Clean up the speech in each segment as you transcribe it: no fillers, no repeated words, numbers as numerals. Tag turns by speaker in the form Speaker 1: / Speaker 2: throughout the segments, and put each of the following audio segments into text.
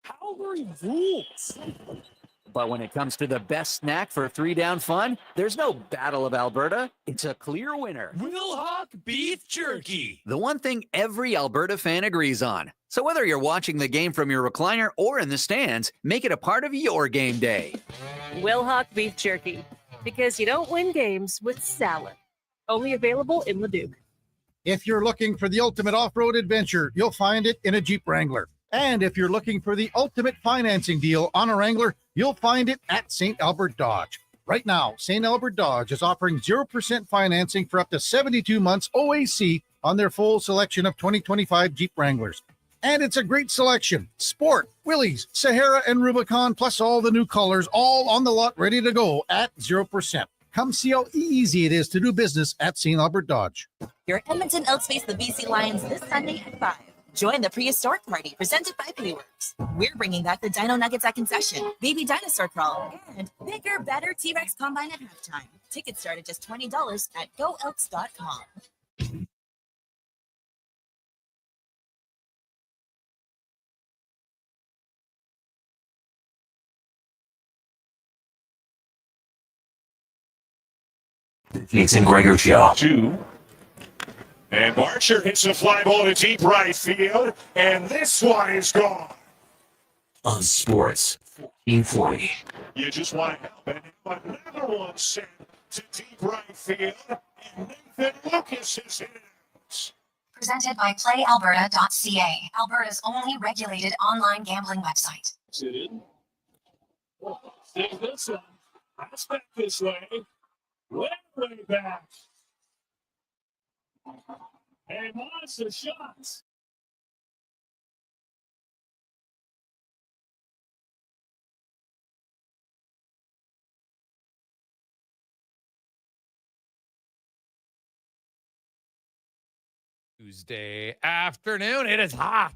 Speaker 1: Calgary rules. But when it comes to the best snack for three-down fun, there's no Battle of Alberta. It's a clear winner.
Speaker 2: Wilhauk Beef Jerky.
Speaker 1: The one thing every Alberta fan agrees on. So whether you're watching the game from your recliner or in the stands, make it a part of your game day.
Speaker 3: Wilhauk Beef Jerky. Because you don't win games with salad. Only available in Leduc.
Speaker 4: If you're looking for the ultimate off-road adventure, you'll find it in a Jeep Wrangler. And if you're looking for the ultimate financing deal on a Wrangler, you'll find it at St. Albert Dodge. Right now, St. Albert Dodge is offering 0% financing for up to 72 months OAC on their full selection of 2025 Jeep Wranglers. And it's a great selection. Sport, Willys, Sahara, and Rubicon, plus all the new colors, all on the lot ready to go at 0%. Come see how easy it is to do business at St. Albert Dodge.
Speaker 5: Your Edmonton Elks face the BC Lions this Sunday at 5. Join the prehistoric party presented by Payworks. We're bringing back the Dino Nuggets at concession, Baby Dinosaur Crawl, and bigger, better T-Rex Combine at halftime. Tickets start at just $20 at goelks.com.
Speaker 2: Jason Gregor Show.
Speaker 6: 2. And Marcher hits a fly ball to deep right field, and this one is gone.
Speaker 2: On Sports 1440.
Speaker 6: You just want to help, and another one sent to deep right field, and Nathan Lucas is in it.
Speaker 7: Presented by PlayAlberta.ca, Alberta's only regulated online gambling website.
Speaker 6: Sit in. Take this one. Pass back this way. Way back. And monster shots.
Speaker 8: Tuesday afternoon. It is hot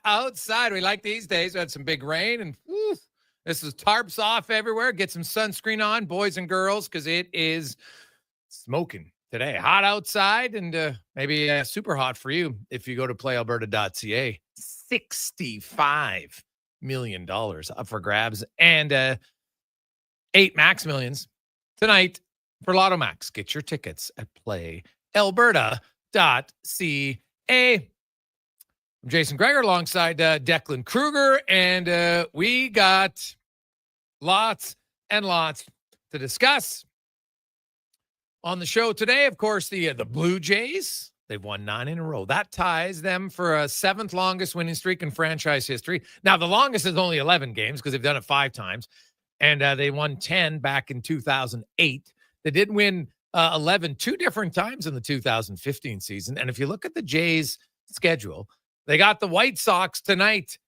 Speaker 8: outside. We like these days. We had some big rain, and this is tarps off everywhere. Get some sunscreen on, boys and girls, because it is smoking today. Hot outside, and maybe super hot for you if you go to playalberta.ca. $65 million up for grabs, and 8 Max Millions tonight for Lotto Max. Get your tickets at playalberta.ca. I'm Jason Gregor alongside Declan Kruger, and we got lots and lots to discuss on the show today. Of course, the Blue Jays, they've won 9 in a row. That ties them for a 7th longest winning streak in franchise history. Now, the longest is only 11 games because they've done it 5 times, and they won 10 back in 2008. They did win 11 2 different times in the 2015 season. And if you look at the Jays' schedule, they got the White Sox tonight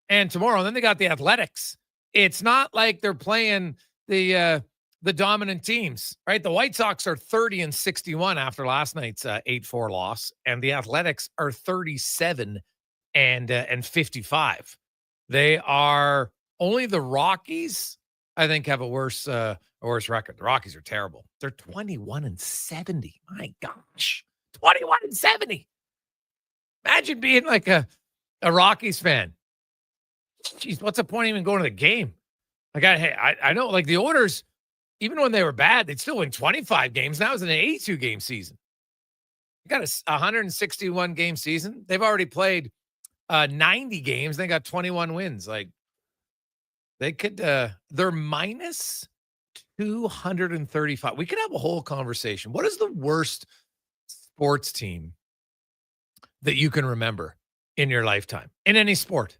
Speaker 8: and tomorrow, and then they got the Athletics. It's not like they're playing the dominant teams, right? The White Sox are 30-61 after last night's 8-4 loss, and the Athletics are 37 and 55. They are only the Rockies, I think, have a worse record. The Rockies are terrible. They're 21-70. My gosh, 21-70. Imagine being like a Rockies fan. Jeez, what's the point of even going to the game? Like, I know, like the Oilers, even when they were bad, they'd still win 25 games. Now it's an 82-game season. You got a 161-game season. They've already played 90 games. They got 21 wins. Like, they could, they're minus 235. We could have a whole conversation. What is the worst sports team that you can remember in your lifetime, in any sport?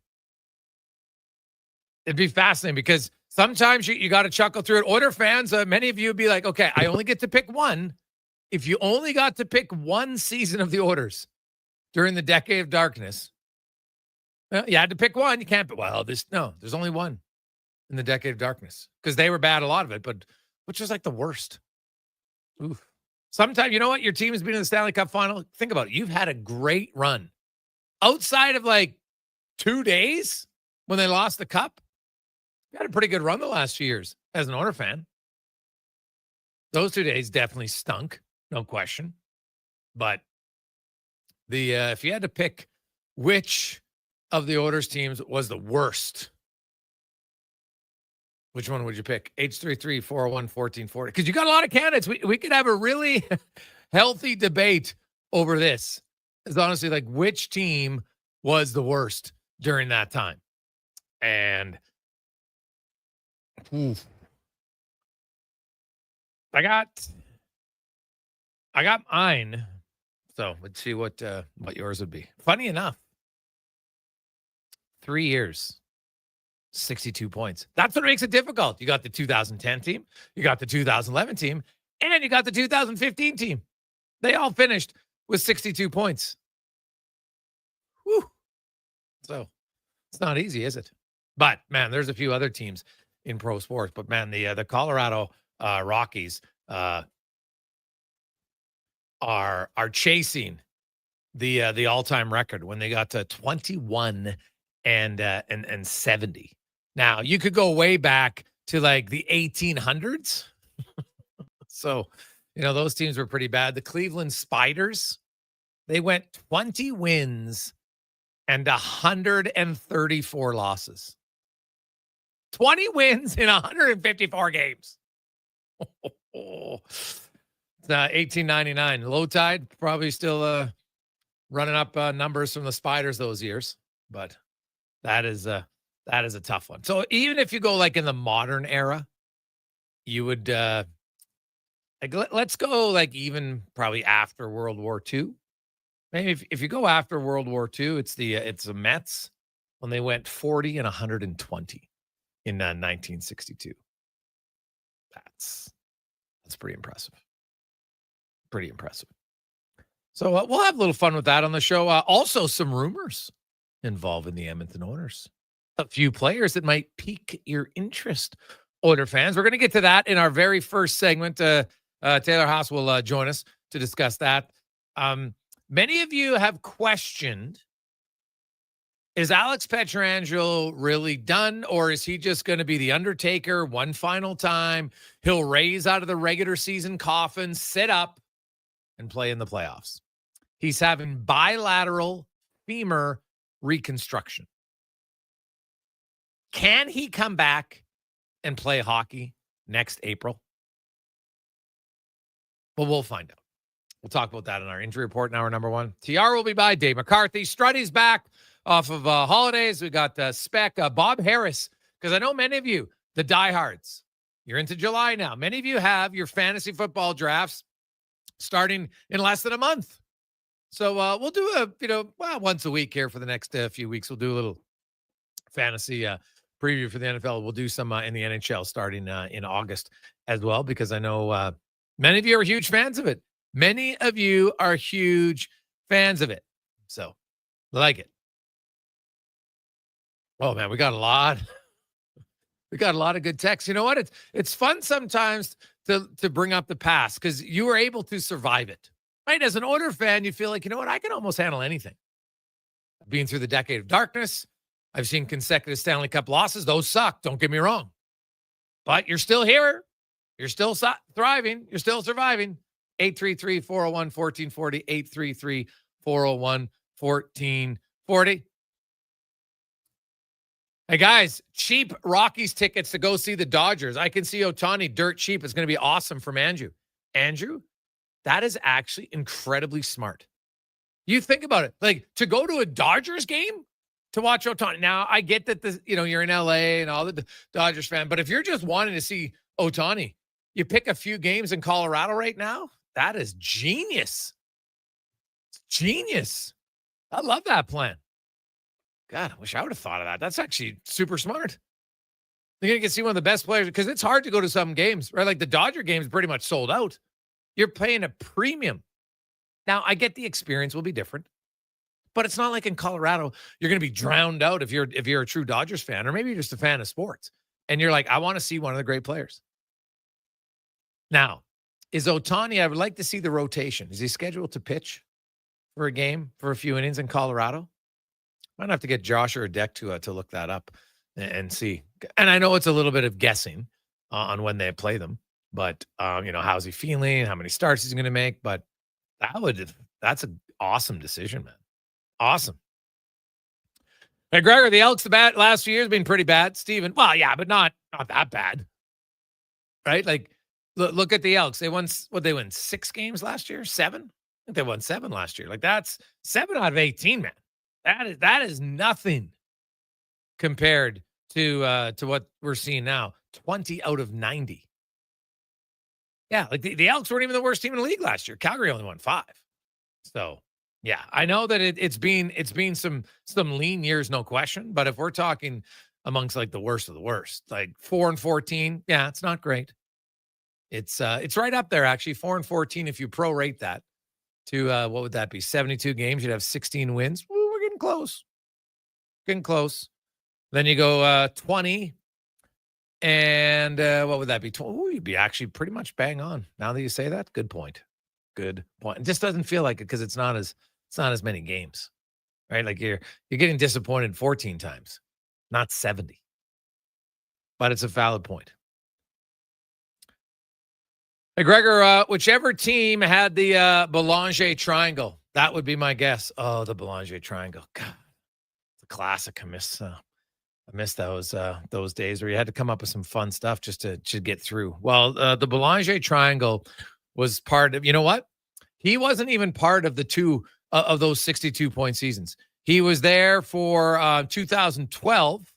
Speaker 8: It'd be fascinating because sometimes you got to chuckle through it. Oiler fans, many of you would be like, okay, I only get to pick one. If you only got to pick one season of the Oilers during the decade of darkness, well, you had to pick one. You can't, there's only one in the decade of darkness because they were bad a lot of it, but which was like the worst. Oof. Sometimes, you know what? Your team has been in the Stanley Cup final. Think about it. You've had a great run. Outside of like 2 days when they lost the cup, you had a pretty good run the last few years as an Oiler fan. Those 2 days definitely stunk, no question. But if you had to pick which of the Oilers teams was the worst? Which one would you pick? 833-401-1440. Because you got a lot of candidates. We could have a really healthy debate over this. It's honestly like which team was the worst during that time. And I got mine. So let's see what yours would be. Funny enough, 3 years, 62 points. That's what makes it difficult. You got the 2010 team, you got the 2011 team, and you got the 2015 team. They all finished with 62 points. Whew. So it's not easy, is it? But man, there's a few other teams in pro sports. But man, the Colorado Rockies are chasing the all-time record when they got to 21 and 70. Now, you could go way back to like the 1800s. So, those teams were pretty bad. The Cleveland Spiders, they went 20 wins and 134 losses. 20 wins in 154 games. It's 1899. Low tide, probably still running up numbers from the Spiders those years. But that is a tough one. So even if you go like in the modern era, you would let's go like even probably after World War II. Maybe if you go after World War II, it's the Mets when they went 40 and 120 in 1962. That's pretty impressive. Pretty impressive. So we'll have a little fun with that on the show. Also, some rumors involving the Edmonton Oilers. A few players that might pique your interest, Oiler fans. We're going to get to that in our very first segment. Taylor Haas will join us to discuss that. Many of you have questioned, is Alex Pietrangelo really done, or is he just going to be the Undertaker one final time? He'll raise out of the regular season coffin, sit up, and play in the playoffs. He's having bilateral femur reconstruction. Can he come back and play hockey next April? Well, we'll find out. We'll talk about that in our injury report in hour number one. TR will be by. Dave McCarthy. Struddy's back off of holidays. We got Spec, Bob Harris, because I know many of you, the diehards, you're into July now. Many of you have your fantasy football drafts starting in less than a month. So we'll do once a week here for the next few weeks. We'll do a little fantasy preview for the NFL. We'll do some in the NHL starting in August as well, because I know many of you are huge fans of it. Many of you are huge fans of it. So like it. Oh man, we got a lot. We got a lot of good texts. You know what? It's fun sometimes to bring up the past because you were able to survive it. Right? As an Oiler fan, you feel like, you know what? I can almost handle anything. Being through the decade of darkness, I've seen consecutive Stanley Cup losses. Those suck. Don't get me wrong. But you're still here. You're still thriving. You're still surviving. 833-401-1440. 833-401-1440. Hey, guys, cheap Rockies tickets to go see the Dodgers. I can see Ohtani dirt cheap. It's going to be awesome from Andrew. Andrew, that is actually incredibly smart. You think about it. Like, to go to a Dodgers game to watch Ohtani. Now, I get that you're in LA and all the Dodgers fan, but if you're just wanting to see Ohtani, you pick a few games in Colorado right now. That is genius. Genius. I love that plan. God, I wish I would have thought of that. That's actually super smart. You're going to get to see one of the best players because it's hard to go to some games, right? Like the Dodger game's pretty much sold out. You're paying a premium. Now, I get the experience will be different, but it's not like in Colorado, you're going to be drowned out if you're a true Dodgers fan, or maybe you're just a fan of sports. And you're like, I want to see one of the great players. Now, is Ohtani, I would like to see the rotation. Is he scheduled to pitch for a game for a few innings in Colorado? Might have to get Josh or a deck to look that up and see. And I know it's a little bit of guessing on when they play them, but how's he feeling? How many starts he's going to make? But that's an awesome decision, man. Awesome. Hey, Gregor, the Elks, the last few years been pretty bad. Steven, well, yeah, but not that bad. Right? Like, look at the Elks. They won 6 games last year? 7? I think they won 7 last year. Like, that's 7 out of 18, man. That is nothing compared to what we're seeing now. 20 out of 90. Yeah, like the Elks weren't even the worst team in the league last year. Calgary only won 5. So, yeah, I know that it's been some lean years, no question. But if we're talking amongst like the worst of the worst, like 4-14, yeah, it's not great. It's right up there actually. 4-14 if you prorate that to what would that be? 72 games. You'd have 16 wins. Ooh, we're getting close. Getting close. Then you go 20. And what would that be? Ooh, you'd be actually pretty much bang on. Now that you say that, good point. Good point. It just doesn't feel like it because it's not as many games, right? Like you're getting disappointed 14 times, not 70. But it's a valid point. Hey, Gregor, whichever team had the Belanger triangle, that would be my guess. Oh, the Belanger triangle. God, it's a classic. I miss those days where you had to come up with some fun stuff just to get through. Well, the Belanger triangle was part of, you know what? He wasn't even part of the 2 of those 62-point seasons. He was there for 2012,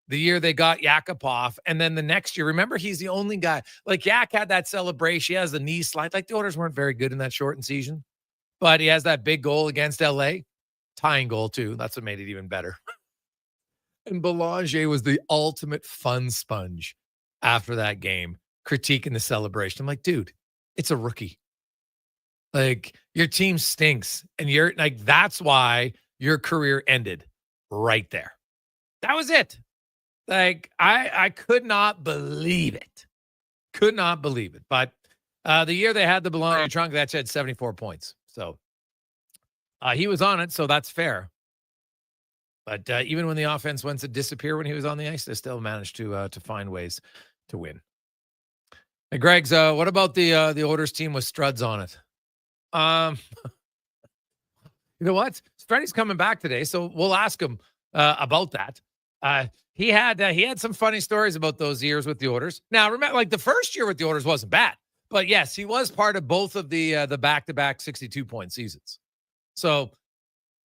Speaker 8: the year they got Yakupov. And then the next year, remember, he's the only guy. Like, Yak had that celebration. He has the knee slide. Like, the Oilers weren't very good in that shortened season. But he has that big goal against LA. Tying goal, too. That's what made it even better. And Belanger was the ultimate fun sponge after that game, critiquing the celebration. I'm like, dude, it's a rookie. Like, your team stinks. And you're like, that's why your career ended right there. That was it. Like, I could not believe it. Could not believe it. But the year they had the Belanger trunk, that had 74 points. So he was on it, so that's fair. But even when the offense went to disappear when he was on the ice, they still managed to find ways to win. Hey, Greg's, what about the Oilers team with Struds on it? You know what? Struddy's coming back today, so we'll ask him about that. He had some funny stories about those years with the Oilers. Now, remember, like the first year with the Oilers wasn't bad, but yes, he was part of both of the back-to-back 62-point seasons. So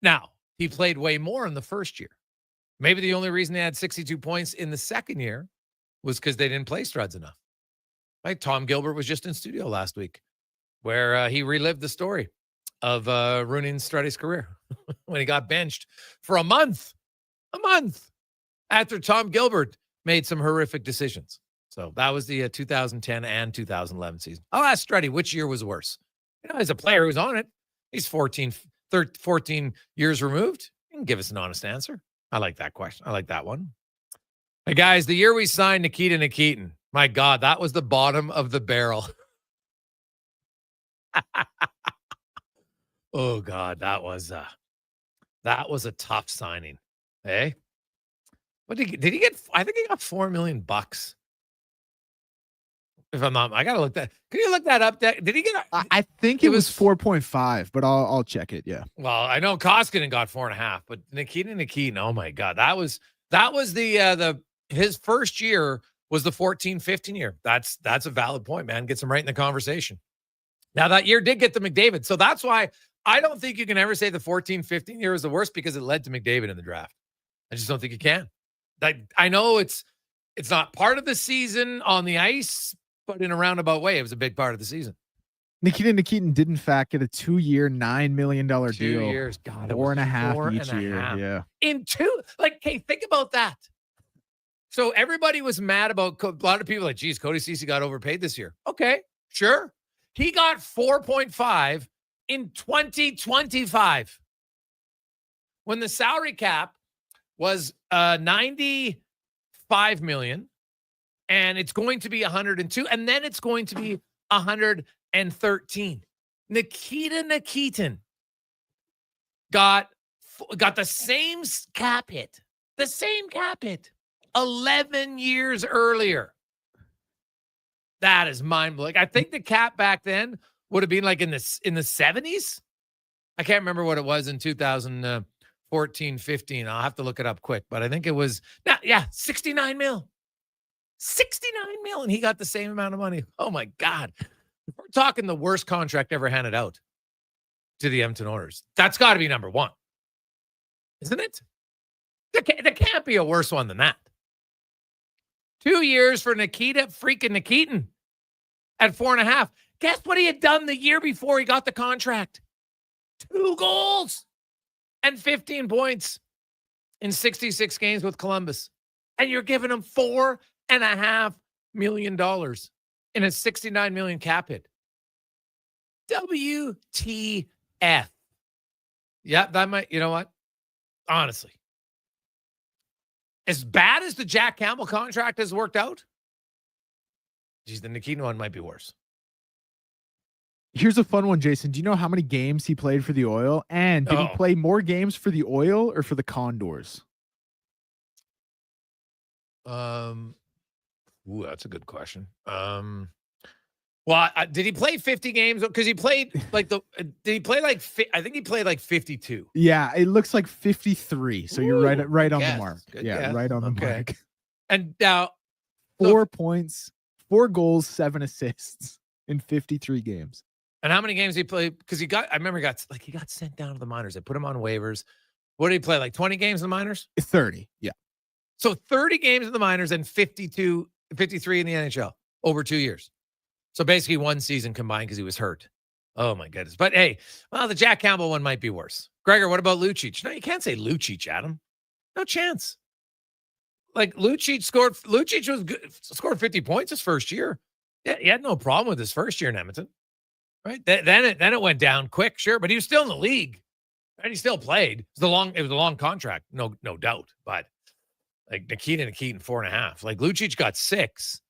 Speaker 8: now he played way more in the first year. Maybe the only reason they had 62 points in the second year was because they didn't play Struds enough. Like Tom Gilbert was just in studio last week, where he relived the story of ruining Struddy's career when he got benched for a month after Tom Gilbert made some horrific decisions. So that was the 2010 and 2011 season. I'll ask Struddy which year was worse. You know, as a player who's on it, he's 14 years removed. You can give us an honest answer. I like that question. I like that one. Hey, guys, the year we signed Nikita Nikitin, my God, that was the bottom of the barrel. Oh, God, that was a tough signing. Hey? What did he get? I think he got $4 million. If I'm not, I gotta look that. Can you look that up? Did he get?
Speaker 9: I think it was 4.5, but I'll check it. Yeah.
Speaker 8: Well, I know Koskinen got 4.5, but Nikita Nikitin, oh my God, that was the his first year was the 14-15 year. That's a valid point, man. Gets him right in the conversation. Now that year did get to McDavid, so that's why I don't think you can ever say the 14-15 year is the worst because it led to McDavid in the draft. I just don't think you can. I know it's not part of the season on the ice, but in a roundabout way, it was a big part of the season.
Speaker 9: Nikita Nikitin did in fact get a 2-year, $9 million deal.
Speaker 8: 2 years, God,
Speaker 9: $4.5 million each year. Yeah.
Speaker 8: In two, like, hey, think about that. So everybody was mad about a lot of people like, geez, Cody Ceci got overpaid this year. Okay, sure. He got 4.5 in 2025 when the salary cap was $95 million, and it's going to be 102, and then it's going to be 113. Nikita Nikitin got the same cap hit, 11 years earlier. That is mind-blowing. I think the cap back then would have been like in the 70s. I can't remember what it was in 2000. 14, 15. I'll have to look it up quick, but I think it was 69 mil. 69 mil, and he got the same amount of money. Oh my God. We're talking the worst contract ever handed out to the Edmonton Oilers. That's got to be number one, isn't it? There can't be a worse one than that. 2 years for Nikita freaking Nikitin at 4.5. Guess what he had done the year before he got the contract? 2 goals and 15 points in 66 games with Columbus. And you're giving him $4.5 million in a $69 million cap hit. WTF. Yeah, that might, you know what? Honestly. As bad as the Jack Campbell contract has worked out, geez, the Nikitin one might be worse.
Speaker 9: Here's a fun one, Jason. Do you know how many games he played for the Oil? And did he play more games for the Oil or for the Condors?
Speaker 8: Ooh, that's a good question. Well, did he play 50 games? Because he played like did he play like, I think he played like 52.
Speaker 9: Yeah, it looks like 53. So you're right on the mark.
Speaker 8: Good
Speaker 9: Yeah,
Speaker 8: guess.
Speaker 9: right on the mark.
Speaker 8: And now
Speaker 9: 4 points, 4 goals, 7 assists in 53 games.
Speaker 8: And how many games he played? Because I remember he got sent down to the minors. They put him on waivers. What did he play? Like 20 games in the minors?
Speaker 9: 30. Yeah.
Speaker 8: So 30 games in the minors and 53 in the NHL over 2 years. So basically 1 season combined because he was hurt. Oh, my goodness. But, hey, well, the Jack Campbell one might be worse. Gregor, what about Lucic? No, you can't say Lucic, Adam. No chance. Like, Lucic scored 50 points his first year. Yeah, he had no problem with his first year in Edmonton. Right? Then it went down quick, sure, but he was still in the league. Right? He still played. It was a long contract, no doubt. But, like, Nikitin 4.5. Like, Lucic got 6.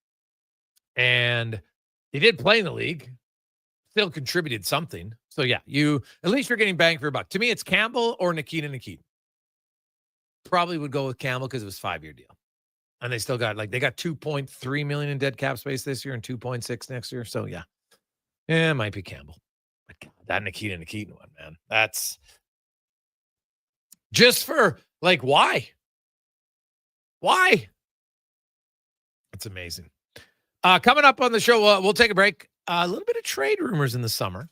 Speaker 8: And he did play in the league, still contributed something. So, yeah, at least you're getting bang for your buck. To me, it's Campbell or Nikitin. Probably would go with Campbell because it was a 5-year deal. And they still got, they got $2.3 million in dead cap space this year and 2.6 next year. So, yeah. Yeah, it might be Campbell. But God, that Nikitin one, man. That's just for, why? Why? It's amazing. Coming up on the show, we'll take a break. A little bit of trade rumors in the summer.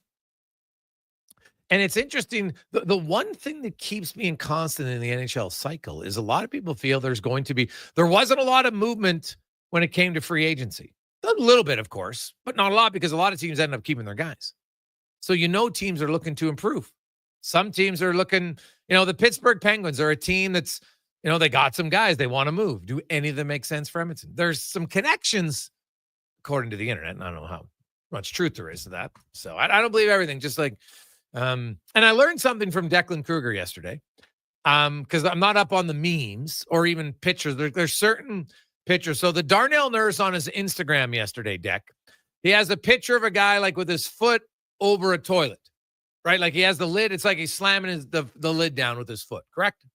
Speaker 8: And it's interesting. The one thing that keeps me constant in the NHL cycle is a lot of people feel there wasn't a lot of movement when it came to free agency. A little bit, of course, but not a lot because a lot of teams end up keeping their guys. So, teams are looking to improve. Some teams are looking, the Pittsburgh Penguins are a team that's, they got some guys they want to move. Do any of them make sense for Edmonton? There's some connections, according to the internet, and I don't know how much truth there is to that. So I don't believe everything. Just and I learned something from Declan Kruger yesterday, because I'm not up on the memes or even pictures. There's certain pictures. So the Darnell Nurse on his Instagram yesterday, Deck, he has a picture of a guy with his foot over a toilet, right? Like he has the lid. It's like he's slamming the lid down with his foot. Correct?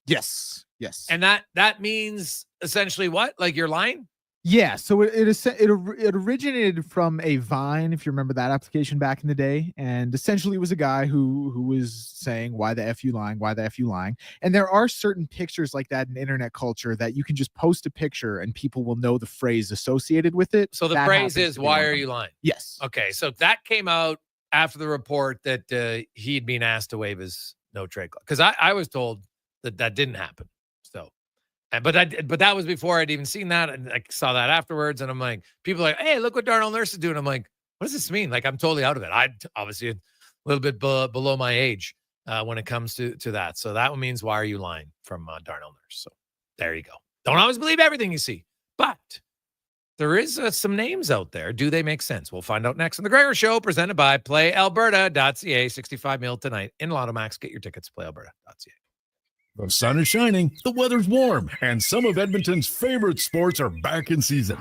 Speaker 9: Yes.
Speaker 8: And that means essentially what? Like you're lying?
Speaker 9: Yeah, so it originated from a Vine, if you remember that application back in the day, and essentially it was a guy who was saying, "Why the F you lying? Why the F you lying?" And there are certain pictures like that in internet culture that you can just post a picture and people will know the phrase associated with it.
Speaker 8: So the phrase is, "Why are you lying?"
Speaker 9: Yes.
Speaker 8: Okay, so that came out after the report that he'd been asked to waive his no trade clause, because I was told that didn't happen. So. But that was before I'd even seen that, and I saw that afterwards, and I'm like, people are like, "Hey, look what Darnell Nurse is doing." I'm like, what does this mean? Like, I'm totally out of it. I'm obviously a little bit below my age when it comes to that. So that means, "Why are you lying?" from Darnell Nurse. So there you go. Don't always believe everything you see, but there is some names out there. Do they make sense? We'll find out next on the Gregor Show, presented by PlayAlberta.ca. 65 mil tonight in Lotto Max. Get your tickets, PlayAlberta.ca.
Speaker 6: The sun is shining, the weather's warm, and some of Edmonton's favorite sports are back in season.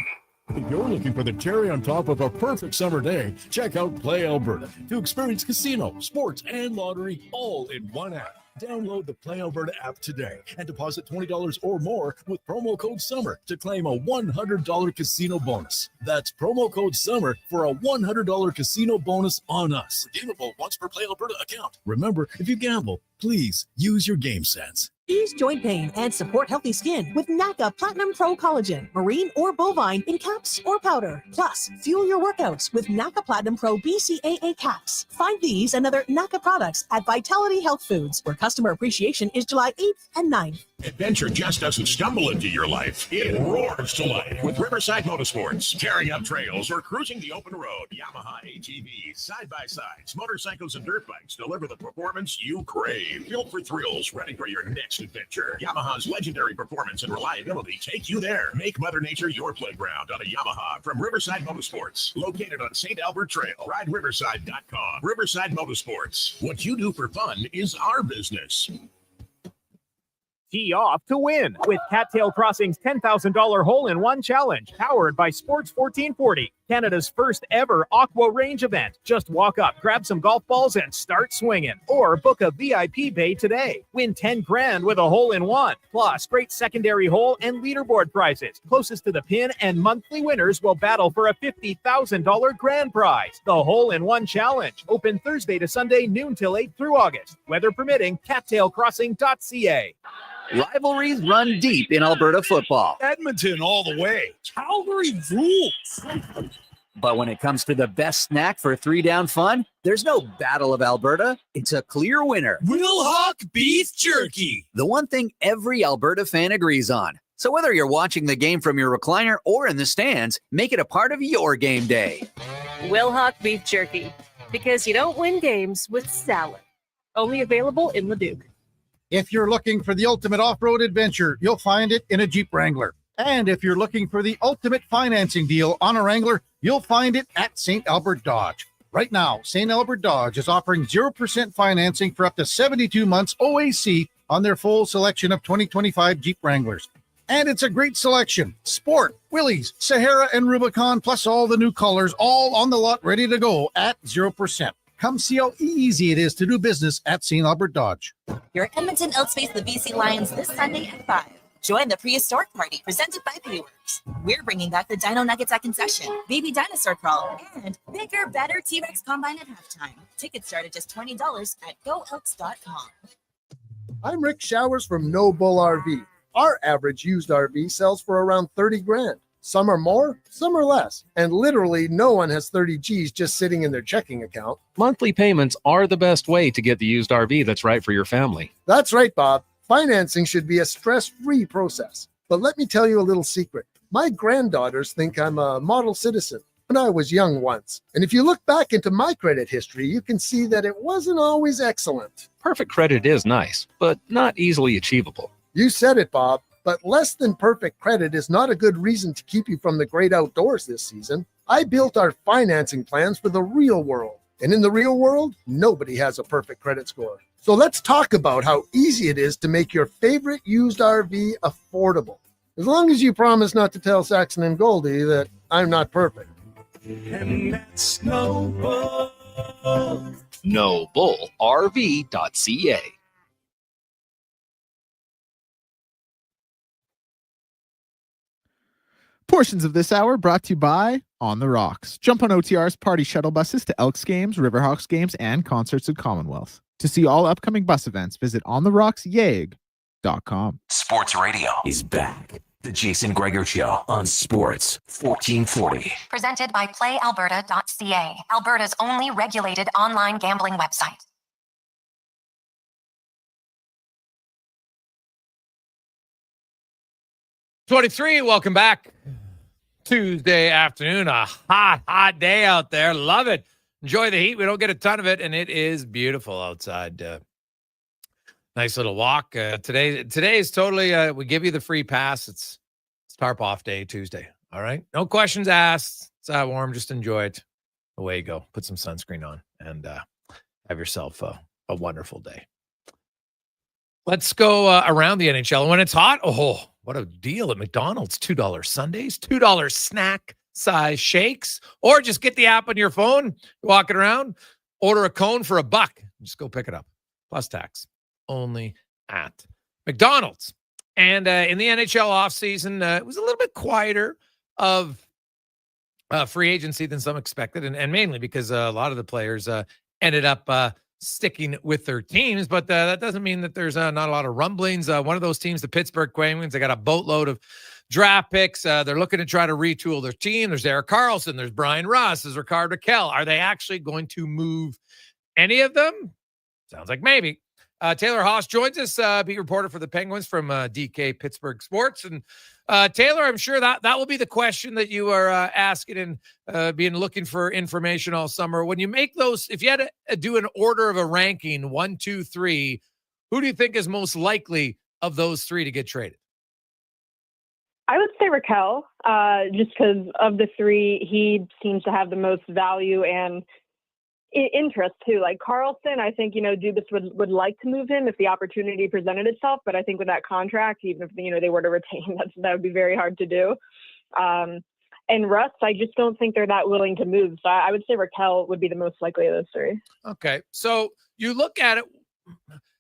Speaker 6: If you're looking for the cherry on top of a perfect summer day, check out Play Alberta to experience casino, sports, and lottery all in one app. Download the Play Alberta app today and deposit $20 or more with promo code SUMMER to claim a $100 casino bonus. That's promo code SUMMER for a $100 casino bonus on us. Redeemable once per Play Alberta account. Remember, if you gamble, Please use your game sense.
Speaker 10: Ease joint pain and support healthy skin with NACA Platinum Pro Collagen, marine or bovine in caps or powder. Plus, fuel your workouts with NACA Platinum Pro BCAA caps. Find these and other NACA products at Vitality Health Foods, where customer appreciation is July 8th and 9th.
Speaker 11: Adventure just doesn't stumble into your life. It roars to life with Riverside Motorsports. Tearing up trails or cruising the open road. Yamaha ATVs, side-by-sides, motorcycles, and dirt bikes deliver the performance you crave. Built for thrills, ready for your next adventure. Yamaha's legendary performance and reliability take you there. Make Mother Nature your playground on a Yamaha from Riverside Motorsports. Located on St. Albert Trail. RideRiverside.com. Riverside Motorsports. What you do for fun is our business.
Speaker 12: Tee off to win with Cattail Crossing's $10,000 hole-in-one challenge, powered by Sports 1440, Canada's first ever Aqua Range event. Just walk up, grab some golf balls, and start swinging. Or book a VIP bay today. Win 10 grand with a hole-in-one. Plus, great secondary hole and leaderboard prizes. Closest to the pin and monthly winners will battle for a $50,000 grand prize. The hole-in-one challenge. Open Thursday to Sunday, noon till 8 through August. Weather permitting, cattailcrossing.ca.
Speaker 1: Rivalries run deep in Alberta football.
Speaker 6: Edmonton all the way.
Speaker 1: Calgary rules. But when it comes to the best snack for three-down fun, there's no Battle of Alberta. It's a clear winner.
Speaker 2: Wilhock Beef Jerky.
Speaker 1: The one thing every Alberta fan agrees on. So whether you're watching the game from your recliner or in the stands, make it a part of your game day.
Speaker 3: Wilhock Beef Jerky. Because you don't win games with salad. Only available in Leduc.
Speaker 4: If you're looking for the ultimate off-road adventure, you'll find it in a Jeep Wrangler. And if you're looking for the ultimate financing deal on a Wrangler, you'll find it at St. Albert Dodge. Right now, St. Albert Dodge is offering 0% financing for up to 72 months OAC on their full selection of 2025 Jeep Wranglers. And it's a great selection. Sport, Willys, Sahara, and Rubicon, plus all the new colors, all on the lot ready to go at 0%. Come see how easy it is to do business at St. Albert Dodge.
Speaker 5: Your Edmonton Elks face the BC Lions this Sunday at 5. Join the prehistoric party presented by Payworks. We're bringing back the Dino Nuggets at concession, baby dinosaur crawl, and bigger, better T-Rex combine at halftime. Tickets start at just $20 at goelks.com.
Speaker 13: I'm Rick Showers from No Bull RV. Our average used RV sells for around 30 grand. Some are more, some are less. And literally no one has 30 G's just sitting in their checking account.
Speaker 14: Monthly payments are the best way to get the used RV that's right for your family.
Speaker 13: That's right, Bob. Financing should be a stress-free process. But let me tell you a little secret. My granddaughters think I'm a model citizen when I was young once. And if you look back into my credit history, you can see that it wasn't always excellent.
Speaker 14: Perfect credit is nice, but not easily achievable.
Speaker 13: You said it, Bob. But less than perfect credit is not a good reason to keep you from the great outdoors this season. I built our financing plans for the real world. And in the real world, nobody has a perfect credit score. So let's talk about how easy it is to make your favorite used RV affordable. As long as you promise not to tell Saxon and Goldie that I'm not perfect.
Speaker 2: And that's no bull.
Speaker 14: NoBullRV.ca.
Speaker 9: Portions of this hour brought to you by On the Rocks. Jump on OTR's party shuttle buses to Elks games, Riverhawks games, and concerts at Commonwealth. To see all upcoming bus events, visit ontherocksyag.com.
Speaker 2: Sports Radio is back. The Jason Gregor Show on Sports 1440.
Speaker 7: Presented by PlayAlberta.ca, Alberta's only regulated online gambling website.
Speaker 8: Welcome back. Tuesday afternoon, a hot day out there. Love it. Enjoy the heat. We don't get a ton of it, and it is beautiful outside. Nice little walk. Today is totally, we give you the free pass. It's tarp off day, Tuesday. All right. No questions asked. It's warm. Just enjoy it. Away you go. Put some sunscreen on and have yourself a wonderful day. Let's go around the NHL. When it's hot, oh, what a deal at McDonald's. $2 Sundays, $2 snack size shakes, or just get the app on your phone, walking around, order a cone for $1. Just go pick it up. Plus tax. Only at McDonald's. And in the NHL offseason, it was a little bit quieter of free agency than some expected, and mainly because a lot of the players ended up sticking with their teams, but that doesn't mean that there's not a lot of rumblings. One of those teams, the Pittsburgh Penguins, they got a boatload of draft picks. They're looking to try to retool their team. There's Erik Karlsson, there's Brian Russ, there's Rickard Rakell. Are they actually going to move any of them? Sounds like maybe. Taylor Haas joins us, beat reporter for the Penguins from DK Pittsburgh Sports. And Taylor, I'm sure that will be the question that you are asking and being looking for information all summer. When you make those, if you had to do an order of a ranking, 1, 2, 3, who do you think is most likely of those three to get traded?
Speaker 15: I would say Rakell, just because of the three, he seems to have the most value and interest too. Like Karlsson, I think, Dubas would like to move him if the opportunity presented itself. But I think with that contract, even if, they were to retain, that would be very hard to do. And Russ, I just don't think they're that willing to move. So I would say Rakell would be the most likely of those three.
Speaker 8: Okay. So you look at it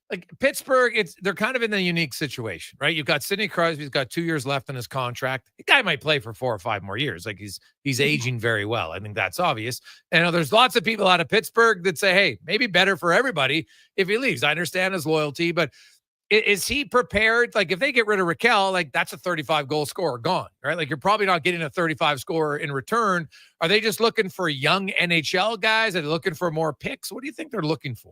Speaker 8: like Pittsburgh, they're kind of in a unique situation, right? You've got Sidney Crosby, he's got 2 years left on his contract. The guy might play for 4 or 5 more years. Like he's aging very well. I think that's obvious. And there's lots of people out of Pittsburgh that say, hey, maybe better for everybody if he leaves. I understand his loyalty, but is he prepared? Like if they get rid of Rakell, like that's a 35 goal scorer gone, right? Like you're probably not getting a 35 scorer in return. Are they just looking for young NHL guys? Are they looking for more picks? What do you think they're looking for?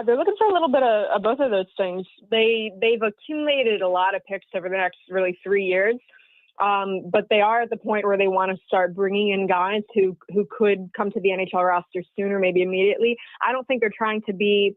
Speaker 15: They're looking for a little bit of both of those things. They've accumulated a lot of picks over the next really 3 years, but they are at the point where they want to start bringing in guys who could come to the NHL roster sooner, maybe immediately. I don't think they're trying to be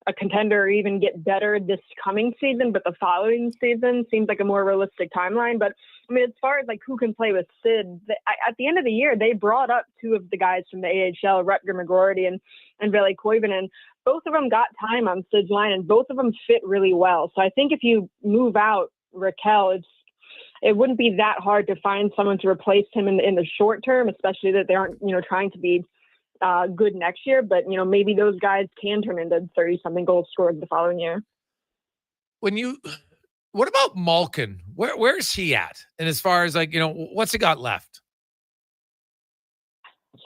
Speaker 15: a contender or even get better this coming season, but the following season seems like a more realistic timeline. But I mean, as far as like who can play with Sid, at the end of the year, they brought up 2 of the guys from the AHL, Rutger McGroarty and Veli Koivunen. Both of them got time on Sid's line, and both of them fit really well. So I think if you move out Rakell, it wouldn't be that hard to find someone to replace him in the short term, especially that they aren't trying to be good next year. But maybe those guys can turn into 30-something goal scorers the following year.
Speaker 8: What about Malkin? Where's he at? And as far as what's he got left?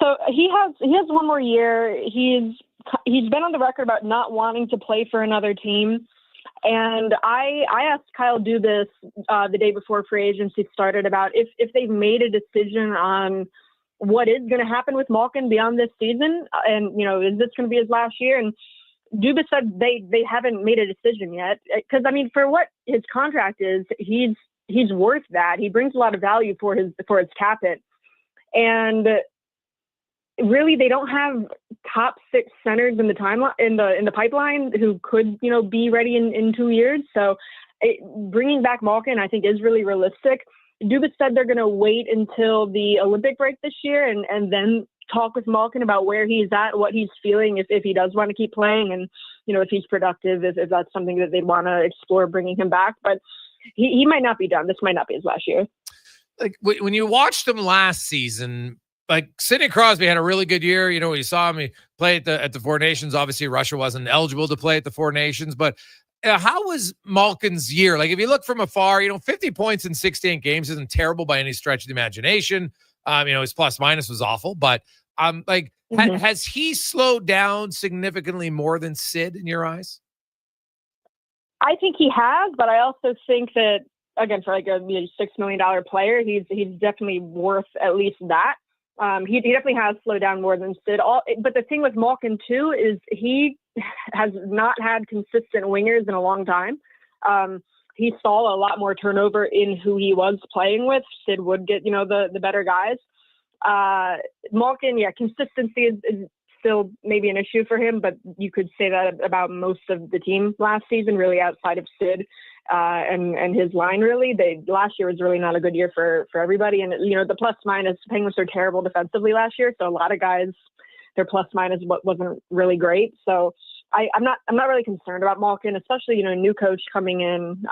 Speaker 15: So he has 1 more year. He's been on the record about not wanting to play for another team. And I asked Kyle Dubas the day before free agency started about if they've made a decision on what is going to happen with Malkin beyond this season. And, is this going to be his last year? And Dubas said they haven't made a decision yet. Because, I mean, for what his contract is, he's worth that. He brings a lot of value for his cap hit. And really, they don't have top 6 centers in the timeline in the pipeline who could, be ready in 2 years. So bringing back Malkin, I think, is really realistic. Dubas said they're going to wait until the Olympic break this year and then talk with Malkin about where he's at, what he's feeling, if he does want to keep playing, and if he's productive, if that's something that they'd want to explore bringing him back. But he might not be done. This might not be his last year.
Speaker 8: Like when you watched him last season. Like Sidney Crosby had a really good year. You saw him play at the Four Nations. Obviously, Russia wasn't eligible to play at the Four Nations. But how was Malkin's year? Like if you look from afar, 50 points in 16 games isn't terrible by any stretch of the imagination. His plus minus was awful. But has he slowed down significantly more than Sid in your eyes?
Speaker 15: I think he has, but I also think that again, for like a $6 million player, he's definitely worth at least that. He definitely has slowed down more than Sid. But the thing with Malkin too is he has not had consistent wingers in a long time. He saw a lot more turnover in who he was playing with. Sid would get the better guys. Malkin, consistency is still maybe an issue for him, but you could say that about most of the team last season, really outside of Sid. And his line, really, last year was really not a good year for everybody. And, the plus minus, Penguins were terrible defensively last year. So a lot of guys, their plus minus wasn't really great. So I'm not really concerned about Malkin, especially, a new coach coming in,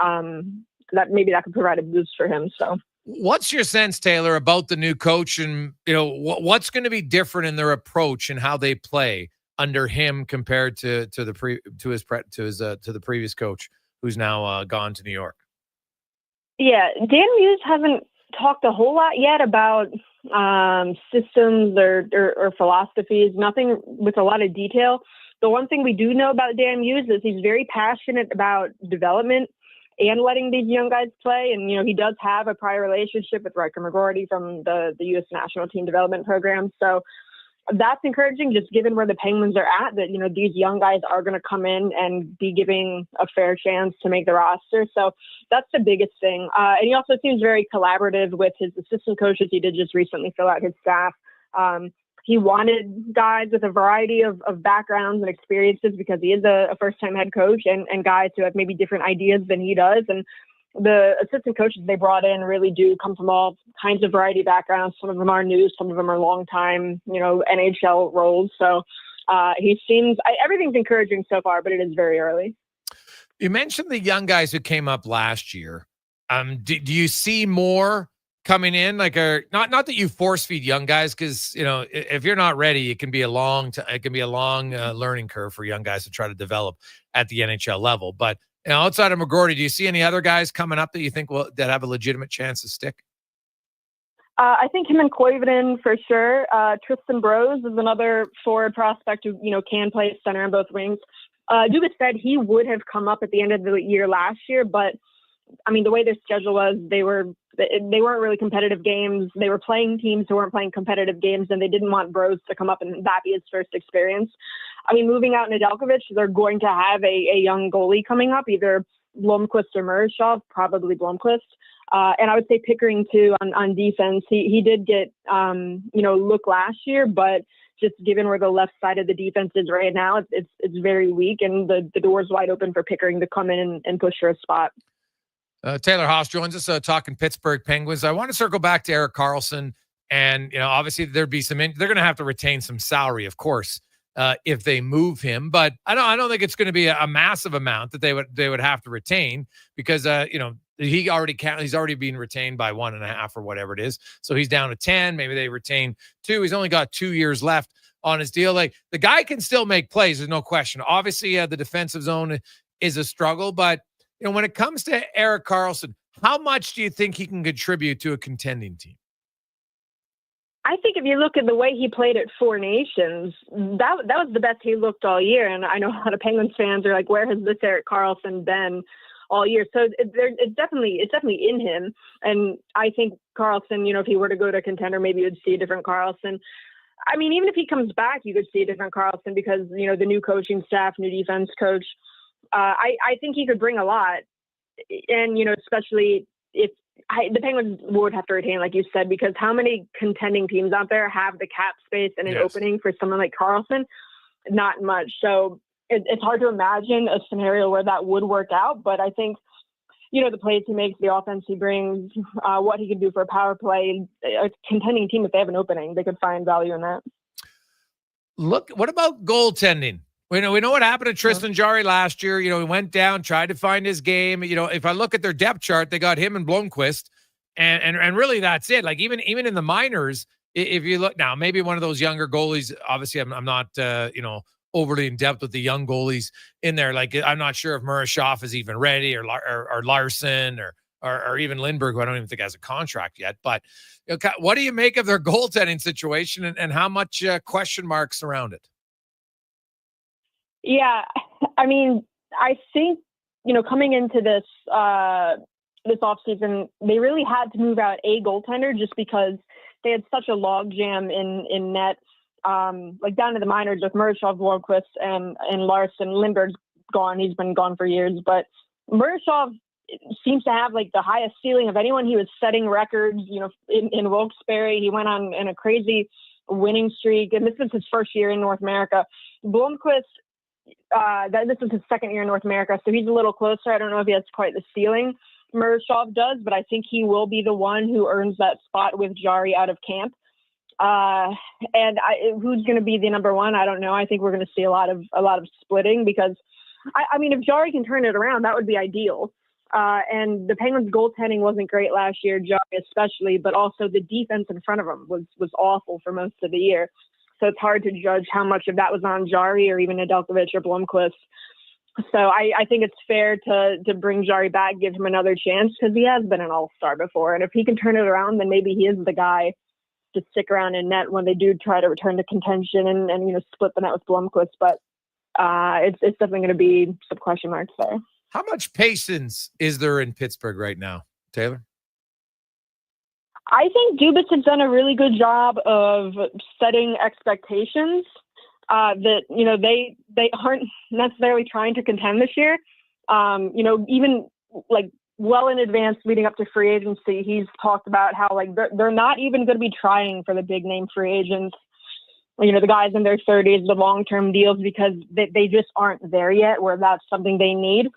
Speaker 15: that could provide a boost for him. So
Speaker 8: what's your sense, Taylor, about the new coach and, what's going to be different in their approach and how they play under him compared to the previous coach, who's now gone to New York?
Speaker 15: Yeah, Dan Muse hasn't talked a whole lot yet about systems or philosophies, nothing with a lot of detail. The one thing we do know about Dan Hughes is he's very passionate about development and letting these young guys play. And, he does have a prior relationship with Riker McGorty from the U.S. national team development program. So that's encouraging, just given where the Penguins are at, that, these young guys are going to come in and be giving a fair chance to make the roster. So that's the biggest thing. And he also seems very collaborative with his assistant coaches. He did just recently fill out his staff. He wanted guys with a variety of backgrounds and experiences because he is a first-time head coach, and guys who have maybe different ideas than he does. And the assistant coaches they brought in really do come from all kinds of variety of backgrounds. Some of them are new, some of them are long-time, NHL roles. So he seems everything's encouraging so far, but it is very early.
Speaker 8: You mentioned the young guys who came up last year. Do you see more coming in? Like, not that you force feed young guys, because if you're not ready, it can be a long learning curve for young guys to try to develop at the NHL level. But outside of McGorty, do you see any other guys coming up that you think that have a legitimate chance to stick?
Speaker 15: I think him and Koivunen for sure. Tristan Brose is another forward prospect who can play center on both wings. Dubas said he would have come up at the end of the year last year, but the way their schedule was, they weren't really competitive games. They were playing teams who weren't playing competitive games, and they didn't want Brose to come up and that be his first experience. Moving out Nedeljkovic, they're going to have a young goalie coming up, either Blomqvist or Murashov, probably Blomqvist. And I would say Pickering too on defense. He did get look last year, but just given where the left side of the defense is right now, it's very weak, and the door's wide open for Pickering to come in and push for a spot.
Speaker 8: Taylor Haas joins us talking Pittsburgh Penguins. I want to circle back to Erik Karlsson, and obviously there'd be they're going to have to retain some salary, of course, if they move him. But I don't think it's going to be a massive amount that they would have to retain, because he's already been retained by 1.5 or whatever it is. So he's down to 10. Maybe they retain 2. He's only got 2 years left on his deal. Like, the guy can still make plays. There's no question. Obviously, the defensive zone is a struggle, but when it comes to Erik Karlsson, how much do you think he can contribute to a contending team?
Speaker 15: I think if you look at the way he played at Four Nations, that was the best he looked all year. And I know a lot of Penguins fans are like, where has this Erik Karlsson been all year? So it's definitely in him. And I think Karlsson, if he were to go to a contender, maybe you'd see a different Karlsson. Even if he comes back, you could see a different Karlsson, because, the new coaching staff, new defense coach, I think he could bring a lot. And, especially if the Penguins would have to retain, like you said, because how many contending teams out there have the cap space and an opening for someone like Karlsson? Not much. So it's hard to imagine a scenario where that would work out. But I think, the plays he makes, the offense he brings, what he can do for a power play, a contending team, if they have an opening, they could find value in that.
Speaker 8: Look, what about goaltending? We know what happened to Tristan Jarry last year. He went down, tried to find his game. If I look at their depth chart, they got him and Blomqvist, and really that's it. Like, even in the minors, if you look now, maybe one of those younger goalies. Obviously, I'm not overly in depth with the young goalies in there. Like, I'm not sure if Murashov is even ready, or Larson, or even Lindbergh, who I don't even think has a contract yet. But what do you make of their goaltending situation, and how much question marks around it?
Speaker 15: Yeah, I think, coming into this offseason, they really had to move out a goaltender just because they had such a logjam in net, like down to the minors with Murashov, Blomqvist, and Larson. Lindbergh's gone. He's been gone for years. But Murashov seems to have like the highest ceiling of anyone. He was setting records, in Wilkes-Barre. He went on in a crazy winning streak, and this is his first year in North America. Blomqvist, this is his second year in North America, so he's a little closer. I don't know if he has quite the ceiling Murashov does, but I think he will be the one who earns that spot with Jarry out of camp. Who's going to be the number one? I don't know. I think we're going to see a lot of splitting, because if Jarry can turn it around, that would be ideal. And the Penguins' goaltending wasn't great last year, Jarry especially, but also the defense in front of him was awful for most of the year. So it's hard to judge how much of that was on Jarry or even Nedeljkovic or Blomqvist. So I think it's fair to bring Jarry back, give him another chance, because he has been an all-star before. And if he can turn it around, then maybe he is the guy to stick around in net when they do try to return to contention and split the net with Blomqvist. But it's definitely going to be some question marks there.
Speaker 8: How much patience is there in Pittsburgh right now, Taylor?
Speaker 15: I think Dubas has done a really good job of setting expectations that, they aren't necessarily trying to contend this year. Even like well in advance leading up to free agency, he's talked about how like they're not even going to be trying for the big name free agents, the guys in their 30s, the long-term deals, because they just aren't there yet where that's something they need.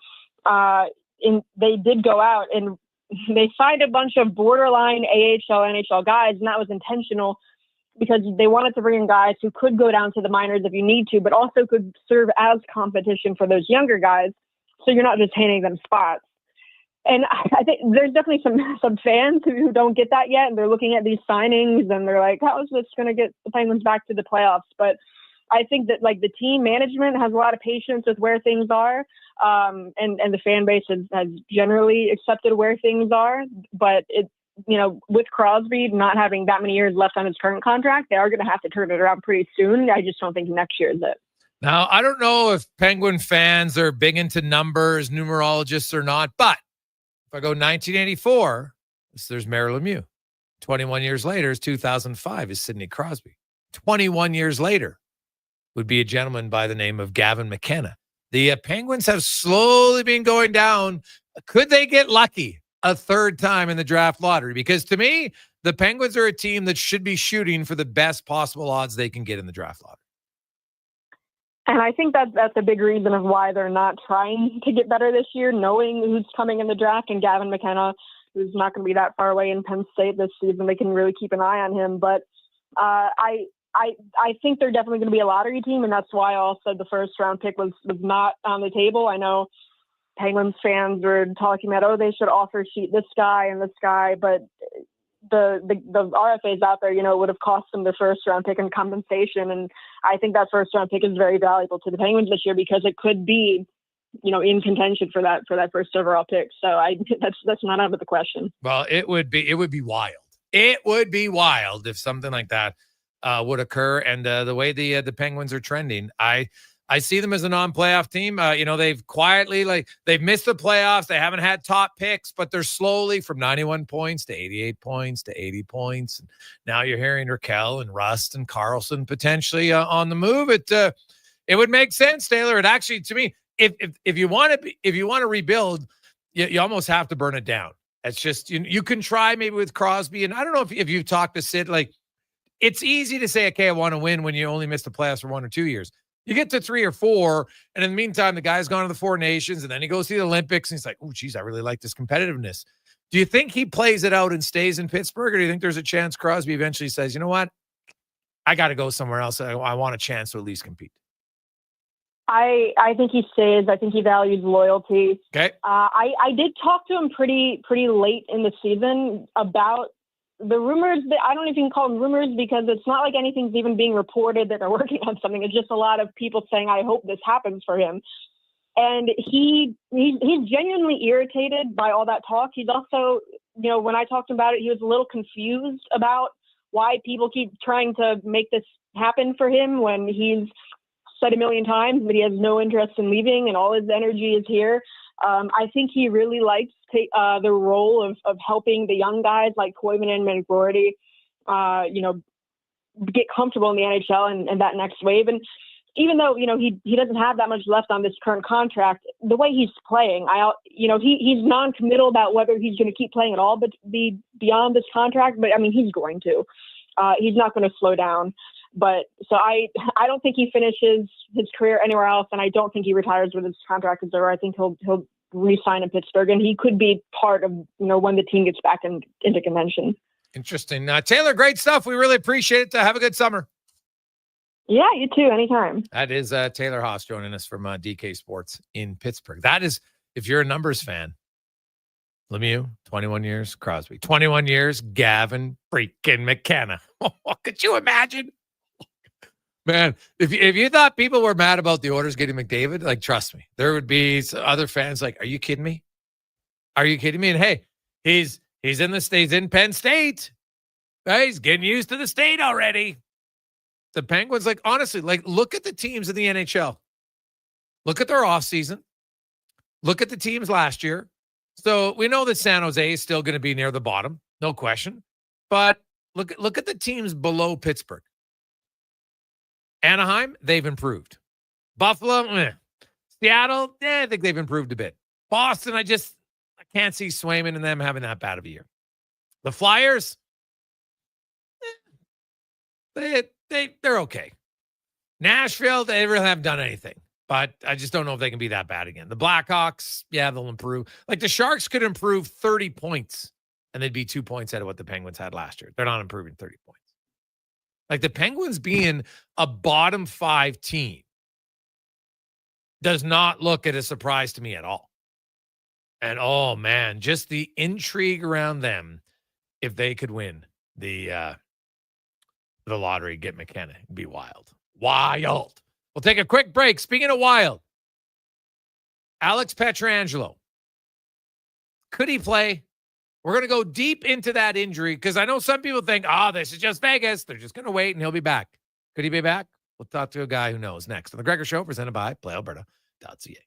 Speaker 15: They did go out and they signed a bunch of borderline AHL, NHL guys, and that was intentional because they wanted to bring in guys who could go down to the minors if you need to, but also could serve as competition for those younger guys. So you're not just handing them spots. And I think there's definitely some fans who don't get that yet. And they're looking at these signings and they're like, how is this going to get the Penguins back to the playoffs? But I think that like the team management has a lot of patience with where things are. And the fan base has generally accepted where things are, but with Crosby not having that many years left on his current contract, they are going to have to turn it around pretty soon. I just don't think next year is it.
Speaker 8: Now, I don't know if Penguin fans are big into numbers, numerologists or not, but if I go 1984, there's Mary Lemieux. 21 years later is 2005 is Sidney Crosby. 21 years later would be a gentleman by the name of Gavin McKenna. The Penguins have slowly been going down. Could they get lucky a third time in the draft lottery? Because to me, the Penguins are a team that should be shooting for the best possible odds they can get in the draft lottery.
Speaker 15: And I think that's a big reason of why they're not trying to get better this year, knowing who's coming in the draft, and Gavin McKenna, who's not going to be that far away in Penn State this season. They can really keep an eye on him. But I think they're definitely going to be a lottery team, and that's why also the first round pick was not on the table. I know Penguins fans were talking about, they should offer sheet this guy and this guy, but the RFAs out there, would have cost them their first round pick in compensation. And I think that first round pick is very valuable to the Penguins this year because it could be, in contention for that first overall pick. So that's not out of the question.
Speaker 8: Well, it would be wild. It would be wild if something like that would occur. And the way the Penguins are trending, I see them as a non-playoff team. They've quietly, they've missed the playoffs. They haven't had top picks, but they're slowly from 91 points to 88 points to 80 points. And now you're hearing Raquel and Rust and Carlson potentially on the move. It would make sense, Taylor. It actually, to me, if you want to rebuild, you almost have to burn it down. It's just, you can try maybe with Crosby. And I don't know if you've talked to Sid, it's easy to say, okay, I want to win when you only miss the playoffs for 1 or 2 years. You get to 3 or 4, and in the meantime, the guy's gone to the 4 Nations, and then he goes to the Olympics, and he's like, oh, geez, I really like this competitiveness. Do you think he plays it out and stays in Pittsburgh, or do you think there's a chance Crosby eventually says, you know what, I got to go somewhere else. I want a chance to at least compete?
Speaker 15: I think he stays. I think he values loyalty.
Speaker 8: Okay.
Speaker 15: I did talk to him pretty late in the season about the rumors that I don't know if you can call them rumors because it's not like anything's even being reported that they're working on something. It's just a lot of people saying, I hope this happens for him. And he's genuinely irritated by all that talk. He's also, when I talked about it, he was a little confused about why people keep trying to make this happen for him when he's said a million times that he has no interest in leaving and all his energy is here. I think he really likes the role of helping the young guys like Koivunen and McGroarty, get comfortable in the NHL and that next wave. And even though, he doesn't have that much left on this current contract, the way he's playing, he's non-committal about whether he's going to keep playing at all, but be beyond this contract. But I mean, he's going to. He's not going to slow down. But so I don't think he finishes his career anywhere else, and I don't think he retires with his contract is over. I think he'll re-sign in Pittsburgh, and he could be part of when the team gets back into contention.
Speaker 8: Interesting. Taylor, great stuff. We really appreciate it. Have a good summer.
Speaker 15: Yeah, you too. Anytime.
Speaker 8: That is Taylor Haas joining us from DK Sports in Pittsburgh. That is, if you're a numbers fan, Lemieux, 21 years, Crosby, 21 years, Gavin freaking McKenna. Could you imagine? Man, if you thought people were mad about the Oilers getting McDavid, trust me, there would be other fans are you kidding me? Are you kidding me? And hey, he's in the States, in Penn State. Hey, he's getting used to the state already. The Penguins, like, honestly, like, look at the teams in the NHL. Look at their offseason. Look at the teams last year. So we know that San Jose is still going to be near the bottom, no question. But look at the teams below Pittsburgh. Anaheim, they've improved. Buffalo, Seattle, I think they've improved a bit. Boston, I can't see Swayman and them having that bad of a year. The Flyers, they're okay. Nashville, they really haven't done anything, but I just don't know if they can be that bad again. The Blackhawks, yeah, they'll improve. Like the Sharks could improve 30 points and they'd be 2 points out of what the Penguins had last year. They're not improving 30 points. Like the Penguins being a bottom 5 team does not look at a surprise to me at all. And oh man, just the intrigue around them if they could win the lottery, get McKenna, it'd be wild. Wild. We'll take a quick break. Speaking of wild, Alex Pietrangelo. Could he play? We're going to go deep into that injury because I know some people think, this is just Vegas. They're just going to wait and he'll be back. Could he be back? We'll talk to a guy who knows next on The Gregor Show, presented by PlayAlberta.ca.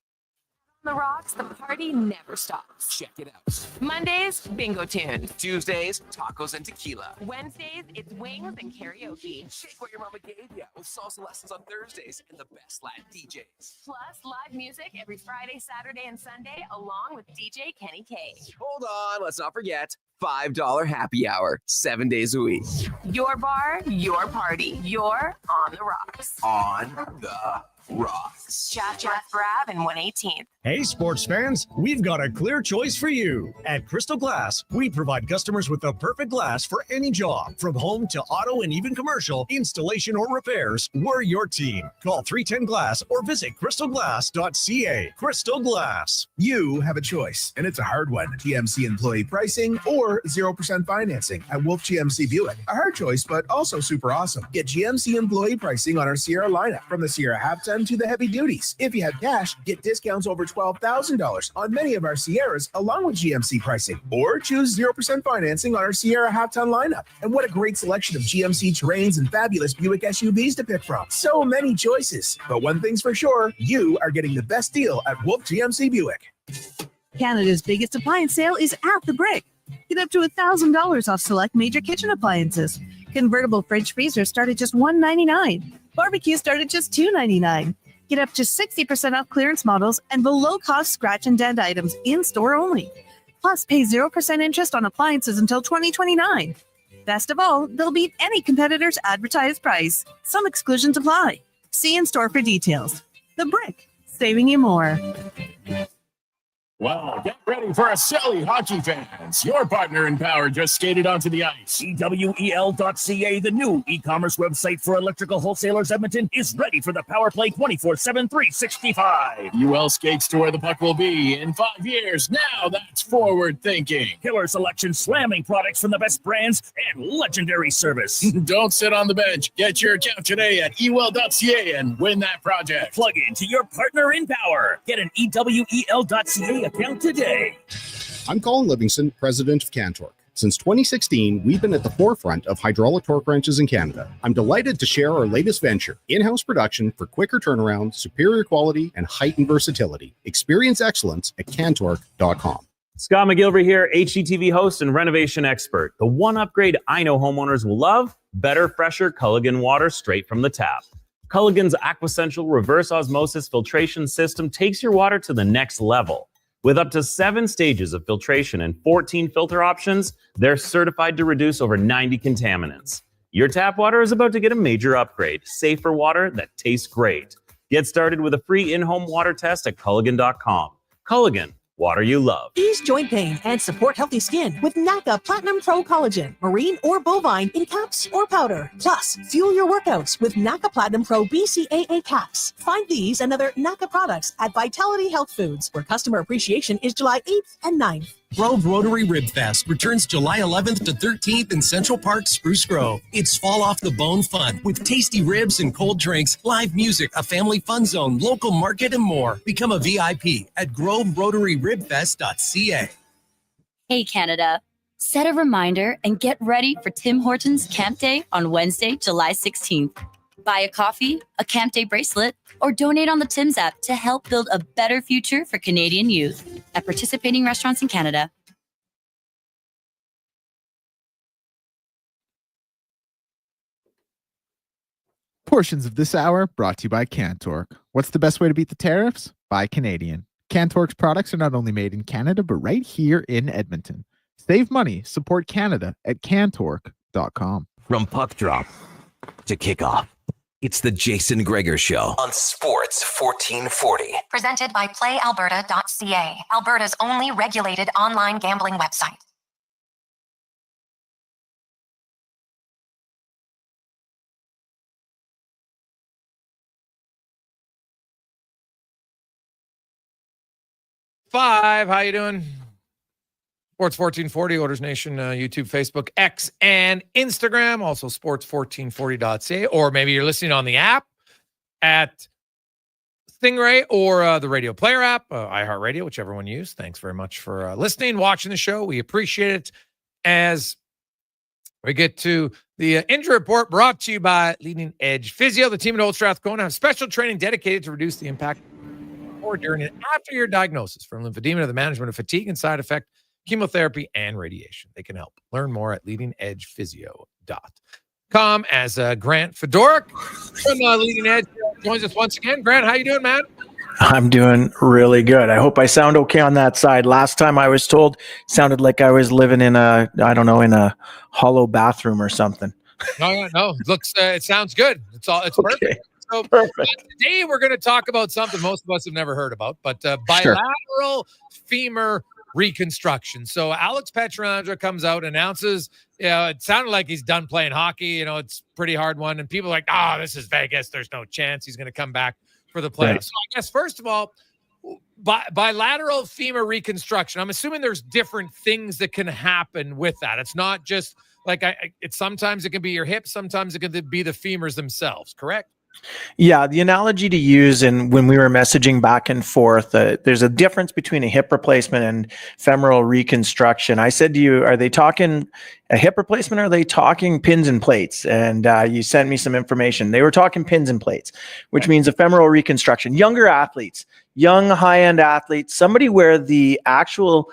Speaker 16: On the rocks, the party never stops.
Speaker 2: Check it out.
Speaker 16: Mondays, bingo tunes.
Speaker 2: Tuesdays, tacos and tequila.
Speaker 16: Wednesdays, it's wings and karaoke.
Speaker 2: Shake what your mama gave ya with salsa lessons on Thursdays and the best Latin DJs.
Speaker 16: Plus, live music every Friday, Saturday, and Sunday, along with DJ Kenny K.
Speaker 2: Hold on, let's not forget $5 happy hour, 7 days a week.
Speaker 16: Your bar, your party. You're on the rocks.
Speaker 2: On the rocks.
Speaker 16: Jeff Brab and 118th.
Speaker 17: Hey, sports fans, we've got a clear choice for you. At Crystal Glass, we provide customers with the perfect glass for any job. From home to auto and even commercial, installation or repairs, we're your team. Call 310-GLASS or visit crystalglass.ca. Crystal Glass.
Speaker 18: You have a choice, and it's a hard one. GMC employee pricing or 0% financing at Wolf GMC Buick. A hard choice, but also super awesome. Get GMC employee pricing on our Sierra lineup, from the Sierra half-ton to the heavy duties. If you have cash, get discounts over $12,000 on many of our Sierras, along with GMC pricing. Or choose 0% financing on our Sierra half-ton lineup. And what a great selection of GMC Terrains and fabulous Buick SUVs to pick from. So many choices. But one thing's for sure, you are getting the best deal at Wolf GMC Buick.
Speaker 19: Canada's biggest appliance sale is at the Brick. Get up to $1,000 off select major kitchen appliances. Convertible fridge freezers start at just $199. Barbecue start at just $299. Get up to 60% off clearance models and below-cost scratch and dent items in-store only. Plus, pay 0% interest on appliances until 2029. Best of all, they'll beat any competitor's advertised price. Some exclusions apply. See in-store for details. The Brick, saving you more.
Speaker 20: Well, get ready for a silly hockey fans. Your partner in power just skated onto the ice.
Speaker 21: EWEL.ca, the new e-commerce website for electrical wholesalers Edmonton, is ready for the power play 24/7, 365.
Speaker 20: UL skates to where the puck will be in 5 years. Now that's forward thinking.
Speaker 21: Killer selection, slamming products from the best brands, and legendary service.
Speaker 20: Don't sit on the bench. Get your account today at EWEL.ca and win that project.
Speaker 21: Plug into your partner in power. Get an EWEL.ca account today.
Speaker 22: I'm Colin Livingston, president of Cantork. Since 2016, we've been at the forefront of hydraulic torque wrenches in Canada. I'm delighted to share our latest venture, in-house production for quicker turnaround, superior quality, and heightened versatility. Experience excellence at cantork.com.
Speaker 23: Scott McGilvery here, HGTV host and renovation expert. The one upgrade I know homeowners will love: better, fresher Culligan water straight from the tap. Culligan's AquaCentral reverse osmosis filtration system takes your water to the next level. With up to 7 stages of filtration and 14 filter options, they're certified to reduce over 90 contaminants. Your tap water is about to get a major upgrade. Safer water that tastes great. Get started with a free in-home water test at Culligan.com. Culligan, water you love.
Speaker 10: Ease joint pain and support healthy skin with NACA Platinum Pro Collagen, marine or bovine in caps or powder. Plus, fuel your workouts with NACA Platinum Pro BCAA caps. Find these and other NACA products at Vitality Health Foods, where customer appreciation is July 8th and 9th.
Speaker 24: Grove Rotary Rib Fest returns July 11th to 13th in Central Park, Spruce Grove. It's fall off the bone fun with tasty ribs and cold drinks, live music, a family fun zone, local market, and more. Become a VIP at groverotaryribfest.ca.
Speaker 25: Hey, Canada.
Speaker 1: Set a reminder and get ready for Tim Hortons Camp Day on Wednesday, July 16th. Buy a coffee, a Camp Day bracelet, or donate on the Tim's app to help build a better future for Canadian youth at participating restaurants in Canada.
Speaker 9: Portions of this hour brought to you by Cantork. What's the best way to beat the tariffs? Buy Canadian. Cantork's products are not only made in Canada, but right here in Edmonton. Save money, support Canada at cantork.com.
Speaker 2: From puck drop to kickoff, it's the Jason Gregor Show on Sports 1440.
Speaker 7: Presented by PlayAlberta.ca, Alberta's only regulated online gambling website.
Speaker 8: Five, how you doing? Sports 1440, Oilers Nation, YouTube, Facebook, X, and Instagram. Also, sports1440.ca. Or maybe you're listening on the app at Stingray or the Radio Player app, iHeartRadio, whichever one you use. Thanks very much for listening, watching the show. We appreciate it. As we get to the injury report brought to you by Leading Edge Physio, the team at Old Strathcona have special training dedicated to reduce the impact or during and after your diagnosis from lymphedema to the management of fatigue and side effect chemotherapy and radiation. They can help. Learn more at leadingedgephysio.com. As Grant Fedoruk from Leading Edge joins us once again. Grant, how you doing, man?
Speaker 6: I'm doing really good. I hope I sound okay on that side. Last time I was told, sounded like I was living in a hollow bathroom or something.
Speaker 8: No. It looks, it sounds good. It's perfect. So today we're going to talk about something most of us have never heard about, but bilateral femur reconstruction. So Alex Pietrangelo comes out, announces, it sounded like he's done playing hockey. It's a pretty hard one. And people are like, this is Vegas. There's no chance he's going to come back for the playoffs. Right. So I guess, first of all, bilateral femur reconstruction, I'm assuming there's different things that can happen with that. It's not just like, sometimes it can be your hips, sometimes it can be the femurs themselves, correct?
Speaker 6: Yeah, the analogy to use, and when we were messaging back and forth, there's a difference between a hip replacement and femoral reconstruction. I said to you, are they talking a hip replacement or are they talking pins and plates? And you sent me some information. They were talking pins and plates, which means a femoral reconstruction. Younger athletes, young high-end athletes, somebody where the actual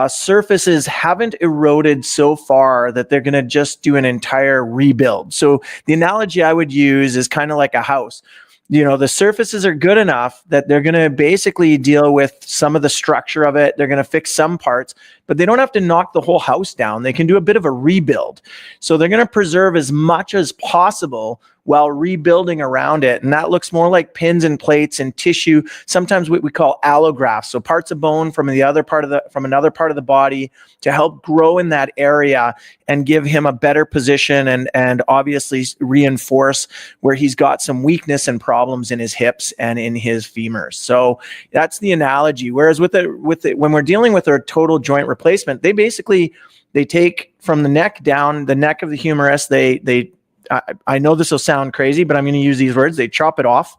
Speaker 6: surfaces haven't eroded so far that they're going to just do an entire rebuild. So the analogy I would use is kind of like a house. The surfaces are good enough that they're going to basically deal with some of the structure of it. They're going to fix some parts, but they don't have to knock the whole house down. They can do a bit of a rebuild. So they're going to preserve as much as possible while rebuilding around it. And that looks more like pins and plates and tissue, sometimes what we call allografts. So parts of bone from another part of the body to help grow in that area and give him a better position and obviously reinforce where he's got some weakness and problems in his hips and in his femurs. So that's the analogy. Whereas when we're dealing with a total joint replacement, they take from the neck down, the neck of the humerus, I know this will sound crazy, but I'm going to use these words. They chop it off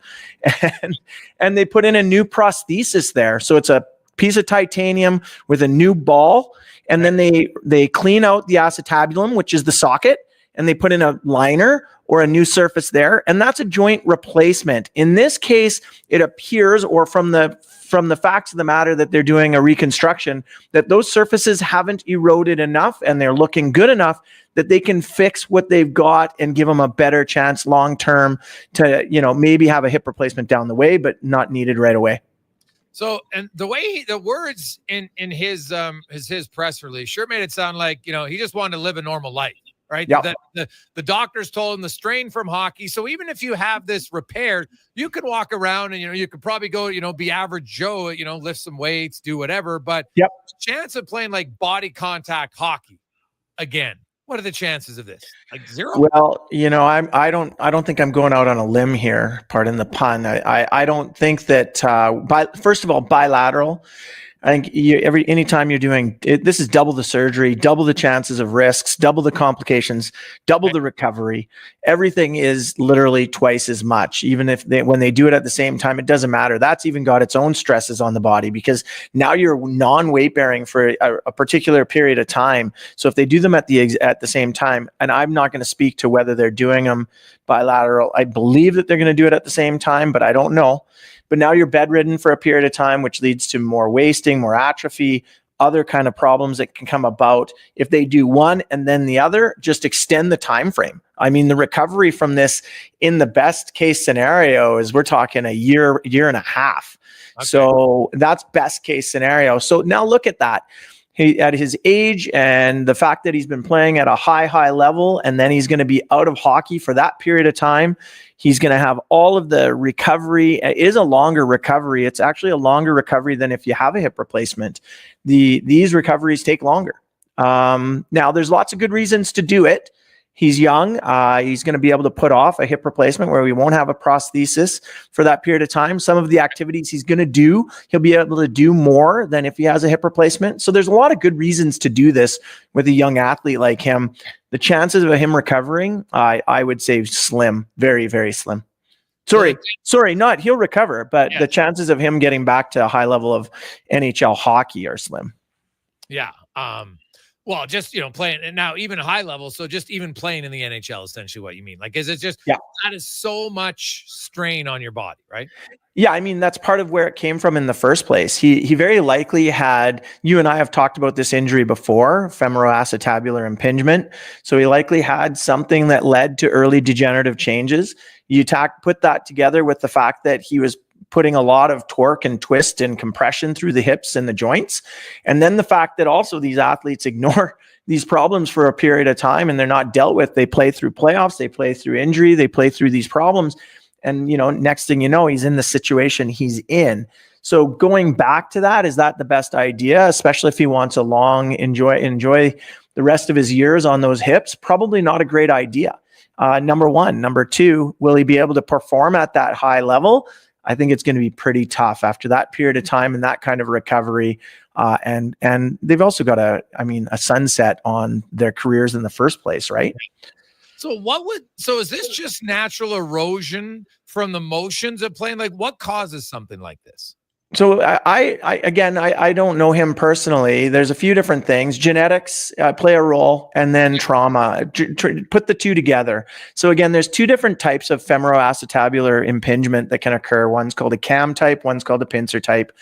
Speaker 6: and they put in a new prosthesis there. So it's a piece of titanium with a new ball. And then they clean out the acetabulum, which is the socket, and they put in a liner or a new surface there. And that's a joint replacement. In this case, it appears, or from the facts of the matter that they're doing a reconstruction, that those surfaces haven't eroded enough and they're looking good enough that they can fix what they've got and give them a better chance long-term to, maybe have a hip replacement down the way, but not needed right away.
Speaker 8: So, and the way the words in his press release sure made it sound like, he just wanted to live a normal life. Right. Yep. The doctors told him the strain from hockey. So even if you have this repaired, you could walk around and, you could probably go, be average Joe, lift some weights, do whatever. But chance of playing like body contact hockey again, what are the chances of this? Like zero?
Speaker 6: Well, I don't think I'm going out on a limb here. Pardon the pun. I don't think that, first of all, bilateral. I think anytime you're doing it, this is double the surgery, double the chances of risks, double the complications, double the recovery. Everything is literally twice as much. Even if when they do it at the same time, it doesn't matter. That's even got its own stresses on the body because now you're non-weight bearing for a particular period of time. So if they do them at the same time, and I'm not going to speak to whether they're doing them bilateral, I believe that they're going to do it at the same time, but I don't know. But now you're bedridden for a period of time, which leads to more wasting, more atrophy, other kind of problems that can come about. If they do one and then the other, just extend the time frame. I mean, the recovery from this in the best case scenario is we're talking a year and a half. Okay. So that's best case scenario. So now look at that. At his age and the fact that he's been playing at a high level, and then he's going to be out of hockey for that period of time. He's going to have all of the recovery. It is a longer recovery. It's actually a longer recovery than if you have a hip replacement. These recoveries take longer. Now, there's lots of good reasons to do it. He's young. He's going to be able to put off a hip replacement where we won't have a prosthesis for that period of time. Some of the activities he's going to do, he'll be able to do more than if he has a hip replacement. So there's a lot of good reasons to do this with a young athlete like him. The chances of him recovering, I would say slim, very, very slim. Sorry, not he'll recover, but the chances of him getting back to a high level of NHL hockey are slim.
Speaker 8: Yeah. Well, just, playing and now even high level. So just even playing in the NHL, essentially what you mean. Like, is it just, that is so much strain on your body, right?
Speaker 6: Yeah. I mean, that's part of where it came from in the first place. He very likely had, you and I have talked about this injury before, femoroacetabular impingement. So he likely had something that led to early degenerative changes. You put that together with the fact that he was putting a lot of torque and twist and compression through the hips and the joints. And then the fact that also these athletes ignore these problems for a period of time and they're not dealt with. They play through playoffs, they play through injury, they play through these problems. And, next thing you know, he's in the situation he's in. So going back to that, is that the best idea, especially if he wants a long, enjoy the rest of his years on those hips? Probably not a great idea. Number one. Number two, will he be able to perform at that high level? I think it's going to be pretty tough after that period of time and that kind of recovery. And they've also got a sunset on their careers in the first place, right?
Speaker 8: So is this just natural erosion from the motions of playing? Like, what causes something like this?
Speaker 6: So I don't know him personally. There's a few different things. Genetics play a role, and then trauma. Put the two together. So again, there's two different types of femoroacetabular impingement that can occur. One's called a cam type. One's called a pincer type.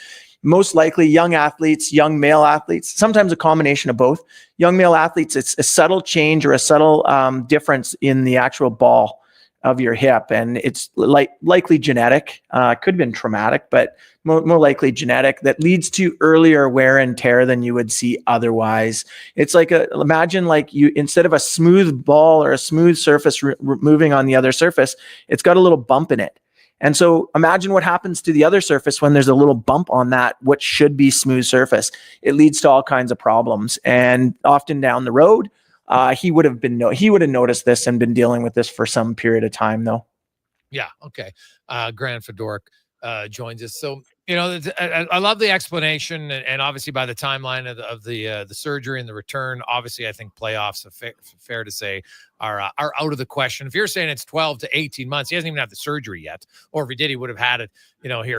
Speaker 6: Most likely young athletes, young male athletes, sometimes a combination of both. Young male athletes, it's a subtle change or a subtle difference in the actual ball of your hip, and it's likely genetic. Could have been traumatic, but more likely genetic, that leads to earlier wear and tear than you would see otherwise. It's like imagine like you, instead of a smooth ball or a smooth surface moving on the other surface, it's got a little bump in it. And so imagine what happens to the other surface when there's a little bump on that, what should be smooth surface. It leads to all kinds of problems. And often down the road, he would have noticed this and been dealing with this for some period of time, though.
Speaker 8: Yeah. Okay. Grant Fedoruk joins us. So, I love the explanation, and obviously by the timeline of the surgery and the return, obviously I think playoffs, fair to say, are out of the question. If you're saying it's 12 to 18 months, he hasn't even had the surgery yet, or if he did, he would have had it, here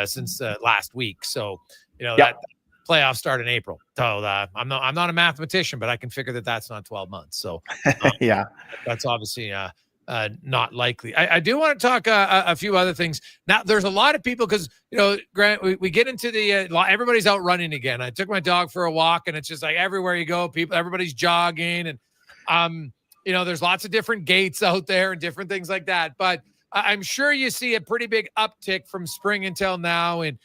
Speaker 8: since last week. So, that playoffs start in April. So I'm not a mathematician, but I can figure that that's not 12 months. So that's obviously not likely. I do want to talk a few other things. Now, there's a lot of people because, Grant, we get into everybody's out running again. I took my dog for a walk, and it's just like everywhere you go, everybody's jogging, and there's lots of different gates out there and different things like that. But I'm sure you see a pretty big uptick from spring until now in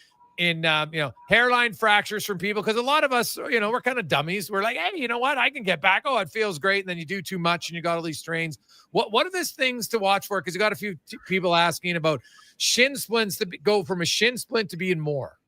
Speaker 8: hairline fractures from people, because a lot of us, we're kind of dummies. We're like, hey, you know what? I can get back. Oh, it feels great. And then you do too much and you got all these strains. What are these things to watch for? Because you got a few people asking about shin splints to go from a shin splint to being more.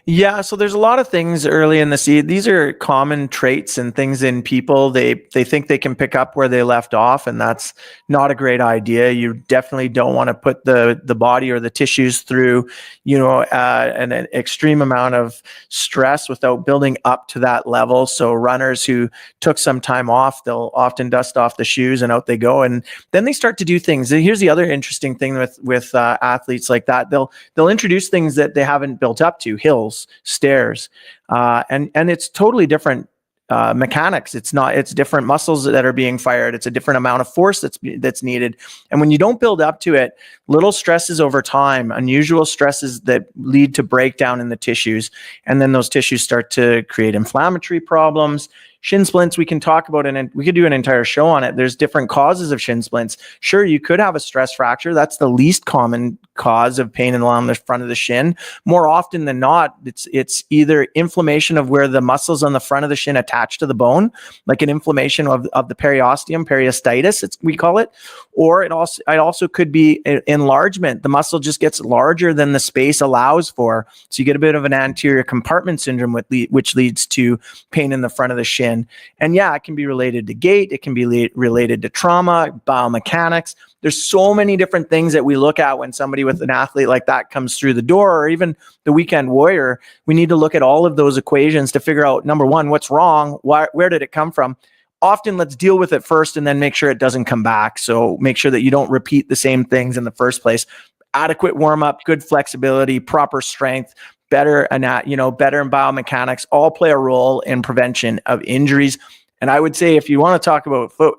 Speaker 6: Yeah, so there's a lot of things early in the season. These are common traits and things in people. They think they can pick up where they left off, and that's not a great idea. You definitely don't want to put the body or the tissues through, an extreme amount of stress without building up to that level. So runners who took some time off, they'll often dust off the shoes and out they go, and then they start to do things. And here's the other interesting thing with athletes like that. They'll introduce things that they haven't built up to, hills, stairs, and it's totally different mechanics. It's different muscles that are being fired. It's a different amount of force that's needed. And when you don't build up to it, little stresses over time, unusual stresses that lead to breakdown in the tissues, and then those tissues start to create inflammatory problems. Shin splints, we can talk about, and we could do an entire show on it. There's different causes of shin splints. Sure, you could have a stress fracture. That's the least common cause of pain along the front of the shin. More often than not, it's either inflammation of where the muscles on the front of the shin attach to the bone, like an inflammation of the periosteum, periostitis, we call it, or it also could be enlargement. The muscle just gets larger than the space allows for, so you get a bit of an anterior compartment syndrome, which leads to pain in the front of the shin. And yeah, it can be related to gait. It can be related to trauma, biomechanics. There's so many different things that we look at when somebody with an athlete like that comes through the door, or even the weekend warrior. We need to look at all of those equations to figure out, number one, what's wrong? Where did it come from? Often let's deal with it first and then make sure it doesn't come back. So make sure that you don't repeat the same things in the first place. Adequate warm-up, good flexibility, proper strength, better biomechanics all play a role in prevention of injuries. And I would say, if you want to talk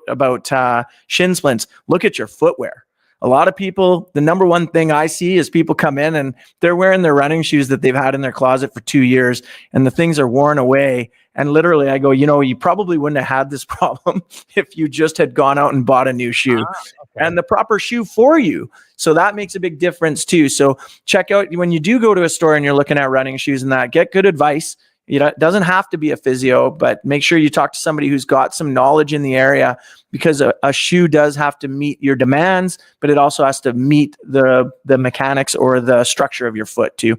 Speaker 6: about shin splints, look at your footwear. A lot of people, the number one thing I see is people come in and they're wearing their running shoes that they've had in their closet for 2 years, and the things are worn away. And literally I go, you probably wouldn't have had this problem if you just had gone out and bought a new shoe and the proper shoe for you. So that makes a big difference too. So check out, when you do go to a store and you're looking at running shoes and that, get good advice. It doesn't have to be a physio, but make sure you talk to somebody who's got some knowledge in the area, because a shoe does have to meet your demands, but it also has to meet the mechanics or the structure of your foot too.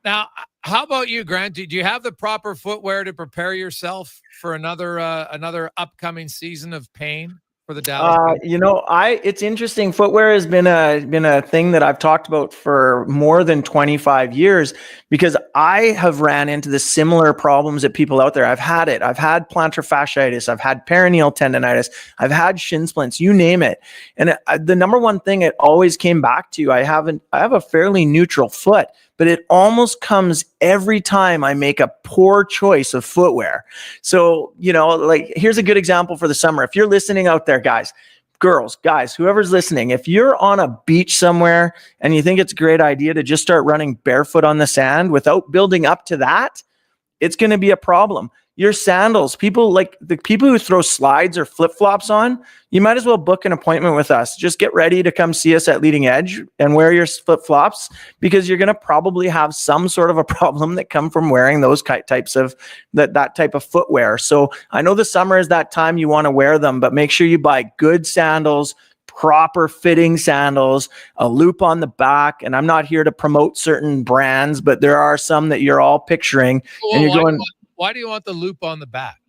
Speaker 8: Now, how about you, Grant? Do you have the proper footwear to prepare yourself for another upcoming season of pain for the Dallas?
Speaker 6: It's interesting. Footwear has been a thing that I've talked about for more than 25 years, because I have ran into the similar problems that people out there. I've had it. I've had plantar fasciitis. I've had peroneal tendonitis. I've had shin splints, you name it. And the number one thing it always came back to, I have a fairly neutral foot, but it almost comes every time I make a poor choice of footwear. So, here's a good example for the summer. If you're listening out there, guys, girls, guys, whoever's listening, if you're on a beach somewhere and you think it's a great idea to just start running barefoot on the sand without building up to that, it's going to be a problem. Your sandals, people who throw slides or flip-flops on, you might as well book an appointment with us. Just get ready to come see us at Leading Edge and wear your flip-flops, because you're going to probably have some sort of a problem that come from wearing those types of that type of footwear. So I know the summer is that time you want to wear them, but make sure you buy good sandals, proper fitting sandals, a loop on the back. And I'm not here to promote certain brands, but there are some that you're all picturing.
Speaker 8: Well, and you're going, why do you want the loop on the back?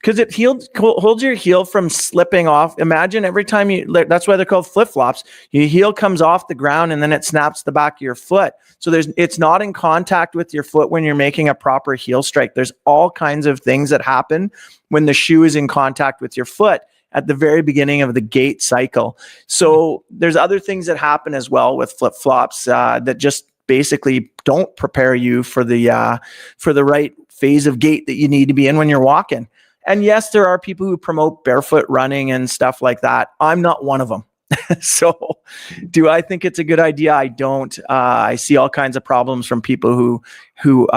Speaker 6: Because it holds your heel from slipping off. Imagine every time that's why they're called flip-flops. Your heel comes off the ground and then it snaps the back of your foot. So it's not in contact with your foot when you're making a proper heel strike. There's all kinds of things that happen when the shoe is in contact with your foot at the very beginning of the gait cycle. So there's other things that happen as well with flip-flops that just basically don't prepare you for the right phase of gait that you need to be in when you're walking. And yes, there are people who promote barefoot running and stuff like that. I'm not one of them. So do I think it's a good idea? I don't. I see all kinds of problems from people who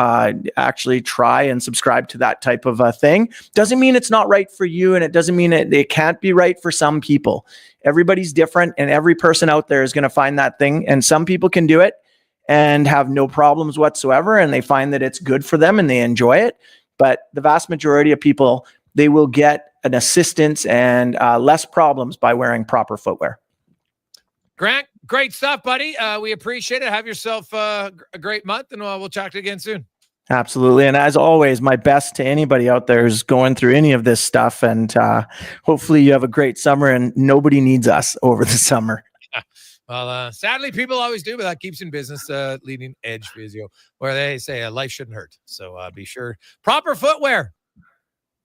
Speaker 6: actually try and subscribe to that type of a thing. Doesn't mean it's not right for you, and it doesn't mean it can't be right for some people. Everybody's different, and every person out there is going to find that thing. And some people can do it and have no problems whatsoever, and they find that it's good for them and they enjoy it. But the vast majority of people, they will get an assistance and less problems by wearing proper footwear.
Speaker 8: Grant, great stuff, buddy. We appreciate it. Have yourself a great month, and we'll chat to you again soon.
Speaker 6: Absolutely. And as always, my best to anybody out there who's going through any of this stuff. And hopefully you have a great summer and nobody needs us over the summer.
Speaker 8: Well, sadly, people always do, but that keeps in business. Leading Edge Physio, where they say life shouldn't hurt. So be sure. Proper footwear.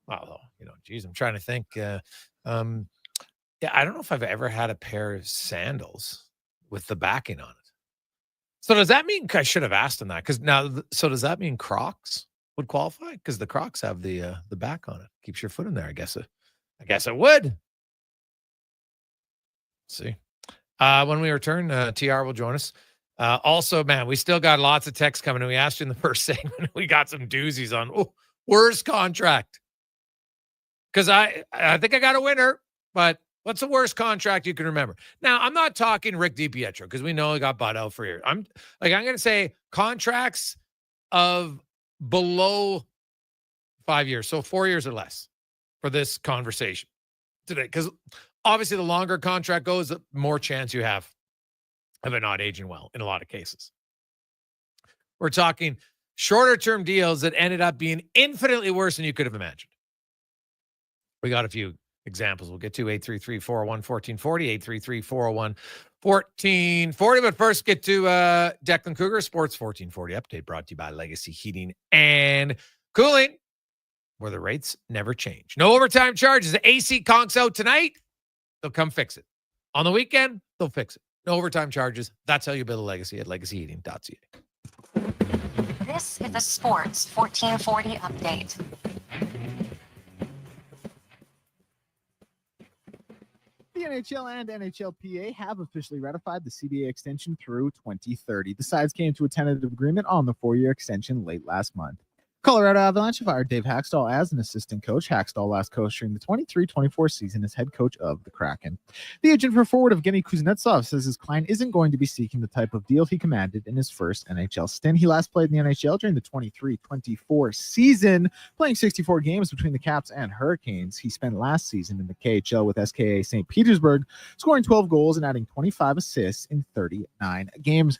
Speaker 8: Well, geez, I'm trying to think. Yeah, I don't know if I've ever had a pair of sandals with the backing on it. So does that mean, I should have asked him that, so does that mean Crocs would qualify? Because the Crocs have the back on it. Keeps your foot in there. I guess it would. Let's see. When we return, TR will join us. Also, man, we still got lots of texts coming, and we asked you in the first segment, we got some doozies on worst contract. Because I think I got a winner, but what's the worst contract you can remember? Now, I'm not talking Rick DiPietro because we know he got bought out for years. I'm going to say contracts of below 5 years, so 4 years or less for this conversation today. Because obviously, the longer contract goes, the more chance you have of it not aging well in a lot of cases. We're talking shorter-term deals that ended up being infinitely worse than you could have imagined. We got a few examples we'll get to. 833-401-1440, 833-401-1440. But first, get to Declan Kruger, Sports 1440 update brought to you by Legacy Heating and Cooling, where the rates never change. No overtime charges. The AC conks out tonight. They'll come fix it. On the weekend, they'll fix it. No overtime charges. That's how you build a legacy at legacyheating.ca.
Speaker 7: This is the Sports 1440 update.
Speaker 9: The NHL and NHLPA have officially ratified the CBA extension through 2030. The sides came to a tentative agreement on the 4-year extension late last month. Colorado Avalanche fired Dave Haxtell as an assistant coach. Haxtell last coached during the 23-24 season as head coach of the Kraken. The agent for forward Evgeny Kuznetsov says his client isn't going to be seeking the type of deal he commanded in his first NHL stint. He last played in the NHL during the 23-24 season, playing 64 games between the Caps and Hurricanes. He spent last season in the KHL with SKA St. Petersburg, scoring 12 goals and adding 25 assists in 39 games.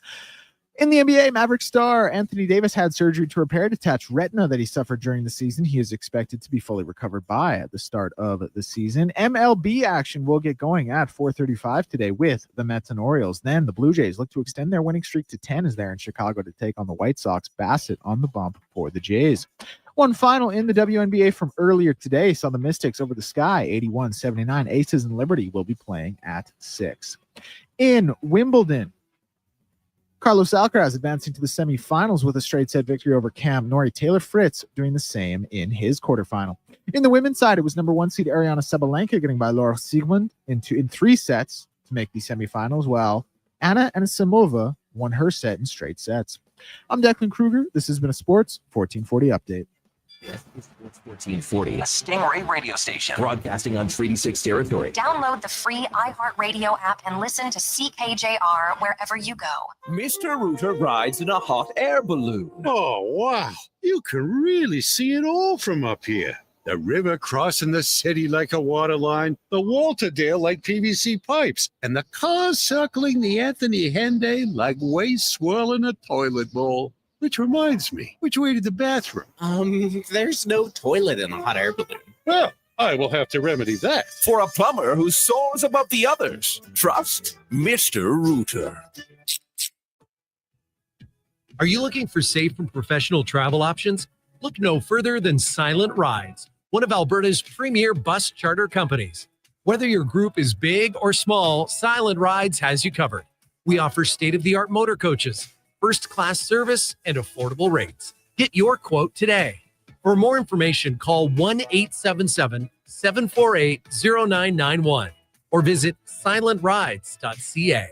Speaker 9: In the NBA, Maverick star Anthony Davis had surgery to repair detached retina that he suffered during the season. He is expected to be fully recovered by at the start of the season. MLB action will get going at 4:35 today with the Mets and Orioles. Then the Blue Jays look to extend their winning streak to 10 as they're in Chicago to take on the White Sox. Bassett on the bump for the Jays. One final in the WNBA from earlier today saw the Mystics over the Sky, 81-79. Aces and Liberty will be playing at 6. In Wimbledon, Carlos Alcaraz advancing to the semifinals with a straight set victory over Cam Norrie. Taylor Fritz doing the same in his quarterfinal. In the women's side, it was number 1 seed Ariana Sabalenka getting by Laura Siegemund in 3 sets to make the semifinals, while Anna Anisimova won her set in straight sets. I'm Declan Kruger. This has been a Sports 1440 update.
Speaker 2: This is Sports 1440, a Stingray radio station broadcasting on Treaty 6 territory.
Speaker 7: Download the free iHeartRadio app and listen to CKJR wherever you go.
Speaker 3: Mr. Rooter rides in a hot air balloon.
Speaker 4: Oh, wow. You can really see it all from up here. The river crossing the city like a water line, the Walterdale like PVC pipes, and the cars circling the Anthony Henday like waste swirling a toilet bowl. Which reminds me, which way to the bathroom?
Speaker 3: There's no toilet in a hot air balloon.
Speaker 4: Well, I will have to remedy that.
Speaker 3: For a plumber who soars above the others, trust Mr. Rooter.
Speaker 24: Are you looking for safe and professional travel options? Look no further than Silent Rides, one of Alberta's premier bus charter companies. Whether your group is big or small, Silent Rides has you covered. We offer state-of-the-art motor coaches, first-class service, and affordable rates. Get your quote today. For more information, call 1-877-748-0991 or visit silentrides.ca.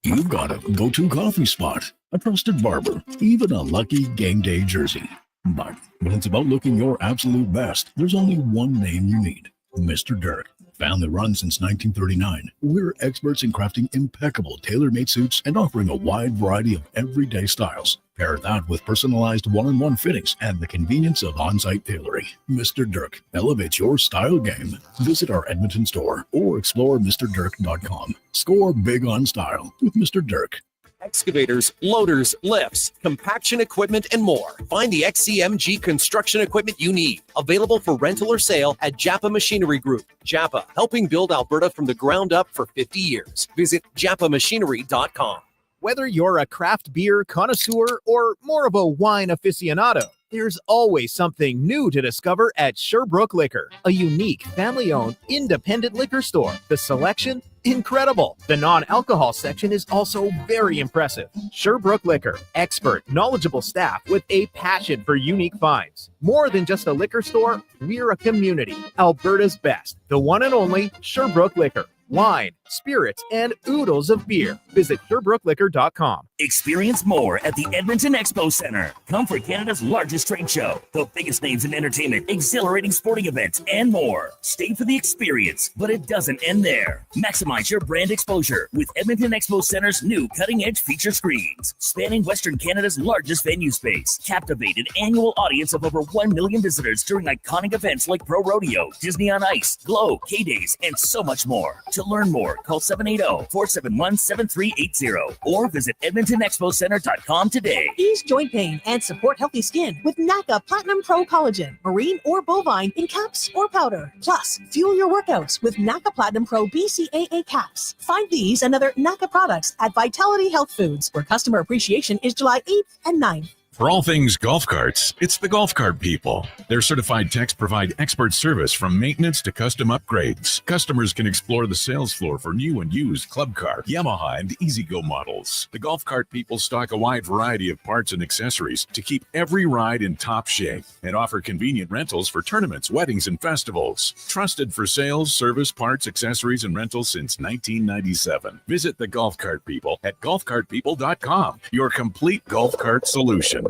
Speaker 20: You've got a go-to coffee spot, a trusted barber, even a lucky game day jersey. But when it's about looking your absolute best, there's only one name you need, Mr. Dirk. Family run since 1939, we're experts in crafting impeccable tailor-made suits and offering a wide variety of everyday styles. Pair that with personalized one-on-one fittings and the convenience of on-site tailoring. Mr. Dirk elevates your style game. Visit our Edmonton store or explore MrDirk.com. Score big on style with Mr. Dirk.
Speaker 5: Excavators, loaders, lifts, compaction equipment, and more. Find the XCMG construction equipment you need. Available for rental or sale at Japa Machinery Group. Japa, helping build Alberta from the ground up for 50 years. Visit japamachinery.com.
Speaker 11: Whether you're a craft beer connoisseur or more of a wine aficionado, there's always something new to discover at Sherbrooke Liquor, a unique family-owned independent liquor store. The selection? Incredible. The non-alcohol section is also very impressive. Sherbrooke Liquor, expert, knowledgeable staff with a passion for unique finds. More than just a liquor store, we're a community. Alberta's best, the one and only Sherbrooke Liquor. Wine, spirits, and oodles of beer. Visit SherbrookeLiquor.com.
Speaker 21: Experience more at the Edmonton Expo Center. Come for Canada's largest trade show, the biggest names in entertainment, exhilarating sporting events, and more. Stay for the experience, but it doesn't end there. Maximize your brand exposure with Edmonton Expo Center's new cutting-edge feature screens, spanning Western Canada's largest venue space. Captivate an annual audience of over 1 million visitors during iconic events like Pro Rodeo, Disney on Ice, Glow, K-Days, and so much more. To learn more, call 780-471-7380 or visit EdmontonExpoCenter.com today.
Speaker 10: Ease joint pain and support healthy skin with NACA Platinum Pro Collagen, marine or bovine in caps or powder. Plus, fuel your workouts with NACA Platinum Pro BCAA caps. Find these and other NACA products at Vitality Health Foods, where customer appreciation is July 8th and 9th.
Speaker 12: For all things golf carts, it's the Golf Cart People. Their certified techs provide expert service from maintenance to custom upgrades. Customers can explore the sales floor for new and used Club Car, Yamaha, and E-Z-Go models. The Golf Cart People stock a wide variety of parts and accessories to keep every ride in top shape and offer convenient rentals for tournaments, weddings, and festivals. Trusted for sales, service, parts, accessories, and rentals since 1997. Visit the Golf Cart People at golfcartpeople.com, your complete golf cart solution.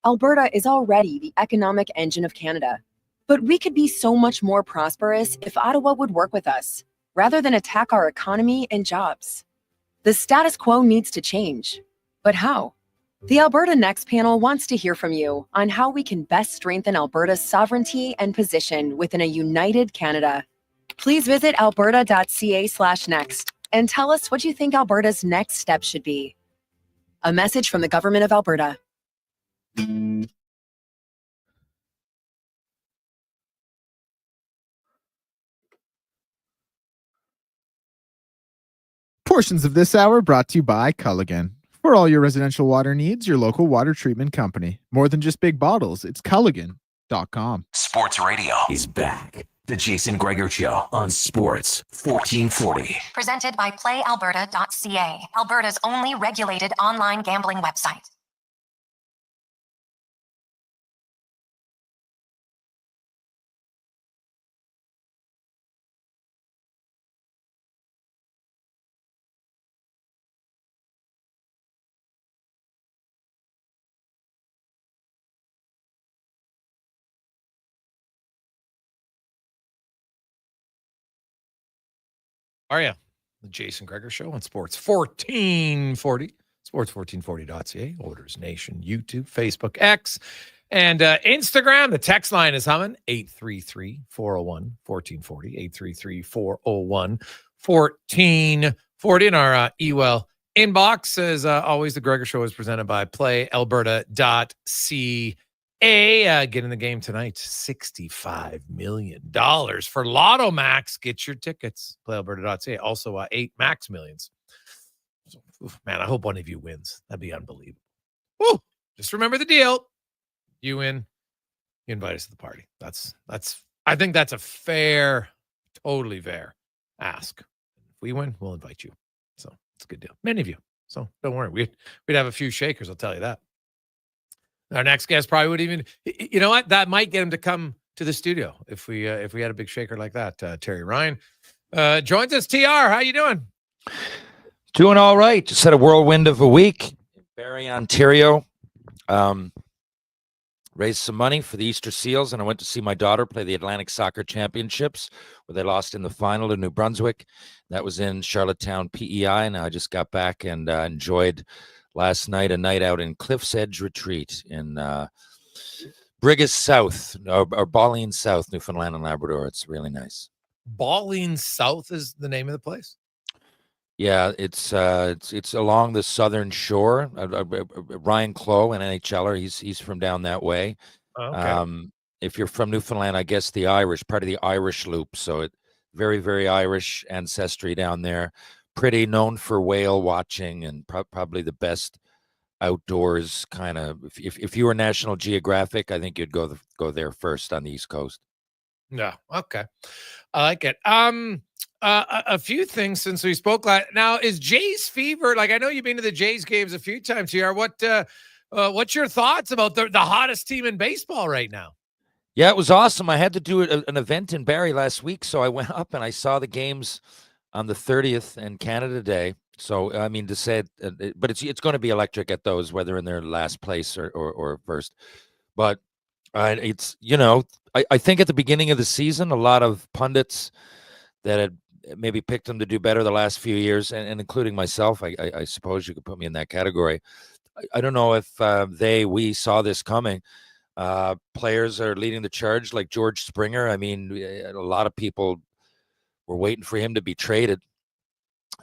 Speaker 13: Alberta is already the economic engine of Canada, but we could be so much more prosperous if Ottawa would work with us, rather than attack our economy and jobs. The status quo needs to change, but how? The Alberta Next panel wants to hear from you on how we can best strengthen Alberta's sovereignty and position within a united Canada. Please visit alberta.ca/next and tell us what you think Alberta's next step should be. A message from the Government of Alberta.
Speaker 9: Portions of this hour brought to you by Culligan. For all your residential water needs, your local water treatment company. More than just big bottles, it's Culligan.com.
Speaker 2: Sports Radio is back. The Jason Gregor Show on Sports 1440.
Speaker 7: Presented by PlayAlberta.ca, Alberta's only regulated online gambling website.
Speaker 8: Are you? The Jason Gregor Show on Sports 1440, sports1440.ca, Oilers Nation, YouTube, Facebook, X, and Instagram. The text line is humming, 833-401-1440, 833-401-1440. In our email inbox, as always, the Gregor Show is presented by PlayAlberta.ca. Get in the game tonight. $65 million for Lotto Max. Get your tickets. PlayAlberta.ca. Also, 8 Max Millions. So, man, I hope one of you wins. That'd be unbelievable. Woo! Just remember the deal. You win, you invite us to the party. I think that's a fair, totally fair ask. If we win, we'll invite you. So it's a good deal. Many of you. So don't worry. We'd have a few shakers, I'll tell you that. Our next guest probably would even, you know what? That might get him to come to the studio if we had a big shaker like that. Terry Ryan joins us. TR, how you doing?
Speaker 25: Doing all right. Just had a whirlwind of a week in Barrie, Ontario. Ready raised some money for the Easter Seals, and I went to see my daughter play the Atlantic Soccer Championships, where they lost in the final to New Brunswick. That was in Charlottetown, PEI, and I just got back and enjoyed last night a night out in Cliff's Edge Retreat in Brigus South, or Balleen South, Newfoundland and Labrador. It's really nice.
Speaker 8: Balleen South is the name of the place?
Speaker 25: Yeah, it's along the southern shore. Ryan Clough, an NHLer, he's from down that way.
Speaker 8: Okay.
Speaker 25: If you're from Newfoundland, I guess the Irish, part of the Irish loop. So it very, very Irish ancestry down there. Pretty known for whale watching and probably the best outdoors kind of. If you were National Geographic, I think you'd go there first on the East Coast.
Speaker 8: Yeah. Okay. I like it. A few things since we spoke now. Is Jays fever? Like, I know you've been to the Jays games a few times here. What's your thoughts about the hottest team in baseball right now?
Speaker 25: Yeah, it was awesome. I had to do an event in Barrie last week, so I went up and I saw the games on the 30th and Canada Day. So, I mean, to say it, but it's going to be electric at those, whether in their last place or first. But it's, I think at the beginning of the season, a lot of pundits that had maybe picked them to do better the last few years, and including myself, I suppose you could put me in that category. I don't know if we saw this coming. Players are leading the charge, like George Springer. I mean, a lot of people were waiting for him to be traded.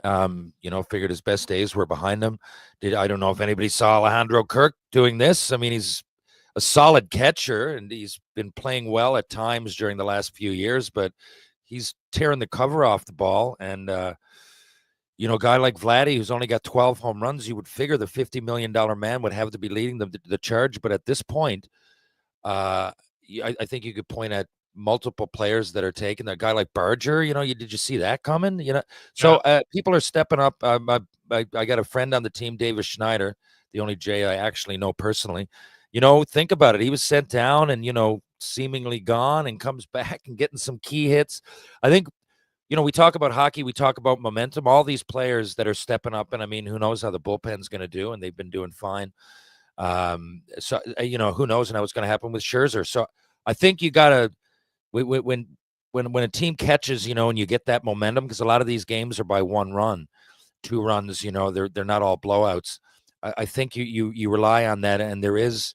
Speaker 25: Figured his best days were behind him. I don't know if anybody saw Alejandro Kirk doing this. I mean, he's a solid catcher, and he's been playing well at times during the last few years, but he's tearing the cover off the ball. And, a guy like Vladdy, who's only got 12 home runs, you would figure the $50 million man would have to be leading the charge. But at this point, I think you could point at multiple players that are taking. A guy like Barger, did you see that coming? So people are stepping up. I got a friend on the team, Davis Schneider, the only Jay I actually know personally. Think about it. He was sent down and, seemingly gone, and comes back and getting some key hits. I think, we talk about hockey, we talk about momentum, all these players that are stepping up, and I mean, who knows how the bullpen's going to do, and they've been doing fine. So, who knows now what's going to happen with Scherzer. So I think you got to, when a team catches, and you get that momentum, because a lot of these games are by 1 run, 2 runs, they're not all blowouts. I think you rely on that, and there is,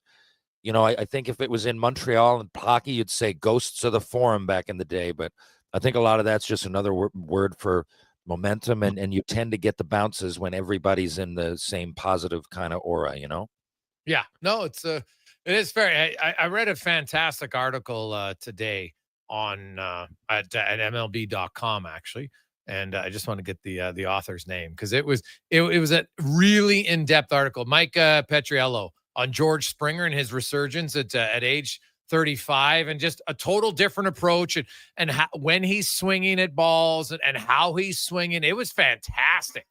Speaker 25: I think if it was in Montreal and hockey, you'd say ghosts of the Forum back in the day, but I think a lot of that's just another word for momentum, and you tend to get the bounces when everybody's in the same positive kind of aura,
Speaker 8: Yeah, no, it is fair. I read a fantastic article today on at MLB.com actually, and I just want to get the author's name, because it was a really in-depth article. Mike Petriello on George Springer and his resurgence at age 35, and just a total different approach, and when he's swinging at balls and how he's swinging. It was fantastic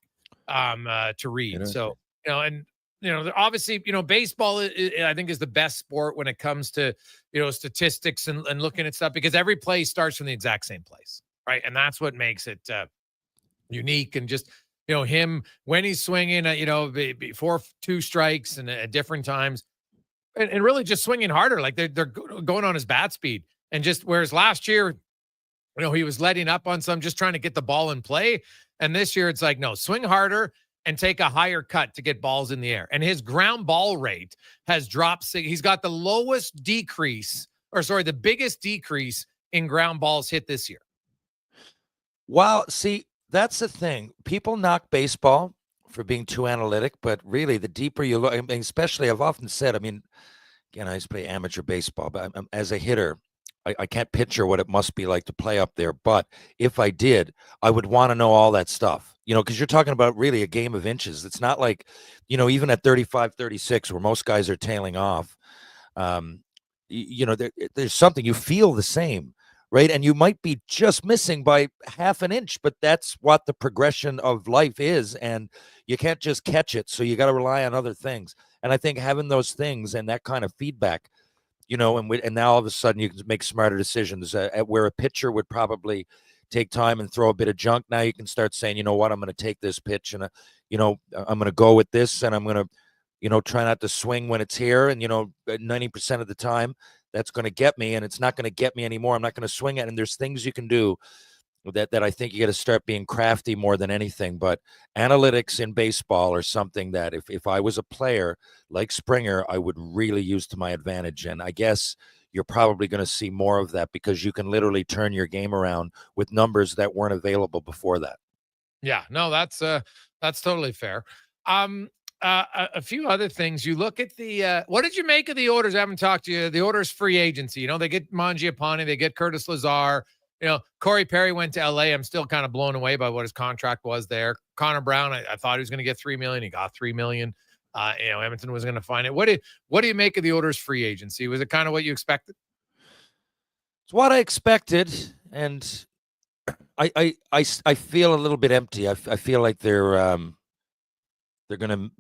Speaker 8: to read. So, obviously, baseball I think is the best sport when it comes to, statistics and looking at stuff, because every play starts from the exact same place. Right. And that's what makes it unique. And just, him when he's swinging, before 2 strikes and at different times, and really just swinging harder. Like they're going on his bat speed, and just, whereas last year, he was letting up on some, just trying to get the ball in play. And this year it's like, no, swing harder and take a higher cut to get balls in the air. And his ground ball rate has dropped. He's got the biggest decrease in ground balls hit this year.
Speaker 25: Wow. See, that's the thing. People knock baseball for being too analytic, but really the deeper you look, I mean, especially I've often said, I mean, again, I used to play amateur baseball, but as a hitter, I can't picture what it must be like to play up there. But if I did, I would want to know all that stuff, because you're talking about really a game of inches. It's not like, even at 35, 36, where most guys are tailing off, there's something, you feel the same. Right. And you might be just missing by half an inch, but that's what the progression of life is. And you can't just catch it. So you got to rely on other things. And I think having those things and that kind of feedback, and now all of a sudden you can make smarter decisions at where a pitcher would probably take time and throw a bit of junk. Now you can start saying, you know what, I'm going to take this pitch and, I'm going to go with this, and I'm going to, try not to swing when it's here. And, 90% of the time that's going to get me, and it's not going to get me anymore. I'm not going to swing it. And there's things you can do that I think you got to start being crafty more than anything. But analytics in baseball are something that if I was a player like Springer, I would really use to my advantage. And I guess you're probably going to see more of that because you can literally turn your game around with numbers that weren't available before that.
Speaker 8: Yeah, no, that's totally fair. A few other things. You look at the what did you make of the Oilers? I haven't talked to you. The Oilers free agency. They get Mangiapane, they get Curtis Lazar. Corey Perry went to LA. I'm still kind of blown away by what his contract was there. Connor Brown, I thought he was going to get $3 million. He got $3 million. Edmonton was going to find it. What do you make of the Oilers free agency? Was it kind of what you expected?
Speaker 25: It's what I expected, and I feel a little bit empty. I feel like they're going to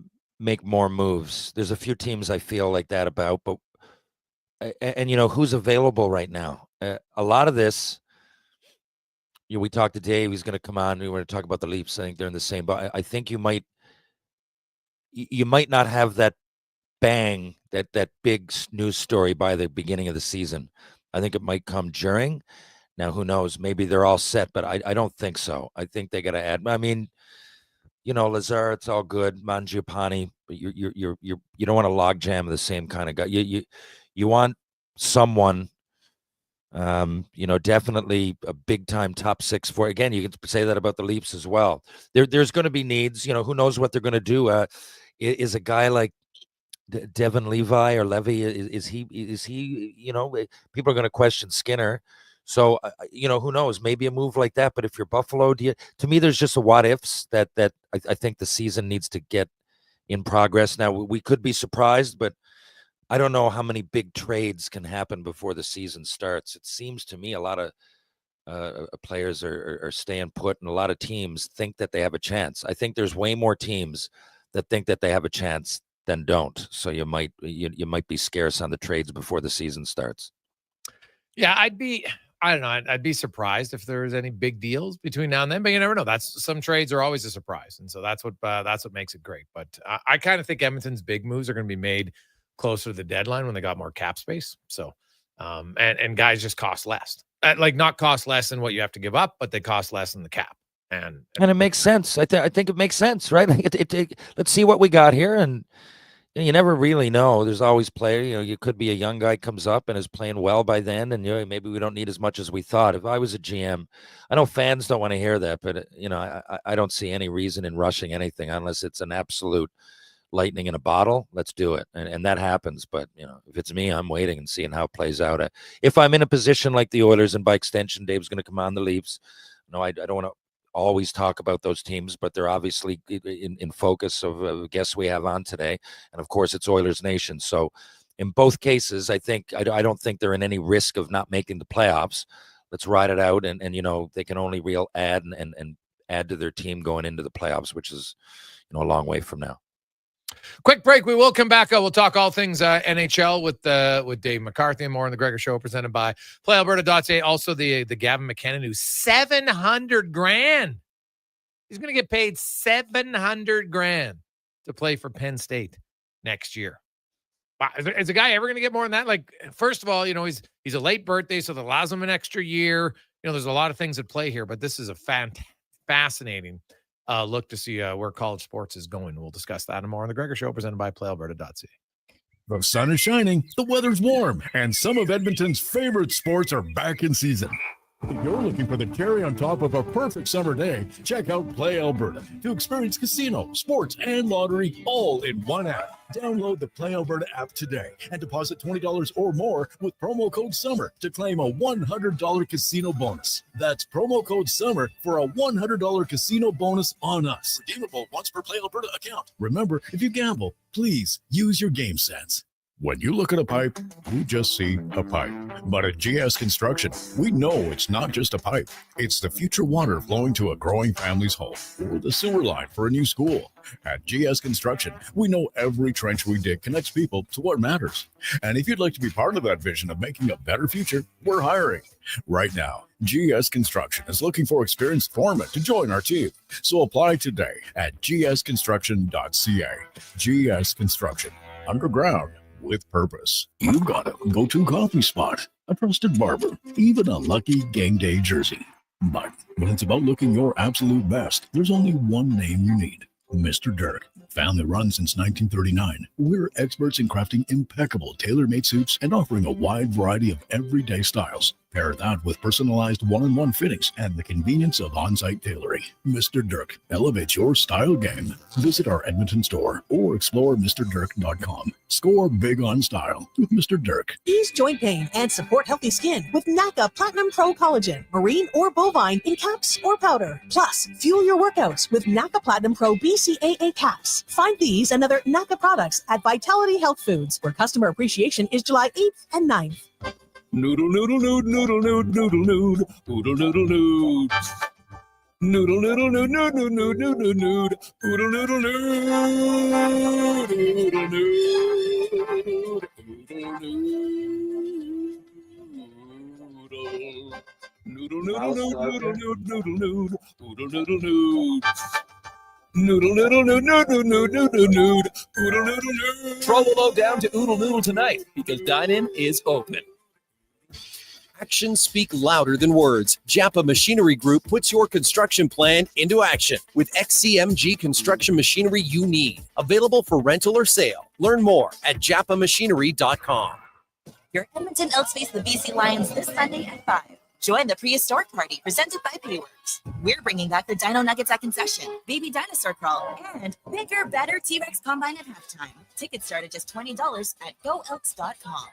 Speaker 25: make more moves. There's a few teams I feel like that about, but who's available right now? A lot of this. We talked to Dave. He's going to come on. We were going to talk about the Leafs. I think they're in the same. But I think you might not have that bang, that big news story by the beginning of the season. I think it might come during. Now, who knows? Maybe they're all set, but I don't think so. I think they got to add. I mean, Lazar, it's all good. Mangiapane, but you don't want to logjam the same kind of guy. You want someone. Definitely a big time top six for. Again, you can say that about the Leafs as well. There's going to be needs. Who knows what they're going to do? Is a guy like Devin Levi or Levy? Is he? People are going to question Skinner. So who knows? Maybe a move like that. But if you're Buffalo, to me, there's just a what ifs that I think the season needs to get in progress. Now we could be surprised, but I don't know how many big trades can happen before the season starts. It seems to me a lot of players are staying put, and a lot of teams think that they have a chance. I think there's way more teams that think that they have a chance than don't. So you might be scarce on the trades before the season starts. Yeah, I'd be surprised if there's any big deals between now and then, but you never know. Some trades are always a surprise, and so that's what makes it great. But I kind of think Edmonton's big moves are going to be made closer to the deadline when they got more cap space. So, and guys just cost less. Not cost less than what you have to give up, but they cost less than the cap. And it makes sense. I think it makes sense, right? Let's see what we got here, and you never really know. There's always player. You could be a young guy comes up and is playing well by then, and maybe we don't need as much as we thought. If I was a GM, I know fans don't want to hear that, but I don't see any reason in rushing anything unless it's an absolute lightning in a bottle. Let's do it, and that happens. But if it's me, I'm waiting and seeing how it plays out. If I'm in a position like the Oilers, and by extension Dave's going to come on the Leafs, I don't want to always talk about those teams, but they're obviously in focus of guests we have on today, and of course it's Oilers Nation. So in both cases, I don't think they're in any risk of not making the playoffs. Let's ride it out, and they can only add and add to their team going into the playoffs, which is a long way from now. Quick break. We will come back. We'll talk all things NHL with Dave McCarthy and more on the Gregor Show, presented by PlayAlberta.ca. Also, the Gavin McKenna news. $700,000. He's going to get paid $700,000 to play for Penn State next year. Wow. Is a guy ever going to get more than that? First of all, he's a late birthday, so that allows him an extra year. There's a lot of things at play here, but this is a fascinating look to see where college sports is going. We'll discuss that and more on the Gregor Show, presented by PlayAlberta.ca.
Speaker 20: The sun is shining, the weather's warm, and some of Edmonton's favorite sports are back in season. If you're looking for the cherry on top of a perfect summer day, check out Play Alberta to experience casino, sports, and lottery all in one app. Download the Play Alberta app today and deposit $20 or more with promo code SUMMER to claim a $100 casino bonus. That's promo code SUMMER for a $100 casino bonus on us. Redeemable once per Play Alberta account. Remember, if you gamble, please use your game sense. When you look at a pipe, you just see a pipe. But at GS Construction, we know it's not just a pipe. It's the future water flowing to a growing family's home or the sewer line for a new school. At GS Construction, we know every trench we dig connects people to what matters. And if you'd like to be part of that vision of making a better future, we're hiring. Right now, GS Construction is looking for experienced foremen to join our team. So apply today at gsconstruction.ca. GS Construction, underground with purpose. You've got a go-to coffee spot, a trusted barber, even a lucky game day jersey. But when it's about looking your absolute best, there's only one name you need: Mr. Dirk. Family run since 1939, we're experts in crafting impeccable tailor-made suits and offering a wide variety of everyday styles. Pair that with personalized one-on-one fittings and the convenience of on-site tailoring. Mr. Dirk elevates your style game. Visit our Edmonton store or explore MrDirk.com. Score big on style with Mr. Dirk.
Speaker 10: Ease joint pain and support healthy skin with NACA Platinum Pro Collagen, marine or bovine in caps or powder. Plus, fuel your workouts with NACA Platinum Pro BCAA caps. Find these and other NACA products at Vitality Health Foods, where customer appreciation is July 8th and 9th.
Speaker 3: Noodle, noodle, noodle, noodle, noodle, noodle, noodle, noodle, noodle, noodle. Noodle, noodle, noodle, noodle, noodle, noodle, noodle, noodle, noodle,
Speaker 5: Throw a load down to Oodle Noodle tonight because dine-in is open. Actions speak louder than words. Japa Machinery Group puts your construction plan into action with XCMG construction machinery you need. Available for rental or sale. Learn more at japamachinery.com.
Speaker 1: Your Edmonton Elks face the BC Lions this Sunday at 5. Join the prehistoric party presented by Payworks. We're bringing back the Dino Nuggets at concession, Baby Dinosaur Crawl, and bigger, better T-Rex Combine at halftime. Tickets start at just $20 at goelks.com.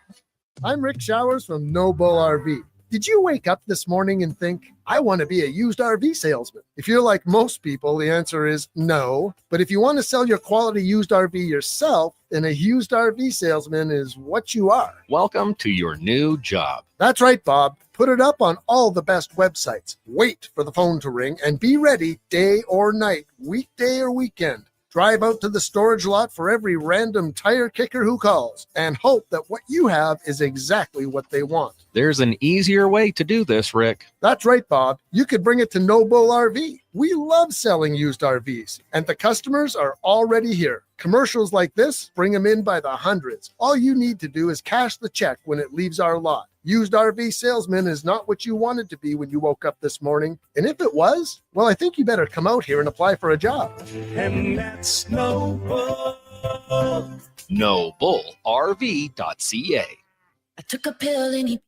Speaker 14: I'm Rick Showers from No Bull RV. Did you wake up this morning and think, I want to be a used RV salesman? If you're like most people, the answer is no. But if you want to sell your quality used RV yourself, then a used RV salesman is what you are.
Speaker 15: Welcome to your new job.
Speaker 14: That's right, Bob. Put it up on all the best websites. Wait for the phone to ring and be ready day or night, weekday or weekend. Drive out to the storage lot for every random tire kicker who calls and hope that what you have is exactly what they want.
Speaker 15: There's an easier way to do this, Rick.
Speaker 14: That's right, Bob. You could bring it to No Bull RV. We love selling used RVs, and the customers are already here. Commercials like this bring them in by the hundreds. All you need to do is cash the check when it leaves our lot. Used RV salesman is not what you wanted to be when you woke up this morning. And if it was, well, I think you better come out here and apply for a job.
Speaker 15: And that's No Bull. NoBullRV.ca.
Speaker 1: I took a pill and he...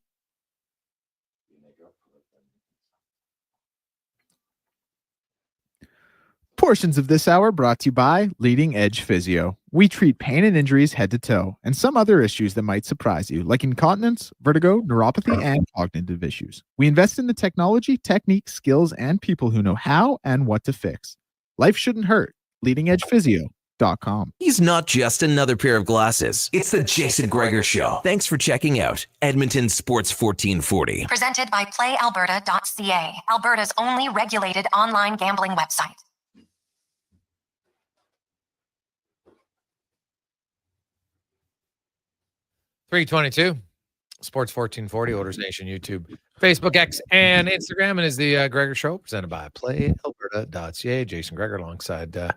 Speaker 9: Portions of this hour brought to you by Leading Edge Physio. We treat pain and injuries head to toe and some other issues that might surprise you, like incontinence, vertigo, neuropathy, and cognitive issues. We invest in the technology, techniques, skills, and people who know how and what to fix. Life shouldn't hurt. LeadingEdgePhysio.com.
Speaker 2: He's not just another pair of glasses. It's the Jason Gregor Show. Thanks for checking out Edmonton Sports 1440.
Speaker 7: Presented by PlayAlberta.ca, Alberta's only regulated online gambling website.
Speaker 8: .322, Sports 1440, Oilers Nation, YouTube, Facebook, X, and Instagram. And is the Gregor Show presented by PlayAlberta.ca. Jason Gregor alongside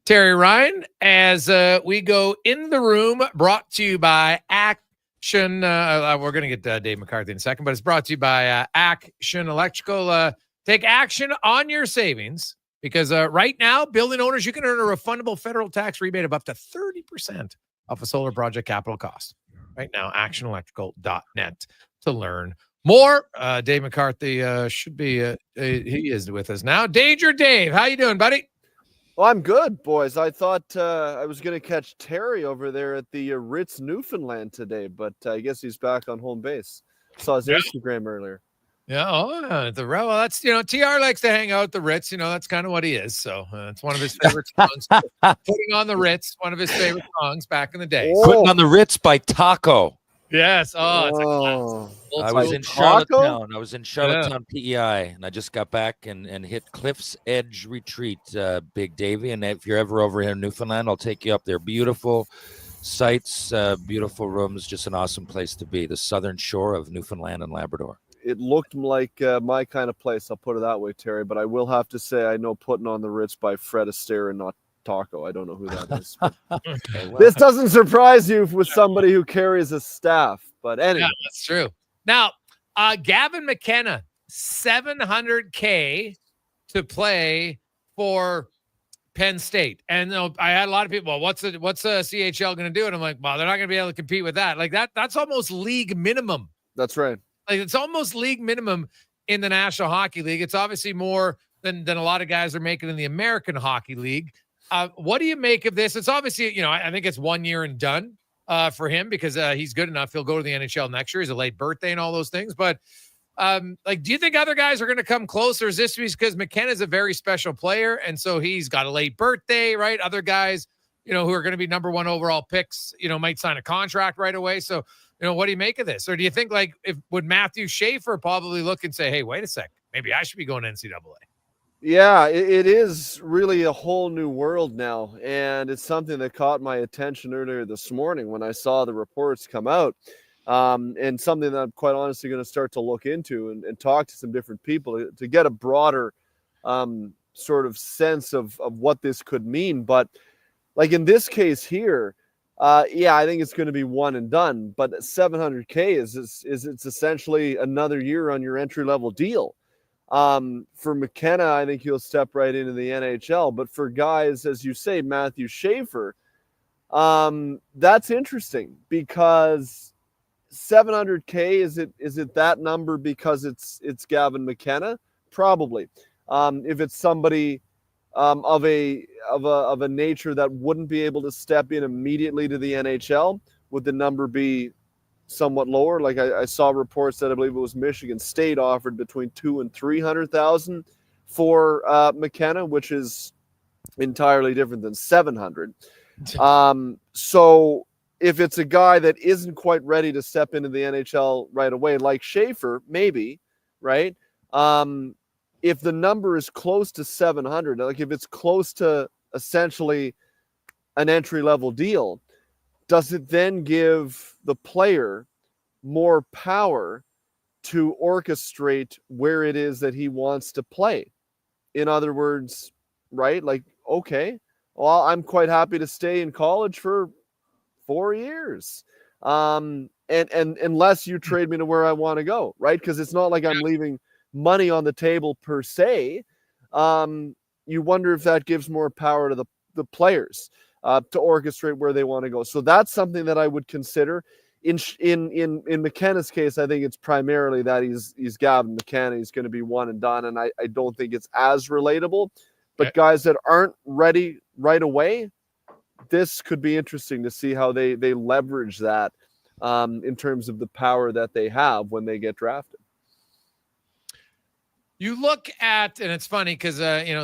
Speaker 8: Terry Ryan as we go in the room, brought to you by Action. We're going to get Dave McCarthy in a second, but it's brought to you by Action Electrical. Take action on your savings because right now, building owners, you can earn a refundable federal tax rebate of up to 30% off a solar project capital cost. Right now, actionelectrical.net to learn more. Dave McCarthy should be, he is with us now. Danger Dave, how you doing, buddy?
Speaker 16: Well, I'm good, boys. I thought I was going to catch Terry over there at the Ritz, Newfoundland today, but I guess he's back on home base. Saw his Instagram earlier.
Speaker 8: Yeah. Oh, well, that's, TR likes to hang out at the Ritz. That's kind of what he is. So it's one of his favorite songs. Putting on the Ritz, one of his favorite songs back in the day.
Speaker 25: Putting on the Ritz by Taco.
Speaker 8: Yes. Oh, it's a class.
Speaker 25: I was in Charlottetown. I was in Charlottetown, PEI, and I just got back and hit Cliff's Edge Retreat, Big Davy. And if you're ever over here in Newfoundland, I'll take you up there. Beautiful sights, beautiful rooms, just an awesome place to be. The southern shore of Newfoundland and Labrador.
Speaker 16: It looked like my kind of place. I'll put it that way, Terry. But I will have to say, I know Putting on the Ritz by Fred Astaire and not Taco. I don't know who that is.
Speaker 8: Okay, well.
Speaker 16: This doesn't surprise you with somebody who carries a staff. But anyway.
Speaker 8: Yeah, that's true. Now, Gavin McKenna, $700K to play for Penn State. And I had a lot of people, well, what's the CHL going to do? And I'm like, well, they're not going to be able to compete with that. Like that's almost league minimum.
Speaker 16: That's right.
Speaker 8: Like it's almost league minimum in the National Hockey League. It's obviously more than a lot of guys are making in the American Hockey League. What do you make of this? It's obviously, I think it's 1 year and done for him because he's good enough. He'll go to the NHL next year. He's a late birthday and all those things. But do you think other guys are going to come close, or is this because McKenna's a very special player and so he's got a late birthday, right? Other guys, who are going to be number 1 overall picks, might sign a contract right away. So, what do you make of this? Or do you think would Matthew Schaefer probably look and say, hey, wait a sec, maybe I should be going to NCAA?
Speaker 16: Yeah, it is really a whole new world now. And it's something that caught my attention earlier this morning when I saw the reports come out. And something that I'm quite honestly going to start to look into and talk to some different people to get a broader sort of sense of what this could mean. But like in this case here, I think it's going to be one and done. But $700K is it's essentially another year on your entry-level deal. For McKenna, I think he'll step right into the NHL. But for guys, as you say, Matthew Schaefer, that's interesting because $700K, is it that number because it's Gavin McKenna? Probably. If it's somebody of a nature that wouldn't be able to step in immediately to the NHL, would the number be somewhat lower? Like I saw reports that I believe it was Michigan State offered between $200,000 and $300,000 for McKenna, which is entirely different than $700,000. So if it's a guy that isn't quite ready to step into the NHL right away, like Schaefer, maybe, right? If the number is close to 700, like if it's close to essentially an entry-level deal, does it then give the player more power to orchestrate where it is that he wants to play? In other words, right? Like, okay, well, I'm quite happy to stay in college for 4 years. And unless you trade me to where I want to go, right? Because it's not like I'm leaving money on the table per se. You wonder if that gives more power to the players to orchestrate where they want to go. So that's something that I would consider. In McKenna's case, I think it's primarily that he's Gavin McKenna. He's going to be one and done, and I don't think it's as relatable. But guys that aren't ready right away, this could be interesting to see how they leverage that in terms of the power that they have when they get drafted.
Speaker 8: You look at, and it's funny because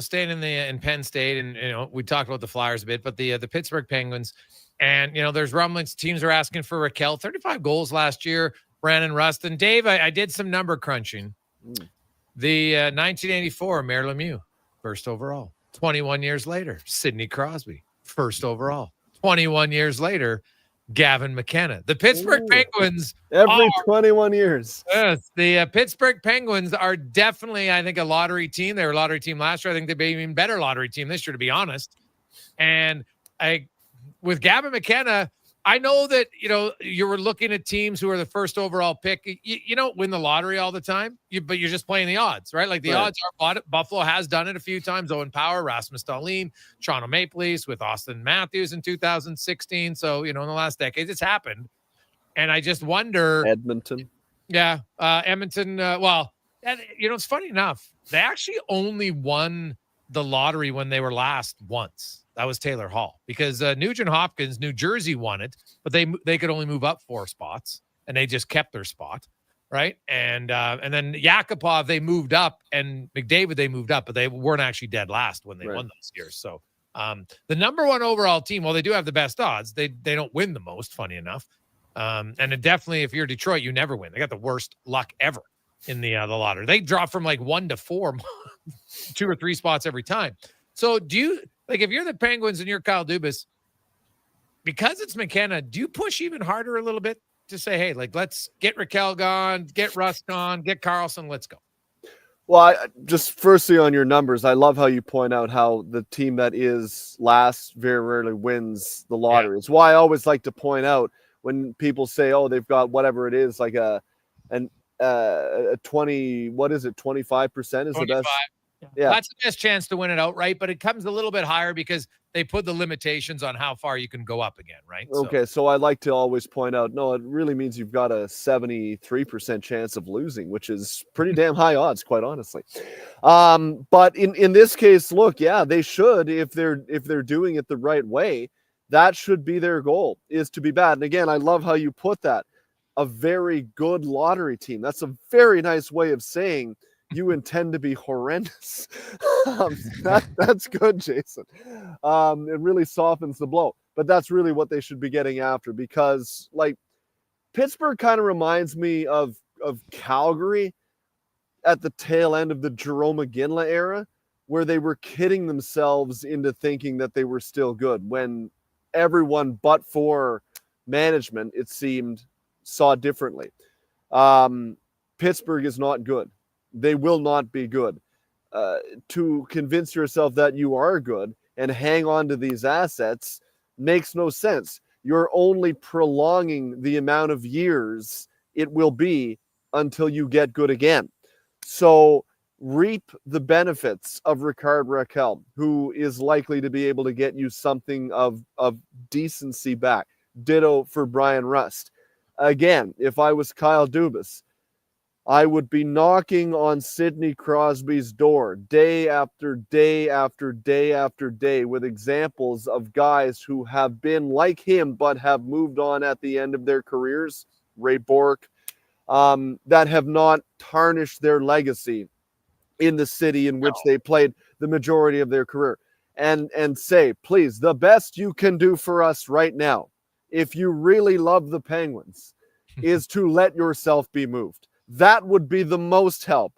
Speaker 8: staying in Penn State, and we talked about the Flyers a bit, but the Pittsburgh Penguins, and there's rumblings teams are asking for Raquel, 35 goals last year. Brandon Rustin, Dave, I did some number crunching. The 1984 Mayor Lemieux, first overall. 21 years later, Sidney Crosby, first overall. 21 years later, Gavin McKenna. The Pittsburgh Penguins.
Speaker 16: Every 21 years.
Speaker 8: Yes, the Pittsburgh Penguins are definitely, I think, a lottery team. They were a lottery team last year. I think they'd be an even better lottery team this year, to be honest. And with Gavin McKenna, I know that, you were looking at teams who are the first overall pick. You don't win the lottery all the time, but you're just playing the odds, right? Like the odds are, Buffalo has done it a few times. Owen Power, Rasmus Dahlin, Toronto Maple Leafs with Austin Matthews in 2016. So, in the last decade, it's happened. And I just wonder.
Speaker 16: Edmonton.
Speaker 8: Yeah. Edmonton. It's funny enough. They actually only won the lottery when they were last once. That was Taylor Hall, because Nugent Hopkins, New Jersey won it, but they could only move up 4 spots, and they just kept their spot. right? And then Yakupov, they moved up, and McDavid, they moved up, but they weren't actually dead last when they won those years. So the number one overall team, well, they do have the best odds. They don't win the most, funny enough. And it definitely, if you're Detroit, you never win. They got the worst luck ever in the lottery. They drop from like 1 to 4, 2 or 3 spots every time. So do you, like, if you're the Penguins and you're Kyle Dubas, because it's McKenna, do you push even harder a little bit to say, hey, like, let's get Raquel gone, get Russ gone, get Carlson, let's go?
Speaker 16: Well, just firstly on your numbers, I love how you point out how the team that is last very rarely wins the lottery. It's why I always like to point out when people say, oh, they've got whatever it is, like a 20, what is it, 25% is 25. The best. Yeah,
Speaker 8: that's the best chance to win it outright, but it comes a little bit higher because they put the limitations on how far you can go up again, right?
Speaker 16: Okay, so I like to always point out, no, it really means you've got a 73% chance of losing, which is pretty damn high odds, quite honestly. But in this case, look, yeah, they should, if they're doing it the right way, that should be their goal, is to be bad. And again, I love how you put that. A very good lottery team. That's a very nice way of saying you intend to be horrendous. That's good, Jason. It really softens the blow. But that's really what they should be getting after, because, like, Pittsburgh kind of reminds me of Calgary at the tail end of the Jerome McGinley era, where they were kidding themselves into thinking that they were still good when everyone but for management, it seemed, saw differently. Pittsburgh is not good. They will not be good. To convince yourself that you are good and hang on to these assets makes no sense. You're only prolonging the amount of years it will be until you get good again. So reap the benefits of Rickard Rakell, who is likely to be able to get you something of decency back. Ditto for Brian Rust. Again, if I was Kyle Dubas, I would be knocking on Sidney Crosby's door day after day after day after day with examples of guys who have been like him but have moved on at the end of their careers, Ray Bourque, that have not tarnished their legacy in the city in which they played the majority of their career. And say, please, the best you can do for us right now, if you really love the Penguins, is to let yourself be moved. That would be the most help.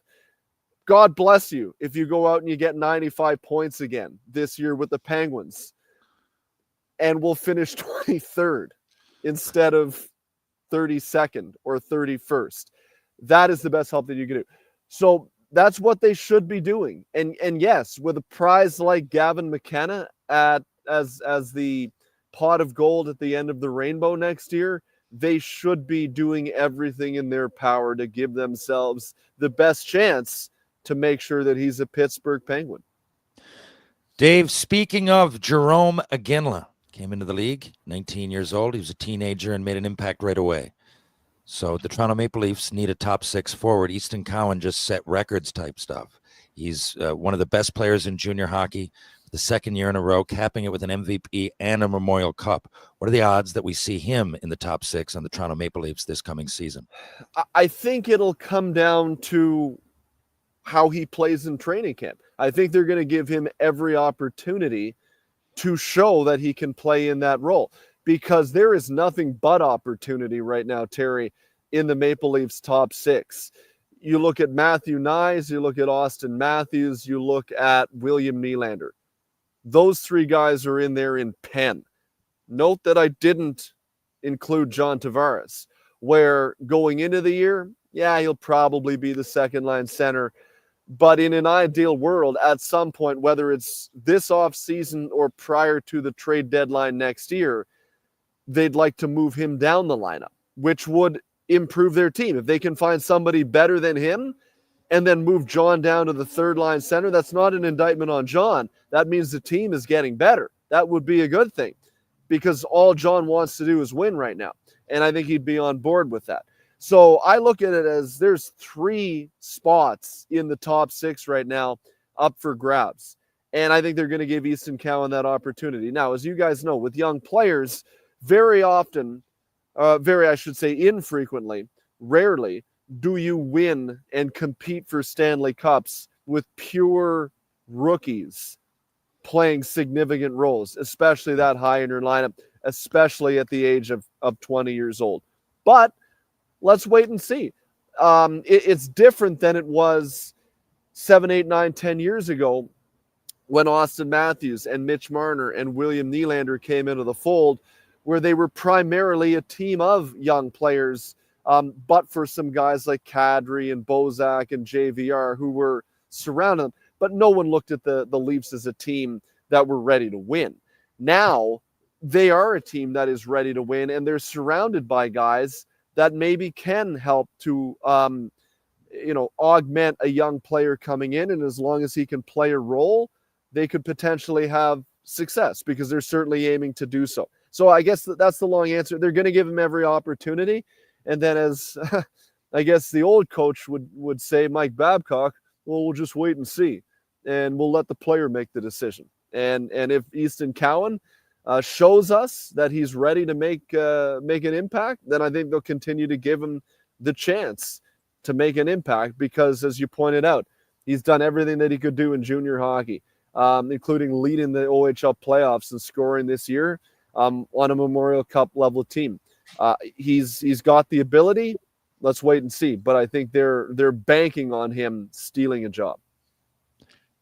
Speaker 16: God bless you if you go out and you get 95 points again this year with the Penguins, and we'll finish 23rd instead of 32nd or 31st. That is the best help that you can do. So that's what they should be doing. And yes, with a prize like Gavin McKenna as the pot of gold at the end of the rainbow next year, they should be doing everything in their power to give themselves the best chance to make sure that he's a Pittsburgh Penguin.
Speaker 25: Dave, speaking of Jerome McGinley, came into the league, 19 years old. He was a teenager and made an impact right away. So the Toronto Maple Leafs need a top 6 forward. Easton Cowan just set records type stuff. He's one of the best players in junior hockey, the second year in a row, capping it with an MVP and a Memorial Cup. What are the odds that we see him in the top 6 on the Toronto Maple Leafs this coming season?
Speaker 16: I think it'll come down to how he plays in training camp. I think they're going to give him every opportunity to show that he can play in that role, because there is nothing but opportunity right now, Terry, in the Maple Leafs top 6. You look at Matthew Nyes, you look at Austin Matthews, you look at William Nylander. Those 3 guys are in there in pen. Note that I didn't include John Tavares, where going into the year, yeah, he'll probably be the second line center. But in an ideal world, at some point, whether it's this offseason or prior to the trade deadline next year, they'd like to move him down the lineup, which would improve their team. If they can find somebody better than him and then move John down to the third line center, that's not an indictment on John. That means the team is getting better. That would be a good thing, because all John wants to do is win right now. And I think he'd be on board with that. So I look at it as there's 3 spots in the top 6 right now up for grabs. And I think they're going to give Easton Cowan that opportunity. Now, as you guys know, with young players, very often, I should say infrequently, rarely, do you win and compete for Stanley Cups with pure rookies playing significant roles, especially that high in your lineup, especially at the age of 20 years old. But let's wait and see. It's different than it was 7, 8, 9, 10 years ago when Austin Matthews and Mitch Marner and William Nylander came into the fold, where they were primarily a team of young players, but for some guys like Kadri and Bozak and JVR who were surrounding them. But no one looked at the Leafs as a team that were ready to win. Now they are a team that is ready to win, and they're surrounded by guys that maybe can help to augment a young player coming in. And as long as he can play a role, they could potentially have success, because they're certainly aiming to do so. So I guess that's the long answer. They're going to give him every opportunity. And then, as I guess the old coach would say, Mike Babcock, well, we'll just wait and see, and we'll let the player make the decision. And if Easton Cowan shows us that he's ready to make an impact, then I think they'll continue to give him the chance to make an impact, because, as you pointed out, he's done everything that he could do in junior hockey, including leading the OHL playoffs and scoring this year on a Memorial Cup level team. He's got the ability. Let's wait and see. But I think they're banking on him stealing a job.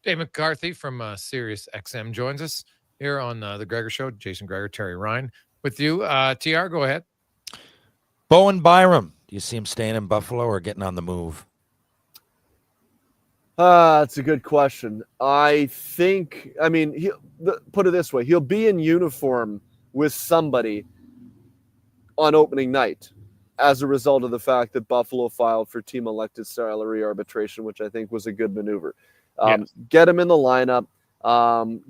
Speaker 8: Dave McCarthy from Sirius XM joins us here on the Gregor Show. Jason Gregor, Terry Ryan with you. TR, go ahead.
Speaker 25: Bowen Byram, do you see him staying in Buffalo or getting on the move?
Speaker 16: That's a good question. I mean, put it this way. He'll be in uniform with somebody on opening night as a result of the fact that Buffalo filed for team elected salary arbitration, which I think was a good maneuver.
Speaker 8: Yes.
Speaker 16: Get him in the lineup,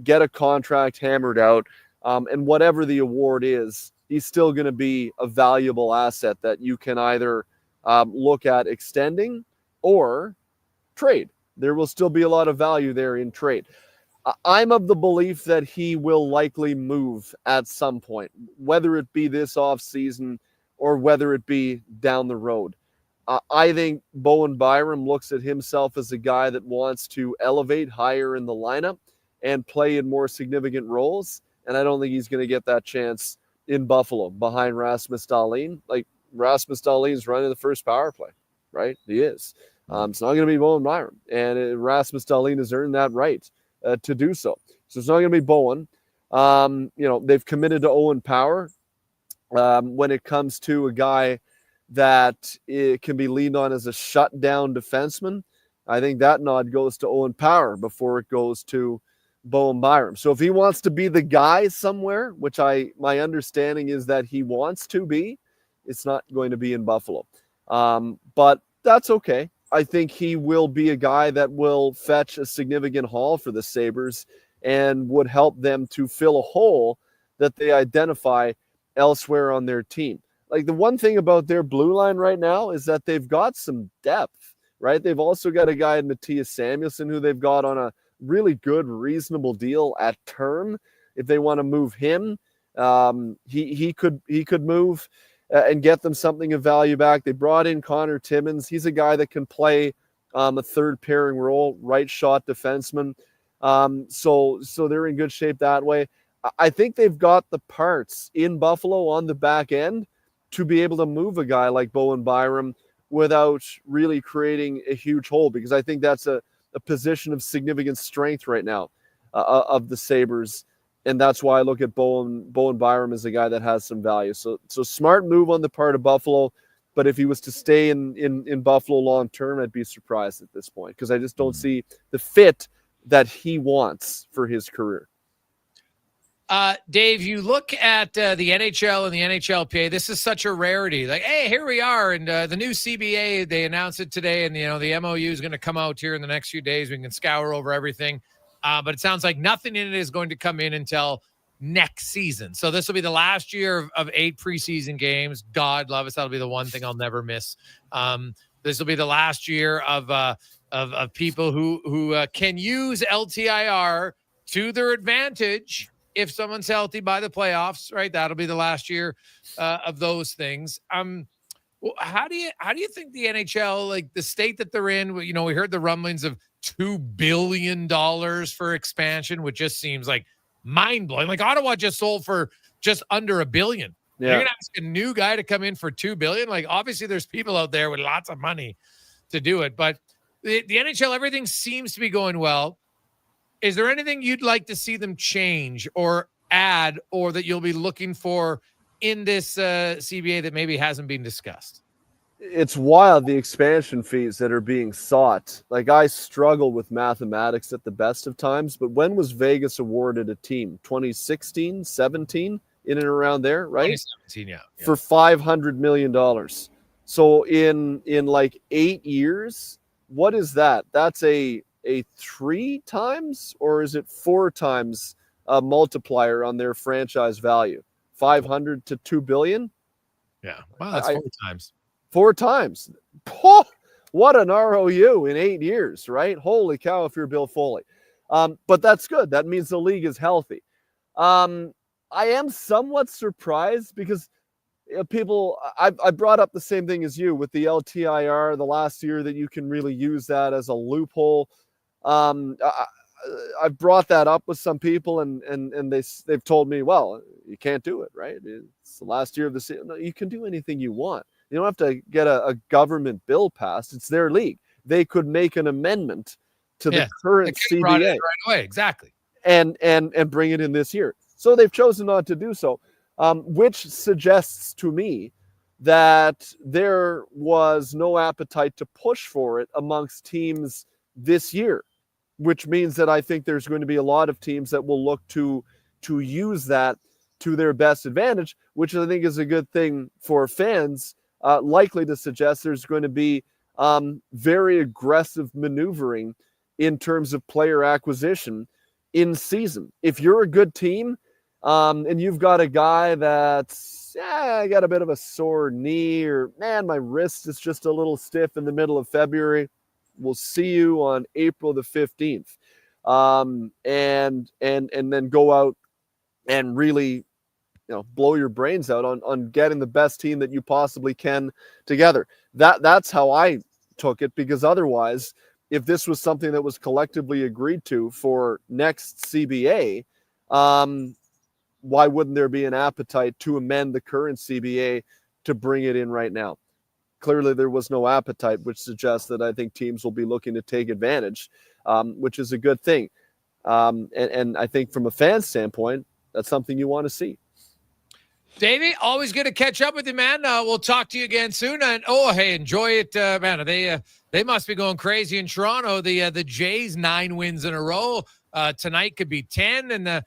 Speaker 16: get a contract hammered out, and whatever the award is, he's still going to be a valuable asset that you can either look at extending or trade. There will still be a lot of value there in trade. I'm of the belief that he will likely move at some point, whether it be this offseason or whether it be down the road. I think Bowen Byram looks at himself as a guy that wants to elevate higher in the lineup and play in more significant roles, and I don't think he's going to get that chance in Buffalo behind Rasmus Dahlin. Like, Rasmus Dahlin's running the first power play, right? He is. It's not going to be Bowen Byram, and Rasmus Dahlin has earned that right to do so. So it's not going to be Bowen. They've committed to Owen Power when it comes to a guy that it can be leaned on as a shutdown defenseman. I think that nod goes to Owen Power before it goes to Bowen Byram. So if he wants to be the guy somewhere, which my understanding is that he wants to be, it's not going to be in Buffalo. But that's okay. I think he will be a guy that will fetch a significant haul for the Sabres and would help them to fill a hole that they identify elsewhere on their team. Like, the one thing about their blue line right now is that they've got some depth, right? They've also got a guy in Matthias Samuelsson who they've got on a really good, reasonable deal at term. If they want to move him, he could move and get them something of value back. They brought in Connor Timmins. He's a guy that can play a third pairing role, right shot defenseman. So they're in good shape that way. I think they've got the parts in Buffalo on the back end to be able to move a guy like Bowen Byram without really creating a huge hole, because I think that's a position of significant strength right now of the Sabres. And that's why I look at Bowen Byram as a guy that has some value. So smart move on the part of Buffalo. But if he was to stay in Buffalo long term, I'd be surprised at this point, because I just don't see the fit that he wants for his career.
Speaker 8: Dave, you look at the NHL and the NHLPA. This is such a rarity. Like, hey, here we are. And the new CBA, they announced it today. And, the MOU is going to come out here in the next few days. We can scour over everything. But it sounds like nothing in it is going to come in until next season. So this will be the last year of 8 preseason games. God love us. That'll be the one thing I'll never miss. This will be the last year of people who can use LTIR to their advantage if someone's healthy by the playoffs, right? That'll be the last year of those things. Well, how do you think the NHL, like the state that they're in, we heard the rumblings of $2 billion for expansion, which just seems like mind blowing. Like Ottawa just sold for just under $1 billion.
Speaker 16: Yeah.
Speaker 8: You're gonna ask a new guy to come in for $2 billion. Like obviously there's people out there with lots of money to do it, but the NHL, everything seems to be going well. Is there anything you'd like to see them change or add, or that you'll be looking for in this CBA that maybe hasn't been discussed?
Speaker 16: It's wild, the expansion fees that are being sought. Like, I struggle with mathematics at the best of times, but when was Vegas awarded a team? 2016, 17, in and around there, right?
Speaker 8: 2017, yeah.
Speaker 16: For $500 million. So in like 8 years, what is that? That's a 3 times, or is it 4 times multiplier on their franchise value? 500 to 2 billion.
Speaker 8: Yeah. Wow, that's 4 times.
Speaker 16: 4 times. Oh, what an ROU in 8 years, right? Holy cow, if you're Bill Foley. But that's good. That means the league is healthy. I am somewhat surprised because I brought up the same thing as you with the LTIR the last year, that you can really use that as a loophole. I've brought that up with some people, and they've told me, well, you can't do it, right? It's the last year of the season. No, you can do anything you want. You don't have to get a government bill passed. It's their league. They could make an amendment to the current CBA
Speaker 8: right away, exactly,
Speaker 16: and bring it in this year. So they've chosen not to do so, which suggests to me that there was no appetite to push for it amongst teams this year, which means that I think there's going to be a lot of teams that will look to use that to their best advantage, which I think is a good thing for fans, likely to suggest there's going to be very aggressive maneuvering in terms of player acquisition in season. If you're a good team and you've got a guy that's got a bit of a sore knee, or man, my wrist is just a little stiff in the middle of February, we'll see you on April the 15th. And then go out and really, blow your brains out on getting the best team that you possibly can together. That's how I took it, because otherwise, if this was something that was collectively agreed to for next CBA, why wouldn't there be an appetite to amend the current CBA to bring it in right now? Clearly, there was no appetite, which suggests that I think teams will be looking to take advantage, which is a good thing. And I think from a fan standpoint, that's something you want to see.
Speaker 8: Davey, always good to catch up with you, man. We'll talk to you again soon. And hey, enjoy it, man. They must be going crazy in Toronto. The Jays 9 wins in a row. Tonight could be 10, and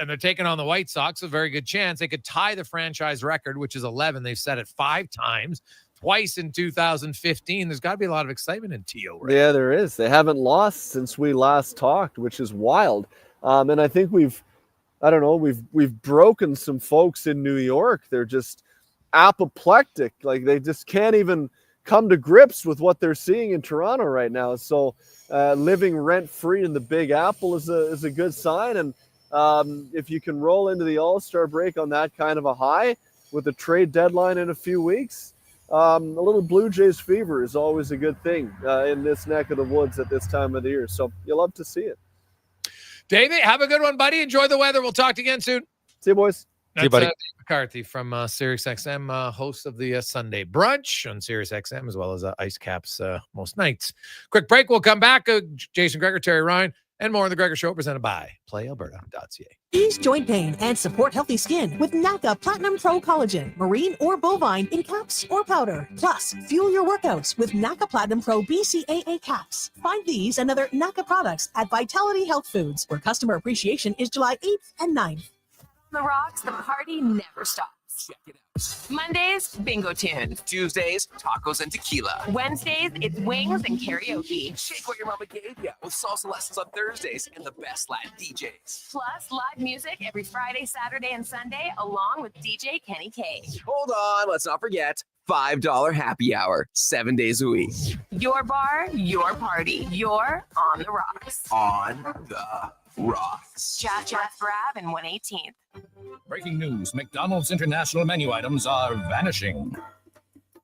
Speaker 8: and they're taking on the White Sox. A very good chance they could tie the franchise record, which is 11. They've said it 5 times, twice in 2015. There's got to be a lot of excitement in TO. Right?
Speaker 16: Yeah, there is. They haven't lost since we last talked, which is wild. And I think we've broken some folks in New York. They're just apoplectic. Like, they just can't even come to grips with what they're seeing in Toronto right now. So living rent-free in the Big Apple is a good sign. And if you can roll into the All-Star break on that kind of a high with a trade deadline in a few weeks, a little Blue Jays fever is always a good thing in this neck of the woods at this time of the year. So you'll love to see it.
Speaker 8: David, have a good one, buddy. Enjoy the weather. We'll talk to you again soon.
Speaker 16: See you, boys.
Speaker 8: That's Dave McCarthy from SiriusXM, host of the Sunday Brunch on SiriusXM, as well as Ice Caps most nights. Quick break. We'll come back. Jason Gregor, Terry Ryan, and more on The Gregor Show, presented by PlayAlberta.ca.
Speaker 10: Ease joint pain and support healthy skin with NACA Platinum Pro Collagen, marine or bovine in caps or powder. Plus, fuel your workouts with NACA Platinum Pro BCAA caps. Find these and other NACA products at Vitality Health Foods, where customer appreciation is July 8th and 9th.
Speaker 17: The Rocks, the party never stops. Check it out. Mondays, bingo tunes.
Speaker 15: Tuesdays, tacos and tequila.
Speaker 17: Wednesdays, it's wings and karaoke.
Speaker 15: Shake what your mama gave ya with salsa lessons on Thursdays and the best Latin DJs.
Speaker 17: Plus, live music every Friday, Saturday, and Sunday, along with DJ Kenny K.
Speaker 15: Hold on, let's not forget $5 happy hour, 7 days a week.
Speaker 17: Your bar, your party. You're on the rocks.
Speaker 15: On the rocks.
Speaker 17: Chat Brab and 118th.
Speaker 20: Breaking news, McDonald's international menu items are vanishing.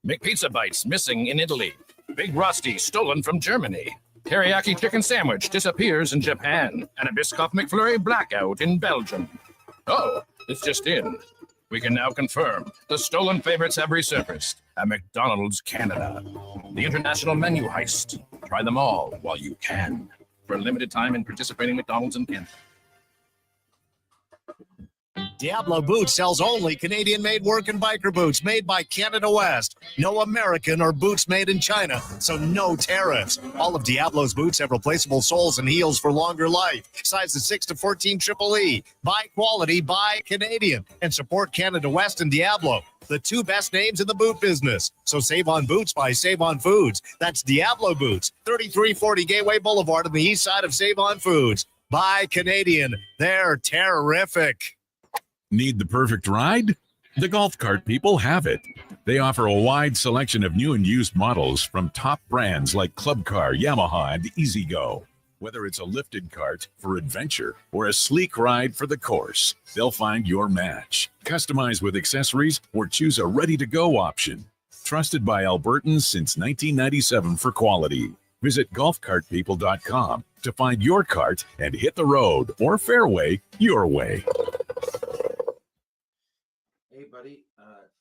Speaker 6: McPizza bites missing in Italy. Big Rusty stolen from Germany. Teriyaki chicken sandwich disappears in Japan. And a Biscoff McFlurry blackout in Belgium. Oh, it's just in. We can now confirm the stolen favorites have resurfaced at McDonald's Canada. The international menu heist. Try them all while you can. For a limited time in participating McDonald's in Canada.
Speaker 18: Diablo Boots sells only Canadian-made work and biker boots made by Canada West. No American or boots made in China, so no tariffs. All of Diablo's boots have replaceable soles and heels for longer life. Sizes 6 to 14 EEE. Buy quality, buy Canadian. And support Canada West and Diablo, the two best names in the boot business. So save on boots by Save On Foods. That's Diablo Boots, 3340 Gateway Boulevard on the east side of Save On Foods. Buy Canadian. They're terrific.
Speaker 12: Need the perfect ride? The Golf Cart people have it. They offer a wide selection of new and used models from top brands like Club Car, Yamaha, and E-Z-Go. Whether it's a lifted cart for adventure or a sleek ride for the course, they'll find your match. Customize with accessories or choose a ready-to-go option. Trusted by Albertans since 1997 for quality. Visit golfcartpeople.com to find your cart and hit the road or fairway your way.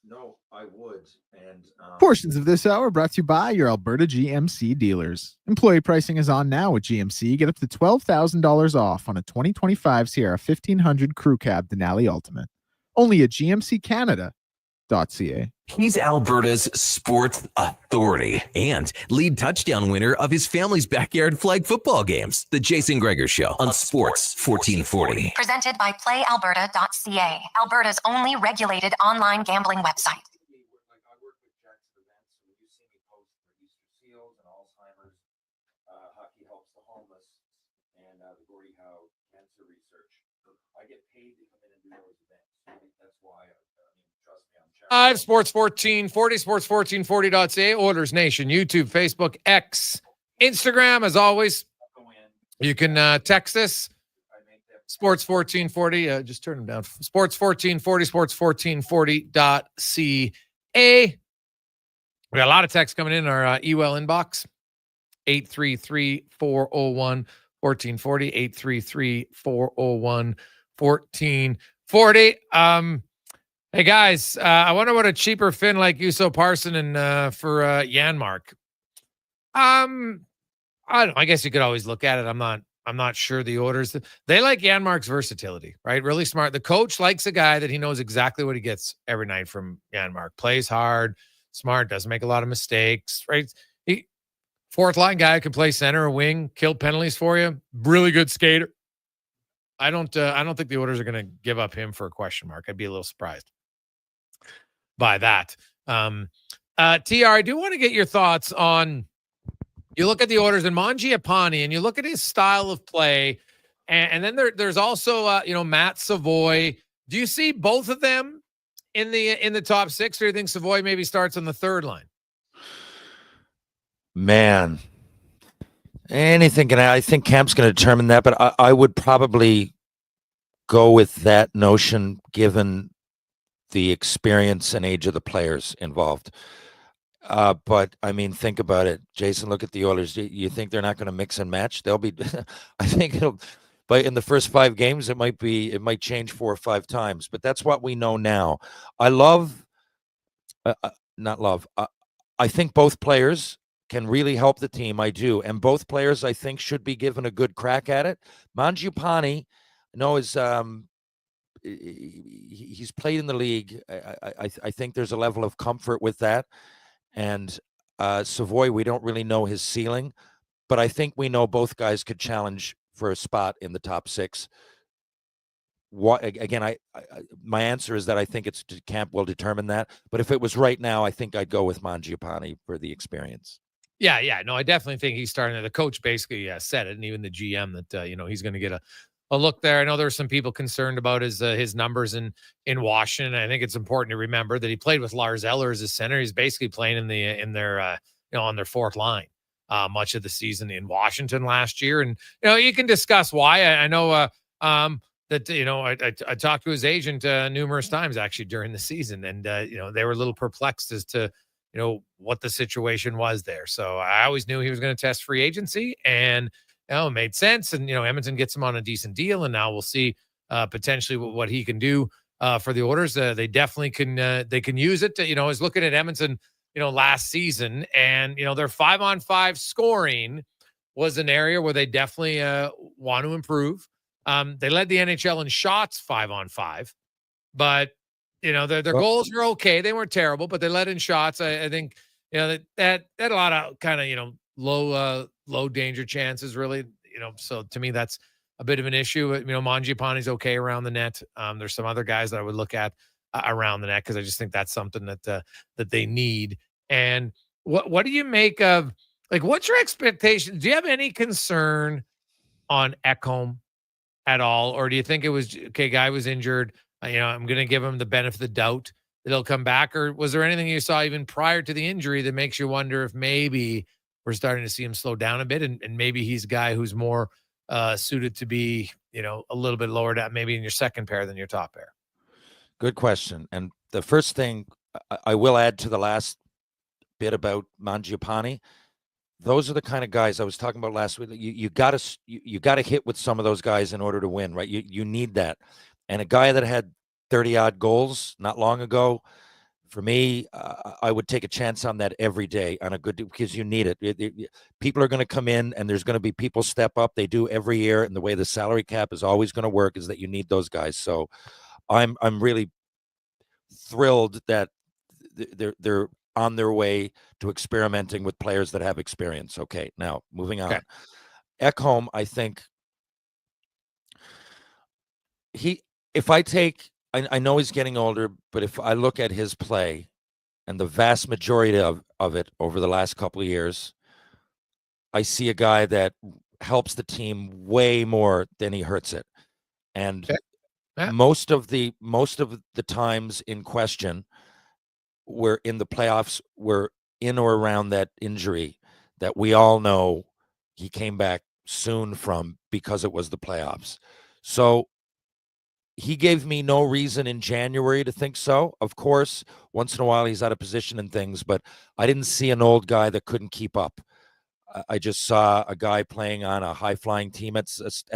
Speaker 25: No, I would. And
Speaker 9: Portions of this hour brought to you by your Alberta GMC dealers. Employee pricing is on now with GMC. Get up to $12,000 off on a 2025 Sierra 1500 Crew Cab Denali Ultimate. Only at GMCCanada.ca.
Speaker 2: He's Alberta's sports authority and lead touchdown winner of his family's backyard flag football games. The Jason Gregor Show on Sports 1440.
Speaker 7: Presented by PlayAlberta.ca, Alberta's only regulated online gambling website.
Speaker 8: Live Sports 1440, sports1440.ca, Oilers Nation, YouTube, Facebook, X, Instagram, as always. You can text us, Sports 1440. Just turn them down. Sports 1440, sports1440.ca. We got a lot of texts coming in our email inbox, 833-401-1440, 833-401-1440. Hey guys, I wonder what a cheaper Finn like Juuso Parson and for Janmark. I don't know. I guess you could always look at it. I'm not sure the Oilers. They like Janmark's versatility, right? Really smart. The coach likes a guy that he knows exactly what he gets every night from Janmark. Plays hard, smart, doesn't make a lot of mistakes, right? He fourth line guy, can play center or wing, kill penalties for you. Really good skater. I don't think the Oilers are going to give up him for a question mark. I'd be a little surprised by that. TR, I do want to get your thoughts on, you look at the Oilers and Mangiapane and you look at his style of play, and then there's also Matt Savoy. Do you see both of them in the top six, or do you think Savoy maybe starts on the third line?
Speaker 25: Man, anything can. I think Camp's going to determine that, but I would probably go with that notion given the experience and age of the players involved. But I mean, think about it, Jason. Look at the Oilers. You think they're not going to mix and match? They'll be. I think it'll. But in the first 5 games, it might change 4 or 5 times. But that's what we know now. I think both players can really help the team. I do, and both players I think should be given a good crack at it. Mangiapane, is he's played in the league. I think there's a level of comfort with that. And Savoy, we don't really know his ceiling, but I think we know both guys could challenge for a spot in the top 6. My answer is that I think Camp will determine that. But if it was right now, I think I'd go with Mangiapane for the experience.
Speaker 8: Yeah. No, I definitely think he's starting. The coach basically said it, and even the GM that he's going to get a look there. I know there's some people concerned about his numbers in Washington. I think it's important to remember that he played with Lars Eller as a center. He's basically playing on their fourth line much of the season in Washington last year. And you can discuss why. I know that I talked to his agent numerous times actually during the season, and they were a little perplexed as to what the situation was there. So I always knew he was going to test free agency, and it made sense. And Edmonton gets him on a decent deal, and now we'll see potentially what he can do for the Oilers. They definitely can use it. I was looking at Edmonton, last season, and their 5-on-5 scoring was an area where they definitely want to improve. They led the NHL in shots 5-on-5, but their goals were okay. They weren't terrible, but they led in shots. I think that had a lot of kind of low danger chances, really. So to me, that's a bit of an issue. Mangiapane's okay around the net. There's some other guys that I would look at around the net, because I just think that's something that they need. And what do you make of, what's your expectation? Do you have any concern on Ekholm at all, or do you think it was guy was injured? I'm going to give him the benefit of the doubt that he'll come back, or was there anything you saw even prior to the injury that makes you wonder if maybe we're starting to see him slow down a bit, and maybe he's a guy who's more suited to be, a little bit lower down, maybe in your second pair than your top pair?
Speaker 25: Good question. And the first thing I will add to the last bit about Mangiapane, those are the kind of guys I was talking about last week. You got to hit with some of those guys in order to win, right? You need that. And a guy that had 30-odd goals not long ago, for me, I would take a chance on that every day on a good, because you need it. People are going to come in, and there's going to be people step up. They do every year, and the way the salary cap is always going to work is that you need those guys. So I'm really thrilled that they're on their way to experimenting with players that have experience. Okay, now moving on. Okay. Ekholm, I think I know he's getting older, but if I look at his play and the vast majority of it over the last couple of years, I see a guy that helps the team way more than he hurts it. And most of the times in question were in the playoffs, were in or around that injury that we all know he came back soon from, because it was the playoffs. So he gave me no reason in January to think so. Of course, once in a while he's out of position and things, but I didn't see an old guy that couldn't keep up. I just saw a guy playing on a high-flying team at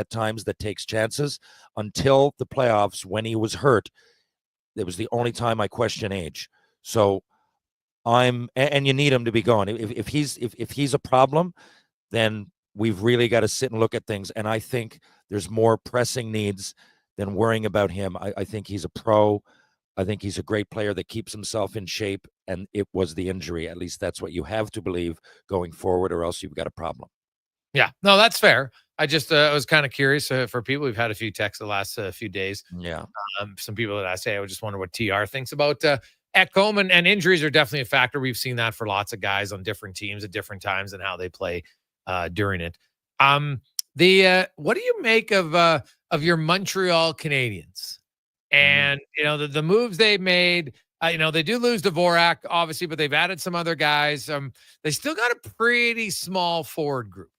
Speaker 25: times that takes chances. Until the playoffs, when he was hurt, it was the only time I question age. So and you need him to be going. If he's a problem, then we've really got to sit and look at things. And I think there's more pressing needs than worrying about him. I think he's a pro. I think he's a great player that keeps himself in shape, and it was the injury. At least that's what you have to believe going forward, or else you've got a problem.
Speaker 8: Yeah, no, that's fair. I just I was kind of curious for people. We've had a few texts the last few days.
Speaker 25: Yeah.
Speaker 8: Some people that I say, I would just wonder what TR thinks about Ekholm, and injuries are definitely a factor. We've seen that for lots of guys on different teams at different times and how they play during it. What do you make of your Montreal Canadiens? And, the moves they've made, they do lose Dvorak, obviously, but they've added some other guys. They still got a pretty small forward group.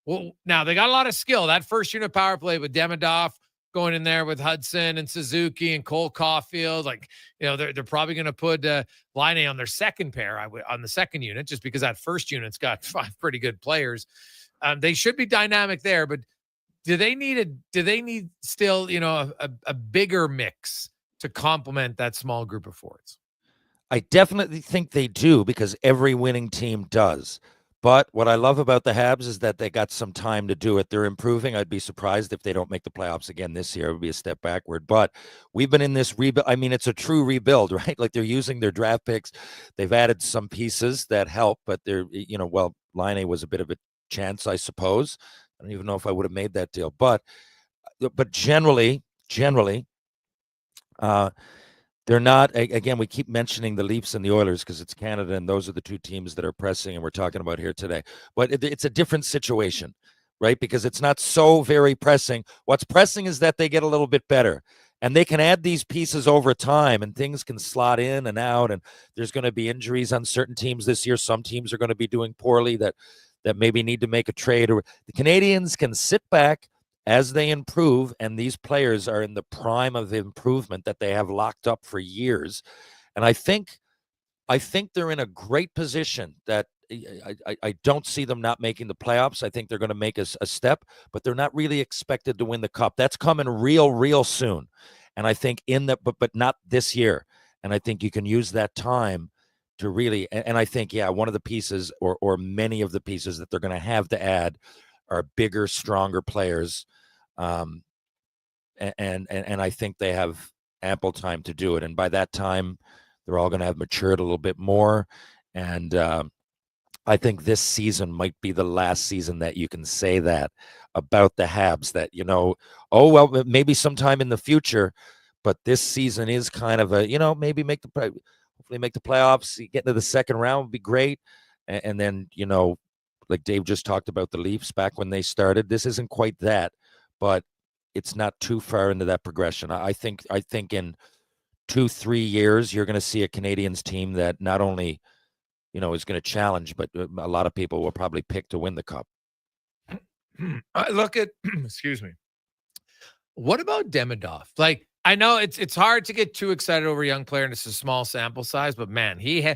Speaker 8: Well, now they got a lot of skill. That first unit power play with Demidov going in there with Hudson and Suzuki and Cole Caulfield, they're probably going to put Laine on their second pair, on the second unit, just because that first unit's got 5 pretty good players. They should be dynamic there, but do they need still, a bigger mix to complement that small group of forwards?
Speaker 25: I definitely think they do, because every winning team does. But what I love about the Habs is that they got some time to do it. They're improving. I'd be surprised if they don't make the playoffs again this year. It would be a step backward. But we've been in this rebuild. I mean, it's a true rebuild, right? Like, they're using their draft picks. They've added some pieces that help, but they're, Laine was a bit of a chance, I suppose. I don't even know if I would have made that deal. But generally, they're not, again, we keep mentioning the Leafs and the Oilers because it's Canada, and those are the two teams that are pressing and we're talking about here today. But it's a different situation, right? Because it's not so very pressing. What's pressing is that they get a little bit better, and they can add these pieces over time, and things can slot in and out, and there's going to be injuries on certain teams this year. Some teams are going to be doing poorly that maybe need to make a trade. Or the Canadiens can sit back as they improve, and these players are in the prime of improvement that they have locked up for years. And I think I think they're in a great position that I don't see them not making the playoffs. I think they're going to make a step, but they're not really expected to win the cup. That's coming real soon. And I think but not this year. And I think you can use that time to really, and I think, one of the pieces or many of the pieces that they're going to have to add are bigger, stronger players. And I think they have ample time to do it. And by that time, they're all going to have matured a little bit more. And I think this season might be the last season that you can say that about the Habs, that, maybe sometime in the future, but this season is kind of a, maybe hopefully make the playoffs, get into the second round would be great. And then, like Dave just talked about the Leafs back when they started, this isn't quite that, but it's not too far into that progression. I think in 2-3 years, you're going to see a Canadiens team that not only, is going to challenge, but a lot of people will probably pick to win the cup.
Speaker 8: Look at, excuse me. What about Demidov? Like, I know it's hard to get too excited over a young player, and it's a small sample size, but man, he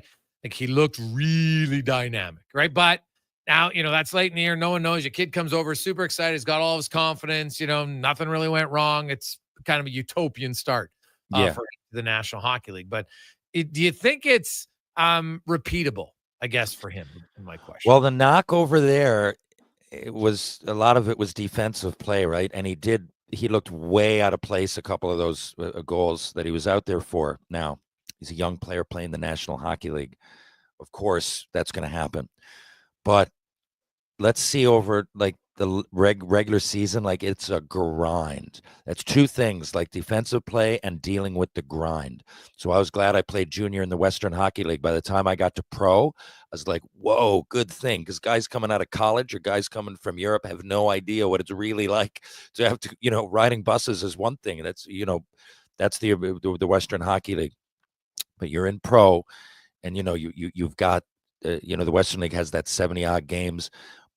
Speaker 8: looked really dynamic, right? But now, that's late in the year. No one knows. Your kid comes over, super excited. He's got all his confidence. Nothing really went wrong. It's kind of a utopian start for the National Hockey League. But do you think it's repeatable, I guess, for him, in my question?
Speaker 25: Well, the knock over there, a lot of it was defensive play, right? And he looked way out of place a couple of those goals that he was out there for. Now, he's a young player playing the National Hockey League. Of course, that's going to happen. But let's see over like the regular season, like it's a grind. That's two things, like defensive play and dealing with the grind. So I was glad I played junior in the Western Hockey League. By the time I got to pro, I was like, whoa, good thing. Because guys coming out of college or guys coming from Europe have no idea what it's really like to have to, riding buses is one thing. That's, that's the Western Hockey League. But you're in pro and, you've got, the Western League has that 70-odd games.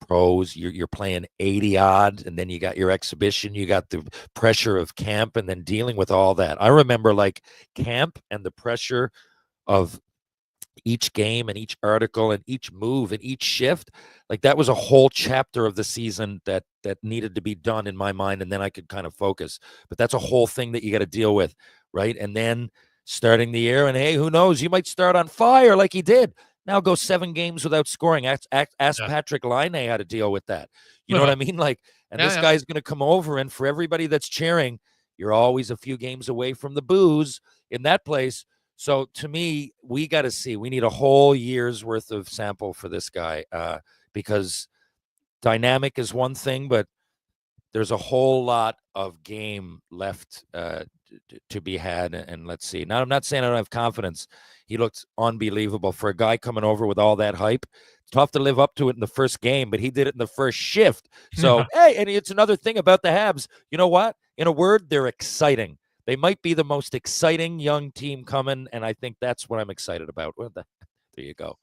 Speaker 25: Pros, you're playing 80-odd, and then you got your exhibition, you got the pressure of camp, and then dealing with all that. I remember like camp and the pressure of each game and each article and each move and each shift. Like that was a whole chapter of the season that needed to be done in my mind, and then I could kind of focus. But that's a whole thing that you got to deal with, right? And then starting the year, and hey, who knows? You might start on fire like he did. Now go 7 games without scoring. Ask Patrick Laine how to deal with that. You know what I mean? Like, and this guy's going to come over, and for everybody that's cheering, you're always a few games away from the booze in that place. So to me, we got to see. We need a whole year's worth of sample for this guy because dynamic is one thing, but there's a whole lot of game left to be had. And let's see. Now, I'm not saying I don't have confidence. He looked unbelievable for a guy coming over with all that hype. Tough to live up to it in the first game, but he did it in the first shift. So, hey, and it's another thing about the Habs. You know what? In a word, they're exciting. They might be the most exciting young team coming, and I think that's what I'm excited about. There you go.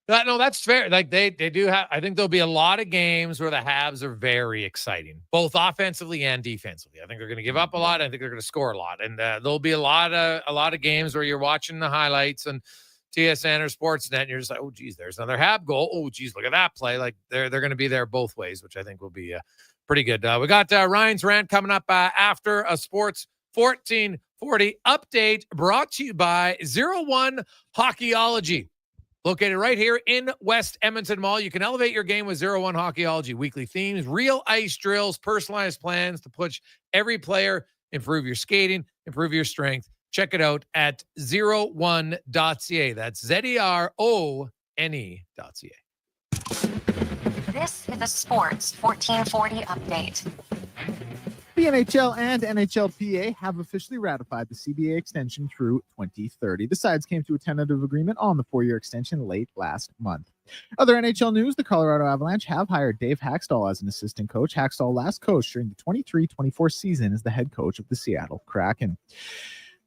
Speaker 8: No, that's fair. Like they do have. I think there'll be a lot of games where the Habs are very exciting, both offensively and defensively. I think they're going to give up a lot. I think they're going to score a lot, and there'll be a lot of games where you're watching the highlights and TSN or Sportsnet, and you're just like, oh, geez, there's another Hab goal. Oh, geez, look at that play. Like they're going to be there both ways, which I think will be pretty good. We got Ryan's rant coming up after a Sports 1440 update brought to you by 01 Hockeyology. Located right here in West Edmonton Mall. You can elevate your game with 01 Hockeyology. Weekly themes, real ice drills, personalized plans to push every player, improve your skating, improve your strength. Check it out at 01.ca. That's ZERONE.ca.
Speaker 7: This is a Sports 1440 update.
Speaker 9: The NHL and NHLPA have officially ratified the CBA extension through 2030. The sides came to a tentative agreement on the 4-year extension late last month. Other NHL news, the Colorado Avalanche have hired Dave Haxtell as an assistant coach. Haxtell last coached during the 23-24 season as the head coach of the Seattle Kraken.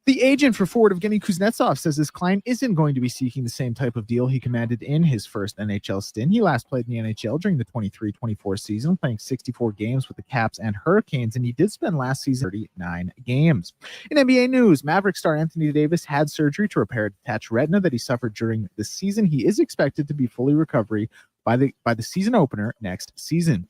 Speaker 9: The agent for forward Evgeny Kuznetsov says his client isn't going to be seeking the same type of deal he commanded in his first NHL stint. He last played in the NHL during the 23-24 season, playing 64 games with the Caps and Hurricanes, and he did spend last season 39 games. In NBA news, Maverick star Anthony Davis had surgery to repair a detached retina that he suffered during the season. He is expected to be fully recovered by the season opener next season.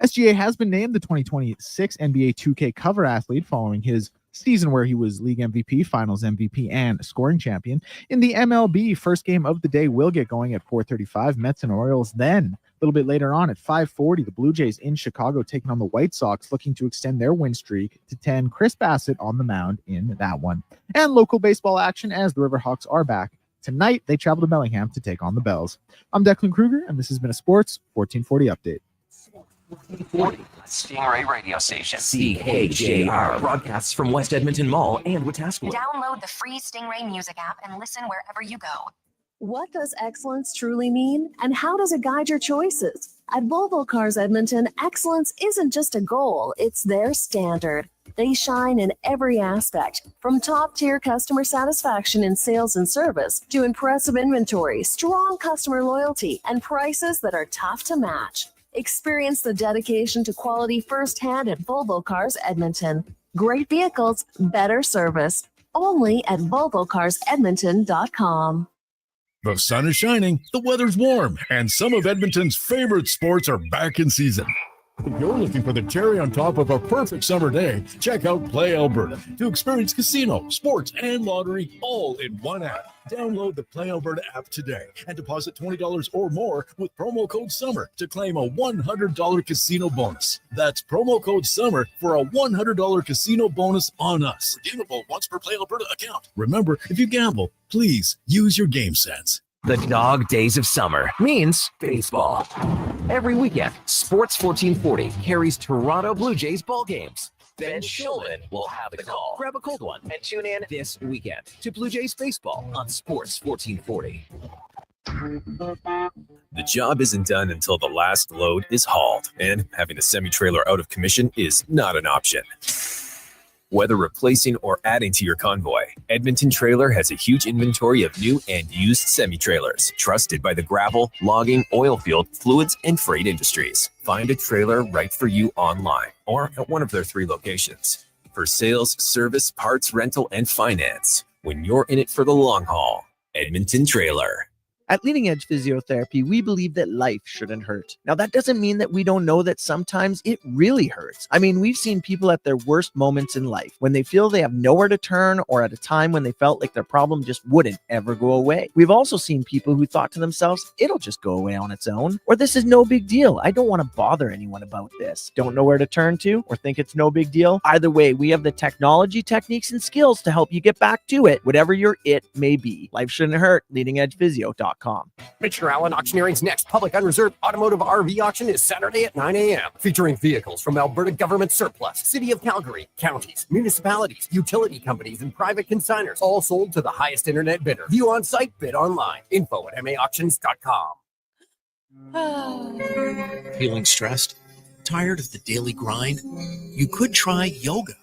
Speaker 9: SGA has been named the 2026 NBA 2K cover athlete following his season where he was league MVP, finals MVP, and scoring champion. In the MLB, first game of the day will get going at 4:35. Mets and Orioles. Then a little bit later on at 5:40, the Blue Jays in Chicago taking on the White Sox, looking to extend their win streak to 10. Chris Bassett on the mound in that one. And local baseball action as the Riverhawks are back. Tonight, they travel to Bellingham to take on the Bells. I'm Declan Kruger, and this has been a Sports 1440 update.
Speaker 2: 40 Stingray radio station. CHJR broadcasts from West Edmonton Mall and Wetaskiwin.
Speaker 7: Download the free Stingray music app and listen wherever you go.
Speaker 10: What does excellence truly mean, and how does it guide your choices? At Volvo Cars Edmonton, excellence isn't just a goal, it's their standard. They shine in every aspect, from top-tier customer satisfaction in sales and service to impressive inventory, strong customer loyalty, and prices that are tough to match. Experience the dedication to quality firsthand at Volvo Cars Edmonton. Great vehicles, better service. Only at VolvoCarsEdmonton.com.
Speaker 20: The sun is shining, the weather's warm, and some of Edmonton's favorite sports are back in season. If you're looking for the cherry on top of a perfect summer day, check out Play Alberta to experience casino, sports, and lottery all in one app. Download the Play Alberta app today and deposit $20 or more with promo code SUMMER to claim a $100 casino bonus. That's promo code SUMMER for a $100 casino bonus on us. Redeemable once per Play Alberta account. Remember, if you gamble, please use your game sense.
Speaker 2: The dog days of summer means baseball. Every weekend, Sports 1440 carries Toronto Blue Jays ball games. Ben Shulman will have the call. Grab a cold one and tune in this weekend to Blue Jays baseball on Sports 1440.
Speaker 4: The job isn't done until the last load is hauled, and having a semi-trailer out of commission is not an option. Whether replacing or adding to your convoy, Edmonton Trailer has a huge inventory of new and used semi-trailers, trusted by the gravel, logging, oil field, fluids, and freight industries. Find a trailer right for you online or at one of their 3 locations. For sales, service, parts, rental, and finance, when you're in it for the long haul, Edmonton Trailer.
Speaker 19: At Leading Edge Physiotherapy, we believe that life shouldn't hurt. Now, that doesn't mean that we don't know that sometimes it really hurts. I mean, we've seen people at their worst moments in life, when they feel they have nowhere to turn, or at a time when they felt like their problem just wouldn't ever go away. We've also seen people who thought to themselves, it'll just go away on its own, or this is no big deal. I don't want to bother anyone about this. Don't know where to turn to, or think it's no big deal. Either way, we have the technology, techniques, and skills to help you get back to it, whatever your it may be. Life shouldn't hurt. LeadingEdgePhysio.com.
Speaker 5: Mitchell Allen Auctioneering's next public unreserved automotive RV auction is Saturday at 9 a.m., featuring vehicles from Alberta government surplus, City of Calgary, counties, municipalities, utility companies, and private consigners, all sold to the highest internet bidder. View on site, bid online. Info at maauctions.com.
Speaker 22: Feeling stressed? Tired of the daily grind? You could try yoga.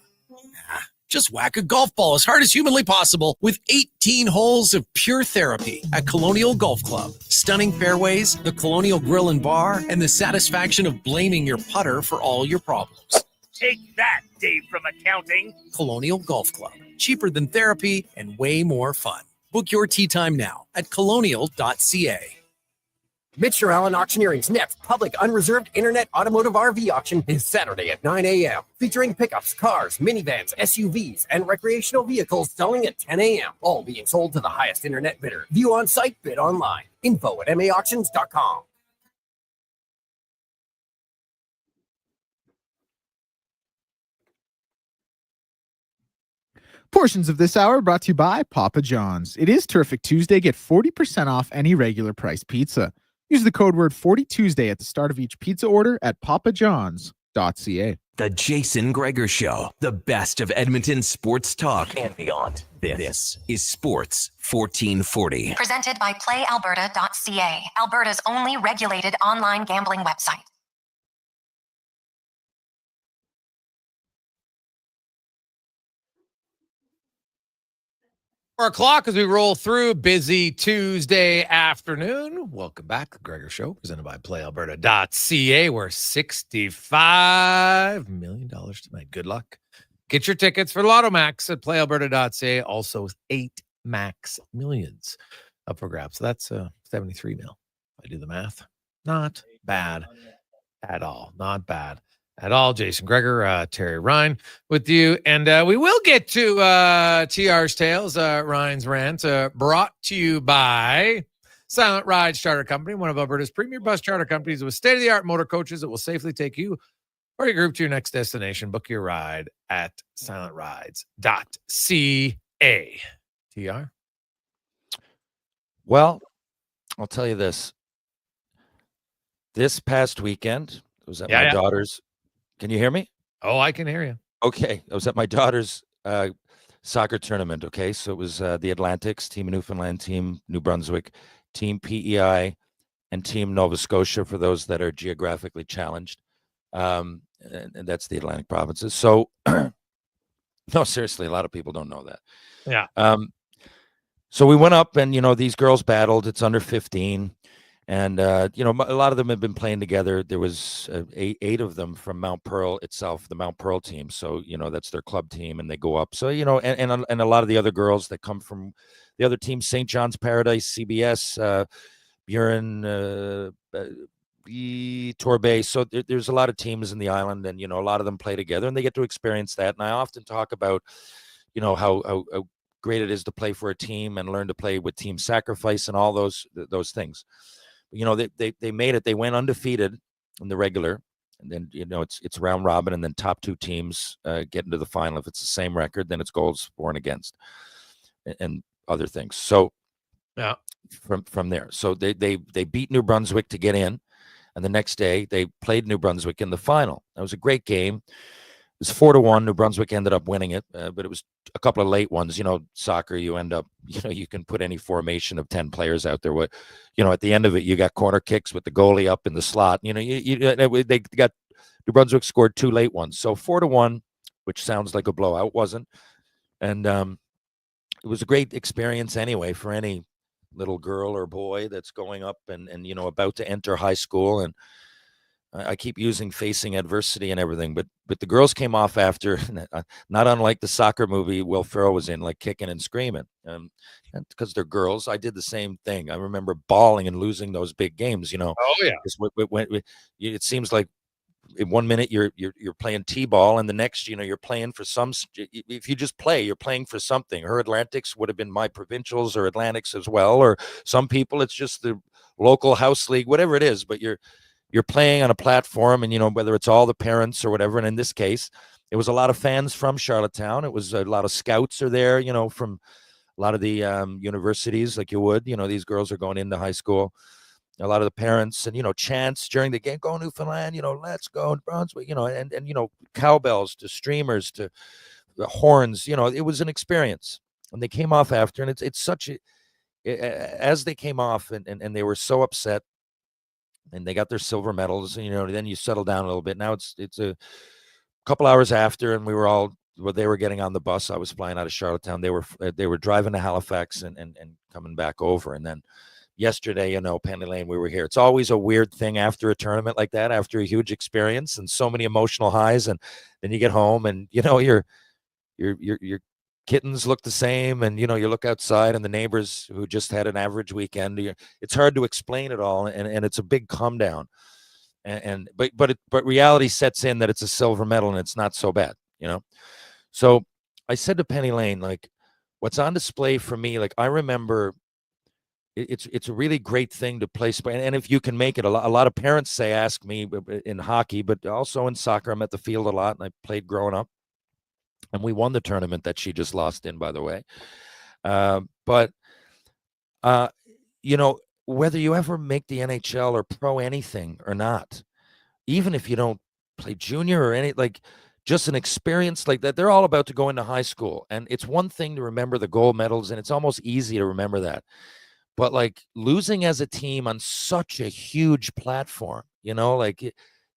Speaker 22: Just whack a golf ball as hard as humanly possible with 18 holes of pure therapy at Colonial Golf Club. Stunning fairways, the Colonial Grill and Bar, and the satisfaction of blaming your putter for all your problems.
Speaker 21: Take that, Dave from accounting.
Speaker 22: Colonial Golf Club. Cheaper than therapy and way more fun. Book your tee time now at colonial.ca.
Speaker 5: Mitchell Allen Auctioneering's next public unreserved internet automotive RV auction is Saturday at 9 a.m., featuring pickups, cars, minivans, SUVs, and recreational vehicles selling at 10 a.m., all being sold to the highest internet bidder. View on site, bid online. Info at maauctions.com.
Speaker 9: Portions of this hour brought to you by Papa John's. It is Terrific Tuesday. Get 40% off any regular price pizza. Use the code word 40Tuesday at the start of each pizza order at papajohns.ca.
Speaker 2: The Jason Gregor Show, the best of Edmonton sports talk and beyond. This is Sports 1440.
Speaker 7: Presented by PlayAlberta.ca, Alberta's only regulated online gambling website.
Speaker 8: 4 o'clock as we roll through busy Tuesday afternoon. Welcome back to the Gregor Show, presented by PlayAlberta.ca. We're $65 million tonight. Good luck. Get your tickets for Lotto Max at PlayAlberta.ca. Also, 8 Max Millions up for grabs. So that's 73 mil. If I do the math, not bad at all. Not bad at all. Jason Gregor, Terry Ryan with you. And we will get to TR's Tales, Ryan's Rant, brought to you by Silent Ride Charter Company, one of Alberta's premier bus charter companies with state-of-the-art motor coaches that will safely take you or your group to your next destination. Book your ride at silentrides.ca. TR?
Speaker 25: Well, I'll tell you this. This past weekend, it was at my daughter's. Can you hear me?
Speaker 8: Oh, I can hear you.
Speaker 25: Okay. I was at my daughter's soccer tournament. Okay. So it was the Atlantics, Team Newfoundland, Team New Brunswick, Team PEI, and Team Nova Scotia for those that are geographically challenged. And that's the Atlantic provinces. So, no, seriously, a lot of people don't know that.
Speaker 8: Yeah.
Speaker 25: So we went up and, these girls battled. It's under 15. And, a lot of them have been playing together. There was 8 of them from Mount Pearl itself, the Mount Pearl team. So, that's their club team and they go up. So, and a lot of the other girls that come from the other teams, St. John's Paradise, CBS, Buren, Torbay. So there's a lot of teams in the island and, a lot of them play together and they get to experience that. And I often talk about, how great it is to play for a team and learn to play with team sacrifice and all those things. They made it. They went undefeated in the regular, and then it's round robin, and then top 2 teams get into the final. If it's the same record, then it's goals for and against, and other things. So,
Speaker 8: yeah,
Speaker 25: from there, so they beat New Brunswick to get in, and the next day they played New Brunswick in the final. That was a great game. It was 4-1. New Brunswick ended up winning it, but it was a couple of late ones. Soccer, you end up, you can put any formation of 10 players out there. At the end of it, you got corner kicks with the goalie up in the slot. They got New Brunswick scored 2 late ones, so 4-1, which sounds like a blowout, wasn't. And it was a great experience anyway for any little girl or boy that's going up and about to enter high school. And I keep using facing adversity and everything, but the girls came off after, not unlike the soccer movie Will Ferrell was in, like kicking and screaming. And because they're girls, I did the same thing. I remember bawling and losing those big games.
Speaker 8: Oh yeah.
Speaker 25: It seems like in 1 minute you're playing t-ball, and the next you're playing for some. If you just play, you're playing for something. Her Atlantics would have been my provincials or Atlantics as well, or some people it's just the local house league, whatever it is. But you're playing on a platform, and whether it's all the parents or whatever. And in this case, it was a lot of fans from Charlottetown. It was a lot of scouts are there, from a lot of the universities, like you would. These girls are going into high school. A lot of the parents and chants during the game, go Newfoundland, let's go Brunswick, and cowbells to streamers to the horns. It was an experience. And they came off after, and it's such a as they came off and they were so upset. And they got their silver medals, then you settle down a little bit. Now it's a couple hours after, and they were getting on the bus. I was flying out of Charlottetown. They were driving to Halifax and coming back over. And then yesterday, Penny Lane, we were here. It's always a weird thing after a tournament like that, after a huge experience and so many emotional highs. And then you get home and, your kittens look the same, and you look outside and the neighbors who just had an average weekend, it's hard to explain it all, and it's a big come down, but reality sets in that it's a silver medal and it's not so bad. So I said to Penny Lane, like, what's on display for me, like, I remember it's a really great thing to play sport, and if you can make it, a lot of parents ask me in hockey, but also in soccer. I'm at the field a lot, and I played growing up. And we won the tournament that she just lost in, by the way. But whether you ever make the NHL or pro anything or not, even if you don't play junior or any, like just an experience like that, they're all about to go into high school. And it's one thing to remember the gold medals, and it's almost easy to remember that. But like losing as a team on such a huge platform,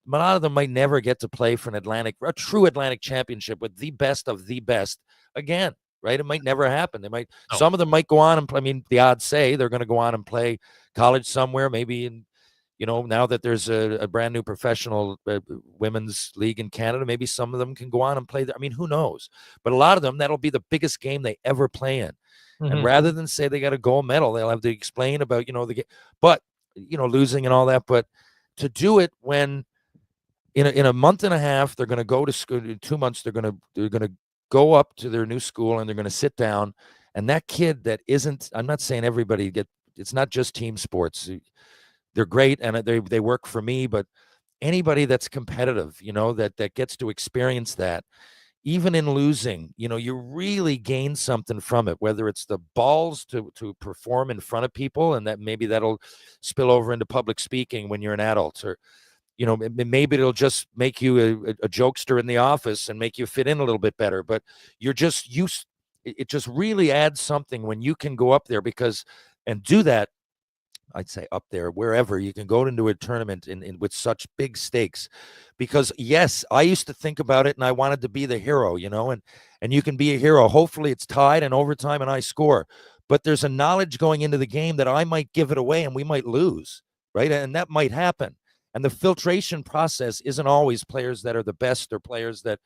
Speaker 25: a lot of them might never get to play for a true Atlantic championship with the best of the best again, right? It might never happen. They might, some of them might go on and play. I mean, the odds say they're going to go on and play college somewhere, maybe in, now that there's a brand new professional women's league in Canada, maybe some of them can go on and play there. I mean, who knows? But a lot of them, that'll be the biggest game they ever play in.
Speaker 8: Mm-hmm.
Speaker 25: And rather than say they got a gold medal, they'll have to explain about, the game, but, losing and all that. But to do it when in a month and a half, they're going to go to school, 2 months, they're going to go up to their new school and they're going to sit down. And that kid that isn't, I'm not saying everybody it's not just team sports. They're great and they work for me, but anybody that's competitive, that gets to experience that, even in losing, you really gain something from it, whether it's the balls to perform in front of people, and that maybe that'll spill over into public speaking when you're an adult, or, maybe it'll just make you a jokester in the office and make you fit in a little bit better, but you're just used. It just really adds something when you can go up there and do that. I'd say up there, wherever you can go into a tournament in with such big stakes, because yes, I used to think about it and I wanted to be the hero, and you can be a hero. Hopefully it's tied in overtime and I score, but there's a knowledge going into the game that I might give it away and we might lose, right? And that might happen. And the filtration process isn't always players that are the best or players that,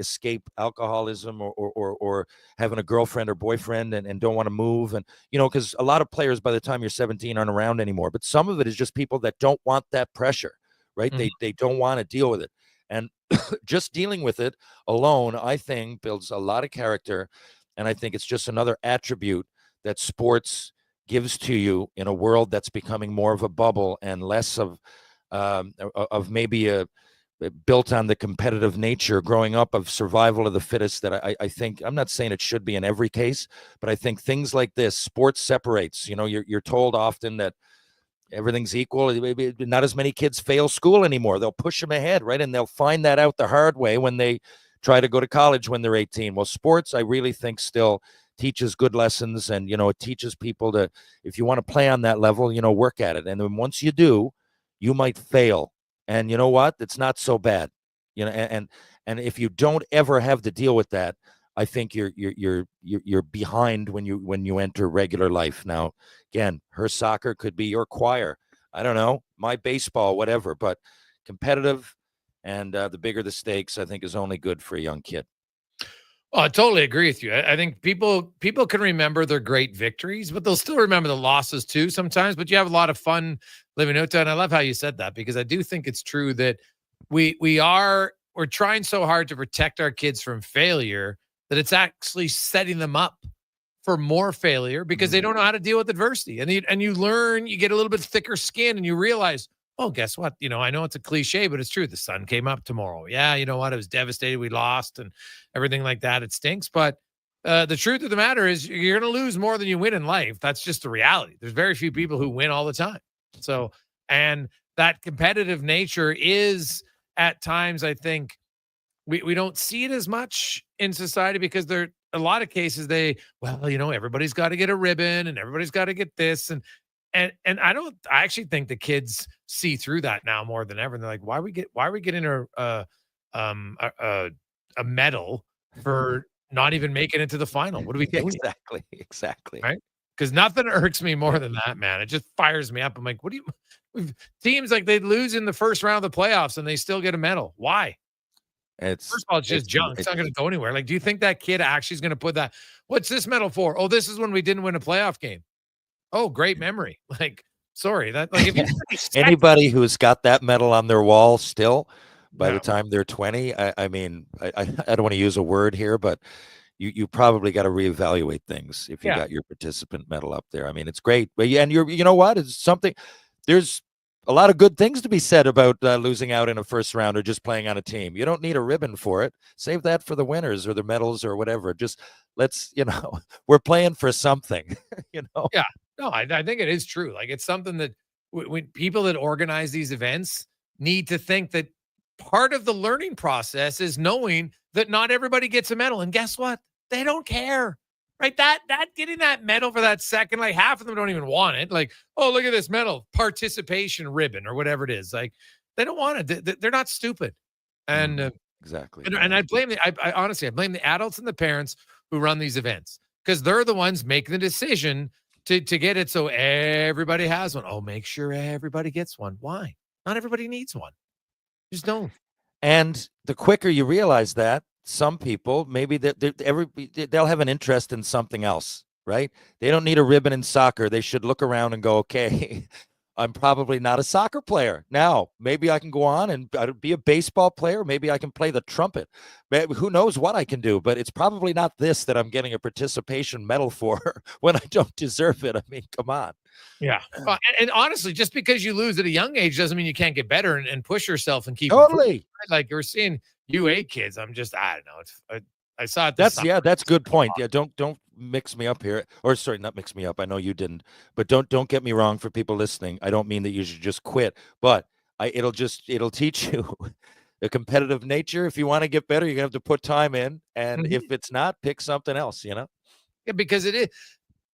Speaker 25: escape alcoholism or having a girlfriend or boyfriend and don't want to move. And, because a lot of players by the time you're 17 aren't around anymore, but some of it is just people that don't want that pressure, right? Mm-hmm. They don't want to deal with it. And just dealing with it alone, I think, builds a lot of character. And I think it's just another attribute that sports gives to you in a world that's becoming more of a bubble and less of maybe built on the competitive nature growing up of survival of the fittest, that I think, I'm not saying it should be in every case, but I think things like this, sports separates. You're told often that everything's equal. Maybe not as many kids fail school anymore. They'll push them ahead, right? And they'll find that out the hard way when they try to go to college when they're 18. Well, sports, I really think, still teaches good lessons, and, it teaches people to, if you want to play on that level, work at it. And then once you do, you might fail. And you know what? It's not so bad, and if you don't ever have to deal with that, I think you're behind when you enter regular life. Now, again, her soccer could be your choir. I don't know, my baseball, whatever, but competitive and the bigger the stakes, I think, is only good for a young kid.
Speaker 8: Oh, I totally agree with you. I think people can remember their great victories, but they'll still remember the losses too sometimes. But you have a lot of fun living out there. And I love how you said that, because I do think it's true that we're trying so hard to protect our kids from failure that it's actually setting them up for more failure, because they don't know how to deal with adversity. And you learn, you get a little bit thicker skin, and you realize, oh, guess what? I know it's a cliche, but it's true. The sun came up tomorrow. Yeah, you know what? It was devastated. We lost and everything like that. It stinks. But the truth of the matter is, you're going to lose more than you win in life. That's just the reality. There's very few people who win all the time. So, and that competitive nature is at times, I think, we don't see it as much in society, because there a lot of cases everybody's got to get a ribbon and everybody's got to get this. And I actually think the kids see through that now more than ever. And they're like, why are we getting a medal for not even making it to the final? What are we doing?
Speaker 25: Exactly.
Speaker 8: Right? Because nothing irks me more than that, man. It just fires me up. I'm like, teams like they lose in the first round of the playoffs and they still get a medal. Why? First of all, it's just junk. It's not going to go anywhere. Like, do you think that kid actually is going to put that? What's this medal for? Oh, this is when we didn't win a playoff game. Oh, great memory. Like, sorry, that like if
Speaker 25: anybody who's got that medal on their wall still by the time they're 20, I mean, I don't want to use a word here, but you probably got to reevaluate things if you got your participant medal up there. I mean, it's great, but you know what? It's something. There's a lot of good things to be said about losing out in a first round or just playing on a team. You don't need a ribbon for it. Save that for the winners or the medals or whatever. Just let's, we're playing for something, Yeah.
Speaker 8: No, I think it is true. Like, it's something that when people that organize these events need to think that part of the learning process is knowing that not everybody gets a medal. And guess what? They don't care. Right? That getting that medal for that second, like half of them don't even want it. Like, oh, look at this medal, participation ribbon or whatever it is. Like, they don't want it. They're not stupid. And
Speaker 25: exactly.
Speaker 8: And I blame I honestly blame the adults and the parents who run these events, because they're the ones making the decision to get it so everybody has one. Oh, make sure everybody gets one. Why? Not everybody needs one. Just don't.
Speaker 25: And the quicker you realize that, some people, maybe they'll have an interest in something else, right? They don't need a ribbon in soccer. They should look around and go, okay, I'm probably not a soccer player. Now, maybe I can go on and be a baseball player. Maybe I can play the trumpet. Maybe, who knows what I can do, but it's probably not this that I'm getting a participation medal for when I don't deserve it. I mean, come on.
Speaker 8: Yeah. And honestly, just because you lose at a young age doesn't mean you can't get better and push yourself and keep
Speaker 25: totally
Speaker 8: improving. Like you're seeing UA kids. I don't know. I saw it.
Speaker 25: That's a good point. Yeah. Don't mix me up here, or sorry, not mix me up. I know you didn't, but don't get me wrong for people listening. I don't mean that you should just quit, but it'll teach you the competitive nature. If you want to get better, you're gonna have to put time in. And if it's not, pick something else, Yeah,
Speaker 8: because it is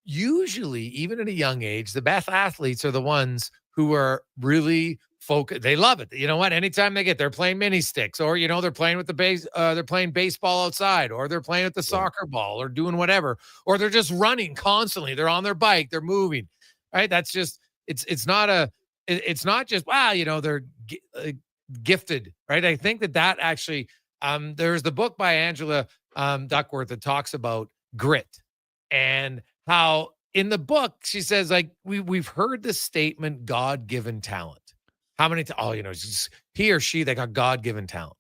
Speaker 8: usually, even at a young age, the best athletes are the ones who are really focused. They love it. You know what? Anytime they're playing mini sticks, or they're playing with the base, they're playing baseball outside, or they're playing with the soccer ball, or doing whatever, or they're just running constantly. They're on their bike, they're moving. Right? That's just it's not just they're gifted. Right? I think that actually there's the book by Angela Duckworth that talks about grit, and how in the book she says, like, we've heard the statement God-given talent. How many he or she, they got God-given talent.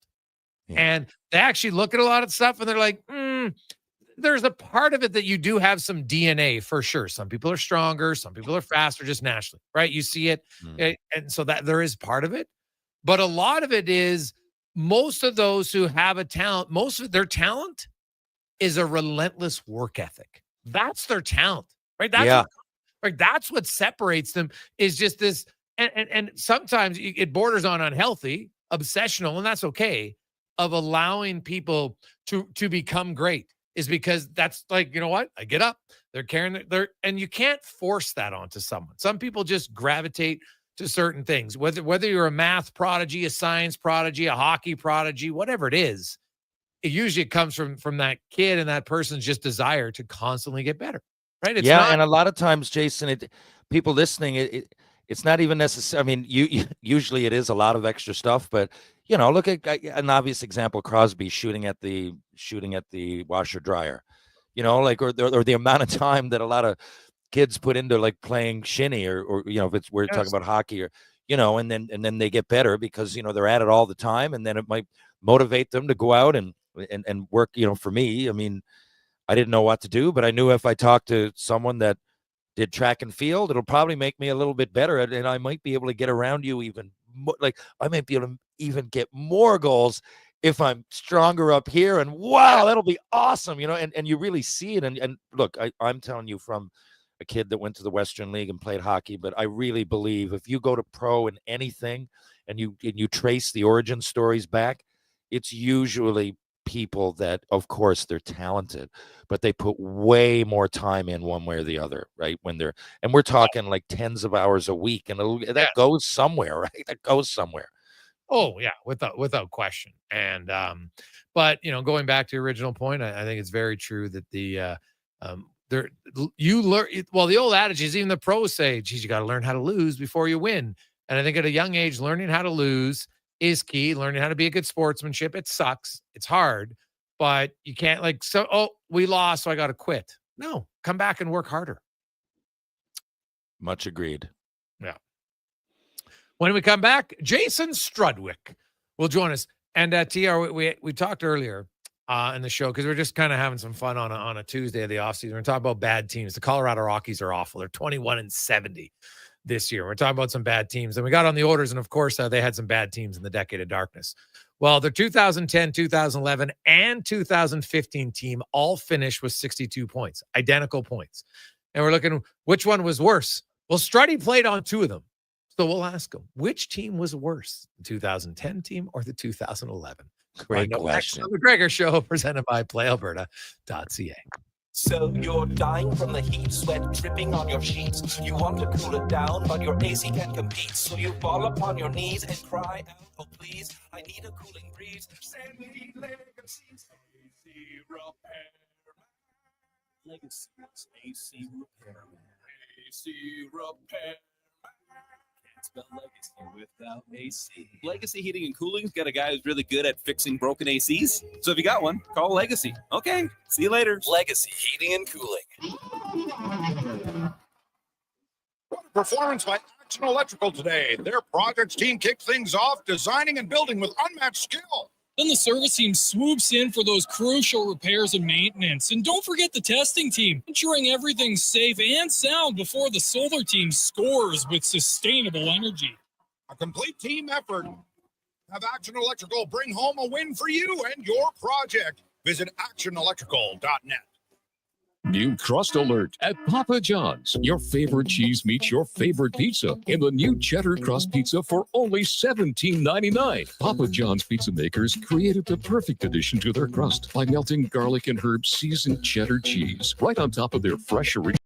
Speaker 8: Yeah. And they actually look at a lot of stuff and they're like, there's a part of it that you do have some DNA for sure. Some people are stronger, some people are faster, just naturally, right? You see it. And so that there is part of it. But a lot of it is most of those who have a talent, most of their talent is a relentless work ethic. That's their talent, right? That's what separates them, is just this. And sometimes it borders on unhealthy, obsessional, and that's okay, of allowing people to become great, is because that's like, you know what? I get up, they're carrying and you can't force that onto someone. Some people just gravitate to certain things, whether you're a math prodigy, a science prodigy, a hockey prodigy, whatever it is, it usually comes from that kid and that person's just desire to constantly get better, right?
Speaker 25: And a lot of times, Jason, people listening, it's not even necessary. I mean, usually it is a lot of extra stuff, but look at an obvious example: Crosby shooting at the washer dryer. Or the amount of time that a lot of kids put into like playing shinny, or if we're talking about hockey, or and then they get better because they're at it all the time, and then it might motivate them to go out and work. For me, I mean, I didn't know what to do, but I knew if I talked to someone that did track and field, it'll probably make me a little bit better, and I might be able to get around you even more. Like, I might be able to even get more goals if I'm stronger up here, and wow, that'll be awesome, and you really see it. And look, I'm telling you from a kid that went to the Western League and played hockey, but I really believe if you go to pro in anything and you trace the origin stories back, it's usually people that, of course, they're talented, but they put way more time in one way or the other, right? And we're talking like tens of hours a week, and that goes somewhere, right? That goes somewhere.
Speaker 8: Oh yeah, without question. And but going back to the original point, I think it's very true that the old adage is, even the pros say, geez, you got to learn how to lose before you win. And I think at a young age, learning how to lose is key. Learning how to be a good sportsmanship. It sucks. It's hard, but you can't we lost, so I got to quit. No, come back and work harder.
Speaker 25: Much agreed.
Speaker 8: Yeah. When we come back, Jason Strudwick will join us. And TR, we talked earlier in the show, because we're just kind of having some fun on a Tuesday of the offseason. We're talking about bad teams. The Colorado Rockies are awful. They're 21-70 this year. We're talking about some bad teams. And we got on the Oilers, and of course, they had some bad teams in the decade of darkness. Well, their 2010, 2011, and 2015 team all finished with 62 points, identical points. And we're looking, which one was worse? Well, Struddy played on two of them. So we'll ask him, which team was worse, the 2010 team or the 2011?
Speaker 25: Great question.
Speaker 8: The Gregor Show, presented by PlayAlberta.ca.
Speaker 3: So you're dying from the heat, sweat dripping on your sheets. You want to cool it down, but your AC can't compete. So you fall upon your knees and cry out, oh please, I need a cooling breeze. Send me legacies, AC Repair
Speaker 22: Legacy's AC Repair.
Speaker 3: AC Repair.
Speaker 22: Can't spell legacy without AC. Legacy Heating and Cooling's got a guy who's really good at fixing broken ACs. So if you got one, call Legacy. Okay, see you later. Legacy Heating and Cooling.
Speaker 11: Performance by Action Electrical today. Their projects team kicked things off, designing and building with unmatched skill.
Speaker 13: Then the service team swoops in for those crucial repairs and maintenance. And don't forget the testing team, ensuring everything's safe and sound before the solar team scores with sustainable energy.
Speaker 11: A complete team effort. Have Action Electrical bring home a win for you and your project. Visit actionelectrical.net.
Speaker 14: New crust alert at Papa John's. Your favorite cheese meets your favorite pizza in the new cheddar crust pizza for only $17.99. Papa John's pizza makers created the perfect addition to their crust by melting garlic and herb seasoned cheddar cheese right on top of their fresh original.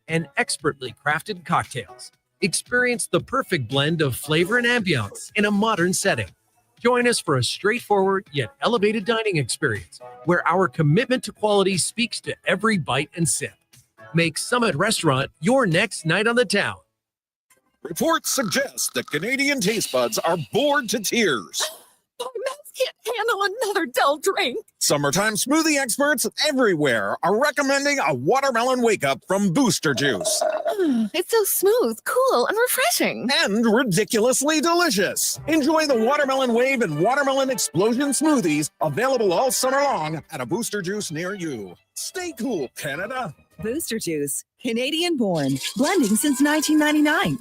Speaker 5: And expertly crafted cocktails. Experience the perfect blend of flavor and ambiance in a modern setting. Join us for a straightforward yet elevated dining experience where our commitment to quality speaks to every bite and sip. Make Summit Restaurant your next night on the town.
Speaker 11: Reports suggest that Canadian taste buds are bored to tears.
Speaker 23: My mouth can't handle another dull drink.
Speaker 11: Summertime smoothie experts everywhere are recommending a watermelon wake-up from Booster Juice.
Speaker 23: It's so smooth, cool, and refreshing.
Speaker 11: And ridiculously delicious. Enjoy the Watermelon Wave and Watermelon Explosion smoothies, available all summer long at a Booster Juice near you. Stay cool, Canada.
Speaker 24: Booster Juice, Canadian born, blending since 1999.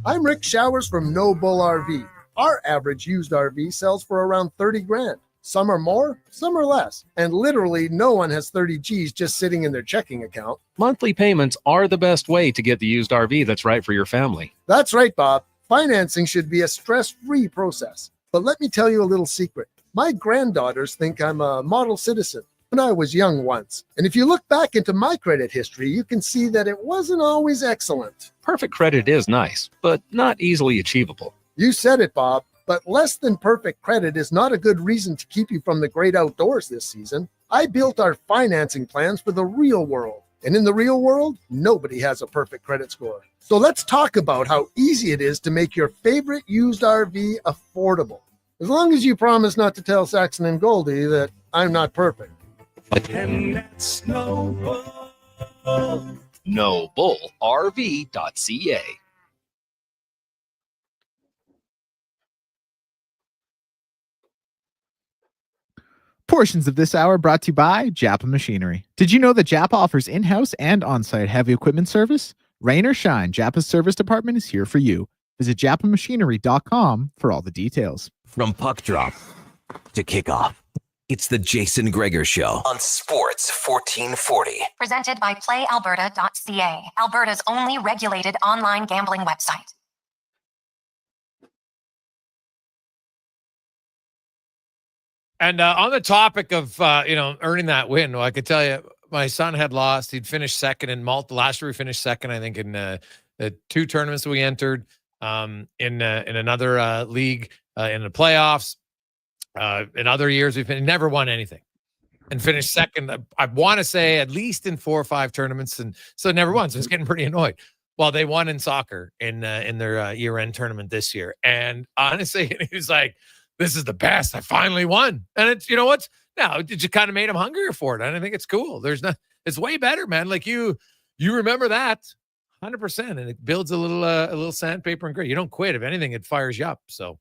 Speaker 26: I'm Rick Showers from No Bull RV. Our average used RV sells for around 30 grand. Some are more, some are less. And literally no one has 30 G's just sitting in their checking account.
Speaker 27: Monthly payments are the best way to get the used RV that's right for your family.
Speaker 26: That's right, Bob. Financing should be a stress-free process. But let me tell you a little secret. My granddaughters think I'm a model citizen when I was young once. And if you look back into my credit history, you can see that it wasn't always excellent.
Speaker 27: Perfect credit is nice, but not easily achievable.
Speaker 26: You said it, Bob, but less than perfect credit is not a good reason to keep you from the great outdoors this season. I built our financing plans for the real world. And in the real world, nobody has a perfect credit score. So let's talk about how easy it is to make your favorite used RV affordable. As long as you promise not to tell Saxon and Goldie that I'm not perfect.
Speaker 22: And that's NoBullRV.ca.
Speaker 9: Portions of this hour brought to you by Japa Machinery. Did you know that Japa offers in-house and on-site heavy equipment service? Rain or shine, Japa's service department is here for you. Visit japamachinery.com for all the details.
Speaker 2: From puck drop to kickoff, it's the Jason Gregor Show on Sports 1440.
Speaker 7: Presented by PlayAlberta.ca, Alberta's only regulated online gambling website.
Speaker 8: And on the topic of, earning that win, well, I could tell you my son had lost. He'd finished second in last year. We finished second, I think, in the two tournaments that we entered in another league in the playoffs. In other years, we've never won anything and finished second. I want to say at least in 4 or 5 tournaments. And so never won. So I was getting pretty annoyed. Well, they won in soccer in their year-end tournament this year. And honestly, he was like, this is the best. I finally won. And it's, you know what's, now it just kind of made him hungrier for it. And I think it's cool. It's way better, man. Like you remember that 100%. And it builds a little sandpaper and grit. You don't quit. If anything, it fires you up. So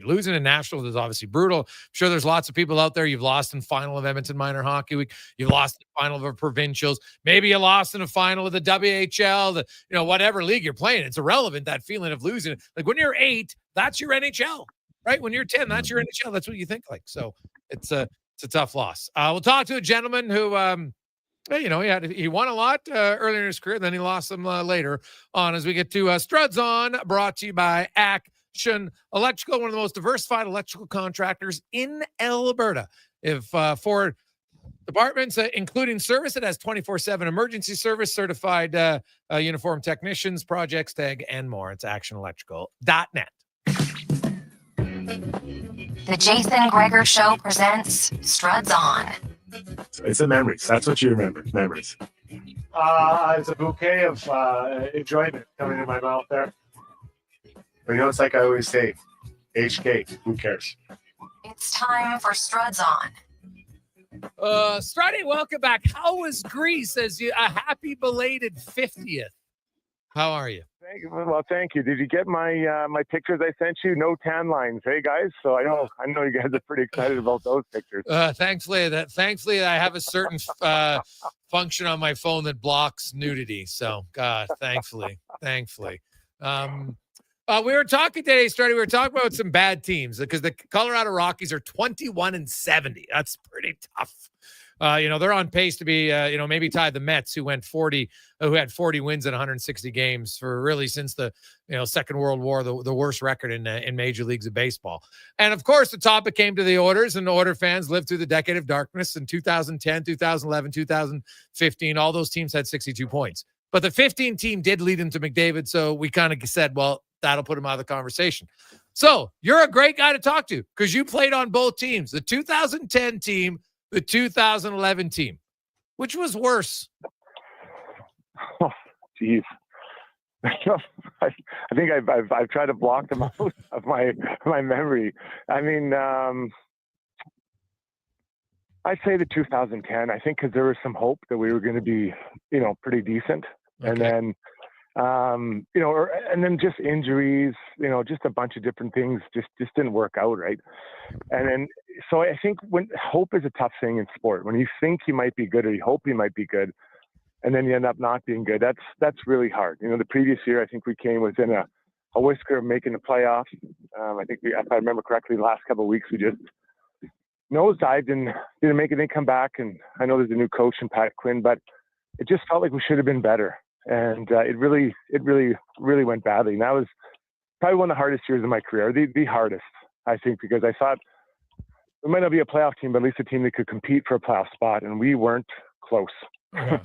Speaker 8: losing in Nationals is obviously brutal. I'm sure there's lots of people out there. You've lost in final of Edmonton Minor Hockey Week. You've lost in final of provincials. Maybe you lost in a final of the WHL, whatever league you're playing. It's irrelevant, that feeling of losing. Like when you're 8, that's your NHL, right? When you're 10, that's your NHL. That's what you think like. So it's a tough loss. We'll talk to a gentleman who, he won a lot earlier in his career. Then he lost them later on as we get to Struds On, brought to you by Action Electrical, one of the most diversified electrical contractors in Alberta. If for departments, including service, it has 24/7 emergency service, certified uniform technicians, projects, tag, and more. It's actionelectrical.net.
Speaker 7: The Jason Gregor Show presents Struds On.
Speaker 1: It's the memories. That's what you remember. Memories. It's a bouquet of enjoyment coming in my mouth there. But it's like I always say, HK, who cares?
Speaker 7: It's time for Struds On.
Speaker 8: Struddy, welcome back. How was Greece? A happy belated 50th. How are you?
Speaker 1: Thank you. Did you get my my pictures I sent you? No tan lines, hey guys. So I know you guys are pretty excited about those pictures.
Speaker 8: Thankfully, I have a certain function on my phone that blocks nudity. So, God, thankfully. We were talking today, Struddy. We were talking about some bad teams because the Colorado Rockies are 21-70. That's pretty tough. They're on pace to be, maybe tie the Mets, who had 40 wins in 160 games for really since the, Second World War, the worst record in major leagues of baseball. And of course, the topic came to the Oilers, and the Oilers fans lived through the decade of darkness in 2010, 2011, 2015. All those teams had 62 points, but the 15 team did lead into McDavid. So we kind of said, well, that'll put him out of the conversation. So you're a great guy to talk to because you played on both teams, the 2010 team, the 2011 team. Which was worse?
Speaker 1: Oh, geez. I think I've tried to block them out of my memory. I mean, I'd say the 2010. I think because there was some hope that we were going to be, pretty decent, okay. And then, and then just injuries, just a bunch of different things just didn't work out, right? And then, so I think when hope is a tough thing in sport, when you think you might be good or you hope you might be good, and then you end up not being good, that's really hard. The previous year, I think we came within a whisker of making the playoffs. I think if I remember correctly, the last couple of weeks, we just nosedived and didn't make anything come back. And I know there's a new coach in Pat Quinn, but it just felt like we should have been better. And it really went badly. And that was probably one of the hardest years of my career, the hardest, I think, because I thought we might not be a playoff team, but at least a team that could compete for a playoff spot, and we weren't close.
Speaker 8: Yeah.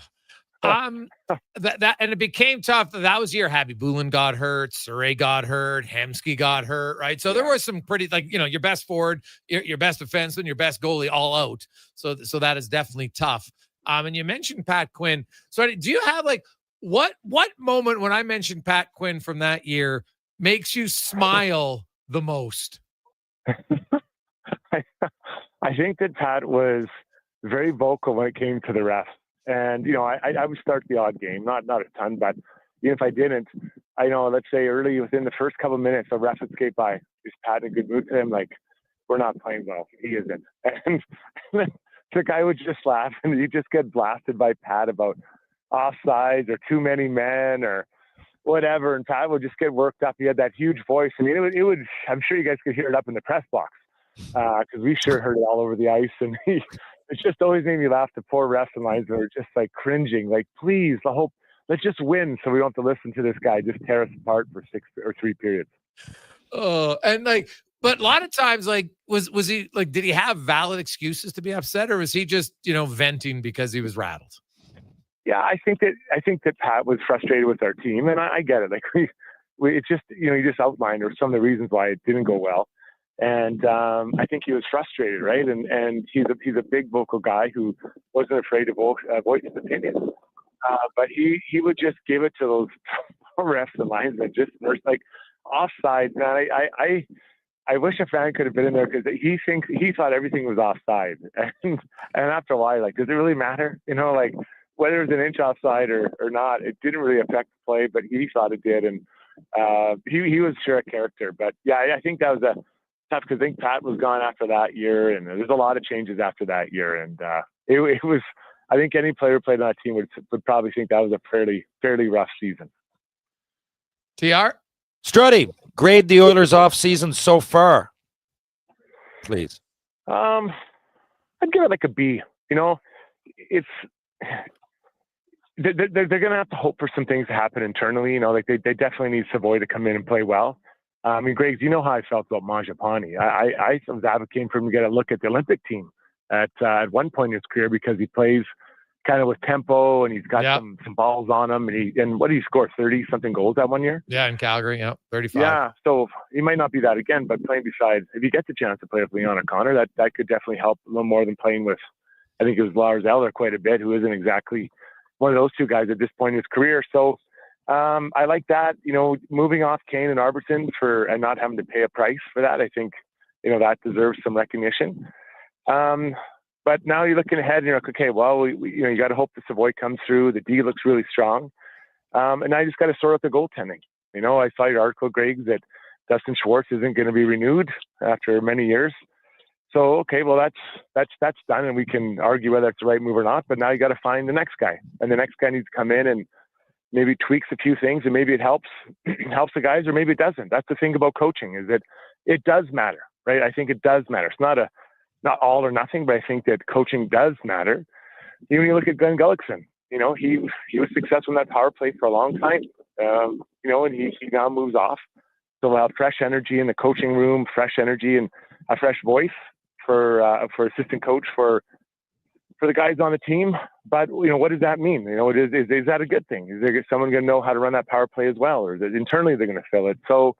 Speaker 8: And it became tough. That was year Happy Bulin got hurt, Surrey got hurt, Hemsky got hurt, right? So there was some pretty, your best forward, your best defenseman, your best goalie all out. So that is definitely tough. And you mentioned Pat Quinn. So do you have what moment when I mentioned Pat Quinn from that year makes you smile the most?
Speaker 1: I think that Pat was very vocal when it came to the refs. And, I would start the odd game, not a ton, but even if I didn't, let's say early within the first couple of minutes, a ref would skate by. Is Pat in a good mood to him? Like, we're not playing well. He isn't. And the guy would just laugh, and he'd just get blasted by Pat about offsides or too many men or whatever. And Pat would just get worked up. He had that huge voice. I mean, it would, I'm sure you guys could hear it up in the press box because we sure heard it all over the ice. And it's just always made me laugh. The poor refs and lines were just cringing, please, let's just win so we don't have to listen to this guy just tear us apart for 6 or 3 periods.
Speaker 8: But a lot of times, was he did he have valid excuses to be upset, or was he just, venting because he was rattled?
Speaker 1: Yeah, I think that Pat was frustrated with our team, and I get it. It's just, you just outlined some of the reasons why it didn't go well. And I think he was frustrated, right? And he's a big vocal guy who wasn't afraid to voice his opinion. But he would just give it to those refs and linesmen, just like offside. Man, I wish a fan could have been in there because he thought everything was offside, and after a while, like, does it really matter? You know, like whether it was an inch offside or not, it didn't really affect the play, but he thought it did, and he was sure a character. But yeah, I think that was a tough because I think Pat was gone after that year, and there's a lot of changes after that year, and it was. I think any player who played on that team would probably think that was a fairly rough season.
Speaker 8: TR?
Speaker 25: Struddy, grade the Oilers off season so far, please.
Speaker 1: I'd give it like a B. You know, it's they're going to have to hope for some things to happen internally. You know, like they definitely need Savoy to come in and play well. I mean, Greg, you know how I felt about Mangiapane. I was advocating for him to get a look at the Olympic team at one point in his career because he plays kind of with tempo and he's got some balls on him, and what did he score, 30-something goals that one year?
Speaker 8: Yeah, in Calgary, 35.
Speaker 1: Yeah, so he might not be that again, but playing beside, if he gets a chance to play with Leon O'Connor, that could definitely help a little more than playing with, I think it was Lars Eller quite a bit, who isn't exactly one of those two guys at this point in his career. So I like that, you know, moving off Kane and Arberton and not having to pay a price for that. I think, you know, that deserves some recognition. But now you're looking ahead and you're like, okay, well, we you know, you got to hope the Savoy comes through. The D looks really strong. And now you just got to sort out the goaltending. You know, I saw your article, Greg, that Dustin Schwartz isn't going to be renewed after many years. So, okay, well, that's done, and we can argue whether it's the right move or not. But now you got to find the next guy, and the next guy needs to come in and maybe tweaks a few things, and maybe it helps the guys, or maybe it doesn't. That's the thing about coaching, is that it does matter, right? I think it does matter. It's not all or nothing, but I think that coaching does matter. Even when you look at Glenn Gullickson, you know, he was successful in that power play for a long time, you know, and he now moves off. So we'll have fresh energy in the coaching room, fresh energy and a fresh voice for assistant coach for the guys on the team. But, you know, what does that mean? You know, is that a good thing? Is there someone going to know how to run that power play as well? Or is it internally they're going to fill it? So,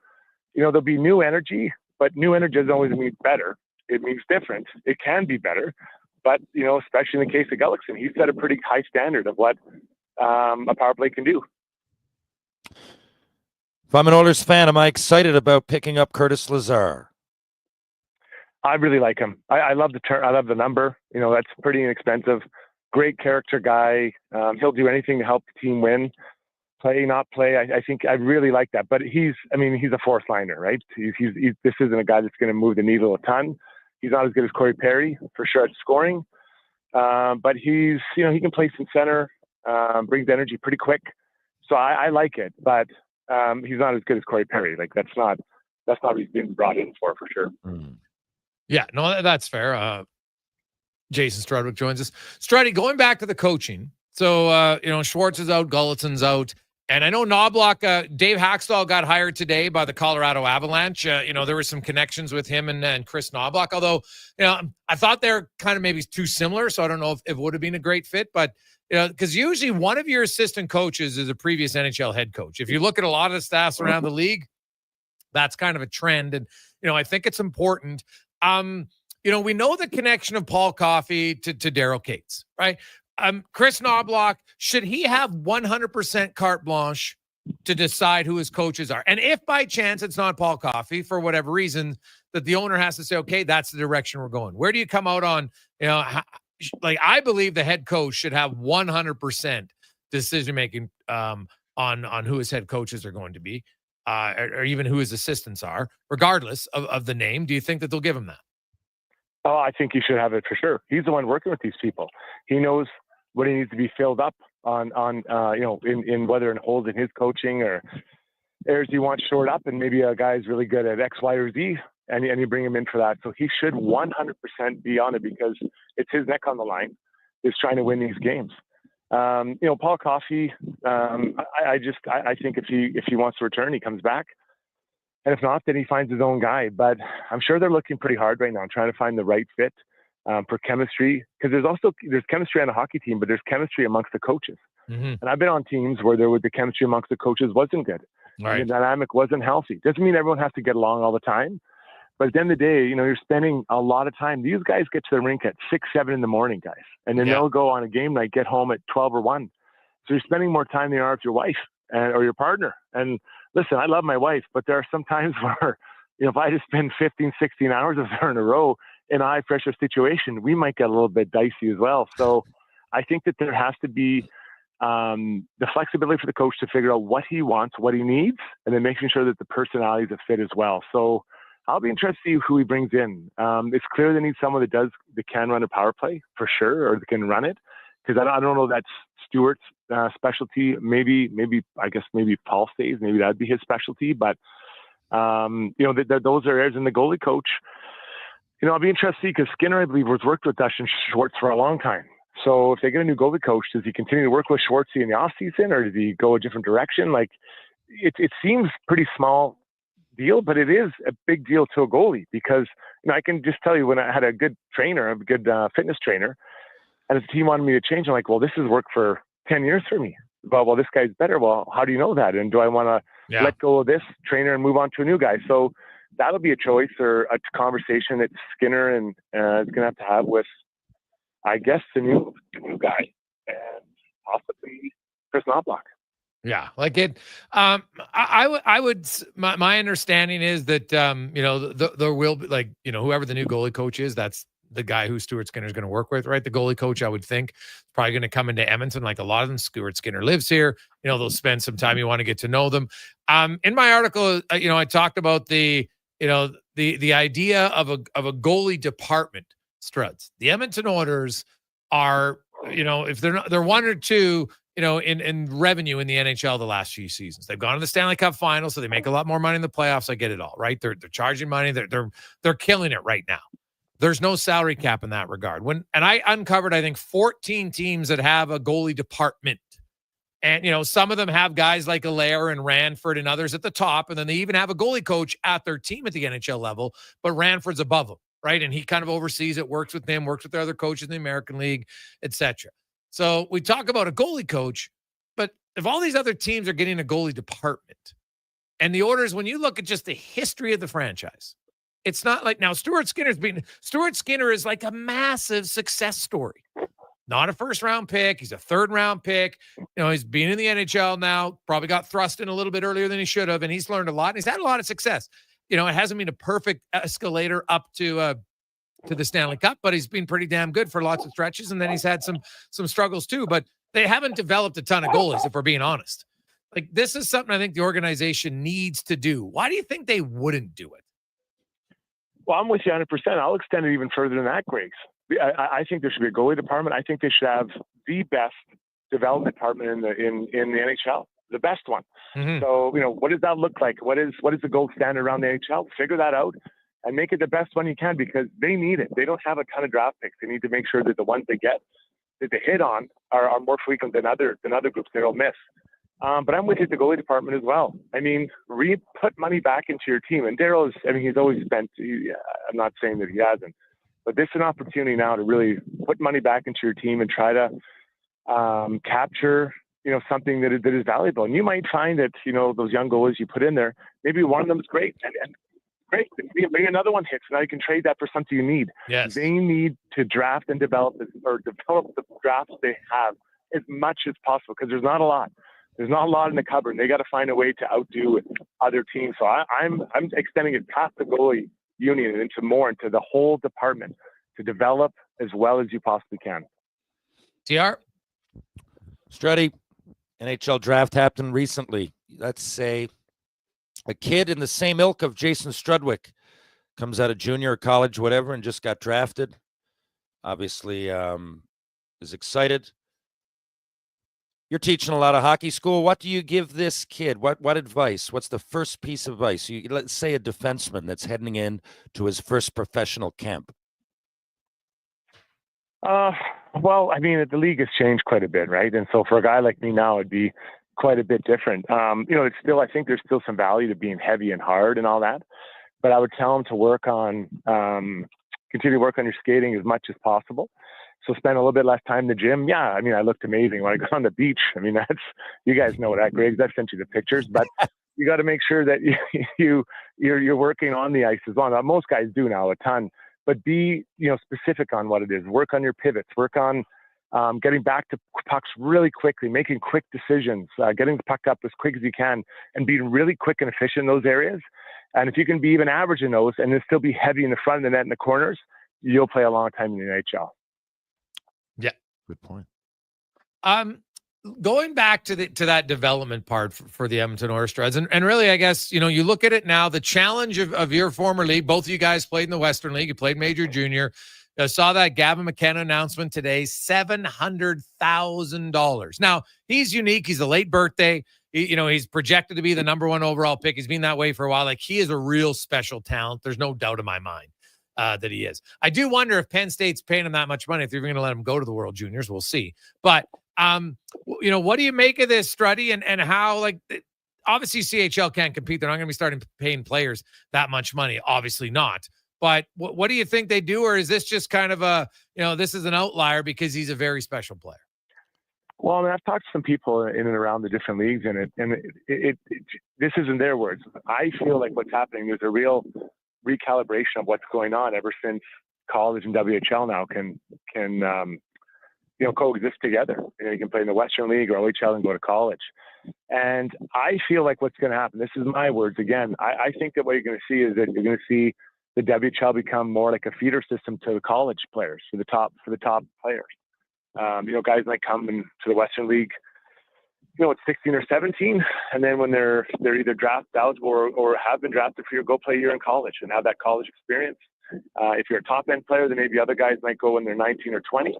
Speaker 1: you know, there'll be new energy, but new energy doesn't always mean better. It means different. It can be better. But, you know, especially in the case of Gullickson, he set a pretty high standard of what a power play can do.
Speaker 25: If I'm an Oilers fan, am I excited about picking up Curtis Lazar?
Speaker 1: I really like him. I love I love the number. You know, that's pretty inexpensive. Great character guy. He'll do anything to help the team win. Play, not play. I think I really like that. But he's a fourth liner, right? This isn't a guy that's going to move the needle a ton. He's not as good as Corey Perry for sure at scoring. But he can play some center, brings energy pretty quick. So I like it. But he's not as good as Corey Perry. Like that's not what he's been brought in for sure.
Speaker 8: Yeah, no, that's fair. Jason Strudwick joins us. Struddy, going back to the coaching. So, you know, Schwartz is out, Gullison's out. And I know Knobloch, Dave Hackstall got hired today by the Colorado Avalanche. You know, there were some connections with him and Chris Knobloch, although, you know, I thought they're kind of maybe too similar. So I don't know if it would have been a great fit, but, you know, because usually one of your assistant coaches is a previous NHL head coach. If you look at a lot of the staffs around the league, that's kind of a trend. And, you know, I think it's important. You know, we know the connection of Paul Coffey to Daryl Cates, right? Chris Knobloch, should he have 100% carte blanche to decide who his coaches are? And if by chance it's not Paul Coffey for whatever reason, that the owner has to say, okay, that's the direction we're going. Where do you come out on, you know, like I believe the head coach should have 100% decision-making on who his head coaches are going to be, or even who his assistants are, regardless of the name. Do you think that they'll give him that?
Speaker 1: Oh, I think he should have it for sure. He's the one working with these people. He knows what he needs to be filled up on you know, in whether in holes in his coaching or areas he wants shored up, and maybe a guy's really good at X, Y, or Z, and you bring him in for that. So he should 100% be on it because it's his neck on the line. Is trying to win these games. You know, Paul Coffey. I think if he wants to return, he comes back. And if not, then he finds his own guy. But I'm sure they're looking pretty hard right now, trying to find the right fit for chemistry. Because there's chemistry on a hockey team, but there's chemistry amongst the coaches. Mm-hmm. And I've been on teams where the chemistry amongst the coaches wasn't good. Right. And the dynamic wasn't healthy. Doesn't mean everyone has to get along all the time. But at the end of the day, you know, you're spending a lot of time. These guys get to the rink at 6, 7 in the morning, guys. And then they'll go on a game night, get home at 12 or 1. So you're spending more time than you are with your wife or your partner. And listen, I love my wife, but there are some times where, if I just spend 15, 16 hours with her in a row in a high pressure situation, we might get a little bit dicey as well. So I think that there has to be the flexibility for the coach to figure out what he wants, what he needs, and then making sure that the personalities are fit as well. So I'll be interested to see who he brings in. It's clear they need someone that can run a power play for sure, or that can run it. Because I don't know that's Stuart's specialty. Maybe Paul stays. Maybe that'd be his specialty. But those are areas in the goalie coach. I'll be interested to see, because Skinner, I believe, has worked with Dustin Schwartz for a long time. So if they get a new goalie coach, does he continue to work with Schwartzy in the offseason, or does he go a different direction? Like, it seems pretty small deal, but it is a big deal to a goalie, because I can just tell you, when I had a good trainer, a good fitness trainer, and if the team wanted me to change, I'm like, well, this has worked for 10 years for me. Well, this guy's better. Well, how do you know that? And do I want to let go of this trainer and move on to a new guy? So that'll be a choice or a conversation that Skinner and is going to have with, I guess, the new guy, and possibly Chris Knobloch.
Speaker 8: Yeah, like it. I would. My understanding is that there will be, like, whoever the new goalie coach is, that's the guy who Stuart Skinner is going to work with, right? The goalie coach, I would think, is probably going to come into Edmonton. Like a lot of them, Stuart Skinner lives here. They'll spend some time. You want to get to know them. In my article, I talked about the idea of a goalie department. Struds. The Edmonton Oilers are, if they're one or two, in revenue in the NHL the last few seasons. They've gone to the Stanley Cup Final, so they make a lot more money in the playoffs. I get it all, right? They're charging money. They're killing it right now. There's no salary cap in that regard. And I uncovered, I think, 14 teams that have a goalie department. And, some of them have guys like Allaire and Ranford and others at the top. And then they even have a goalie coach at their team at the NHL level, but Ranford's above them, right? And he kind of oversees it, works with them, works with their other coaches in the American League, etc. So we talk about a goalie coach, but if all these other teams are getting a goalie department, and the Oilers, when you look at just the history of the franchise, it's not like now Stuart Skinner is like a massive success story. Not a first-round pick. He's a third-round pick. He's been in the NHL now, probably got thrust in a little bit earlier than he should have, and he's learned a lot, and he's had a lot of success. It hasn't been a perfect escalator up to the Stanley Cup, but he's been pretty damn good for lots of stretches, and then he's had some struggles too, but they haven't developed a ton of goalies, if we're being honest. Like, this is something I think the organization needs to do. Why do you think they wouldn't do it?
Speaker 1: Well, I'm with you 100%. I'll extend it even further than that, Griggs. I think there should be a goalie department. I think they should have the best development department in the NHL, the best one. Mm-hmm. So, what does that look like? What is the gold standard around the NHL? Figure that out and make it the best one you can, because they need it. They don't have a ton of draft picks. They need to make sure that the ones they get, that they hit on, are more frequent than other groups they'll miss. But I'm with you at the goalie department as well. I mean, put money back into your team. And Darryl he's always spent, I'm not saying that he hasn't, but this is an opportunity now to really put money back into your team and try to capture, something that is valuable. And you might find that, those young goalies you put in there, maybe one of them is great. And great. Maybe another one hits. Now you can trade that for something you need.
Speaker 8: Yes.
Speaker 1: They need to draft and develop the drafts they have as much as possible, because there's not a lot. There's not a lot in the cupboard. They got to find a way to outdo other teams. So I'm extending it past the goalie union and into the whole department to develop as well as you possibly can.
Speaker 8: TR?
Speaker 25: Struddy, NHL draft happened recently. Let's say a kid in the same ilk of Jason Strudwick comes out of junior or college, whatever, and just got drafted. Obviously, is excited. You're teaching a lot of hockey school. What do you give this kid? What advice? What's the first piece of advice? Let's say a defenseman that's heading in to his first professional camp.
Speaker 1: Well, the league has changed quite a bit, right? And so for a guy like me now, it'd be quite a bit different. It's still, I think there's still some value to being heavy and hard and all that. But I would tell him to continue to work on your skating as much as possible. So spend a little bit less time in the gym. Yeah, I looked amazing when I got on the beach. That's, you guys know that, Griggs. I've sent you the pictures, but you got to make sure that you're working on the ice as well. Now, most guys do now a ton, but be specific on what it is. Work on your pivots. Work on getting back to pucks really quickly, making quick decisions, getting the puck up as quick as you can, and being really quick and efficient in those areas. And if you can be even average in those and then still be heavy in the front of the net and the corners, you'll play a long time in the NHL.
Speaker 8: Yeah.
Speaker 25: Good point.
Speaker 8: Going back to that development part for the Edmonton Oilers, and really, I guess, you look at it now, the challenge of your former league, both of you guys played in the Western League, you played Major Junior. I saw that Gavin McKenna announcement today, $700,000. Now, he's unique. He's a late birthday. He's projected to be the number 1 overall pick. He's been that way for a while. Like, he is a real special talent. There's no doubt in my mind that he is. I do wonder if Penn State's paying him that much money, if they're going to let him go to the World Juniors. We'll see. But, what do you make of this, Struddy, and how, obviously CHL can't compete. They're not going to be starting paying players that much money. Obviously not. But what do you think they do? Or is this just kind of this is an outlier because he's a very special player?
Speaker 1: Well, I mean, I've talked to some people in and around the different leagues, and this isn't their words. I feel like what's happening, there's a real recalibration of what's going on ever since college and WHL now can coexist together. You can play in the Western League or OHL and go to college. And I feel like what's going to happen, this is my words again, I think that what you're going to see is that you're going to see the WHL become more like a feeder system to the college players, for the top players. Guys might come into the Western League, at 16 or 17, and then when they're either draft eligible or have been drafted for go play a year in college and have that college experience. If you're a top end player, then maybe other guys might go when they're 19 or 20.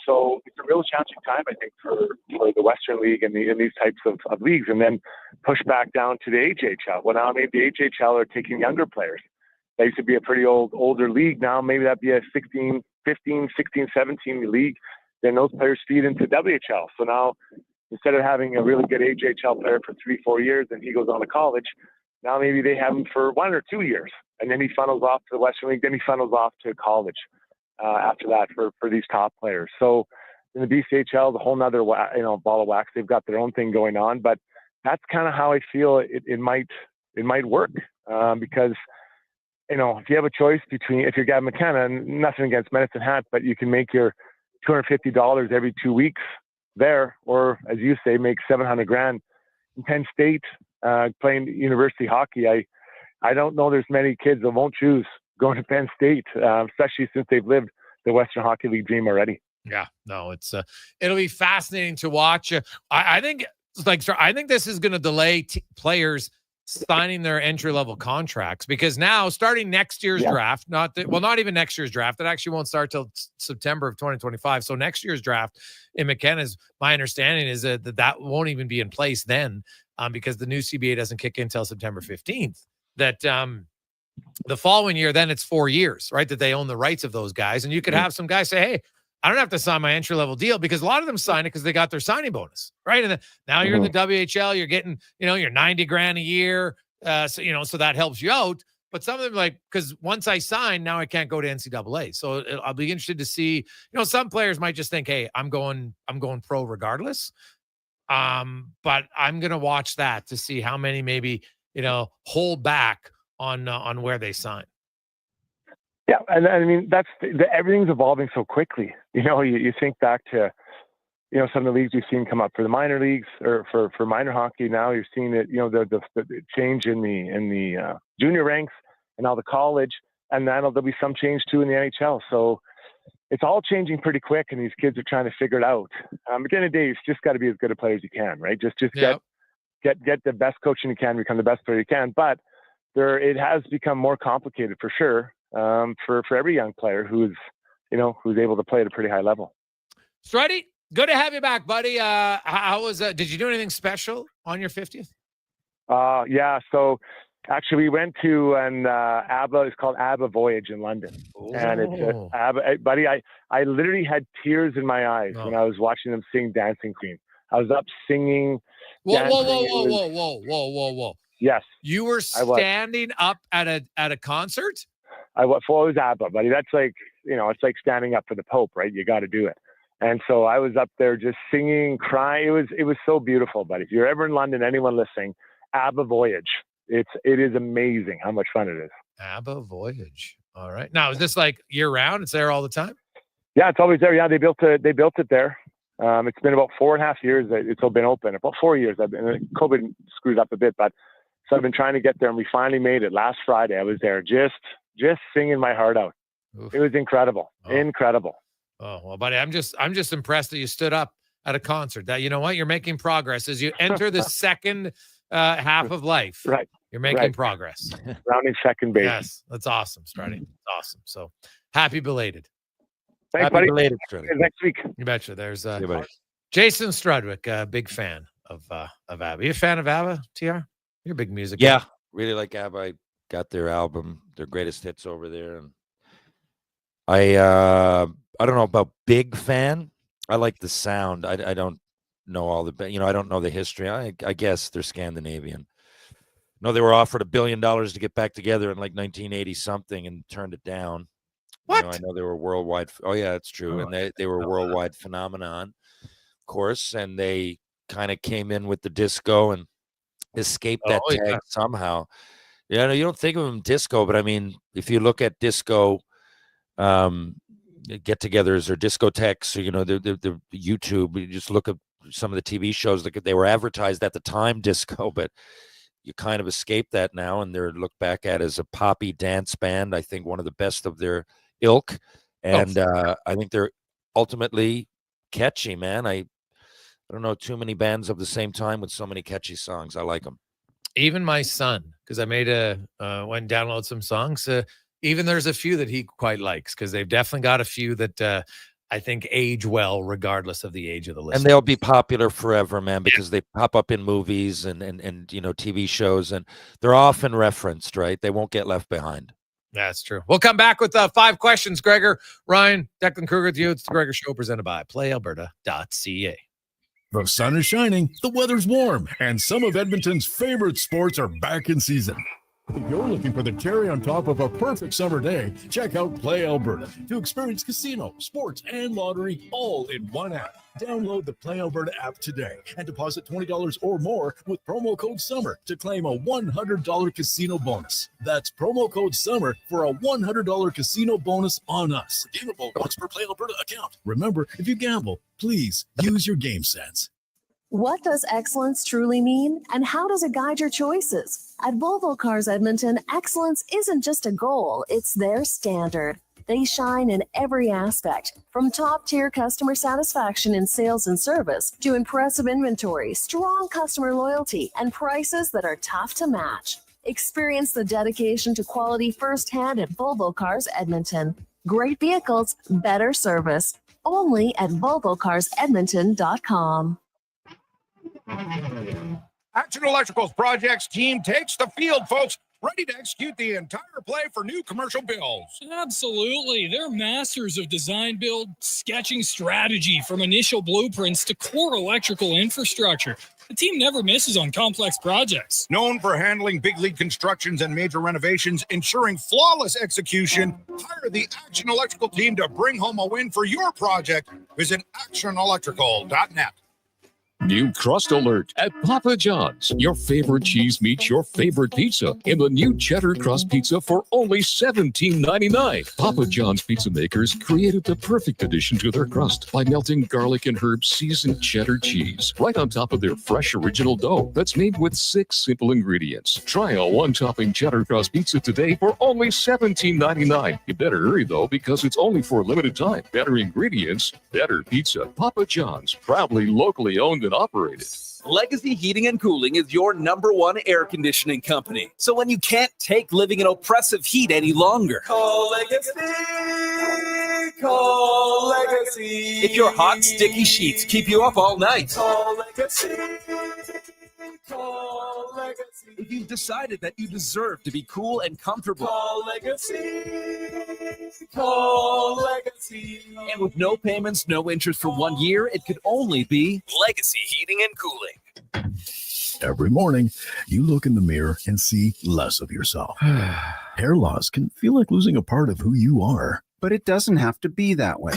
Speaker 1: So it's a real challenging time, I think, for the Western League and these types of leagues, and then push back down to the AJHL. Well, now maybe the AJHL are taking younger players. That used to be a pretty older league. Now maybe that'd be a 15, 16, 17 league. Then those players feed into WHL. So now instead of having a really good AJHL player for 3-4 years and he goes on to college, now maybe they have him for 1 or 2 years. And then he funnels off to the Western League. Then he funnels off to college after that for these top players. So in the BCHL, the whole nother ball of wax. They've got their own thing going on. But that's kind of how I feel it might work because – if you have a choice between, if you're Gavin McKenna, nothing against Medicine Hat, but you can make your $250 every 2 weeks there, or as you say, make $700,000 in Penn State playing university hockey. I don't know there's many kids that won't choose going to Penn State, especially since they've lived the Western Hockey League dream already.
Speaker 8: Yeah, no, it's it'll be fascinating to watch. I think this is going to delay players signing their entry-level contracts, because now starting next year's draft, not even next year's draft, it actually won't start till September of 2025. So next year's draft in McKenna's, my understanding is that won't even be in place then, because the new CBA doesn't kick in until September 15th. That the following year, then it's 4 years, right? That they own the rights of those guys. And you could have some guys say, hey, I don't have to sign my entry-level deal, because a lot of them sign it because they got their signing bonus, right? And then now you're in the WHL, you're getting, your $90,000 a year. So that helps you out. But some of them because once I sign, now I can't go to NCAA. So I'll be interested to see, some players might just think, hey, I'm going pro regardless. But I'm going to watch that to see how many maybe, hold back on where they sign.
Speaker 1: Yeah, and I mean everything's evolving so quickly. You think back to some of the leagues you've seen come up for the minor leagues or for minor hockey. Now you're seeing it. The change in the junior ranks and now the college, and then there'll be some change too in the NHL. So it's all changing pretty quick, and these kids are trying to figure it out. At the end of the day, you've just got to be as good a player as you can, right? Just get the best coaching you can, become the best player you can. But it has become more complicated for sure. For every young player who's able to play at a pretty high level.
Speaker 8: Struddy, good to have you back, buddy. How was did you do anything special on your 50th?
Speaker 1: Yeah. So actually we went to an it's called ABBA Voyage in London. Ooh. And it's ABBA, buddy. I literally had tears in my eyes when I was watching them sing Dancing Queen. I was up singing.
Speaker 8: Whoa.
Speaker 1: Yes.
Speaker 8: You were standing up at a concert?
Speaker 1: I was ABBA, buddy. That's it's like standing up for the Pope, right? You got to do it. And so I was up there just singing, crying. It was so beautiful, buddy. If you're ever in London, anyone listening, ABBA Voyage. It is amazing how much fun it is.
Speaker 8: ABBA Voyage. All right. Now, is this year round? It's there all the time?
Speaker 1: Yeah, it's always there. Yeah, they built it there. It's been about 4.5 years that it's been open. About 4 years. COVID screwed up a bit, but so I've been trying to get there, and we finally made it last Friday. I was there just singing my heart out. Oof. It was incredible. Incredible.
Speaker 8: Oh, well, buddy, I'm just impressed that you stood up at a concert. That, you know what, you're making progress as you enter the second half of life.
Speaker 1: Right.
Speaker 8: You're making progress.
Speaker 1: Rounding second base.
Speaker 8: Yes, that's awesome, Struddy. Awesome. So happy belated.
Speaker 1: Thanks,
Speaker 25: happy
Speaker 1: buddy.
Speaker 25: Belated, Struddy.
Speaker 1: Next week.
Speaker 8: You betcha. There's Jason Strudwick, big fan of ABBA. You a fan of ABBA, TR? You're a big music guy.
Speaker 25: Yeah, really like ABBA. I got their album, their greatest hits over there, and I don't know about big fan. I like the sound. I don't know all the, I don't know the history. I guess they're Scandinavian. No, they were offered $1 billion to get back together in like 1980 something and turned it down.
Speaker 8: What?
Speaker 25: I know they were worldwide. Oh yeah, it's true. And they were a worldwide phenomenon, of course. And they kind of came in with the disco and escaped that tag somehow. Yeah, no, you don't think of them disco, but I mean, if you look at disco get-togethers or discotheques, or the YouTube, you just look at some of the TV shows. Like they were advertised at the time disco, but you kind of escape that now, and they're looked back at as a poppy dance band. I think one of the best of their ilk, and I think they're ultimately catchy, man. I don't know too many bands of the same time with so many catchy songs. I like them.
Speaker 8: Even my son, because I made went and download some songs. Even there's a few that he quite likes, because they've definitely got a few that I think age well, regardless of the age of the listener.
Speaker 25: And they'll be popular forever, man, because they pop up in movies and TV shows, and they're often referenced, right? They won't get left behind.
Speaker 8: That's true. We'll come back with 5 questions, Gregor. Ryan, Declan Kruger with you. It's the Gregor Show, presented by PlayAlberta.ca.
Speaker 20: The sun is shining, the weather's warm, and some of Edmonton's favorite sports are back in season. If you're looking for the cherry on top of a perfect summer day, check out Play Alberta to experience casino, sports, and lottery all in one app. Download the Play Alberta app today and deposit $20 or more with promo code SUMMER to claim a $100 casino bonus. That's promo code SUMMER for a $100 casino bonus on us. Redeemable once per Play Alberta account. Remember, if you gamble, please use your game sense.
Speaker 23: What does excellence truly mean, and how does it guide your choices? At Volvo Cars Edmonton, excellence isn't just a goal, it's their standard. They shine in every aspect, from top-tier customer satisfaction in sales and service to impressive inventory, strong customer loyalty, and prices that are tough to match. Experience the dedication to quality firsthand at Volvo Cars Edmonton. Great vehicles, better service. Only at VolvoCarsEdmonton.com.
Speaker 6: Action Electrical's projects team takes the field, folks, ready to execute the entire play for new commercial builds.
Speaker 13: Absolutely. They're masters of design, build, sketching strategy, from initial blueprints to core electrical infrastructure. The team never misses on complex projects.
Speaker 6: Known for handling big league constructions and major renovations, ensuring flawless execution, hire the Action Electrical team to bring home a win for your project. Visit actionelectrical.net.
Speaker 14: New crust alert at Papa John's. Your favorite cheese meets your favorite pizza in the new cheddar crust pizza for only $17.99. Papa John's pizza makers created the perfect addition to their crust by melting garlic and herb seasoned cheddar cheese right on top of their fresh original dough that's made with 6 simple ingredients. Try a one-topping cheddar crust pizza today for only $17.99. You better hurry though, because it's only for a limited time. Better ingredients, better pizza. Papa John's, proudly locally owned and operated.
Speaker 10: Legacy Heating and Cooling is your #1 air conditioning company. So when you can't take living in oppressive heat any longer,
Speaker 3: Call Legacy. Call Legacy.
Speaker 10: if your hot, sticky sheets keep you up all night,
Speaker 3: Call Legacy. Call Legacy.
Speaker 10: if you've decided that you deserve to be cool and comfortable,
Speaker 3: Call Legacy. Call Legacy.
Speaker 10: and with no payments, no interest for 1 year, it could only be Legacy Heating and Cooling.
Speaker 20: Every morning, you look in the mirror and see less of yourself. Hair loss can feel like losing a part of who you are.
Speaker 12: But it doesn't have to be that way.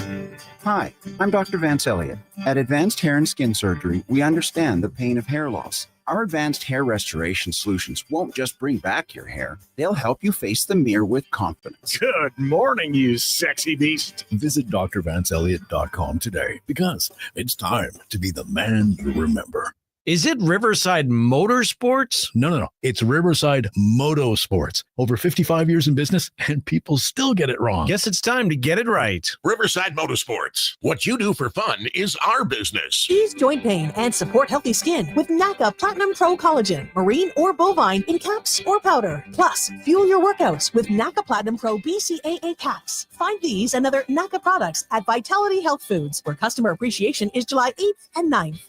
Speaker 12: Hi, I'm Dr. Vance Elliott. At Advanced Hair and Skin Surgery, we understand the pain of hair loss. Our advanced hair restoration solutions won't just bring back your hair, they'll help you face the mirror with confidence.
Speaker 11: Good morning, you sexy beast.
Speaker 20: Visit drvancelliot.com today because it's time to be the man you remember.
Speaker 4: Is it Riverside Motorsports?
Speaker 20: No. It's Riverside Motorsports. Over 55 years in business, and people still get it wrong.
Speaker 4: Guess it's time to get it right.
Speaker 11: Riverside Motorsports. What you do for fun is our business.
Speaker 15: Ease joint pain and support healthy skin with NACA Platinum Pro Collagen, marine or bovine in caps or powder. Plus, fuel your workouts with NACA Platinum Pro BCAA caps. Find these and other NACA products at Vitality Health Foods, where customer appreciation is July 8th and 9th.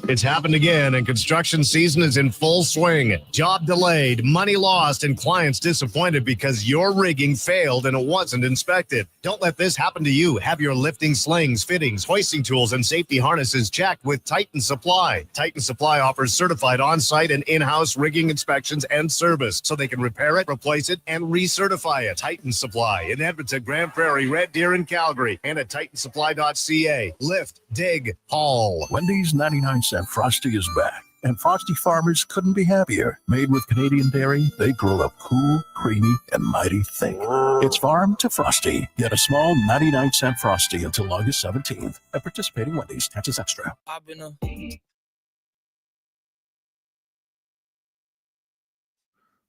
Speaker 16: It's happened again, and construction season is in full swing. Job delayed, money lost, and clients disappointed because your rigging failed and it wasn't inspected. Don't let this happen to you. Have your lifting slings, fittings, hoisting tools, and safety harnesses checked with Titan Supply. Titan Supply offers certified on-site and in-house rigging inspections and service, so they can repair it, replace it, and recertify it. Titan Supply in Edmonton, Grand Prairie, Red Deer, and Calgary, and at titansupply.ca. Lift, dig, haul.
Speaker 20: Wendy's 99-cent Frosty is back, and Frosty farmers couldn't be happier. Made with Canadian dairy, they grow up cool, creamy, and mighty thick. It's farm to Frosty. Get a small 99-cent Frosty until August 17th at participating Wendy's. Taxes extra.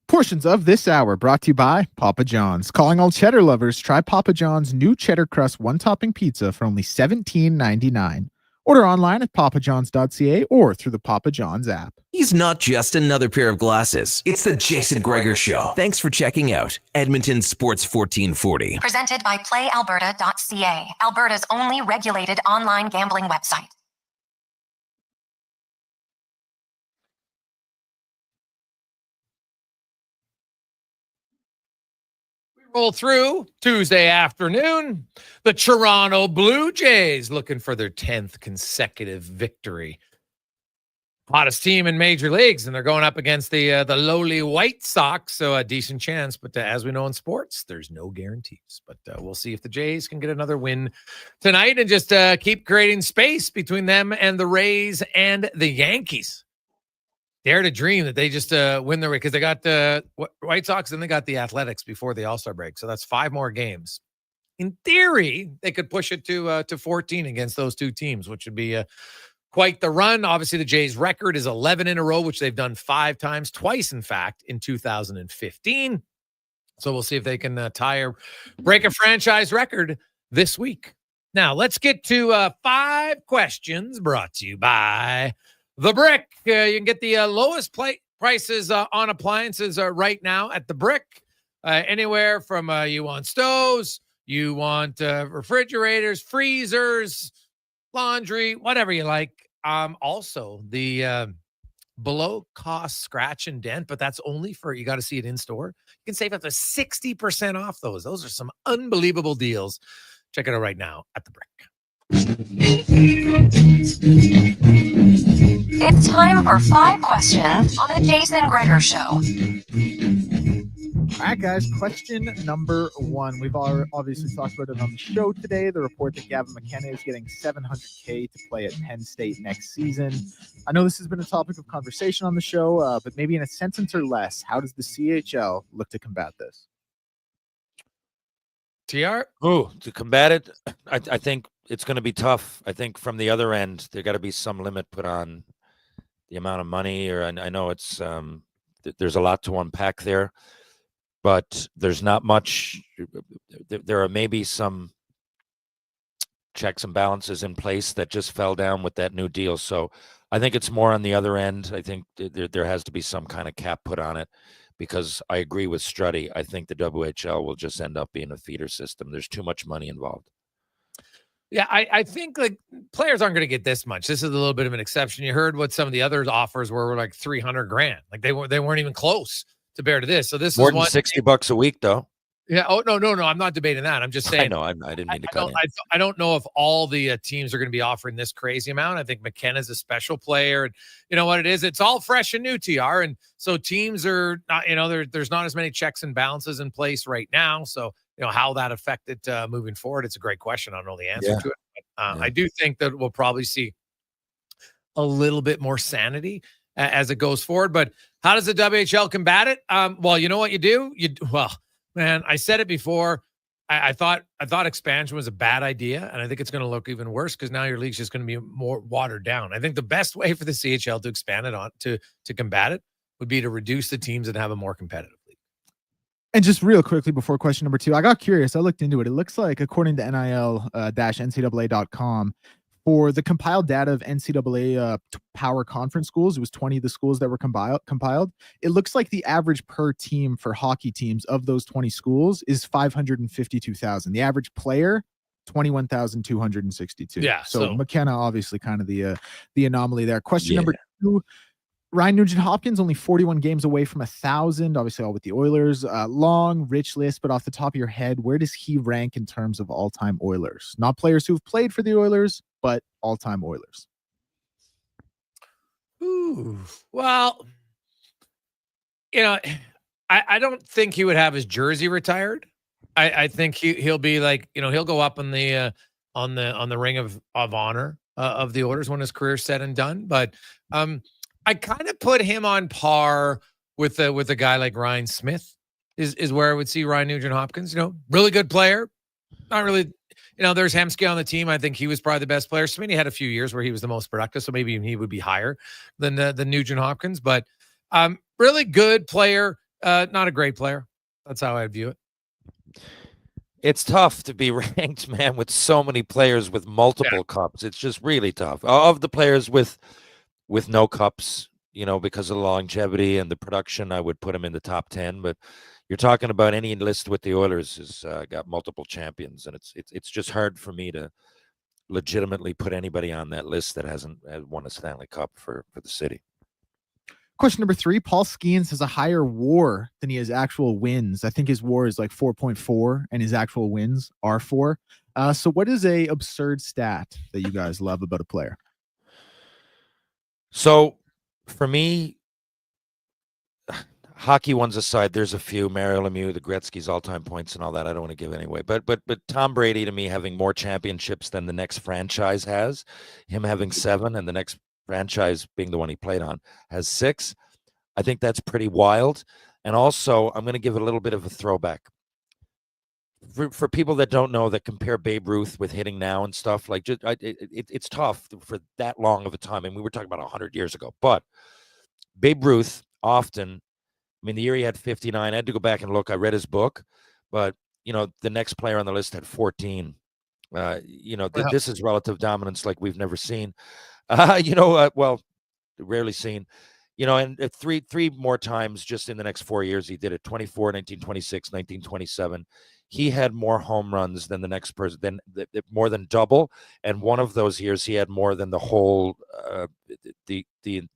Speaker 9: Portions of this hour brought to you by Papa John's. Calling all cheddar lovers, try Papa John's new cheddar crust one-topping pizza for only $17.99. Order online at papajohns.ca or through the Papa John's app.
Speaker 2: He's not just another pair of glasses. It's the Jason Gregor Show. Thanks for checking out Edmonton Sports 1440.
Speaker 7: Presented by playalberta.ca, Alberta's only regulated online gambling website.
Speaker 8: Roll through Tuesday afternoon. The Toronto Blue Jays looking for their 10th consecutive victory. Hottest team in major leagues, and they're going up against the lowly White Sox, so a decent chance. But as we know in sports, there's no guarantees. But we'll see if the Jays can get another win tonight and just keep creating space between them and the Rays and the Yankees. Dare to dream that they just win their way, because they got the White Sox and they got the Athletics before the All-Star break. So that's 5 more games. In theory, they could push it to 14 against those two teams, which would be quite the run. Obviously, the Jays' record is 11 in a row, which they've done 5 times, twice, in fact, in 2015. So we'll see if they can tie or break a franchise record this week. Now, let's get to 5 questions brought to you by The Brick. You can get the lowest prices on appliances right now at The Brick. Anywhere from you want stoves, you want refrigerators, freezers, laundry, whatever you like. Also, the below cost scratch and dent, but that's only for, you got to see it in store. You can save up to 60% off those. Those are some unbelievable deals. Check it out right now at The Brick.
Speaker 7: It's time for 5 questions on the Jason Gregor Show.
Speaker 9: All right, guys. Question number 1. We've obviously talked about it on the show today. The report that Gavin McKenna is getting $700K to play at Penn State next season. I know this has been a topic of conversation on the show, but maybe in a sentence or less, how does the CHL look to combat this?
Speaker 8: TR?
Speaker 25: To combat it, I think it's going to be tough. I think from the other end, there got to be some limit put on the amount of money, or I know it's there's a lot to unpack there, but there's not much. There are maybe some checks and balances in place that just fell down with that new deal. So I think it's more on the other end. I think there has to be some kind of cap put on it, because I agree with Struddy. I think the WHL will just end up being a feeder system. There's too much money involved.
Speaker 8: Yeah, I think like players aren't going to get this much. This is a little bit of an exception. You heard what some of the other offers were like $300,000. Like they weren't even close to bear to this. So this
Speaker 25: More
Speaker 8: is
Speaker 25: than $60 a week, though.
Speaker 8: Yeah. Oh, no. I'm not debating that. I'm just saying.
Speaker 25: I know. I didn't mean to cut in.
Speaker 8: I don't know if all the teams are going to be offering this crazy amount. I think McKenna's a special player. And you know what it is? It's all fresh and new, TR. And so teams are not, there's not as many checks and balances in place right now. So, how that affected moving forward, it's a great question. I don't know the answer to it. But, I do think that we'll probably see a little bit more sanity as it goes forward. But how does the WHL combat it? Well, you know what you do? Well, man, I said it before. I thought expansion was a bad idea, and I think it's going to look even worse because now your league's just going to be more watered down. I think the best way for the CHL to expand it on to combat it would be to reduce the teams and have a more competitive league.
Speaker 9: And just real quickly before question number 2, I got curious. I looked into it. It looks like, according to NIL-NCAA.com, for the compiled data of NCAA power conference schools, it was 20 of the schools that were compiled. It looks like the average per team for hockey teams of those 20 schools is 552,000. The average player, 21,262.
Speaker 8: Yeah.
Speaker 9: So McKenna, obviously, kind of the anomaly there. Question number 2. Ryan Nugent-Hopkins only 41 games away from 1,000, obviously all with the Oilers. Long, rich list, but off the top of your head, where does he rank in terms of all-time Oilers? Not players who've played for the Oilers, but all-time Oilers.
Speaker 8: Ooh, well, I don't think he would have his jersey retired. I think he'll be like, he'll go up on the ring of honor of the Oilers when his career's said and done. But I kind of put him on par with a guy like Ryan Smith is where I would see Ryan Nugent-Hopkins. Really good player. Not really, there's Hemsky on the team. I think he was probably the best player. Sweeney had a few years where he was the most productive, so maybe he would be higher than Nugent-Hopkins. But really good player, not a great player. That's how I view it.
Speaker 25: It's tough to be ranked, man, with so many players with multiple cups. It's just really tough. Of the players with no cups, because of the longevity and the production, I would put him in the top 10. But you're talking about any list with the Oilers has got multiple champions, and it's just hard for me to legitimately put anybody on that list that hasn't won a Stanley Cup for the city.
Speaker 9: Question number 3, Paul Skeens has a higher WAR than he has actual wins. I think his WAR is like 4.4 and his actual wins are 4. So what is a absurd stat that you guys love about a player?
Speaker 25: So for me, hockey ones aside, there's a few. Mario Lemieux, the Gretzky's all-time points and all that I don't want to give anyway. But Tom Brady, to me, having more championships than the next franchise has, him having 7 and the next franchise being the one he played on has 6. I think that's pretty wild. And also, I'm going to give it a little bit of a throwback. For people that don't know, that compare Babe Ruth with hitting now and stuff, like it's tough for that long of a time. And we were talking about 100 years ago. But Babe Ruth often, the year he had 59, I had to go back and look. I read his book. But, the next player on the list had 14. This is relative dominance like we've never seen. Well, rarely seen, and 3 more times just in the next 4 years, he did it. 24, 1926, 1927. He had more home runs than the next person, more than double. And one of those years, he had more than the whole, the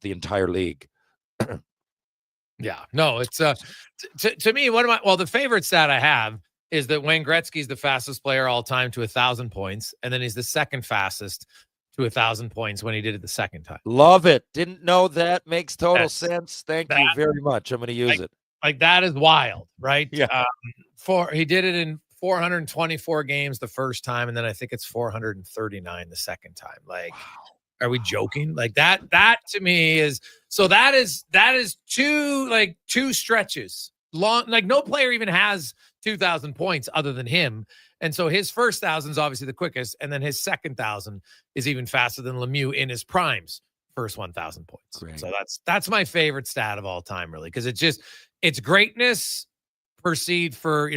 Speaker 25: entire league.
Speaker 8: Yeah, no, it's to me, the favorite stat I have is that Wayne Gretzky's the fastest player all time to 1,000 points. And then he's the second fastest to 1,000 points when he did it the second time.
Speaker 25: Love it. Didn't know that. Makes total sense. Thank you very much. I'm going to use it.
Speaker 8: Like that is wild, right?
Speaker 25: Yeah.
Speaker 8: He did it in 424 games the first time, and then I think it's 439 the second time. Like, are we joking? Like that to me is two stretches long. Like no player even has 2,000 points other than him. And so his first 1,000 is obviously the quickest, and then his second 1,000 is even faster than Lemieux in his prime's first 1,000 points. Great. So that's my favorite stat of all time, really, because it's greatness proceed for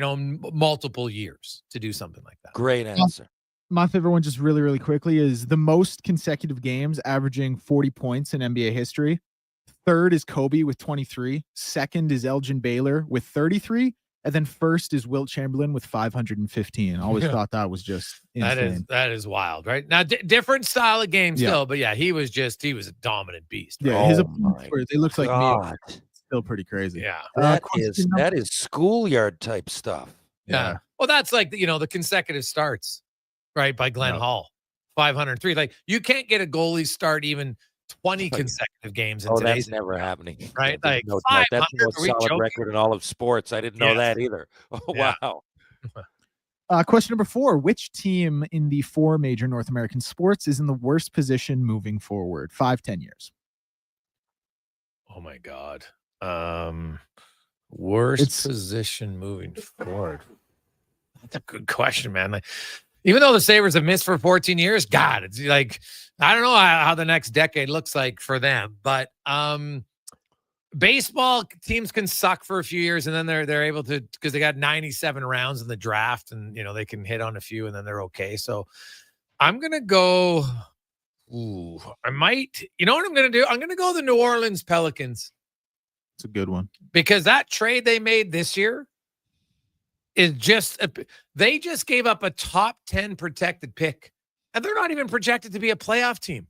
Speaker 8: multiple years to do something like that.
Speaker 25: Great answer.
Speaker 9: My favorite one, just really, really quickly, is the most consecutive games averaging 40 points in NBA history. Third is Kobe with 23. Second is Elgin Baylor with 33. And then first is Wilt Chamberlain with 515. I always thought that was just insane.
Speaker 8: That is wild, right? Now, different style of game still, but yeah, he was a dominant beast. Right?
Speaker 9: Yeah, his opponents they look like me. Still pretty crazy.
Speaker 8: Yeah,
Speaker 25: that is schoolyard type stuff.
Speaker 8: Yeah. Well, that's like the consecutive starts, right? By Glenn Hall, 503. Like you can't get a goalie start even 20 consecutive games in today's.
Speaker 25: That's never happening,
Speaker 8: right? Like
Speaker 25: that's the most solid record in all of sports. I didn't know that either. Oh, wow.
Speaker 9: Question number 4. Which team in the 4 major North American sports is in the worst position moving forward? 5-10 years.
Speaker 8: Oh my God. Worst position moving forward. That's a good question, man. Like, even though the Sabres have missed for 14 years, God, it's like, I don't know how the next decade looks like for them, but baseball teams can suck for a few years and then they're able to, because they got 97 rounds in the draft and, they can hit on a few and then they're okay. So I'm going to go, I might, you know what I'm going to do? I'm going to go the New Orleans Pelicans.
Speaker 9: It's a good one.
Speaker 8: Because that trade they made this year is they just gave up a top 10 protected pick and they're not even projected to be a playoff team.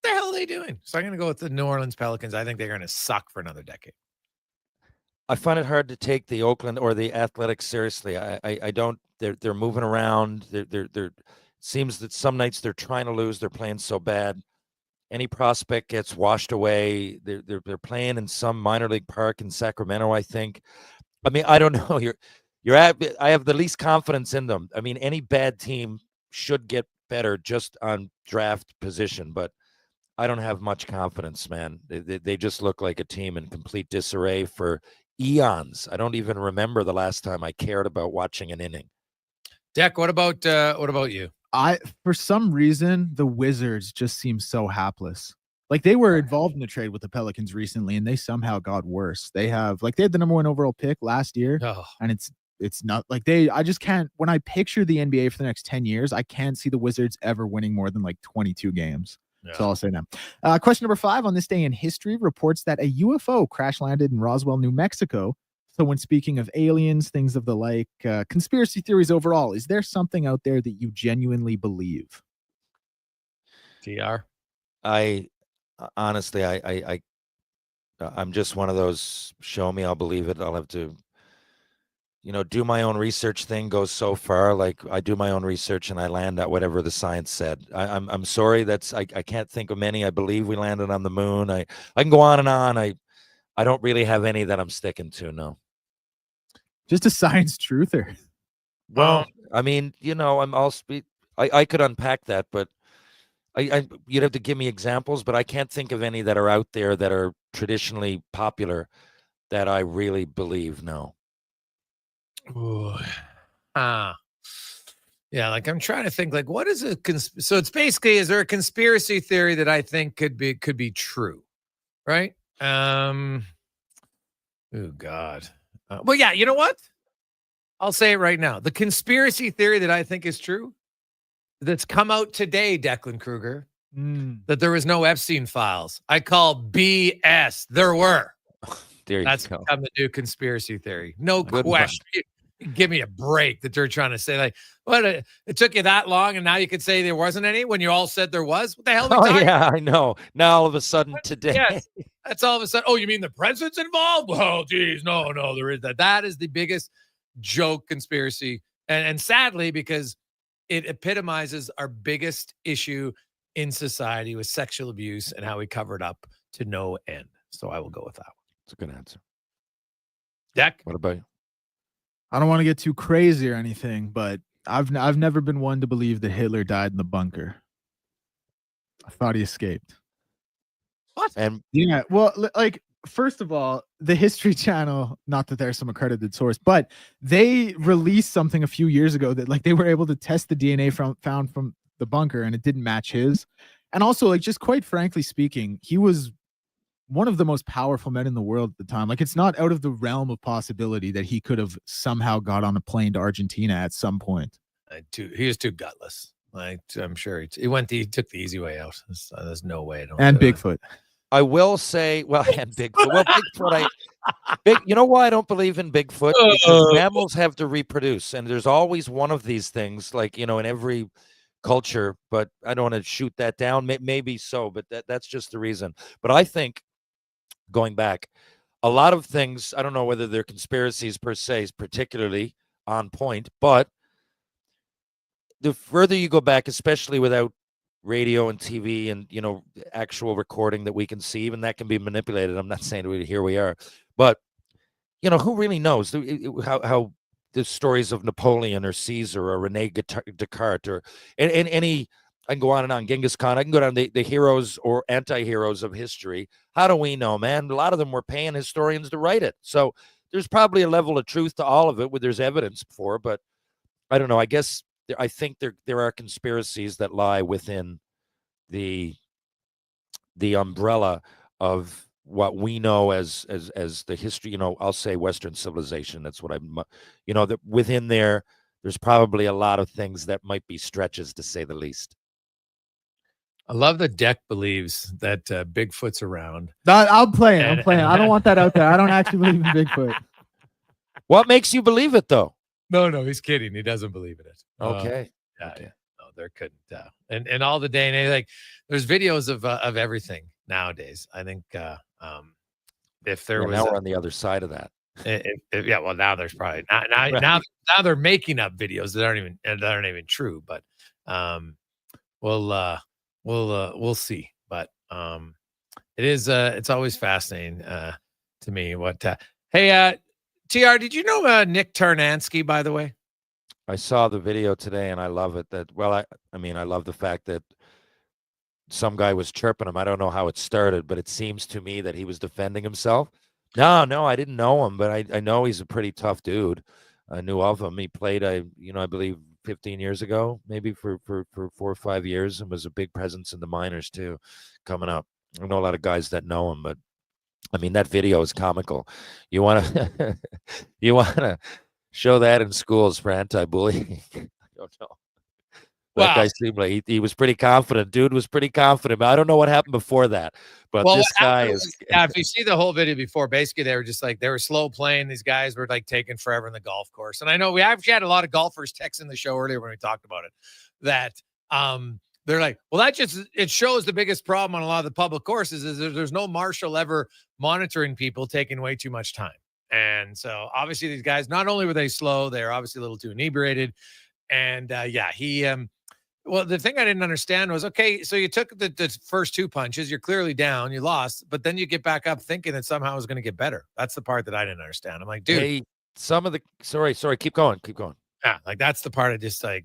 Speaker 8: What the hell are they doing? So I'm going to go with the New Orleans Pelicans. I think they're going to suck for another decade.
Speaker 25: I find it hard to take the Oakland or the Athletics seriously. I don't. They're moving around. They're seems that some nights they're trying to lose. They're playing so bad. Any prospect gets washed away. They're playing in some minor league park in Sacramento, I think. I mean, I don't know. I have the least confidence in them. I mean, any bad team should get better just on draft position, but I don't have much confidence, man. They just look like a team in complete disarray for eons. I don't even remember the last time I cared about watching an inning.
Speaker 8: Deck, what about you?
Speaker 9: For some reason, the Wizards just seem so hapless. Like, they were involved in the trade with the Pelicans recently, and they somehow got worse. They had the number 1 overall pick last year, and it's not like I just can't. When I picture the NBA for the next 10 years, I can't see the Wizards ever winning more than like 22 games. Yeah. That's all I'll say now. Question number 5. On this day in history, reports that a UFO crash landed in Roswell, New Mexico. So when speaking of aliens, things of the like, conspiracy theories overall, is there something out there that you genuinely believe?
Speaker 8: TR?
Speaker 25: Honestly, I'm just one of those, show me, I'll believe it. I'll have to, do my own research thing goes so far. Like, I do my own research and I land at whatever the science said. I'm sorry. I can't think of many. I believe we landed on the moon. I can go on and on. I don't really have any that I'm sticking to. No.
Speaker 9: Just a science truther.
Speaker 25: Well, I mean, I could unpack that, but you'd have to give me examples, but I can't think of any that are out there that are traditionally popular that I really believe. No.
Speaker 8: Ooh. Yeah, like I'm trying to think, like, what is so it's basically, is there a conspiracy theory that I think could be true, right? Oh God. Well, yeah, you know what? I'll say it right now. The conspiracy theory that I think is true, that's come out today, Declan Kruger, that there was no Epstein files. I call BS. There were. That's become the new conspiracy theory. No question. Give me a break that they're trying to say, like, what? It took you that long, and now you could say there wasn't any when you all said there was? What the hell?
Speaker 25: Yeah, I know. Now all of a sudden today.
Speaker 8: Yes, that's all of a sudden. Oh, you mean the president's involved? Oh, geez, no, there is that. That is the biggest joke conspiracy, and sadly, because it epitomizes our biggest issue in society with sexual abuse and how we cover it up to no end. So I will go with that one.
Speaker 25: It's a good answer.
Speaker 8: Deck,
Speaker 25: what about you?
Speaker 9: I don't want to get too crazy or anything, but I've never been one to believe that Hitler died in the bunker. I thought he escaped.
Speaker 8: What?
Speaker 25: And
Speaker 9: yeah, well, like, first of all, the History Channel, not that there's some accredited source, but they released something a few years ago that, like, they were able to test the DNA found from the bunker and it didn't match his. And also, like, just quite frankly speaking, he was one of the most powerful men in the world at the time. Like, it's not out of the realm of possibility that he could have somehow got on a plane to Argentina at some point.
Speaker 8: He was too gutless. Like, I'm sure he took the easy way out. There's no way.
Speaker 9: And Bigfoot.
Speaker 25: I will say, well, and Bigfoot. Well, Bigfoot, you know why I don't believe in Bigfoot? Because mammals have to reproduce, and there's always one of these things, like, in every culture, but I don't want to shoot that down. Maybe so, but that's just the reason. But I think, going back, a lot of things, I don't know whether they're conspiracies per se, is particularly on point, but the further you go back, especially without radio and TV and, actual recording that we can see, even that can be manipulated. I'm not saying here we are, but, who really knows how the stories of Napoleon or Caesar or Rene Descartes or any. I can go on and on. Genghis Khan. I can go down the heroes or anti-heroes of history. How do we know, man? A lot of them were paying historians to write it. So there's probably a level of truth to all of it where there's evidence for, but I don't know. I guess I think there are conspiracies that lie within the umbrella of what we know as the history, I'll say Western civilization. That's what that within there's probably a lot of things that might be stretches, to say the least.
Speaker 8: I love that Deck believes that Bigfoot's around.
Speaker 9: I'm playing. I don't want that out there. I don't actually believe in Bigfoot.
Speaker 25: What makes you believe it, though?
Speaker 8: No, he's kidding. He doesn't believe in it.
Speaker 25: Okay.
Speaker 8: Yeah. No, there couldn't. And all the day and like, there's videos of everything nowadays. I think if there was
Speaker 25: now we're on the other side of that.
Speaker 8: Well, now there's probably now they're making up videos that aren't even true. But we'll see. But it's always fascinating to me what. Hey, TR, did you know Nick Tarnansky, by the way?
Speaker 25: I saw the video today and I love it. I love the fact that some guy was chirping him. I don't know how it started, but it seems to me that he was defending himself. No, I didn't know him, but I know he's a pretty tough dude. I knew of him. He played, I believe 15 years ago, maybe for 4 or 5 years, and was a big presence in the minors too, coming up. I know a lot of guys that know him, but I mean, that video is comical. You want to show that in schools for anti-bullying? I don't know. That guy seemed like he was pretty confident. Dude was pretty confident. But I don't know what happened before that. But this guy is.
Speaker 8: Yeah, if you see the whole video before, basically they were slow playing. These guys were like taking forever in the golf course. And I know we actually had a lot of golfers text in the show earlier when we talked about it. That they're like, well, it shows the biggest problem on a lot of the public courses is there's no marshal ever monitoring people taking way too much time. And so obviously these guys, not only were they slow, they were obviously a little too inebriated. And well, the thing I didn't understand was, okay, so you took the first 2 punches, you're clearly down, you lost, but then you get back up thinking that somehow it was going to get better. That's the part that I didn't understand. I'm like, dude.
Speaker 25: Hey, sorry, keep going.
Speaker 8: Yeah, like that's the part I just like,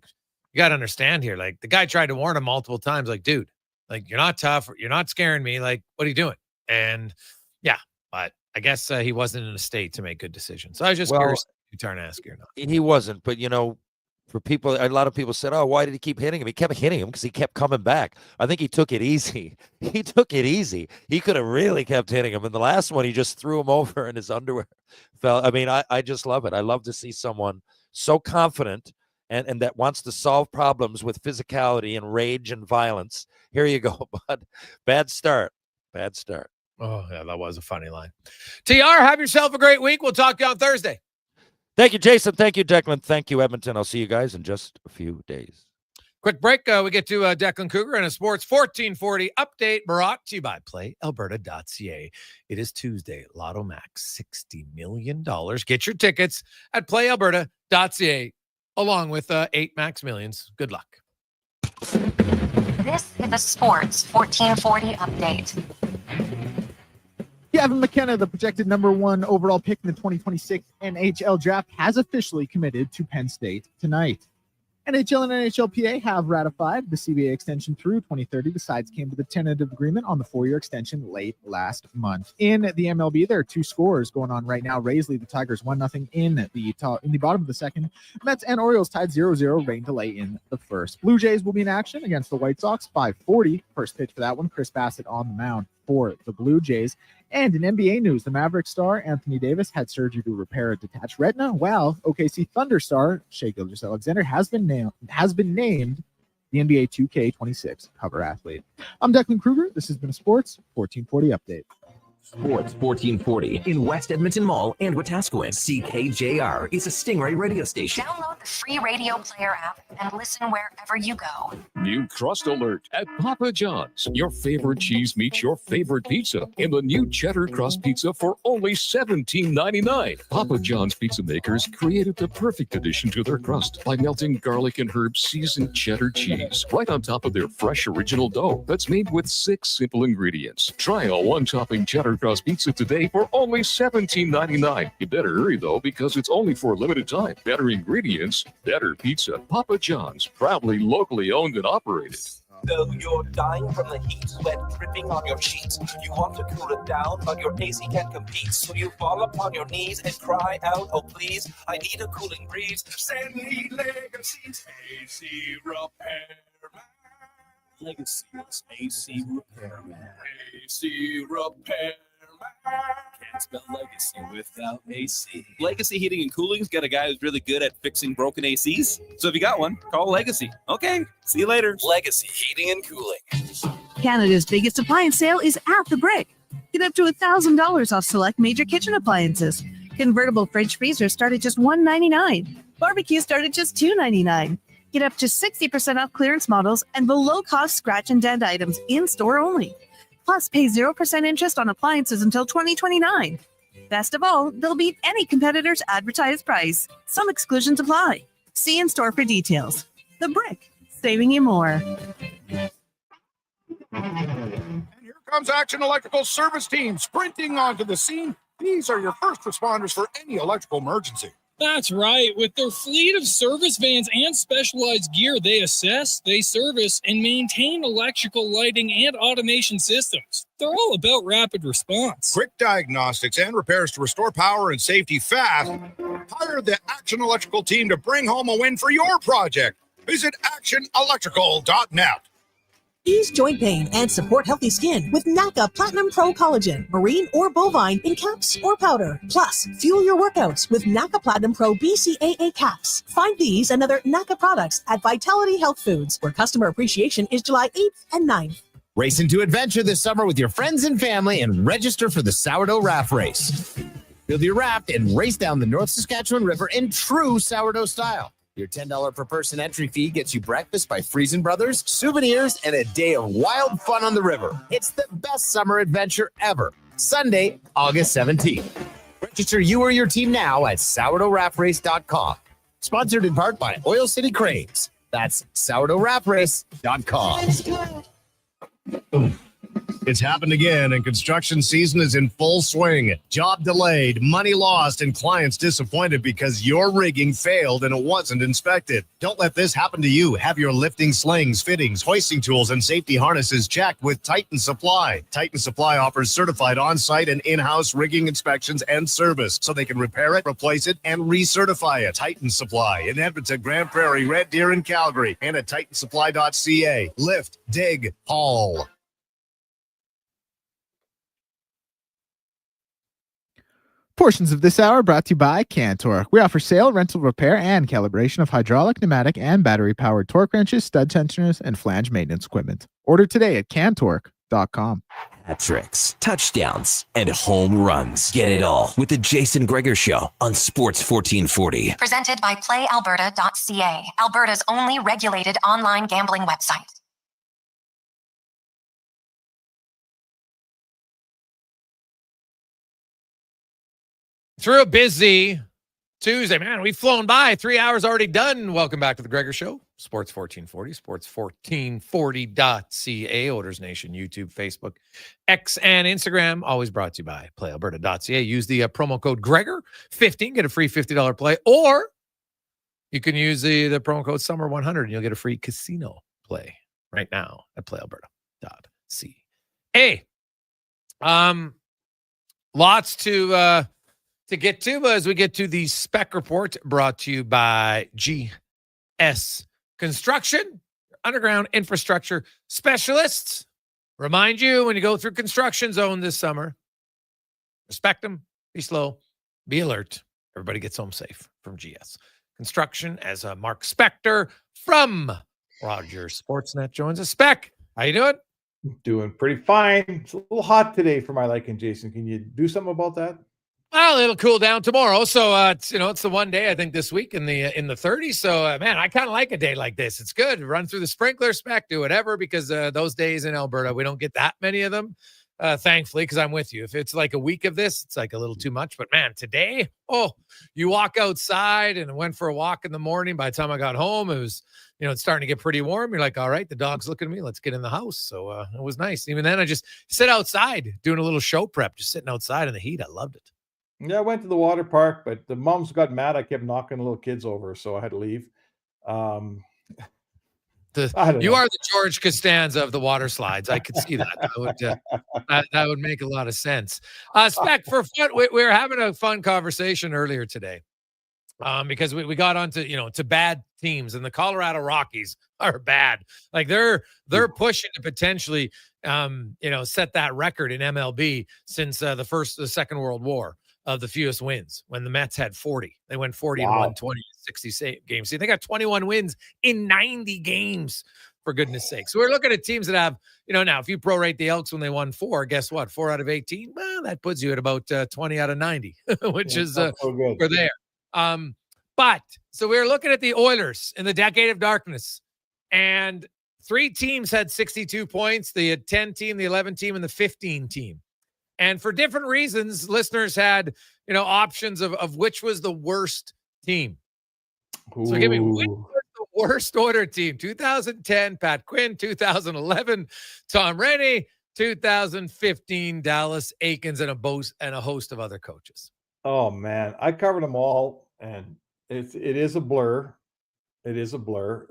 Speaker 8: you got to understand here. Like the guy tried to warn him multiple times, like, dude, like you're not tough, you're not scaring me. Like, what are you doing? And yeah, but I guess he wasn't in a state to make good decisions. So I was just curious if you Tarnansky or not.
Speaker 25: He wasn't, but for people, a lot of people said, oh, why did he keep hitting him? He kept hitting him because he kept coming back. I think he took it easy. He could have really kept hitting him. And the last one, he just threw him over and his underwear fell. I mean, I just love it. I love to see someone so confident and that wants to solve problems with physicality and rage and violence. Here you go, bud. Bad start.
Speaker 8: Oh, yeah, that was a funny line. TR, have yourself a great week. We'll talk to you on Thursday.
Speaker 25: Thank you, Jason. Thank you, Declan. Thank you, Edmonton. I'll see you guys in just a few days.
Speaker 8: Quick break. We get to Declan Cougar and a Sports 1440 update brought to you by PlayAlberta.ca. It is Tuesday. Lotto Max, $60 million. Get your tickets at PlayAlberta.ca along with 8 Max Millions. Good luck.
Speaker 7: This is the Sports 1440 update.
Speaker 9: Gavin McKenna, the projected #1 overall pick in the 2026 NHL draft, has officially committed to Penn State tonight. NHL and NHLPA have ratified the CBA extension through 2030. The sides came to the tentative agreement on the 4-year extension late last month. In the MLB, there are 2 scores going on right now. Raisley, the Tigers 1-0 in the bottom of the second. Mets and Orioles tied 0-0, rain delay in the first. Blue Jays will be in action against the White Sox, 5:40. First pitch for that one. Chris Bassett on the mound for the Blue Jays. And in NBA news, the Maverick star Anthony Davis had surgery to repair a detached retina, while OKC Thunder star Shai Gilgeous-Alexander has been named the NBA 2K26 cover athlete. I'm Declan Kruger. This has been a Sports 1440 update.
Speaker 2: Sports 1440 in West Edmonton Mall and Wetaskiwin. CKJR is a Stingray radio station.
Speaker 7: Download the free radio player app and listen wherever you go.
Speaker 14: New crust alert at Papa John's. Your favorite cheese meets your favorite pizza in the new cheddar crust pizza for only $17.99. Papa John's pizza makers created the perfect addition to their crust by melting garlic and herb seasoned cheddar cheese right on top of their fresh original dough that's made with 6 simple ingredients. Try a one-topping cheddar cheddar crust pizza today for only $17.99. You better hurry, though, because it's only for a limited time. Better ingredients, better pizza. Papa John's, proudly locally owned and operated.
Speaker 3: Though you're dying from the heat, sweat dripping on your sheets, you want to cool it down, but your AC can't compete. So you fall upon your knees and cry out, oh please, I need a cooling breeze. Send me Legacy's AC Repairman.
Speaker 10: Legacy's AC Repairman.
Speaker 3: AC Repairman.
Speaker 10: Can't spell Legacy without AC. Legacy Heating and Cooling's got a guy who's really good at fixing broken ACs. So if you got one, call Legacy. Okay, see you later.
Speaker 3: Legacy Heating and Cooling.
Speaker 15: Canada's biggest appliance sale is at The Brick. Get up to $1,000 off select major kitchen appliances. Convertible fridge freezers start at just $199. Barbecue start at just $299. Get up to 60% off clearance models and below-cost scratch and dent items in-store only. Plus, pay 0% interest on appliances until 2029. Best of all, they'll beat any competitor's advertised price. Some exclusions apply. See in-store for details. The Brick, saving you more.
Speaker 6: And here comes Action Electrical Service Team sprinting onto the scene. These are your first responders for any electrical emergency.
Speaker 13: That's right. With their fleet of service vans and specialized gear, they assess, they service, and maintain electrical lighting and automation systems. They're all about rapid response.
Speaker 6: Quick diagnostics and repairs to restore power and safety fast. Hire the Action Electrical team to bring home a win for your project. Visit actionelectrical.net.
Speaker 15: Ease joint pain and support healthy skin with NACA Platinum Pro Collagen, marine or bovine in caps or powder. Plus, fuel your workouts with NACA Platinum Pro BCAA caps. Find these and other NACA products at Vitality Health Foods, where customer appreciation is July 8th and 9th.
Speaker 5: Race into adventure this summer with your friends and family and register for the Sourdough Raft Race. Build your raft and race down the North Saskatchewan River in true sourdough style. Your $10 per person entry fee gets you breakfast by Friesen Brothers, souvenirs, and a day of wild fun on the river. It's the best summer adventure ever. Sunday, August 17th. Register you or your team now at sourdoughraffrace.com. Sponsored in part by Oil City Cranes. That's sourdoughraffrace.com.
Speaker 16: It's happened again, and construction season is in full swing. Job delayed, money lost, and clients disappointed because your rigging failed and it wasn't inspected. Don't let this happen to you. Have your lifting slings, fittings, hoisting tools, and safety harnesses checked with Titan Supply. Titan Supply offers certified on-site and in-house rigging inspections and service, so they can repair it, replace it, and recertify it. Titan Supply in Edmonton, Grand Prairie, Red Deer, and Calgary, and at titansupply.ca. Lift, dig, haul.
Speaker 9: Portions of this hour brought to you by Cantor. We offer sale, rental, repair, and calibration of hydraulic, pneumatic, and battery-powered torque wrenches, stud tensioners, and flange maintenance equipment. Order today at cantorque.com.
Speaker 2: Hat tricks, touchdowns, and home runs. Get it all with the Jason Gregor Show on Sports 1440.
Speaker 7: Presented by PlayAlberta.ca, Alberta's only regulated online gambling website.
Speaker 8: Through a busy Tuesday, man, we've flown by. 3 hours already done. Welcome back to the Gregor Show, Sports 1440, sports1440.ca, Oilers Nation, YouTube, Facebook, X, and Instagram. Always brought to you by PlayAlberta.ca. Use the promo code Gregor15, get a free $50 play, or you can use the promo code Summer100 and you'll get a free casino play right now at PlayAlberta.ca. Lots to get to, but as we get to the Spec Report, brought to you by GS Construction, underground infrastructure specialists. Remind you, when you go through construction zone this summer, respect them, be slow, be alert. Everybody gets home safe from GS Construction. As Mark Spectre from Rogers Sportsnet joins us. Spec, how you doing?
Speaker 17: Doing pretty fine. It's a little hot today for my liking, Jason. Can you do something about that?
Speaker 8: Well, it'll cool down tomorrow. So, it's the one day I think this week in the 30s. So, man, I kind of like a day like this. It's good. Run through the sprinkler, Spec, do whatever, because those days in Alberta, we don't get that many of them, thankfully, because I'm with you. If it's like a week of this, it's like a little too much. But, man, today, you walk outside and went for a walk in the morning. By the time I got home, it was it's starting to get pretty warm. You're like, all right, the dog's looking at me. Let's get in the house. So it was nice. Even then, I just sit outside doing a little show prep, just sitting outside in the heat. I loved it.
Speaker 17: Yeah, I went to the water park, but the moms got mad. I kept knocking the little kids over, so I had to leave.
Speaker 8: You
Speaker 17: I don't know.
Speaker 8: are the George Costanza of the water slides. I could see that. That would make a lot of sense. Spec, for fun, we were having a fun conversation earlier today because we got onto to bad teams, and the Colorado Rockies are bad. Like they're pushing to potentially set that record in MLB since the Second World War of the fewest wins, when the Mets had 40. They went 40 and 120, 60 games. See, they got 21 wins in 90 games, for goodness sake. So we're looking at teams that have, now if you prorate the Elks when they won 4, guess what? 4 out of 18. Well, that puts you at about 20 out of 90, which is
Speaker 17: so good.
Speaker 8: we're there. But so we're looking at the Oilers in the decade of darkness, and 3 teams had 62 points: the 10 team, the 11 team, and the 15 team. And for different reasons, listeners had, options of which was the worst team. So give me, which was the worst Oiler team? 2010, Pat Quinn. 2011, Tom Rennie. 2015, Dallas Aikens, and a host of other coaches.
Speaker 17: Oh man, I covered them all, and it is a blur. It is a blur.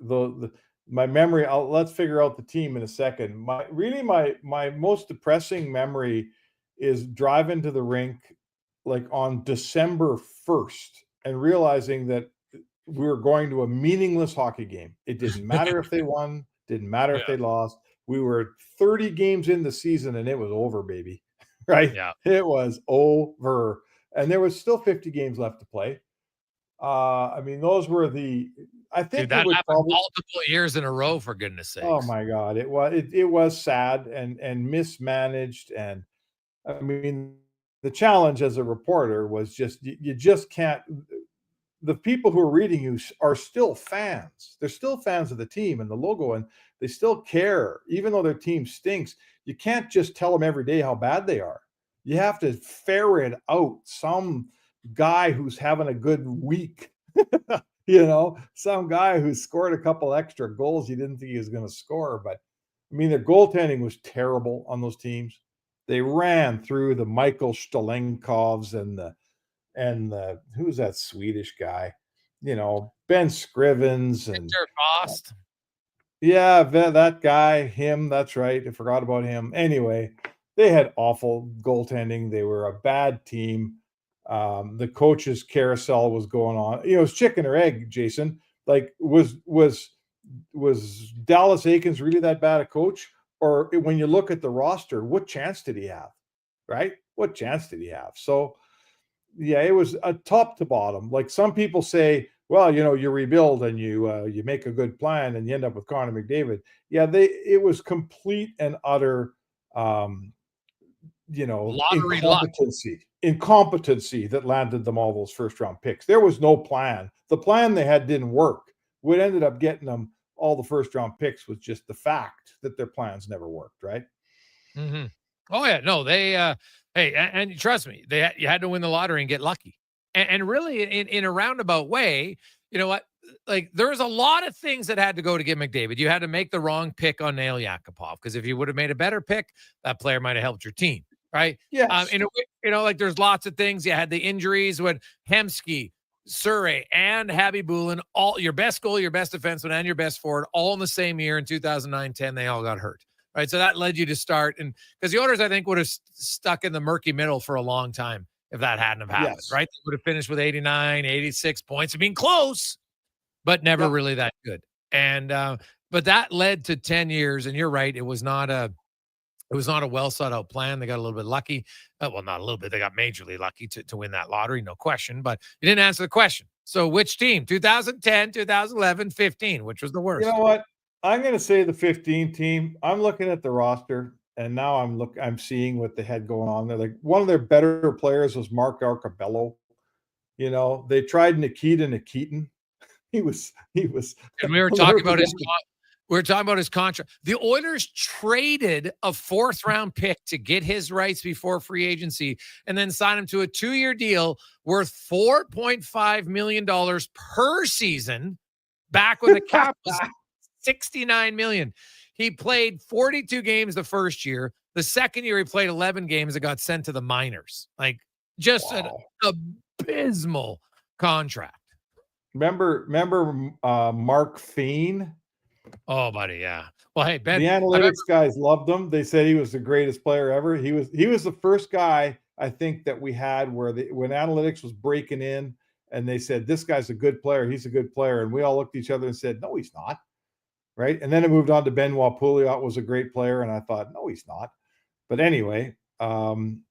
Speaker 17: My memory. Let's figure out the team in a second. My most depressing memory is driving to the rink like on December 1st and realizing that we were going to a meaningless hockey game. It didn't matter if they won, didn't matter if they lost. We were 30 games in the season and it was over, baby. Right?
Speaker 8: Yeah.
Speaker 17: It was over. And there was still 50 games left to play. Those were I think
Speaker 8: that happened multiple years in a row, for goodness sakes.
Speaker 17: Oh my God. It was sad and mismanaged. And the challenge as a reporter was just, you just can't, the people who are reading you are still fans. They're still fans of the team and the logo, and they still care, even though their team stinks. You can't just tell them every day how bad they are. You have to ferret out some guy who's having a good week, some guy who scored a couple extra goals you didn't think he was going to score. But their goaltending was terrible on those teams. They ran through the Michael Stalenkovs and the who's that Swedish guy? Ben Scrivens and
Speaker 8: Victor Frost.
Speaker 17: Yeah, that guy, him. That's right. I forgot about him. Anyway, they had awful goaltending. They were a bad team. The coaches carousel was going on. It was chicken or egg, Jason. Like, was Dallas Aikens really that bad a coach? Or when you look at the roster, what chance did he have? Right? What chance did he have? So, yeah, it was a top to bottom. Like some people say, well, you rebuild and you make a good plan and you end up with Connor McDavid. Yeah, it was complete and utter,
Speaker 8: lottery
Speaker 17: incompetency that landed them all those first round picks. There was no plan. The plan they had didn't work. What ended up getting them all the first round picks was just the fact that their plans never worked, right?
Speaker 8: Mm-hmm. Oh yeah, no, they hey, and trust me, you had to win the lottery and get lucky. And really, in a roundabout way, you know what? Like there's a lot of things that had to go to get McDavid. You had to make the wrong pick on Nail Yakupov, because if you would have made a better pick, that player might have helped your team, right?
Speaker 17: Yeah.
Speaker 8: Like there's lots of things. You had the injuries with Hemsky, Surrey, and Habby Bulin, all your best goalie, your best defenseman, and your best forward, all in the same year in 2009-10. They all got hurt, right? So that led you to start, and because the Oilers, I think, would have stuck in the murky middle for a long time if that hadn't have happened, right? They would have finished with 89, 86 points and being close, but never really that good. And but that led to 10 years, and you're right, it was not a well thought out plan. They got a little bit lucky. Well, not a little bit. They got majorly lucky to win that lottery, no question. But you didn't answer the question. So which team? 2010, 2011, 15, which was the worst?
Speaker 17: You know what? I'm going to say the 15 team. I'm looking at the roster, and now I'm seeing what they had going on there. Like one of their better players was Mark Arcabello. They tried Nikita Nikitin. He was.
Speaker 8: And we were talking about his. We're talking about his contract. The Oilers traded a 4th-round pick to get his rights before free agency and then signed him to a 2-year deal worth $4.5 million per season back when the cap was 69 million. He played 42 games the first year. The second year, he played 11 games and got sent to the minors. Like, just an abysmal contract.
Speaker 17: Remember Mark Fiend?
Speaker 8: Oh, buddy, yeah. Well, hey, Ben,
Speaker 17: the analytics guys loved him. They said he was the greatest player ever. He was the first guy, I think, that we had where when analytics was breaking in and they said, this guy's a good player. He's a good player. And we all looked at each other and said, no, he's not. Right. And then it moved on to Benoit Pouliot was a great player. And I thought, no, he's not. But anyway, Martin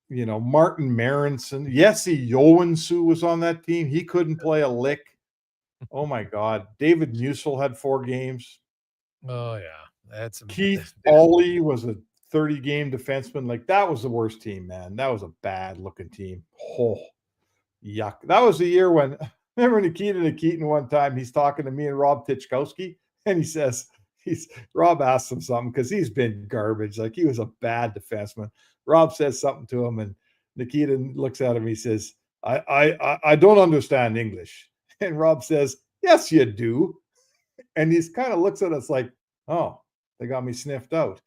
Speaker 17: Marinson, Jesse Joensuu was on that team. He couldn't play a lick. Oh my God. David Musil had 4 games.
Speaker 8: Oh yeah. That's
Speaker 17: Keith Ollie was a 30-game defenseman. Like, that was the worst team, man. That was a bad looking team. Oh, yuck. That was the year when, remember Nikita one time, he's talking to me and Rob Tichkowski, and he says, Rob asked him something because he's been garbage. Like, he was a bad defenseman. Rob says something to him, and Nikita looks at him. He says, I don't understand English. And Rob says, yes, you do. And he's kind of looks at us like, oh, they got me sniffed out.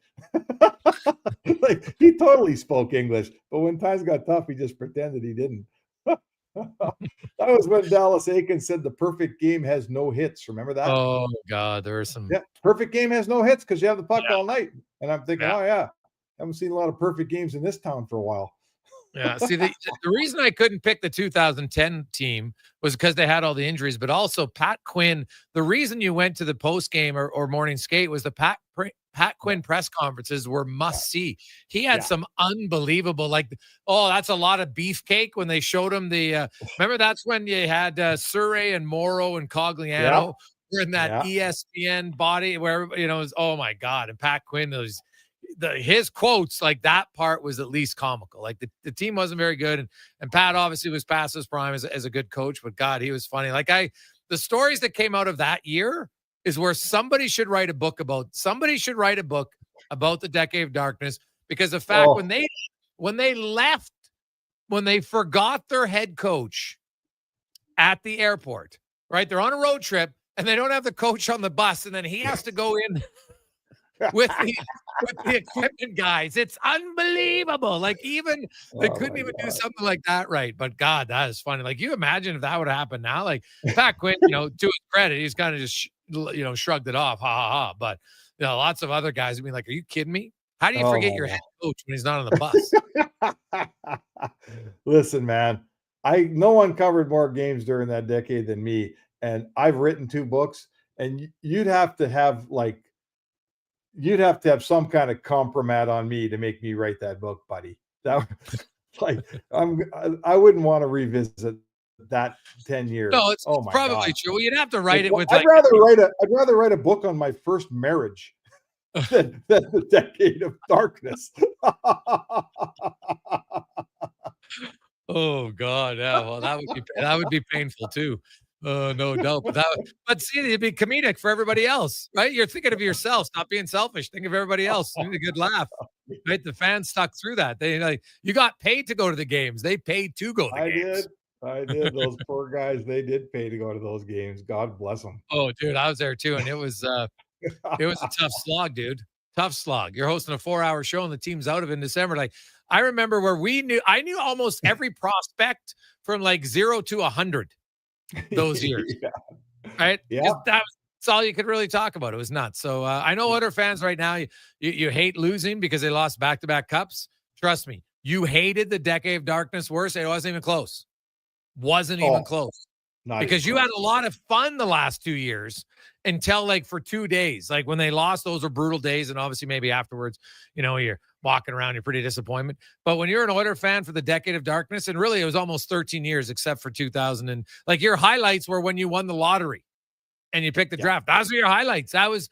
Speaker 17: Like, he totally spoke English, but when times got tough, he just pretended he didn't. That was when Dallas Aiken said the perfect game has no hits. Remember that?
Speaker 8: Oh God, there are some.
Speaker 17: Yeah, perfect game has no hits because you have the puck all night. And I'm thinking, oh yeah, haven't seen a lot of perfect games in this town for a while.
Speaker 8: Yeah. See, the reason I couldn't pick the 2010 team was because they had all the injuries, but also Pat Quinn. The reason you went to the post game or morning skate was the Pat Quinn press conferences were must see. He had some unbelievable, like, oh, that's a lot of beefcake when they showed him the. Remember, that's when you had Surrey and Morrow and Cogliano were in that ESPN body where it was, oh my God, and Pat Quinn his quotes, like, that part was at least comical. Like, the team wasn't very good, and Pat obviously was past his prime as a good coach, but God, he was funny. Like, the stories that came out of that year is where somebody should write a book about the Decade of Darkness, because the fact when they left, when they forgot their head coach at the airport, right? They're on a road trip and they don't have the coach on the bus, and then he has to go in with the equipment guys. It's unbelievable. Like, even they couldn't even do something like that right. But God, that is funny. Like, you imagine if that would happen now. Like, Pat Quinn, to his credit, he's kind of just shrugged it off, ha ha ha. But lots of other guys would be like, "Are you kidding me? How do you forget your head coach when he's not on the bus?"
Speaker 17: Listen, man, no one covered more games during that decade than me, and I've written 2 books, and you'd have to have some kind of compromat on me to make me write that book, buddy. That, like, I wouldn't want to revisit that 10 years.
Speaker 8: No, it's probably true. Well, you'd have to write it with.
Speaker 17: I'd rather write a book on my first marriage than the Decade of Darkness.
Speaker 8: Oh God, yeah. Well, that would be painful too. No doubt. But see, it'd be comedic for everybody else, right? You're thinking of yourself. Stop being selfish. Think of everybody else. You need a good laugh, right? The fans stuck through that. You got paid to go to the games. They paid to go to the games.
Speaker 17: I did. Those poor guys, they did pay to go to those games. God bless them.
Speaker 8: Oh, dude, I was there too, and it was a tough slog, dude. Tough slog. You're hosting a 4-hour show, and the team's out of it in December. Like, I remember where I knew almost every prospect from like 0 to 100 those years. Right? Yeah. That's all you could really talk about. It was nuts. So I know other fans right now, you hate losing because they lost back-to-back cups. Trust me, you hated the Decade of Darkness worse. It wasn't even close. Wasn't even close. Because you had a lot of fun the last 2 years until like for 2 days. Like when they lost, those were brutal days. And obviously maybe afterwards, you're walking around, you're pretty disappointed. But when you're an Oilers fan for the Decade of Darkness, and really it was almost 13 years except for 2000, and like your highlights were when you won the lottery and you picked the draft. Those were your highlights. That was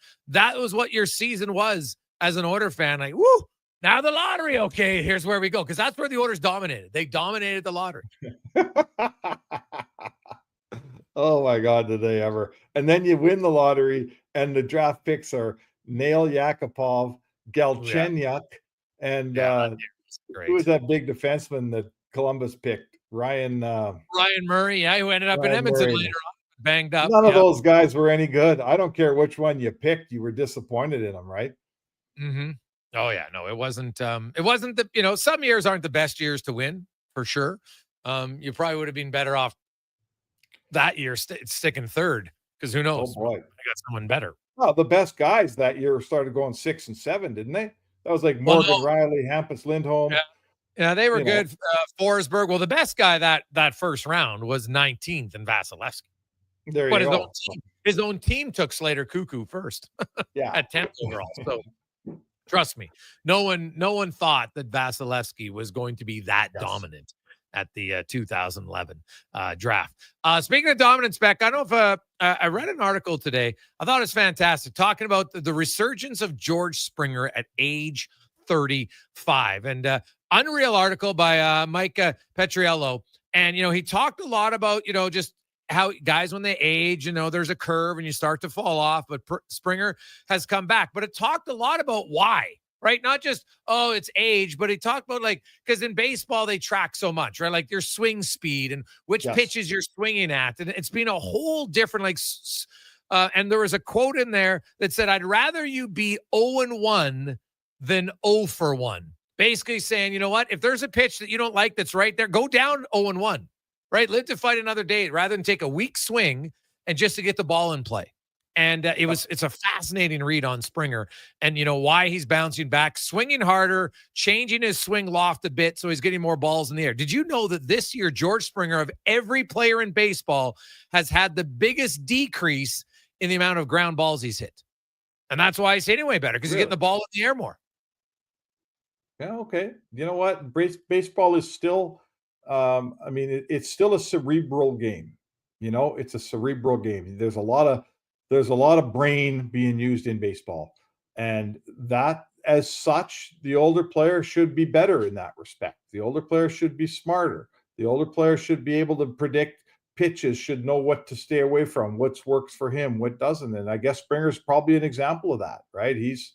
Speaker 8: what your season was as an Oilers fan. Like, woo, now the lottery. Okay, here's where we go. Because that's where the Oilers dominated. They dominated the lottery.
Speaker 17: Oh my God, did they ever? And then you win the lottery, and the draft picks are Nail Yakupov, Galchenyuk, and who was that big defenseman that Columbus picked? Ryan Murray, who ended up in Edmonton later
Speaker 8: banged up.
Speaker 17: None of those guys were any good. I don't care which one you picked. You were disappointed in them, right?
Speaker 8: Mm-hmm. Oh yeah, no, it wasn't. It wasn't the. Some years aren't the best years to win for sure. You probably would have been better off that year sticking third, because who knows?
Speaker 17: Oh boy,
Speaker 8: I got someone better.
Speaker 17: Well, the best guys that year started going 6 and 7, didn't they? That was like Morgan Riley, Hampus Lindholm.
Speaker 8: Yeah, they were good. Forsberg. Well, the best guy that first round was 19th in Vasilevsky.
Speaker 17: There you go.
Speaker 8: His own team took Slater Cuckoo first.
Speaker 17: Yeah,
Speaker 8: at 10th overall. So trust me, no one thought that Vasilevsky was going to be that dominant at the 2011 draft. Speaking of dominance, Beck, I don't know if I read an article today. I thought it was fantastic, talking about the resurgence of George Springer at age 35. And unreal article by Mike Petriello. And, he talked a lot about, just how guys, when they age, there's a curve and you start to fall off. But Springer has come back. But it talked a lot about why. Right? Not just, it's age, but he talked about because in baseball, they track so much, right? Like your swing speed and which pitches you're swinging at. And it's been a whole different, and there was a quote in there that said, I'd rather you be 0-1 than 0 for 1. Basically saying, you know what? If there's a pitch that you don't like that's right there, go down 0-1, right? Live to fight another day rather than take a weak swing and just to get the ball in play. And it's a fascinating read on Springer and, why he's bouncing back, swinging harder, changing his swing loft a bit so he's getting more balls in the air. Did you know that this year, George Springer, of every player in baseball, has had the biggest decrease in the amount of ground balls he's hit? And that's why he's hitting way better, because he's getting the ball in the air more.
Speaker 17: Yeah, okay. You know what? Baseball is still, it's still a cerebral game. It's a cerebral game. There's a lot of brain being used in baseball, and that, as such, the older player should be better in that respect. The older player should be smarter. The older player should be able to predict pitches, should know what to stay away from, what works for him, what doesn't. And I guess Springer's probably an example of that, right? He's,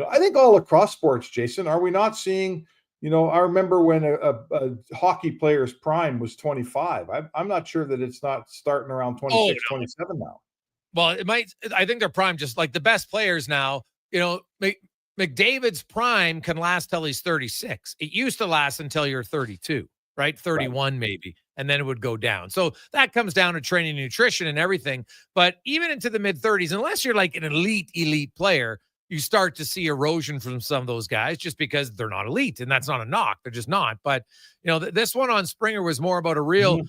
Speaker 17: I think all across sports, Jason, are we not seeing, I remember when a hockey player's prime was 25. I'm not sure that it's not starting around 26, 27 now.
Speaker 8: Well, it might. I think they're prime, just like the best players now. McDavid's prime can last till he's 36. It used to last until you're 32, right? 31 maybe, and then it would go down. So that comes down to training, nutrition, and everything. But even into the mid-30s, unless you're like an elite player, you start to see erosion from some of those guys just because they're not elite, and that's not a knock. They're just not. But, this one on Springer was more about a real,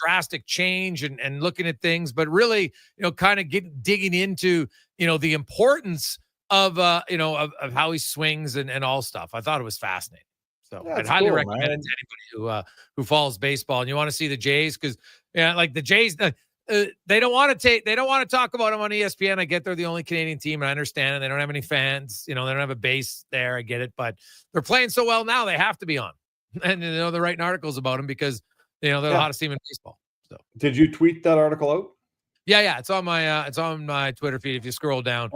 Speaker 8: drastic change and looking at things, but really, kind of digging into, the importance of how he swings and all stuff. I thought it was fascinating. So I'd highly recommend it to anybody who follows baseball and you want to see the Jays, because like the Jays, they don't want to talk about them on ESPN. I get they're the only Canadian team, and I understand, and they don't have any fans. They don't have a base there. I get it, but they're playing so well now, they have to be on. And they're writing articles about them because they're the hottest team in baseball. So, did you tweet that article out? Yeah, it's on my Twitter feed. If you scroll down,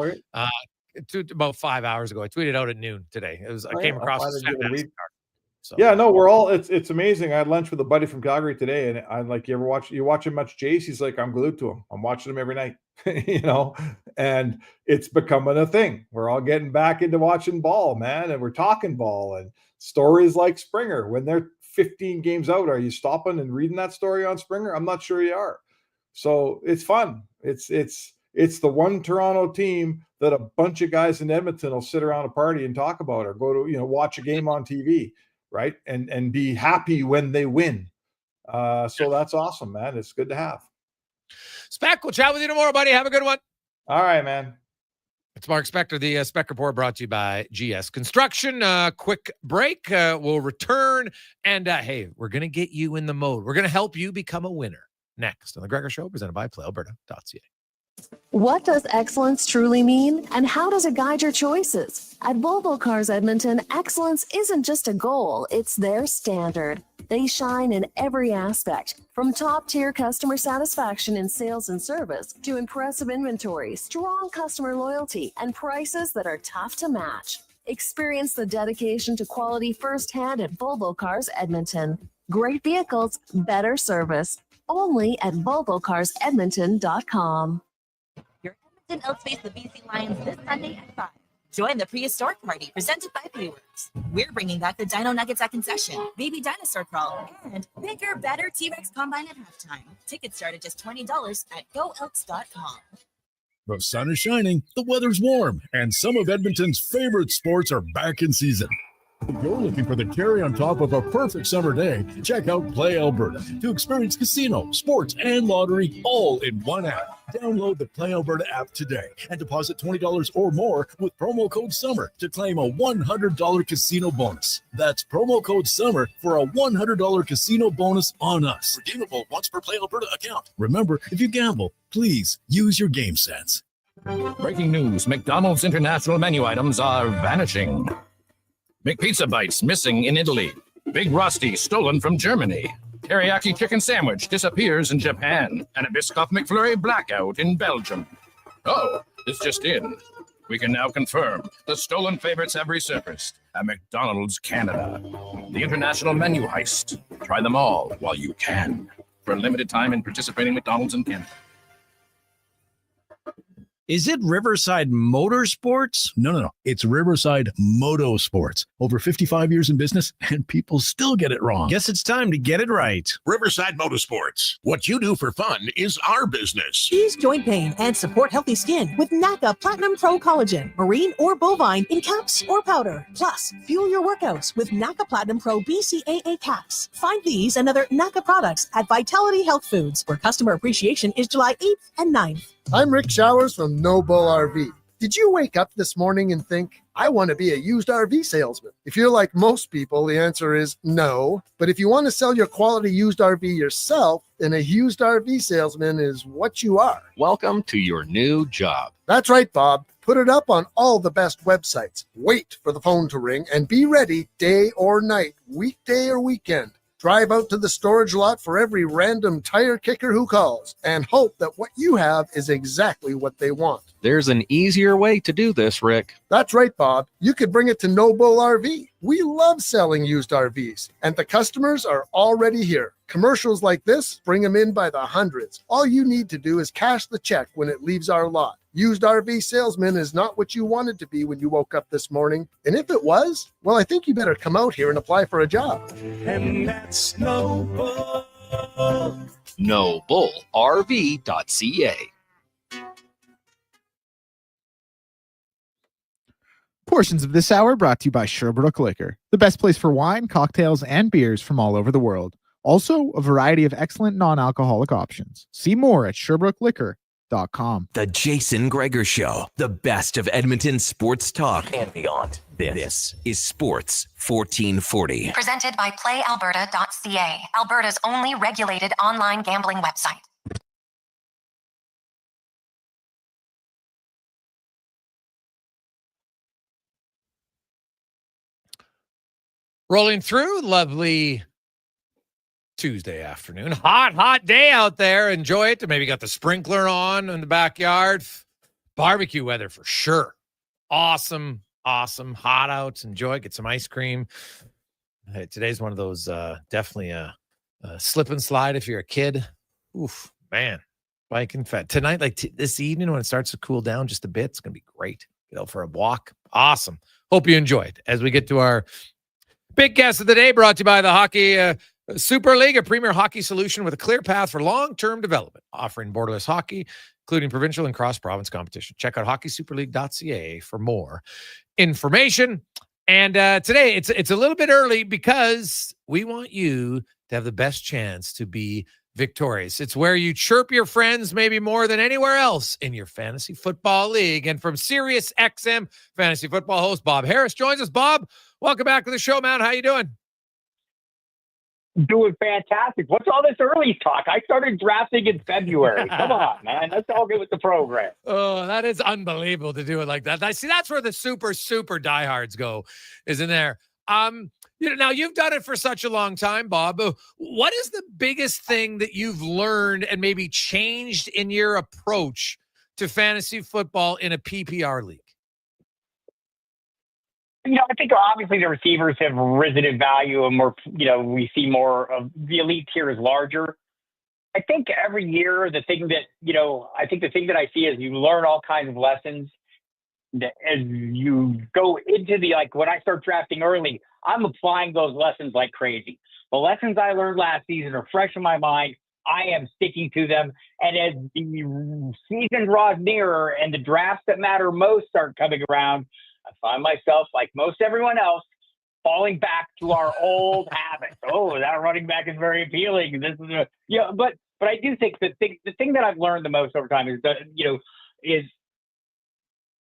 Speaker 8: about 5 hours ago, I tweeted out at noon today. I came across it. So. Yeah, no, we're all. It's amazing. I had lunch with a buddy from Calgary today, and I'm like, you watching much Jays? He's like, I'm glued to him. I'm watching him every night, And it's becoming a thing. We're all getting back into watching ball, man, and we're talking ball and stories like Springer. When they're 15 games out, are you stopping and reading that story on Springer? I'm not sure you are. So it's fun. It's the one Toronto team that a bunch of guys in Edmonton will sit around a party and talk about, or go to watch a game on TV. Right. And be happy when they win. So that's awesome, man. It's good to have. Spec, we'll chat with you tomorrow, buddy. Have a good one. All right, man. It's Mark Spectre, the Spec Report, brought to you by GS Construction. Quick break. We'll return. And hey, we're going to get you in the mode. We're going to help you become a winner next on the Gregor Show, presented by PlayAlberta.ca.
Speaker 23: What does excellence truly mean, and how does it guide your choices? At Volvo Cars Edmonton, excellence isn't just a goal, it's their standard. They shine in every aspect, from top-tier customer satisfaction in sales and service to impressive inventory, strong customer loyalty, and prices that are tough to match. Experience the dedication to quality firsthand at Volvo Cars Edmonton. Great vehicles, better service. only at volvocarsedmonton.com.
Speaker 18: Your Edmonton Elks face the BC Lions this Sunday at 5. Join the prehistoric party presented by Footwear. We're bringing back the Dino Nuggets at concession, baby dinosaur crawl, and bigger, better T-Rex combine at halftime. Tickets start at just $20 at goelks.com.
Speaker 20: The sun is shining, the weather's warm, and some of Edmonton's favorite sports are back in season. If you're looking for the cherry on top of a perfect summer day, check out Play Alberta to experience casino, sports, and lottery all in one app. Download the Play Alberta app today and deposit $20 or more with promo code SUMMER to claim a $100 casino bonus. That's promo code SUMMER for a $100 casino bonus on us. Redeemable once per Play Alberta account. Remember, if you gamble, please use your game sense.
Speaker 19: Breaking news, McDonald's international menu items are vanishing. McPizza Bites missing in Italy. Big Rusty stolen from Germany. Teriyaki chicken sandwich disappears in Japan. And a Biscoff McFlurry blackout in Belgium. Oh, this just in. We can now confirm the stolen favorites have resurfaced at McDonald's Canada. The international menu heist. Try them all while you can. For a limited time in participating McDonald's in Canada.
Speaker 4: Is it Riverside Motorsports?
Speaker 20: No. It's Riverside Motorsports. Over 55 years in business, and people still get it wrong.
Speaker 4: Guess it's time to get it right.
Speaker 21: Riverside Motorsports. What you do for fun is our business.
Speaker 15: Ease joint pain and support healthy skin with NACA Platinum Pro Collagen, marine or bovine in caps or powder. Plus, fuel your workouts with NACA Platinum Pro BCAA caps. Find these and other NACA products at Vitality Health Foods, where customer appreciation is July 8th and 9th.
Speaker 22: I'm Rick Showers from No Bull RV. Did you wake up this morning and think, I want to be a used RV salesman? If you're like most people, the answer is no. But if you want to sell your quality used RV yourself, then a used RV salesman is what you are.
Speaker 24: Welcome to your new job.
Speaker 22: That's right, Bob. Put it up on all the best websites. Wait for the phone to ring and be ready day or night, weekday or weekend. Drive out to the storage lot for every random tire kicker who calls and hope that what you have is exactly what they want.
Speaker 24: There's an easier way to do this, Rick.
Speaker 22: That's right, Bob. You could bring it to No Bull RV. We love selling used RVs, and the customers are already here. Commercials like this bring them in by the hundreds. All you need to do is cash the check when it leaves our lot. Used RV salesman is not what you wanted to be when you woke up this morning. And if it was, well, I think you better come out here and apply for a job.
Speaker 21: And that's No Bull.
Speaker 24: NoBullRV.ca.
Speaker 9: Portions of this hour brought to you by Sherbrooke Liquor, the best place for wine, cocktails, and beers from all over the world. Also, a variety of excellent non-alcoholic options. See more at SherbrookeLiquor.com.
Speaker 2: The Jason Gregor Show, the best of Edmonton sports talk and beyond. This is Sports 1440.
Speaker 7: Presented by PlayAlberta.ca, Alberta's only regulated online gambling website.
Speaker 8: Rolling through, lovely Tuesday afternoon. Hot day out there. Enjoy it. Maybe got the sprinkler on in the backyard. Barbecue weather for sure. Awesome. Hot out. Enjoy it. Get some ice cream. Hey, today's one of those definitely a slip and slide if you're a kid. Oof, man. Bike and fat. Tonight, like this evening when it starts to cool down just a bit, it's going to be great. Get out for a walk. Awesome. Hope you enjoy it. As we get to our big guest of the day, brought to you by the Hockey Super League, a premier hockey solution with a clear path for long-term development, offering borderless hockey, including provincial and cross-province competition. Check out hockeysuperleague.ca for more information. And today, it's a little bit early because we want you to have the best chance to be victorious. It's where you chirp your friends maybe more than anywhere else in your fantasy football league. And from Sirius XM fantasy football host Bob Harris joins us. Bob, welcome back to the show, man. How you doing?
Speaker 26: Doing fantastic. What's all this early talk? I started drafting in February. Come on, man. Let's all get with the program.
Speaker 8: Oh, that is unbelievable to do it like that. I see that's where the super diehards go, is in there. Now you've done it for such a long time, Bob. What is the biggest thing that you've learned and maybe changed in your approach to fantasy football in a PPR league?
Speaker 26: I think obviously the receivers have risen in value and more, we see more of the elite tier is larger. I think every year, the thing that I see is you learn all kinds of lessons as you go into when I start drafting early, I'm applying those lessons like crazy. The lessons I learned last season are fresh in my mind. I am sticking to them. And as the season draws nearer and the drafts that matter most start coming around, I find myself, like most everyone else, falling back to our old habits. Oh, that running back is very appealing. This is but I do think that the thing that I've learned the most over time is that is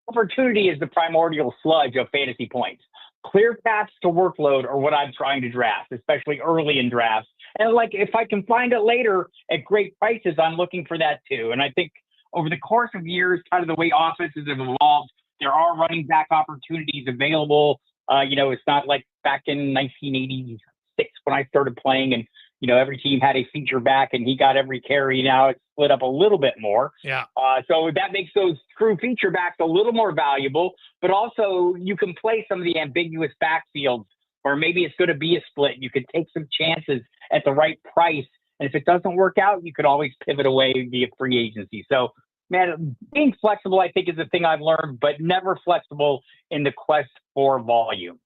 Speaker 26: opportunity is the primordial sludge of fantasy points. Clear paths to workload are what I'm trying to draft, especially early in drafts. And if I can find it later at great prices, I'm looking for that too. And I think over the course of years, kind of the way offenses have evolved, there are running back opportunities available. It's not like back in 1986 when I started playing and, every team had a feature back and he got every carry. Now it's split up a little bit more.
Speaker 8: Yeah.
Speaker 26: So that makes those true feature backs a little more valuable, but also you can play some of the ambiguous backfields or maybe it's going to be a split. You could take some chances at the right price. And if it doesn't work out, you could always pivot away via free agency. So, man, being flexible, I think, is the thing I've learned, but never flexible in the quest for volume.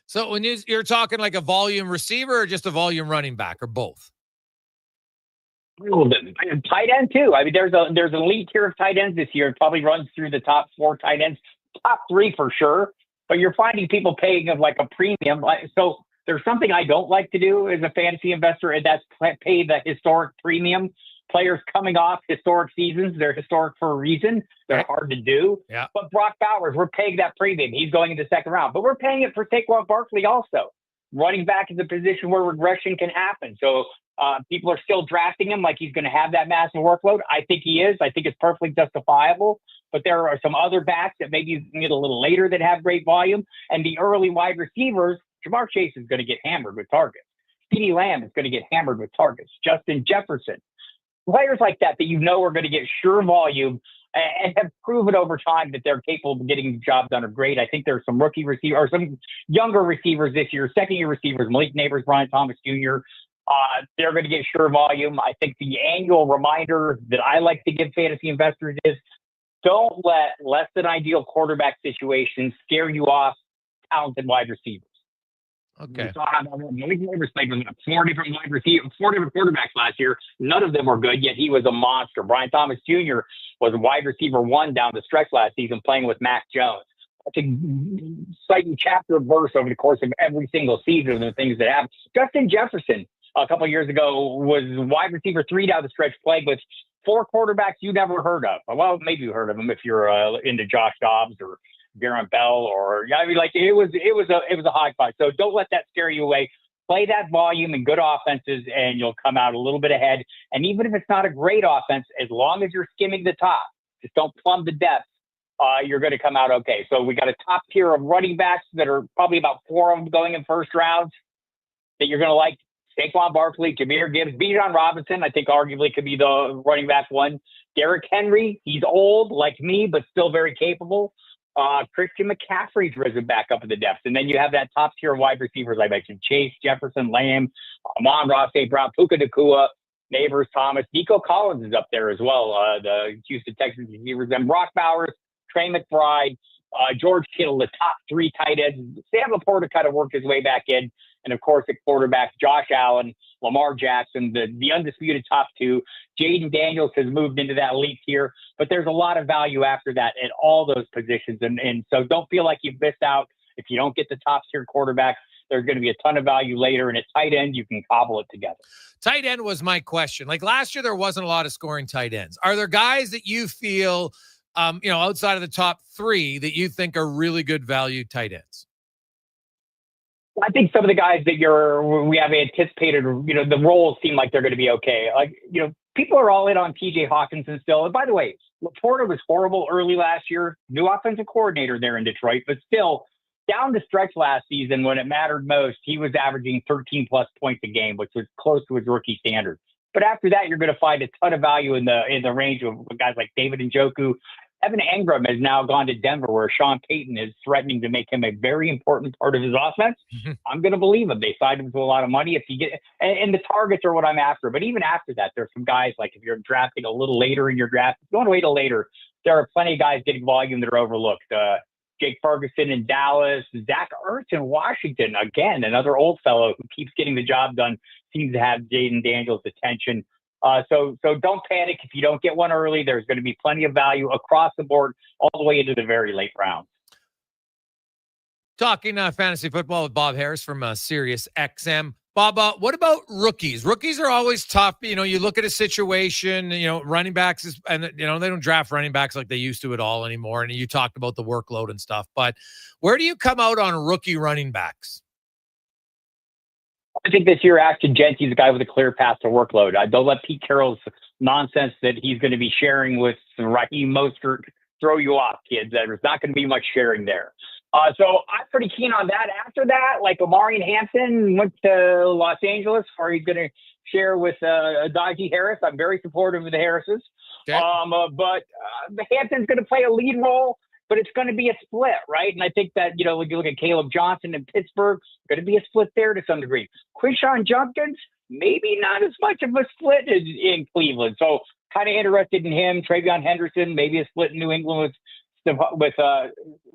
Speaker 8: So when you're talking like a volume receiver or just a volume running back or both?
Speaker 26: Tight end too. I mean, there's an elite tier of tight ends this year. It probably runs through the top 4 tight ends, top 3 for sure. But you're finding people paying of like a premium. So there's something I don't like to do as a fantasy investor, and that's pay the historic premium. Players coming off historic seasons, they're historic for a reason. They're hard to do.
Speaker 8: Yeah.
Speaker 26: But Brock Bowers, we're paying that premium. He's going into second round. But we're paying it for Saquon Barkley also. Running back is a position where regression can happen. So people are still drafting him like he's going to have that massive workload. I think he is. I think it's perfectly justifiable. But there are some other backs that maybe you can get a little later that have great volume. And the early wide receivers, Jamar Chase is going to get hammered with targets. CeeDee Lamb is going to get hammered with targets. Justin Jefferson. Players like that are going to get sure volume and have proven over time that they're capable of getting the job done are great. I think there's some rookie receivers or some younger receivers this year, second-year receivers, Malik Neighbors, Brian Thomas Jr., they're going to get sure volume. I think the annual reminder that I like to give fantasy investors is don't let less than ideal quarterback situations scare you off talented wide receivers.
Speaker 8: Okay.
Speaker 26: Malik Neighbors played with 4 different wide receivers, 4 different quarterbacks last year. None of them were good, yet he was a monster. Brian Thomas Jr. was wide receiver 1 down the stretch last season, playing with Mac Jones. That's a citing chapter verse over the course of every single season of the things that happen. Justin Jefferson, a couple of years ago, was wide receiver 3 down the stretch, playing with 4 quarterbacks you never heard of. Well, maybe you heard of them if you're into Josh Dobbs or Garrett Bell, it was a high five. So don't let that scare you away. Play that volume and good offenses, and you'll come out a little bit ahead. And even if it's not a great offense, as long as you're skimming the top, just don't plumb the depths, you're going to come out okay. So we got a top tier of running backs that are probably about 4 of them going in first rounds that you're going to like. Saquon Barkley, Jahmyr Gibbs, Bijan Robinson, I think arguably could be the running back one. Derrick Henry, he's old like me, but still very capable. Christian McCaffrey's risen back up in the depths. And then you have that top tier wide receivers I mentioned, Chase, Jefferson, Lamb, Amon-Ra St. Brown, Puka Nacua, Neighbors, Thomas. Nico Collins is up there as well, the Houston Texans receivers. Then Brock Bowers, Trey McBride, George Kittle, the top 3 tight ends. Sam Laporta kind of worked his way back in. And, of course, at quarterback, Josh Allen, Lamar Jackson, the undisputed top 2. Jaden Daniels has moved into that elite tier. But there's a lot of value after that at all those positions. And so don't feel like you've missed out if you don't get the top-tier quarterback. There's going to be a ton of value later. And at tight end, you can cobble it together.
Speaker 8: Tight end was my question. Like last year, there wasn't a lot of scoring tight ends. Are there guys that you feel, outside of the top 3 that you think are really good value tight ends?
Speaker 26: I think some of the guys that we have anticipated, the roles seem like they're going to be okay. People are all in on TJ Hawkinson still. And by the way, Laporta was horrible early last year. New offensive coordinator there in Detroit, but still down the stretch last season when it mattered most, he was averaging 13 plus points a game, which was close to his rookie standard. But after that, you're going to find a ton of value in the range of guys like David Njoku, Evan Engram has now gone to Denver, where Sean Payton is threatening to make him a very important part of his offense. I'm going to believe him. They signed him to a lot of money. If you get, and the targets are what I'm after. But even after that, there's some guys, like if you're drafting a little later in your draft, if you want to wait till later, there are plenty of guys getting volume that are overlooked. Jake Ferguson in Dallas, Zach Ertz in Washington. Again, another old fellow who keeps getting the job done, seems to have Jaden Daniels' attention. So don't panic if you don't get one early. There's going to be plenty of value across the board all the way into the very late rounds.
Speaker 8: Talking fantasy football with Bob Harris from Sirius XM. Bob, what about rookies? Rookies are always tough. You know, you look at a situation, running backs they don't draft running backs like they used to at all anymore. And you talked about the workload and stuff, but where do you come out on rookie running backs?
Speaker 26: I think this year, Ashton Gentry's a guy with a clear path to workload. Don't let Pete Carroll's nonsense that he's going to be sharing with Raheem Mostert throw you off, kids. There's not going to be much sharing there. So I'm pretty keen on that. After that, like Omarion Hanson went to Los Angeles, where he's going to share with Najee Harris. I'm very supportive of the Harrises. Okay. But Hanson's going to play a lead role, but it's going to be a split, right? And I think that, when you look at Caleb Johnson in Pittsburgh, going to be a split there to some degree. Quinshon Judkins, maybe not as much of a split as in Cleveland. So kind of interested in him. Travion Henderson, maybe a split in New England with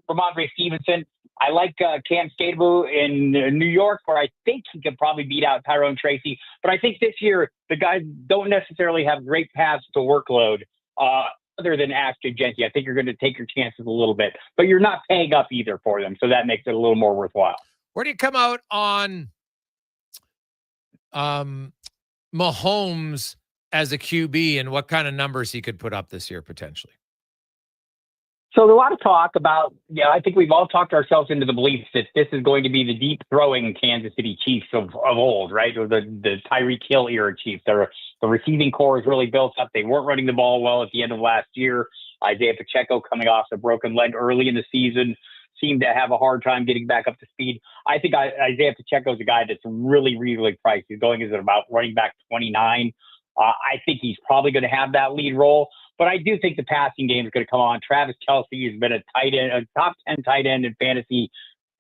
Speaker 26: Ramondre Stevenson. I like Cam Skatebu in New York, where I think he could probably beat out Tyrone Tracy. But I think this year, the guys don't necessarily have great paths to workload. Other than Ashton Gentry, I think you're going to take your chances a little bit, but you're not paying up either for them, so that makes it a little more worthwhile.
Speaker 8: Where do you come out on Mahomes as a QB and what kind of numbers he could put up this year potentially?
Speaker 26: So there's a lot of talk about, I think we've all talked ourselves into the belief that this is going to be the deep throwing Kansas City Chiefs of old, right? Or the Tyreek Hill era Chiefs. The receiving core is really built up. They weren't running the ball well at the end of last year. Isaiah Pacheco, coming off a broken leg early in the season, seemed to have a hard time getting back up to speed. I think Isaiah Pacheco is a guy that's really, really priced. He's going as about running back 29. I think he's probably going to have that lead role. But I do think the passing game is going to come on. Travis Kelce has been a top 10 tight end in fantasy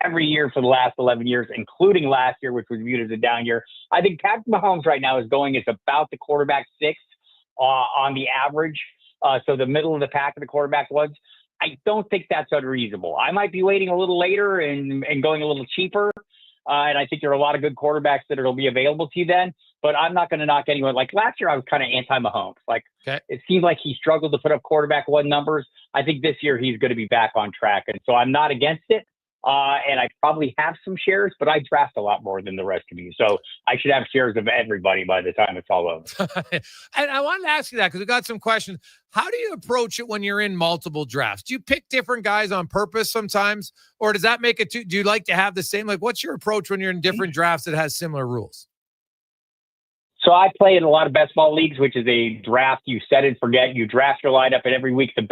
Speaker 26: every year for the last 11 years, including last year, which was viewed as a down year. I think Patrick Mahomes right now is going as about the quarterback 6 on the average. So the middle of the pack of the quarterback was. I don't think that's unreasonable. I might be waiting a little later and going a little cheaper. And I think there are a lot of good quarterbacks that will be available to you then. But I'm not going to knock anyone. Like last year, I was kind of anti-Mahomes. It seemed like he struggled to put up quarterback 1 numbers. I think this year he's going to be back on track. And so I'm not against it. And I probably have some shares, but I draft a lot more than the rest of you. So I should have shares of everybody by the time it's all over.
Speaker 8: And I wanted to ask you that because we got some questions. How do you approach it when you're in multiple drafts? Do you pick different guys on purpose sometimes? Or does that make it do you like to have the same? Like, what's your approach when you're in different drafts that has similar rules?
Speaker 26: So I play in a lot of best ball leagues, which is a draft you set and forget. You draft your lineup, and every week the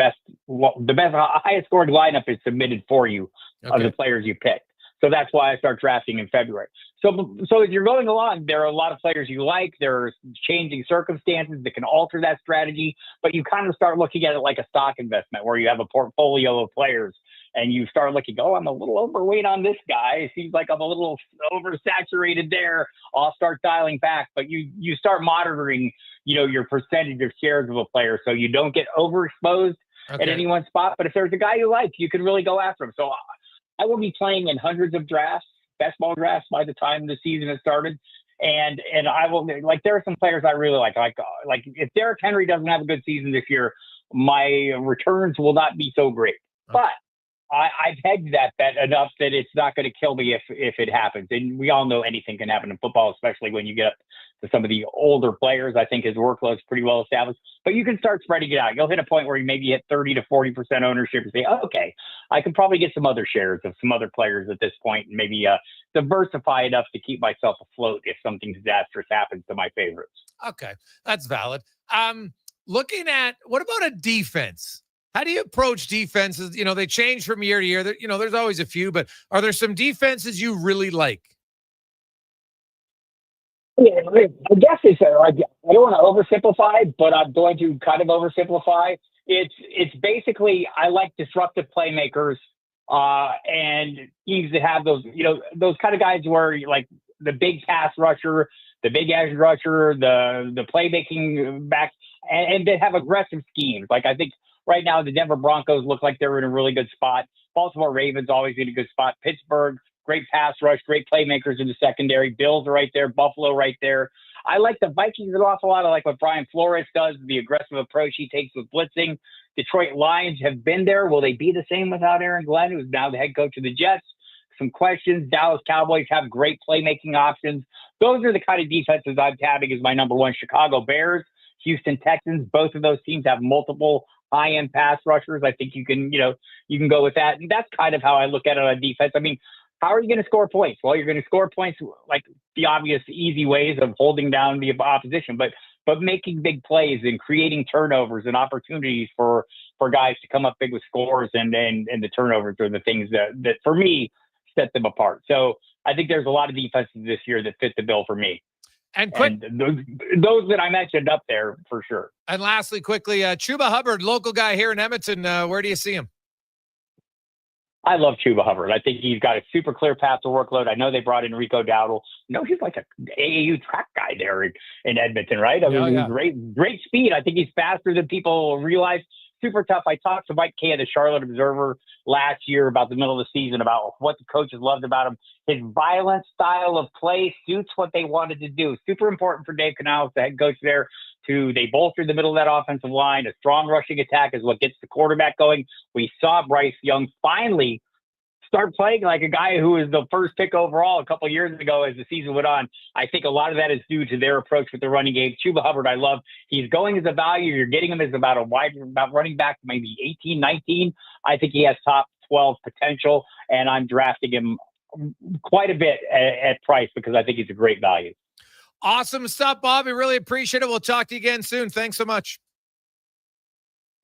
Speaker 26: highest scoring lineup is submitted for you of the players you picked. So that's why I start drafting in February. So as you're going along, there are a lot of players you like. There are changing circumstances that can alter that strategy, but you kind of start looking at it like a stock investment where you have a portfolio of players and you start looking, I'm a little overweight on this guy. It seems like I'm a little oversaturated there. I'll start dialing back, but you start monitoring, your percentage of shares of a player so you don't get overexposed at any one spot. But if there's a guy you like, you can really go after him. So I will be playing in hundreds of drafts, best ball drafts by the time the season has started. And I will, there are some players I really like if Derrick Henry doesn't have a good season this year, my returns will not be so great. But I've hedged that bet enough that it's not going to kill me if it happens. And we all know anything can happen in football, especially when you get up to some of the older players. I think his workload's pretty well established. But you can start spreading it out. You'll hit a point where you maybe hit 30 to 40% ownership and say, okay, I can probably get some other shares of some other players at this point and maybe diversify enough to keep myself afloat if something disastrous happens to my favorites.
Speaker 8: Okay, that's valid. Looking at, what about a defense? How do you approach defenses? They change from year to year. There's always a few, but are there some defenses you really like?
Speaker 26: Yeah, I guess it's I don't want to oversimplify, but I'm going to kind of oversimplify. It's basically I like disruptive playmakers, and teams that have those those kind of guys where like the big pass rusher, the big edge rusher, the playmaking back, and they have aggressive schemes. Like I think right now the Denver Broncos look like they're in a really good spot. Baltimore Ravens always in a good spot. Pittsburgh, great pass rush, great playmakers in the secondary. Bills are right there. Buffalo right there. I like the Vikings an awful lot. I like what Brian Flores does, the aggressive approach he takes with blitzing. Detroit Lions have been there. Will they be the same without Aaron Glenn, who's now the head coach of the Jets? Some questions. Dallas Cowboys have great playmaking options. Those are the kind of defenses I'm tabbing as my number one. Chicago Bears, Houston Texans, both of those teams have multiple high-end pass rushers. I think you can go with that. And that's kind of how I look at it on defense. I mean, how are you going to score points? Well, you're going to score points like the obvious easy ways of holding down the opposition, but making big plays and creating turnovers and opportunities for guys to come up big with scores, and the turnovers are the things that for me set them apart. So I think there's a lot of defenses this year that fit the bill for me.
Speaker 8: And quick,
Speaker 26: and those that I mentioned up there for sure.
Speaker 8: And lastly, quickly, Chuba Hubbard, local guy here in Edmonton. Where do you see him?
Speaker 26: I love Chuba Hubbard. I think he's got a super clear path to workload. I know they brought in Rico Dowdle. No, he's like an AAU track guy there in Edmonton, right? I mean, great speed. I think he's faster than people realize. Super tough. I talked to Mike Kay of the Charlotte Observer last year about the middle of the season about what the coaches loved about him. His violent style of play suits what they wanted to do. Super important for Dave Canales, the head coach there. They bolstered the middle of that offensive line. A strong rushing attack is what gets the quarterback going. We saw Bryce Young finally start playing like a guy who was the first pick overall a couple of years ago as the season went on. I think a lot of that is due to their approach with the running game. Chuba Hubbard, I love. He's going as a value. You're getting him as about running back, maybe 18, 19. I think he has top 12 potential, and I'm drafting him quite a bit at price because I think he's a great value.
Speaker 8: Awesome stuff, Bob. We really appreciate it. We'll talk to you again soon. Thanks so much.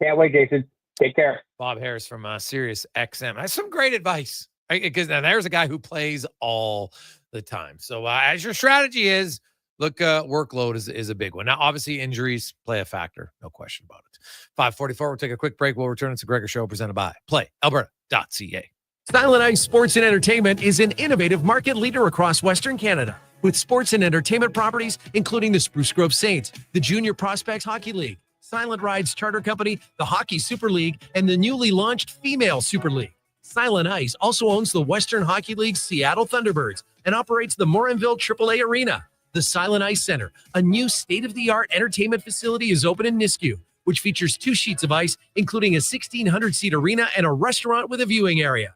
Speaker 26: Can't wait, Jason. Take care.
Speaker 8: Bob Harris from Sirius XM. That's some great advice. Because now there's a guy who plays all the time. So as your strategy is, look, workload is a big one. Now, obviously, injuries play a factor. No question about it. 5:44. We'll take a quick break. We'll return. It's a Gregor Show presented by PlayAlberta.ca.
Speaker 1: Silent Ice Sports and Entertainment is an innovative market leader across Western Canada with sports and entertainment properties, including the Spruce Grove Saints, the Junior Prospects Hockey League, Silent Rides Charter Company, the Hockey Super League, and the newly launched Female Super League. Silent Ice also owns the Western Hockey League's Seattle Thunderbirds and operates the Morinville AAA Arena. The Silent Ice Center, a new state-of-the-art entertainment facility, is open in Nisku, which features 2 sheets of ice, including a 1,600-seat arena and a restaurant with a viewing area.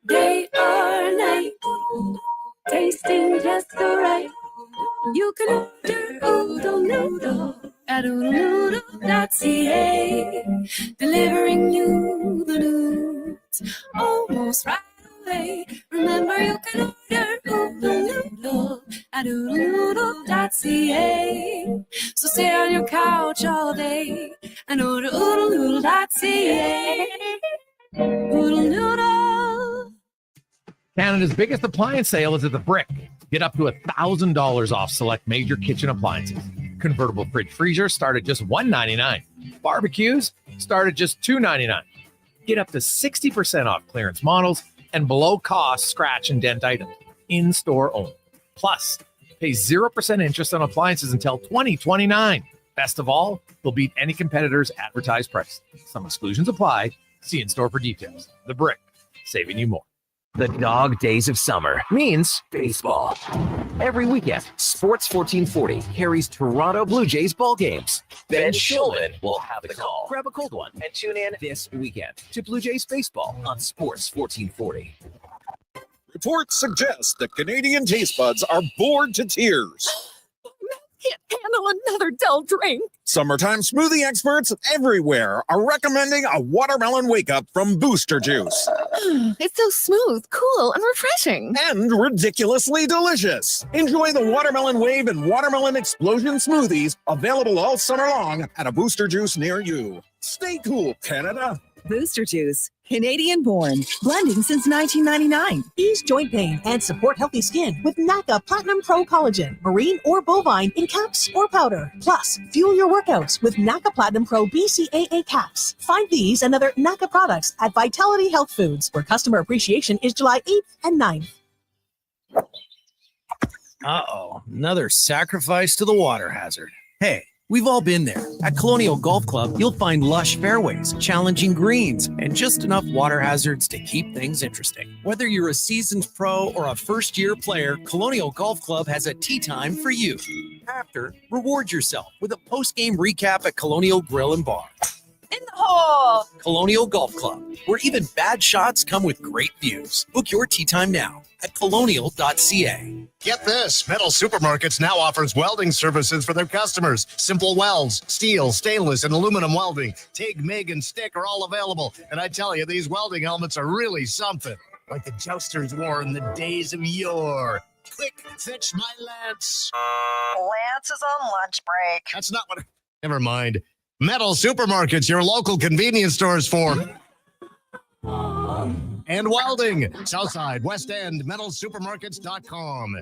Speaker 10: Day or night, tasting just the right. You can order oodle noodle at oodlenoodle.ca, delivering you the news almost right away. Remember, you can order oodle noodle at oodlenoodle.ca. So stay on your couch all day and order oodlenoodle.ca. Oodle noodle.
Speaker 1: Canada's biggest appliance sale is at the Brick. Get up to $1,000 off select major kitchen appliances. Convertible fridge freezer start at just $199. Barbecues start at just $299. Get up to 60% off clearance models and below cost scratch and dent items. In-store only. Plus, pay 0% interest on appliances until 2029. Best of all, they'll beat any competitor's advertised price. Some exclusions apply. See in-store for details. The Brick, saving you more.
Speaker 2: The dog days of summer means baseball. Every weekend, Sports 1440 carries Toronto Blue Jays ball games. Ben Shulman will have the call. Grab a cold one and tune in this weekend to Blue Jays baseball on Sports 1440.
Speaker 11: Reports suggest the Canadian taste buds are bored to tears.
Speaker 12: Can't handle another dull drink.
Speaker 11: Summertime smoothie experts everywhere are recommending a watermelon wake-up from Booster Juice.
Speaker 12: It's so smooth, cool, and refreshing.
Speaker 11: And ridiculously delicious. Enjoy the Watermelon Wave and Watermelon Explosion smoothies, available all summer long at a Booster Juice near you. Stay cool, Canada.
Speaker 12: Booster Juice,
Speaker 15: Canadian born, blending since 1999. Ease joint pain and support healthy skin with NACA Platinum Pro Collagen, marine or bovine in caps or powder. Plus, fuel your workouts with NACA Platinum Pro BCAA caps. Find these and other NACA products at Vitality Health Foods, where customer appreciation is July 8th and 9th.
Speaker 4: Uh-oh, another sacrifice to the water hazard. Hey, we've all been there. At Colonial Golf Club, you'll find lush fairways, challenging greens, and just enough water hazards to keep things interesting. Whether you're a seasoned pro or a first-year player, Colonial Golf Club has a tee time for you. After, reward yourself with a post-game recap at Colonial Grill and Bar.
Speaker 15: In the hole!
Speaker 4: Colonial Golf Club, where even bad shots come with great views. Book your tee time now at colonial.ca.
Speaker 16: Get this, Metal Supermarkets now offers welding services for their customers. Simple welds, steel, stainless, and aluminum welding. TIG, MIG, and stick are all available. And I tell you, these welding helmets are really something. Like the jousters wore in the days of yore. Quick, fetch my lance.
Speaker 15: Lance is on lunch break.
Speaker 16: That's not what... Never mind. Metal Supermarkets, your local convenience stores for... and welding. Southside, West End, metalsupermarkets.com.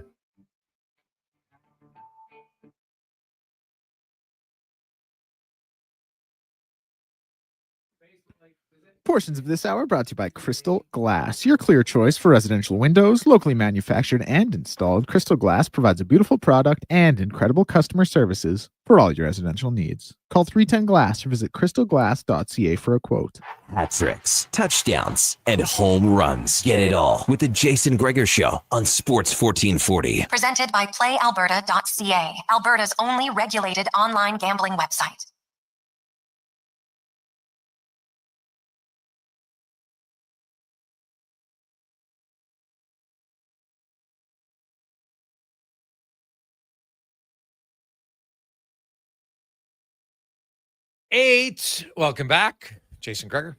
Speaker 9: Portions of this hour brought to you by Crystal Glass, your clear choice for residential windows, locally manufactured and installed. Crystal Glass provides a beautiful product and incredible customer services for all your residential needs. Call 310-GLASS or visit crystalglass.ca for a quote.
Speaker 2: Hat tricks, touchdowns, and home runs. Get it all with the Jason Gregor Show on Sports 1440.
Speaker 7: Presented by PlayAlberta.ca, Alberta's only regulated online gambling website.
Speaker 8: Welcome back. Jason Gregor.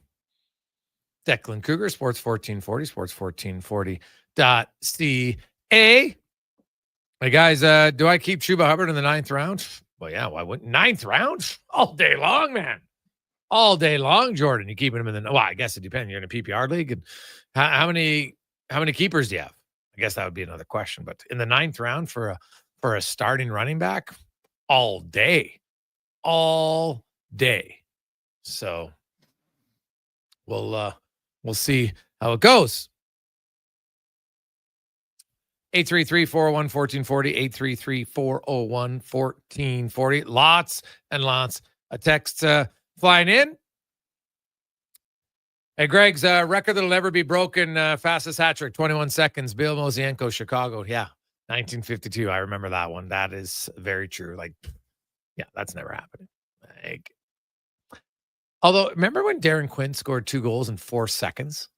Speaker 8: Declan Cougar, Sports 1440, sports1440.ca. Hey, guys, do I keep Chuba Hubbard in the 9th round? Well, yeah, why wouldn't? 9th round? All day long, man. All day long, Jordan. You keeping him in the... Well, I guess it depends. You're in a PPR league. And how many keepers do you have? I guess that would be another question. But in the 9th round for a starting running back, all day. All day. So we'll see how it goes. 833-401-1440, 833-401-1440. Lots and lots of texts flying in. Hey, Greg's record that'll never be broken, fastest hat trick, 21 seconds, Bill Mosienko, Chicago. Yeah, 1952. I remember that one. That is very true. Like, yeah, that's never happening. Like, although, remember when Darren Quinn scored 2 goals in 4 seconds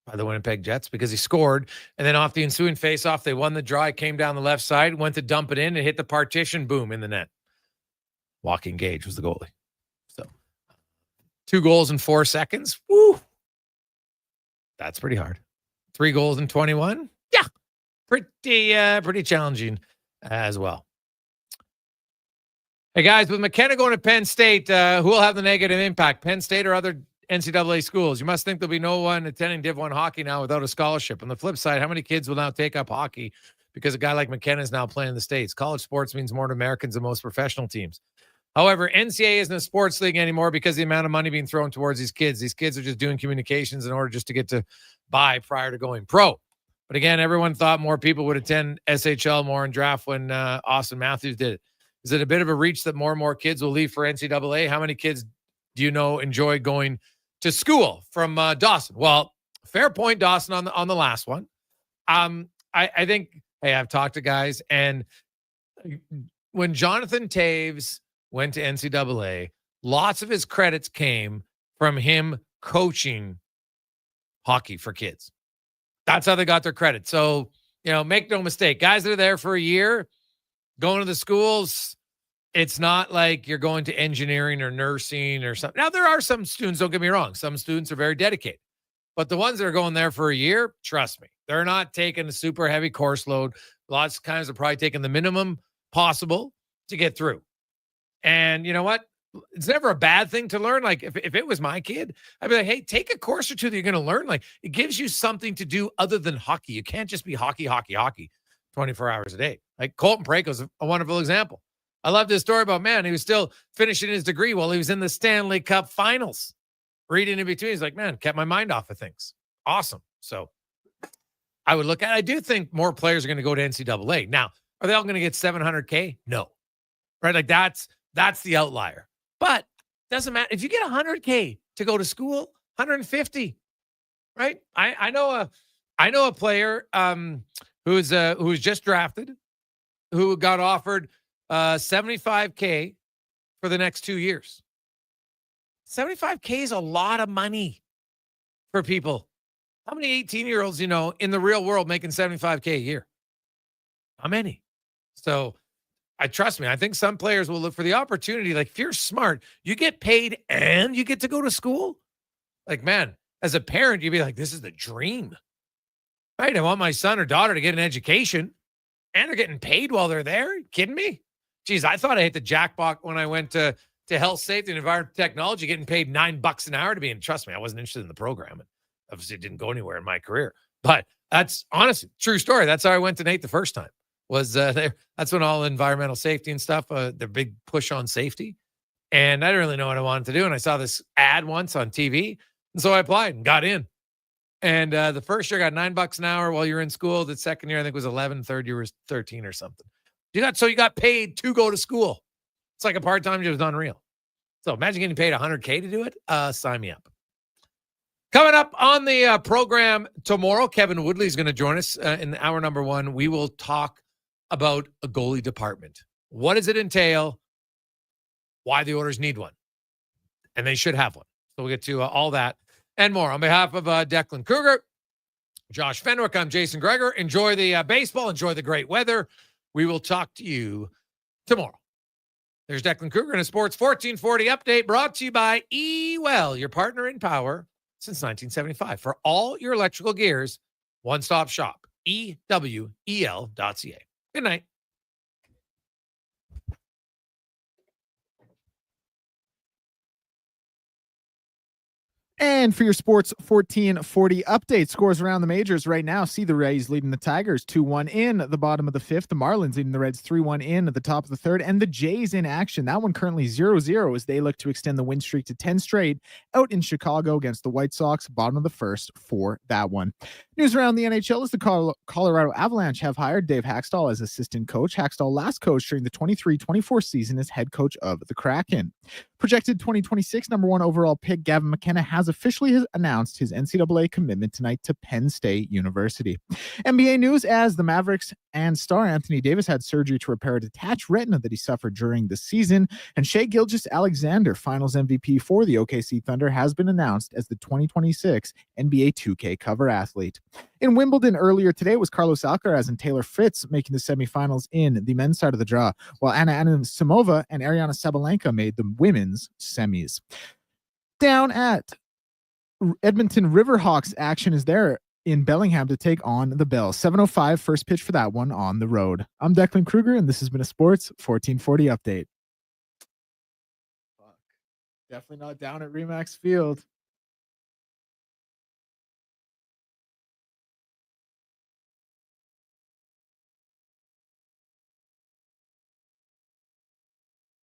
Speaker 8: by the Winnipeg Jets? Because he scored, and then off the ensuing faceoff, they won the draw. It came down the left side, went to dump it in, and hit the partition, boom, in the net. Walking Gage was the goalie. So, 2 goals in 4 seconds? Woo! That's pretty hard. 3 goals in 21? Yeah, pretty challenging as well. Hey, guys, with McKenna going to Penn State, who will have the negative impact? Penn State or other NCAA schools? You must think there'll be no one attending Div 1 hockey now without a scholarship. On the flip side, how many kids will now take up hockey because a guy like McKenna is now playing in the States? College sports means more to Americans than most professional teams. However, NCAA isn't a sports league anymore because of the amount of money being thrown towards these kids. These kids are just doing communications in order just to get to buy prior to going pro. But again, everyone thought more people would attend SHL more in draft when Austin Matthews did it. Is it a bit of a reach that more and more kids will leave for NCAA? How many kids do you know enjoy going to school from Dawson? Well, fair point, Dawson, on the last one. I think, hey, I've talked to guys, and when Jonathan Taves went to NCAA, lots of his credits came from him coaching hockey for kids. That's how they got their credit. So, make no mistake, guys that are there for a year, going to the schools, it's not like you're going to engineering or nursing or something. Now, there are some students, don't get me wrong. Some students are very dedicated. But the ones that are going there for a year, trust me, they're not taking a super heavy course load. Lots of times are probably taking the minimum possible to get through. And you know what? It's never a bad thing to learn. Like if it was my kid, I'd be like, hey, take a course or two that you're going to learn. Like it gives you something to do other than hockey. You can't just be hockey 24 hours a day. Like Colton Parayko's a wonderful example. I love this story about, man, he was still finishing his degree while he was in the Stanley Cup finals. Reading in between, he's like, man, kept my mind off of things. Awesome. So I would look at, I do think more players are going to go to NCAA. Now, are they all going to get $700K? No. Right? Like that's the outlier. But doesn't matter. If you get $100K to go to school, $150, right? I know a player who's just drafted, who got offered $75K for the next 2 years. $75K is a lot of money for people. How many 18-year-olds, in the real world making $75K a year? How many? So trust me, I think some players will look for the opportunity. Like if you're smart, you get paid and you get to go to school. Like, man, as a parent, you'd be like, this is the dream, right? I want my son or daughter to get an education and they're getting paid while they're there. Are you kidding me? Geez, I thought I hit the jackpot when I went to health, safety, and environmental technology, getting paid $9 an hour to be in. Trust me, I wasn't interested in the program. Obviously, it didn't go anywhere in my career. But that's honestly true story. That's how I went to Nate the first time. That's when all environmental safety and stuff, the big push on safety. And I didn't really know what I wanted to do. And I saw this ad once on TV. And so I applied and got in. And the first year I got $9 an hour while you're in school. The second year, I think was 11. Third year was 13 or something. You got paid to go to school. It's like a part-time job. It was unreal. So imagine getting paid $100K to do it. Sign me up. Coming up on the program tomorrow, Kevin Woodley is going to join us in hour number 1. We will talk about a goalie department. What does it entail? Why the Oilers need one. And they should have one. So we'll get to all that and more. On behalf of Declan Kruger, Josh Fenwick, I'm Jason Gregor. Enjoy the baseball. Enjoy the great weather. We will talk to you tomorrow. There's Declan Kruger in a Sports 1440 update brought to you by E-Well, your partner in power since 1975. For all your electrical gears, one-stop shop, ewel.ca. Good night.
Speaker 9: And for your Sports 1440 update, scores around the majors right now. See the Rays leading the Tigers 2-1 in the bottom of the 5th. The Marlins leading the Reds 3-1 in at the top of the 3rd. And the Jays in action. That one currently 0-0 as they look to extend the win streak to 10 straight out in Chicago against the White Sox. Bottom of the 1st for that one. News around the NHL is the Colorado Avalanche have hired Dave Haxtell as assistant coach. Haxtell last coached during the 23-24 season as head coach of the Kraken. Projected 2026 number 1 overall pick Gavin McKenna has officially announced his NCAA commitment tonight to Penn State University. NBA news as the Mavericks and star Anthony Davis had surgery to repair a detached retina that he suffered during the season. And Shai Gilgeous-Alexander, finals MVP for the OKC Thunder, has been announced as the 2026 NBA 2K cover athlete. In Wimbledon earlier today was Carlos Alcaraz and Taylor Fritz making the semifinals in the men's side of the draw, while Anna Anisimova and Ariana Sabalenka made the women's semis. Down at Edmonton Riverhawks, action is there in Bellingham to take on the Bells. 7:05 first pitch for that one on the road. I'm Declan Kruger, and this has been a Sports 1440 update. Definitely not down at Remax Field.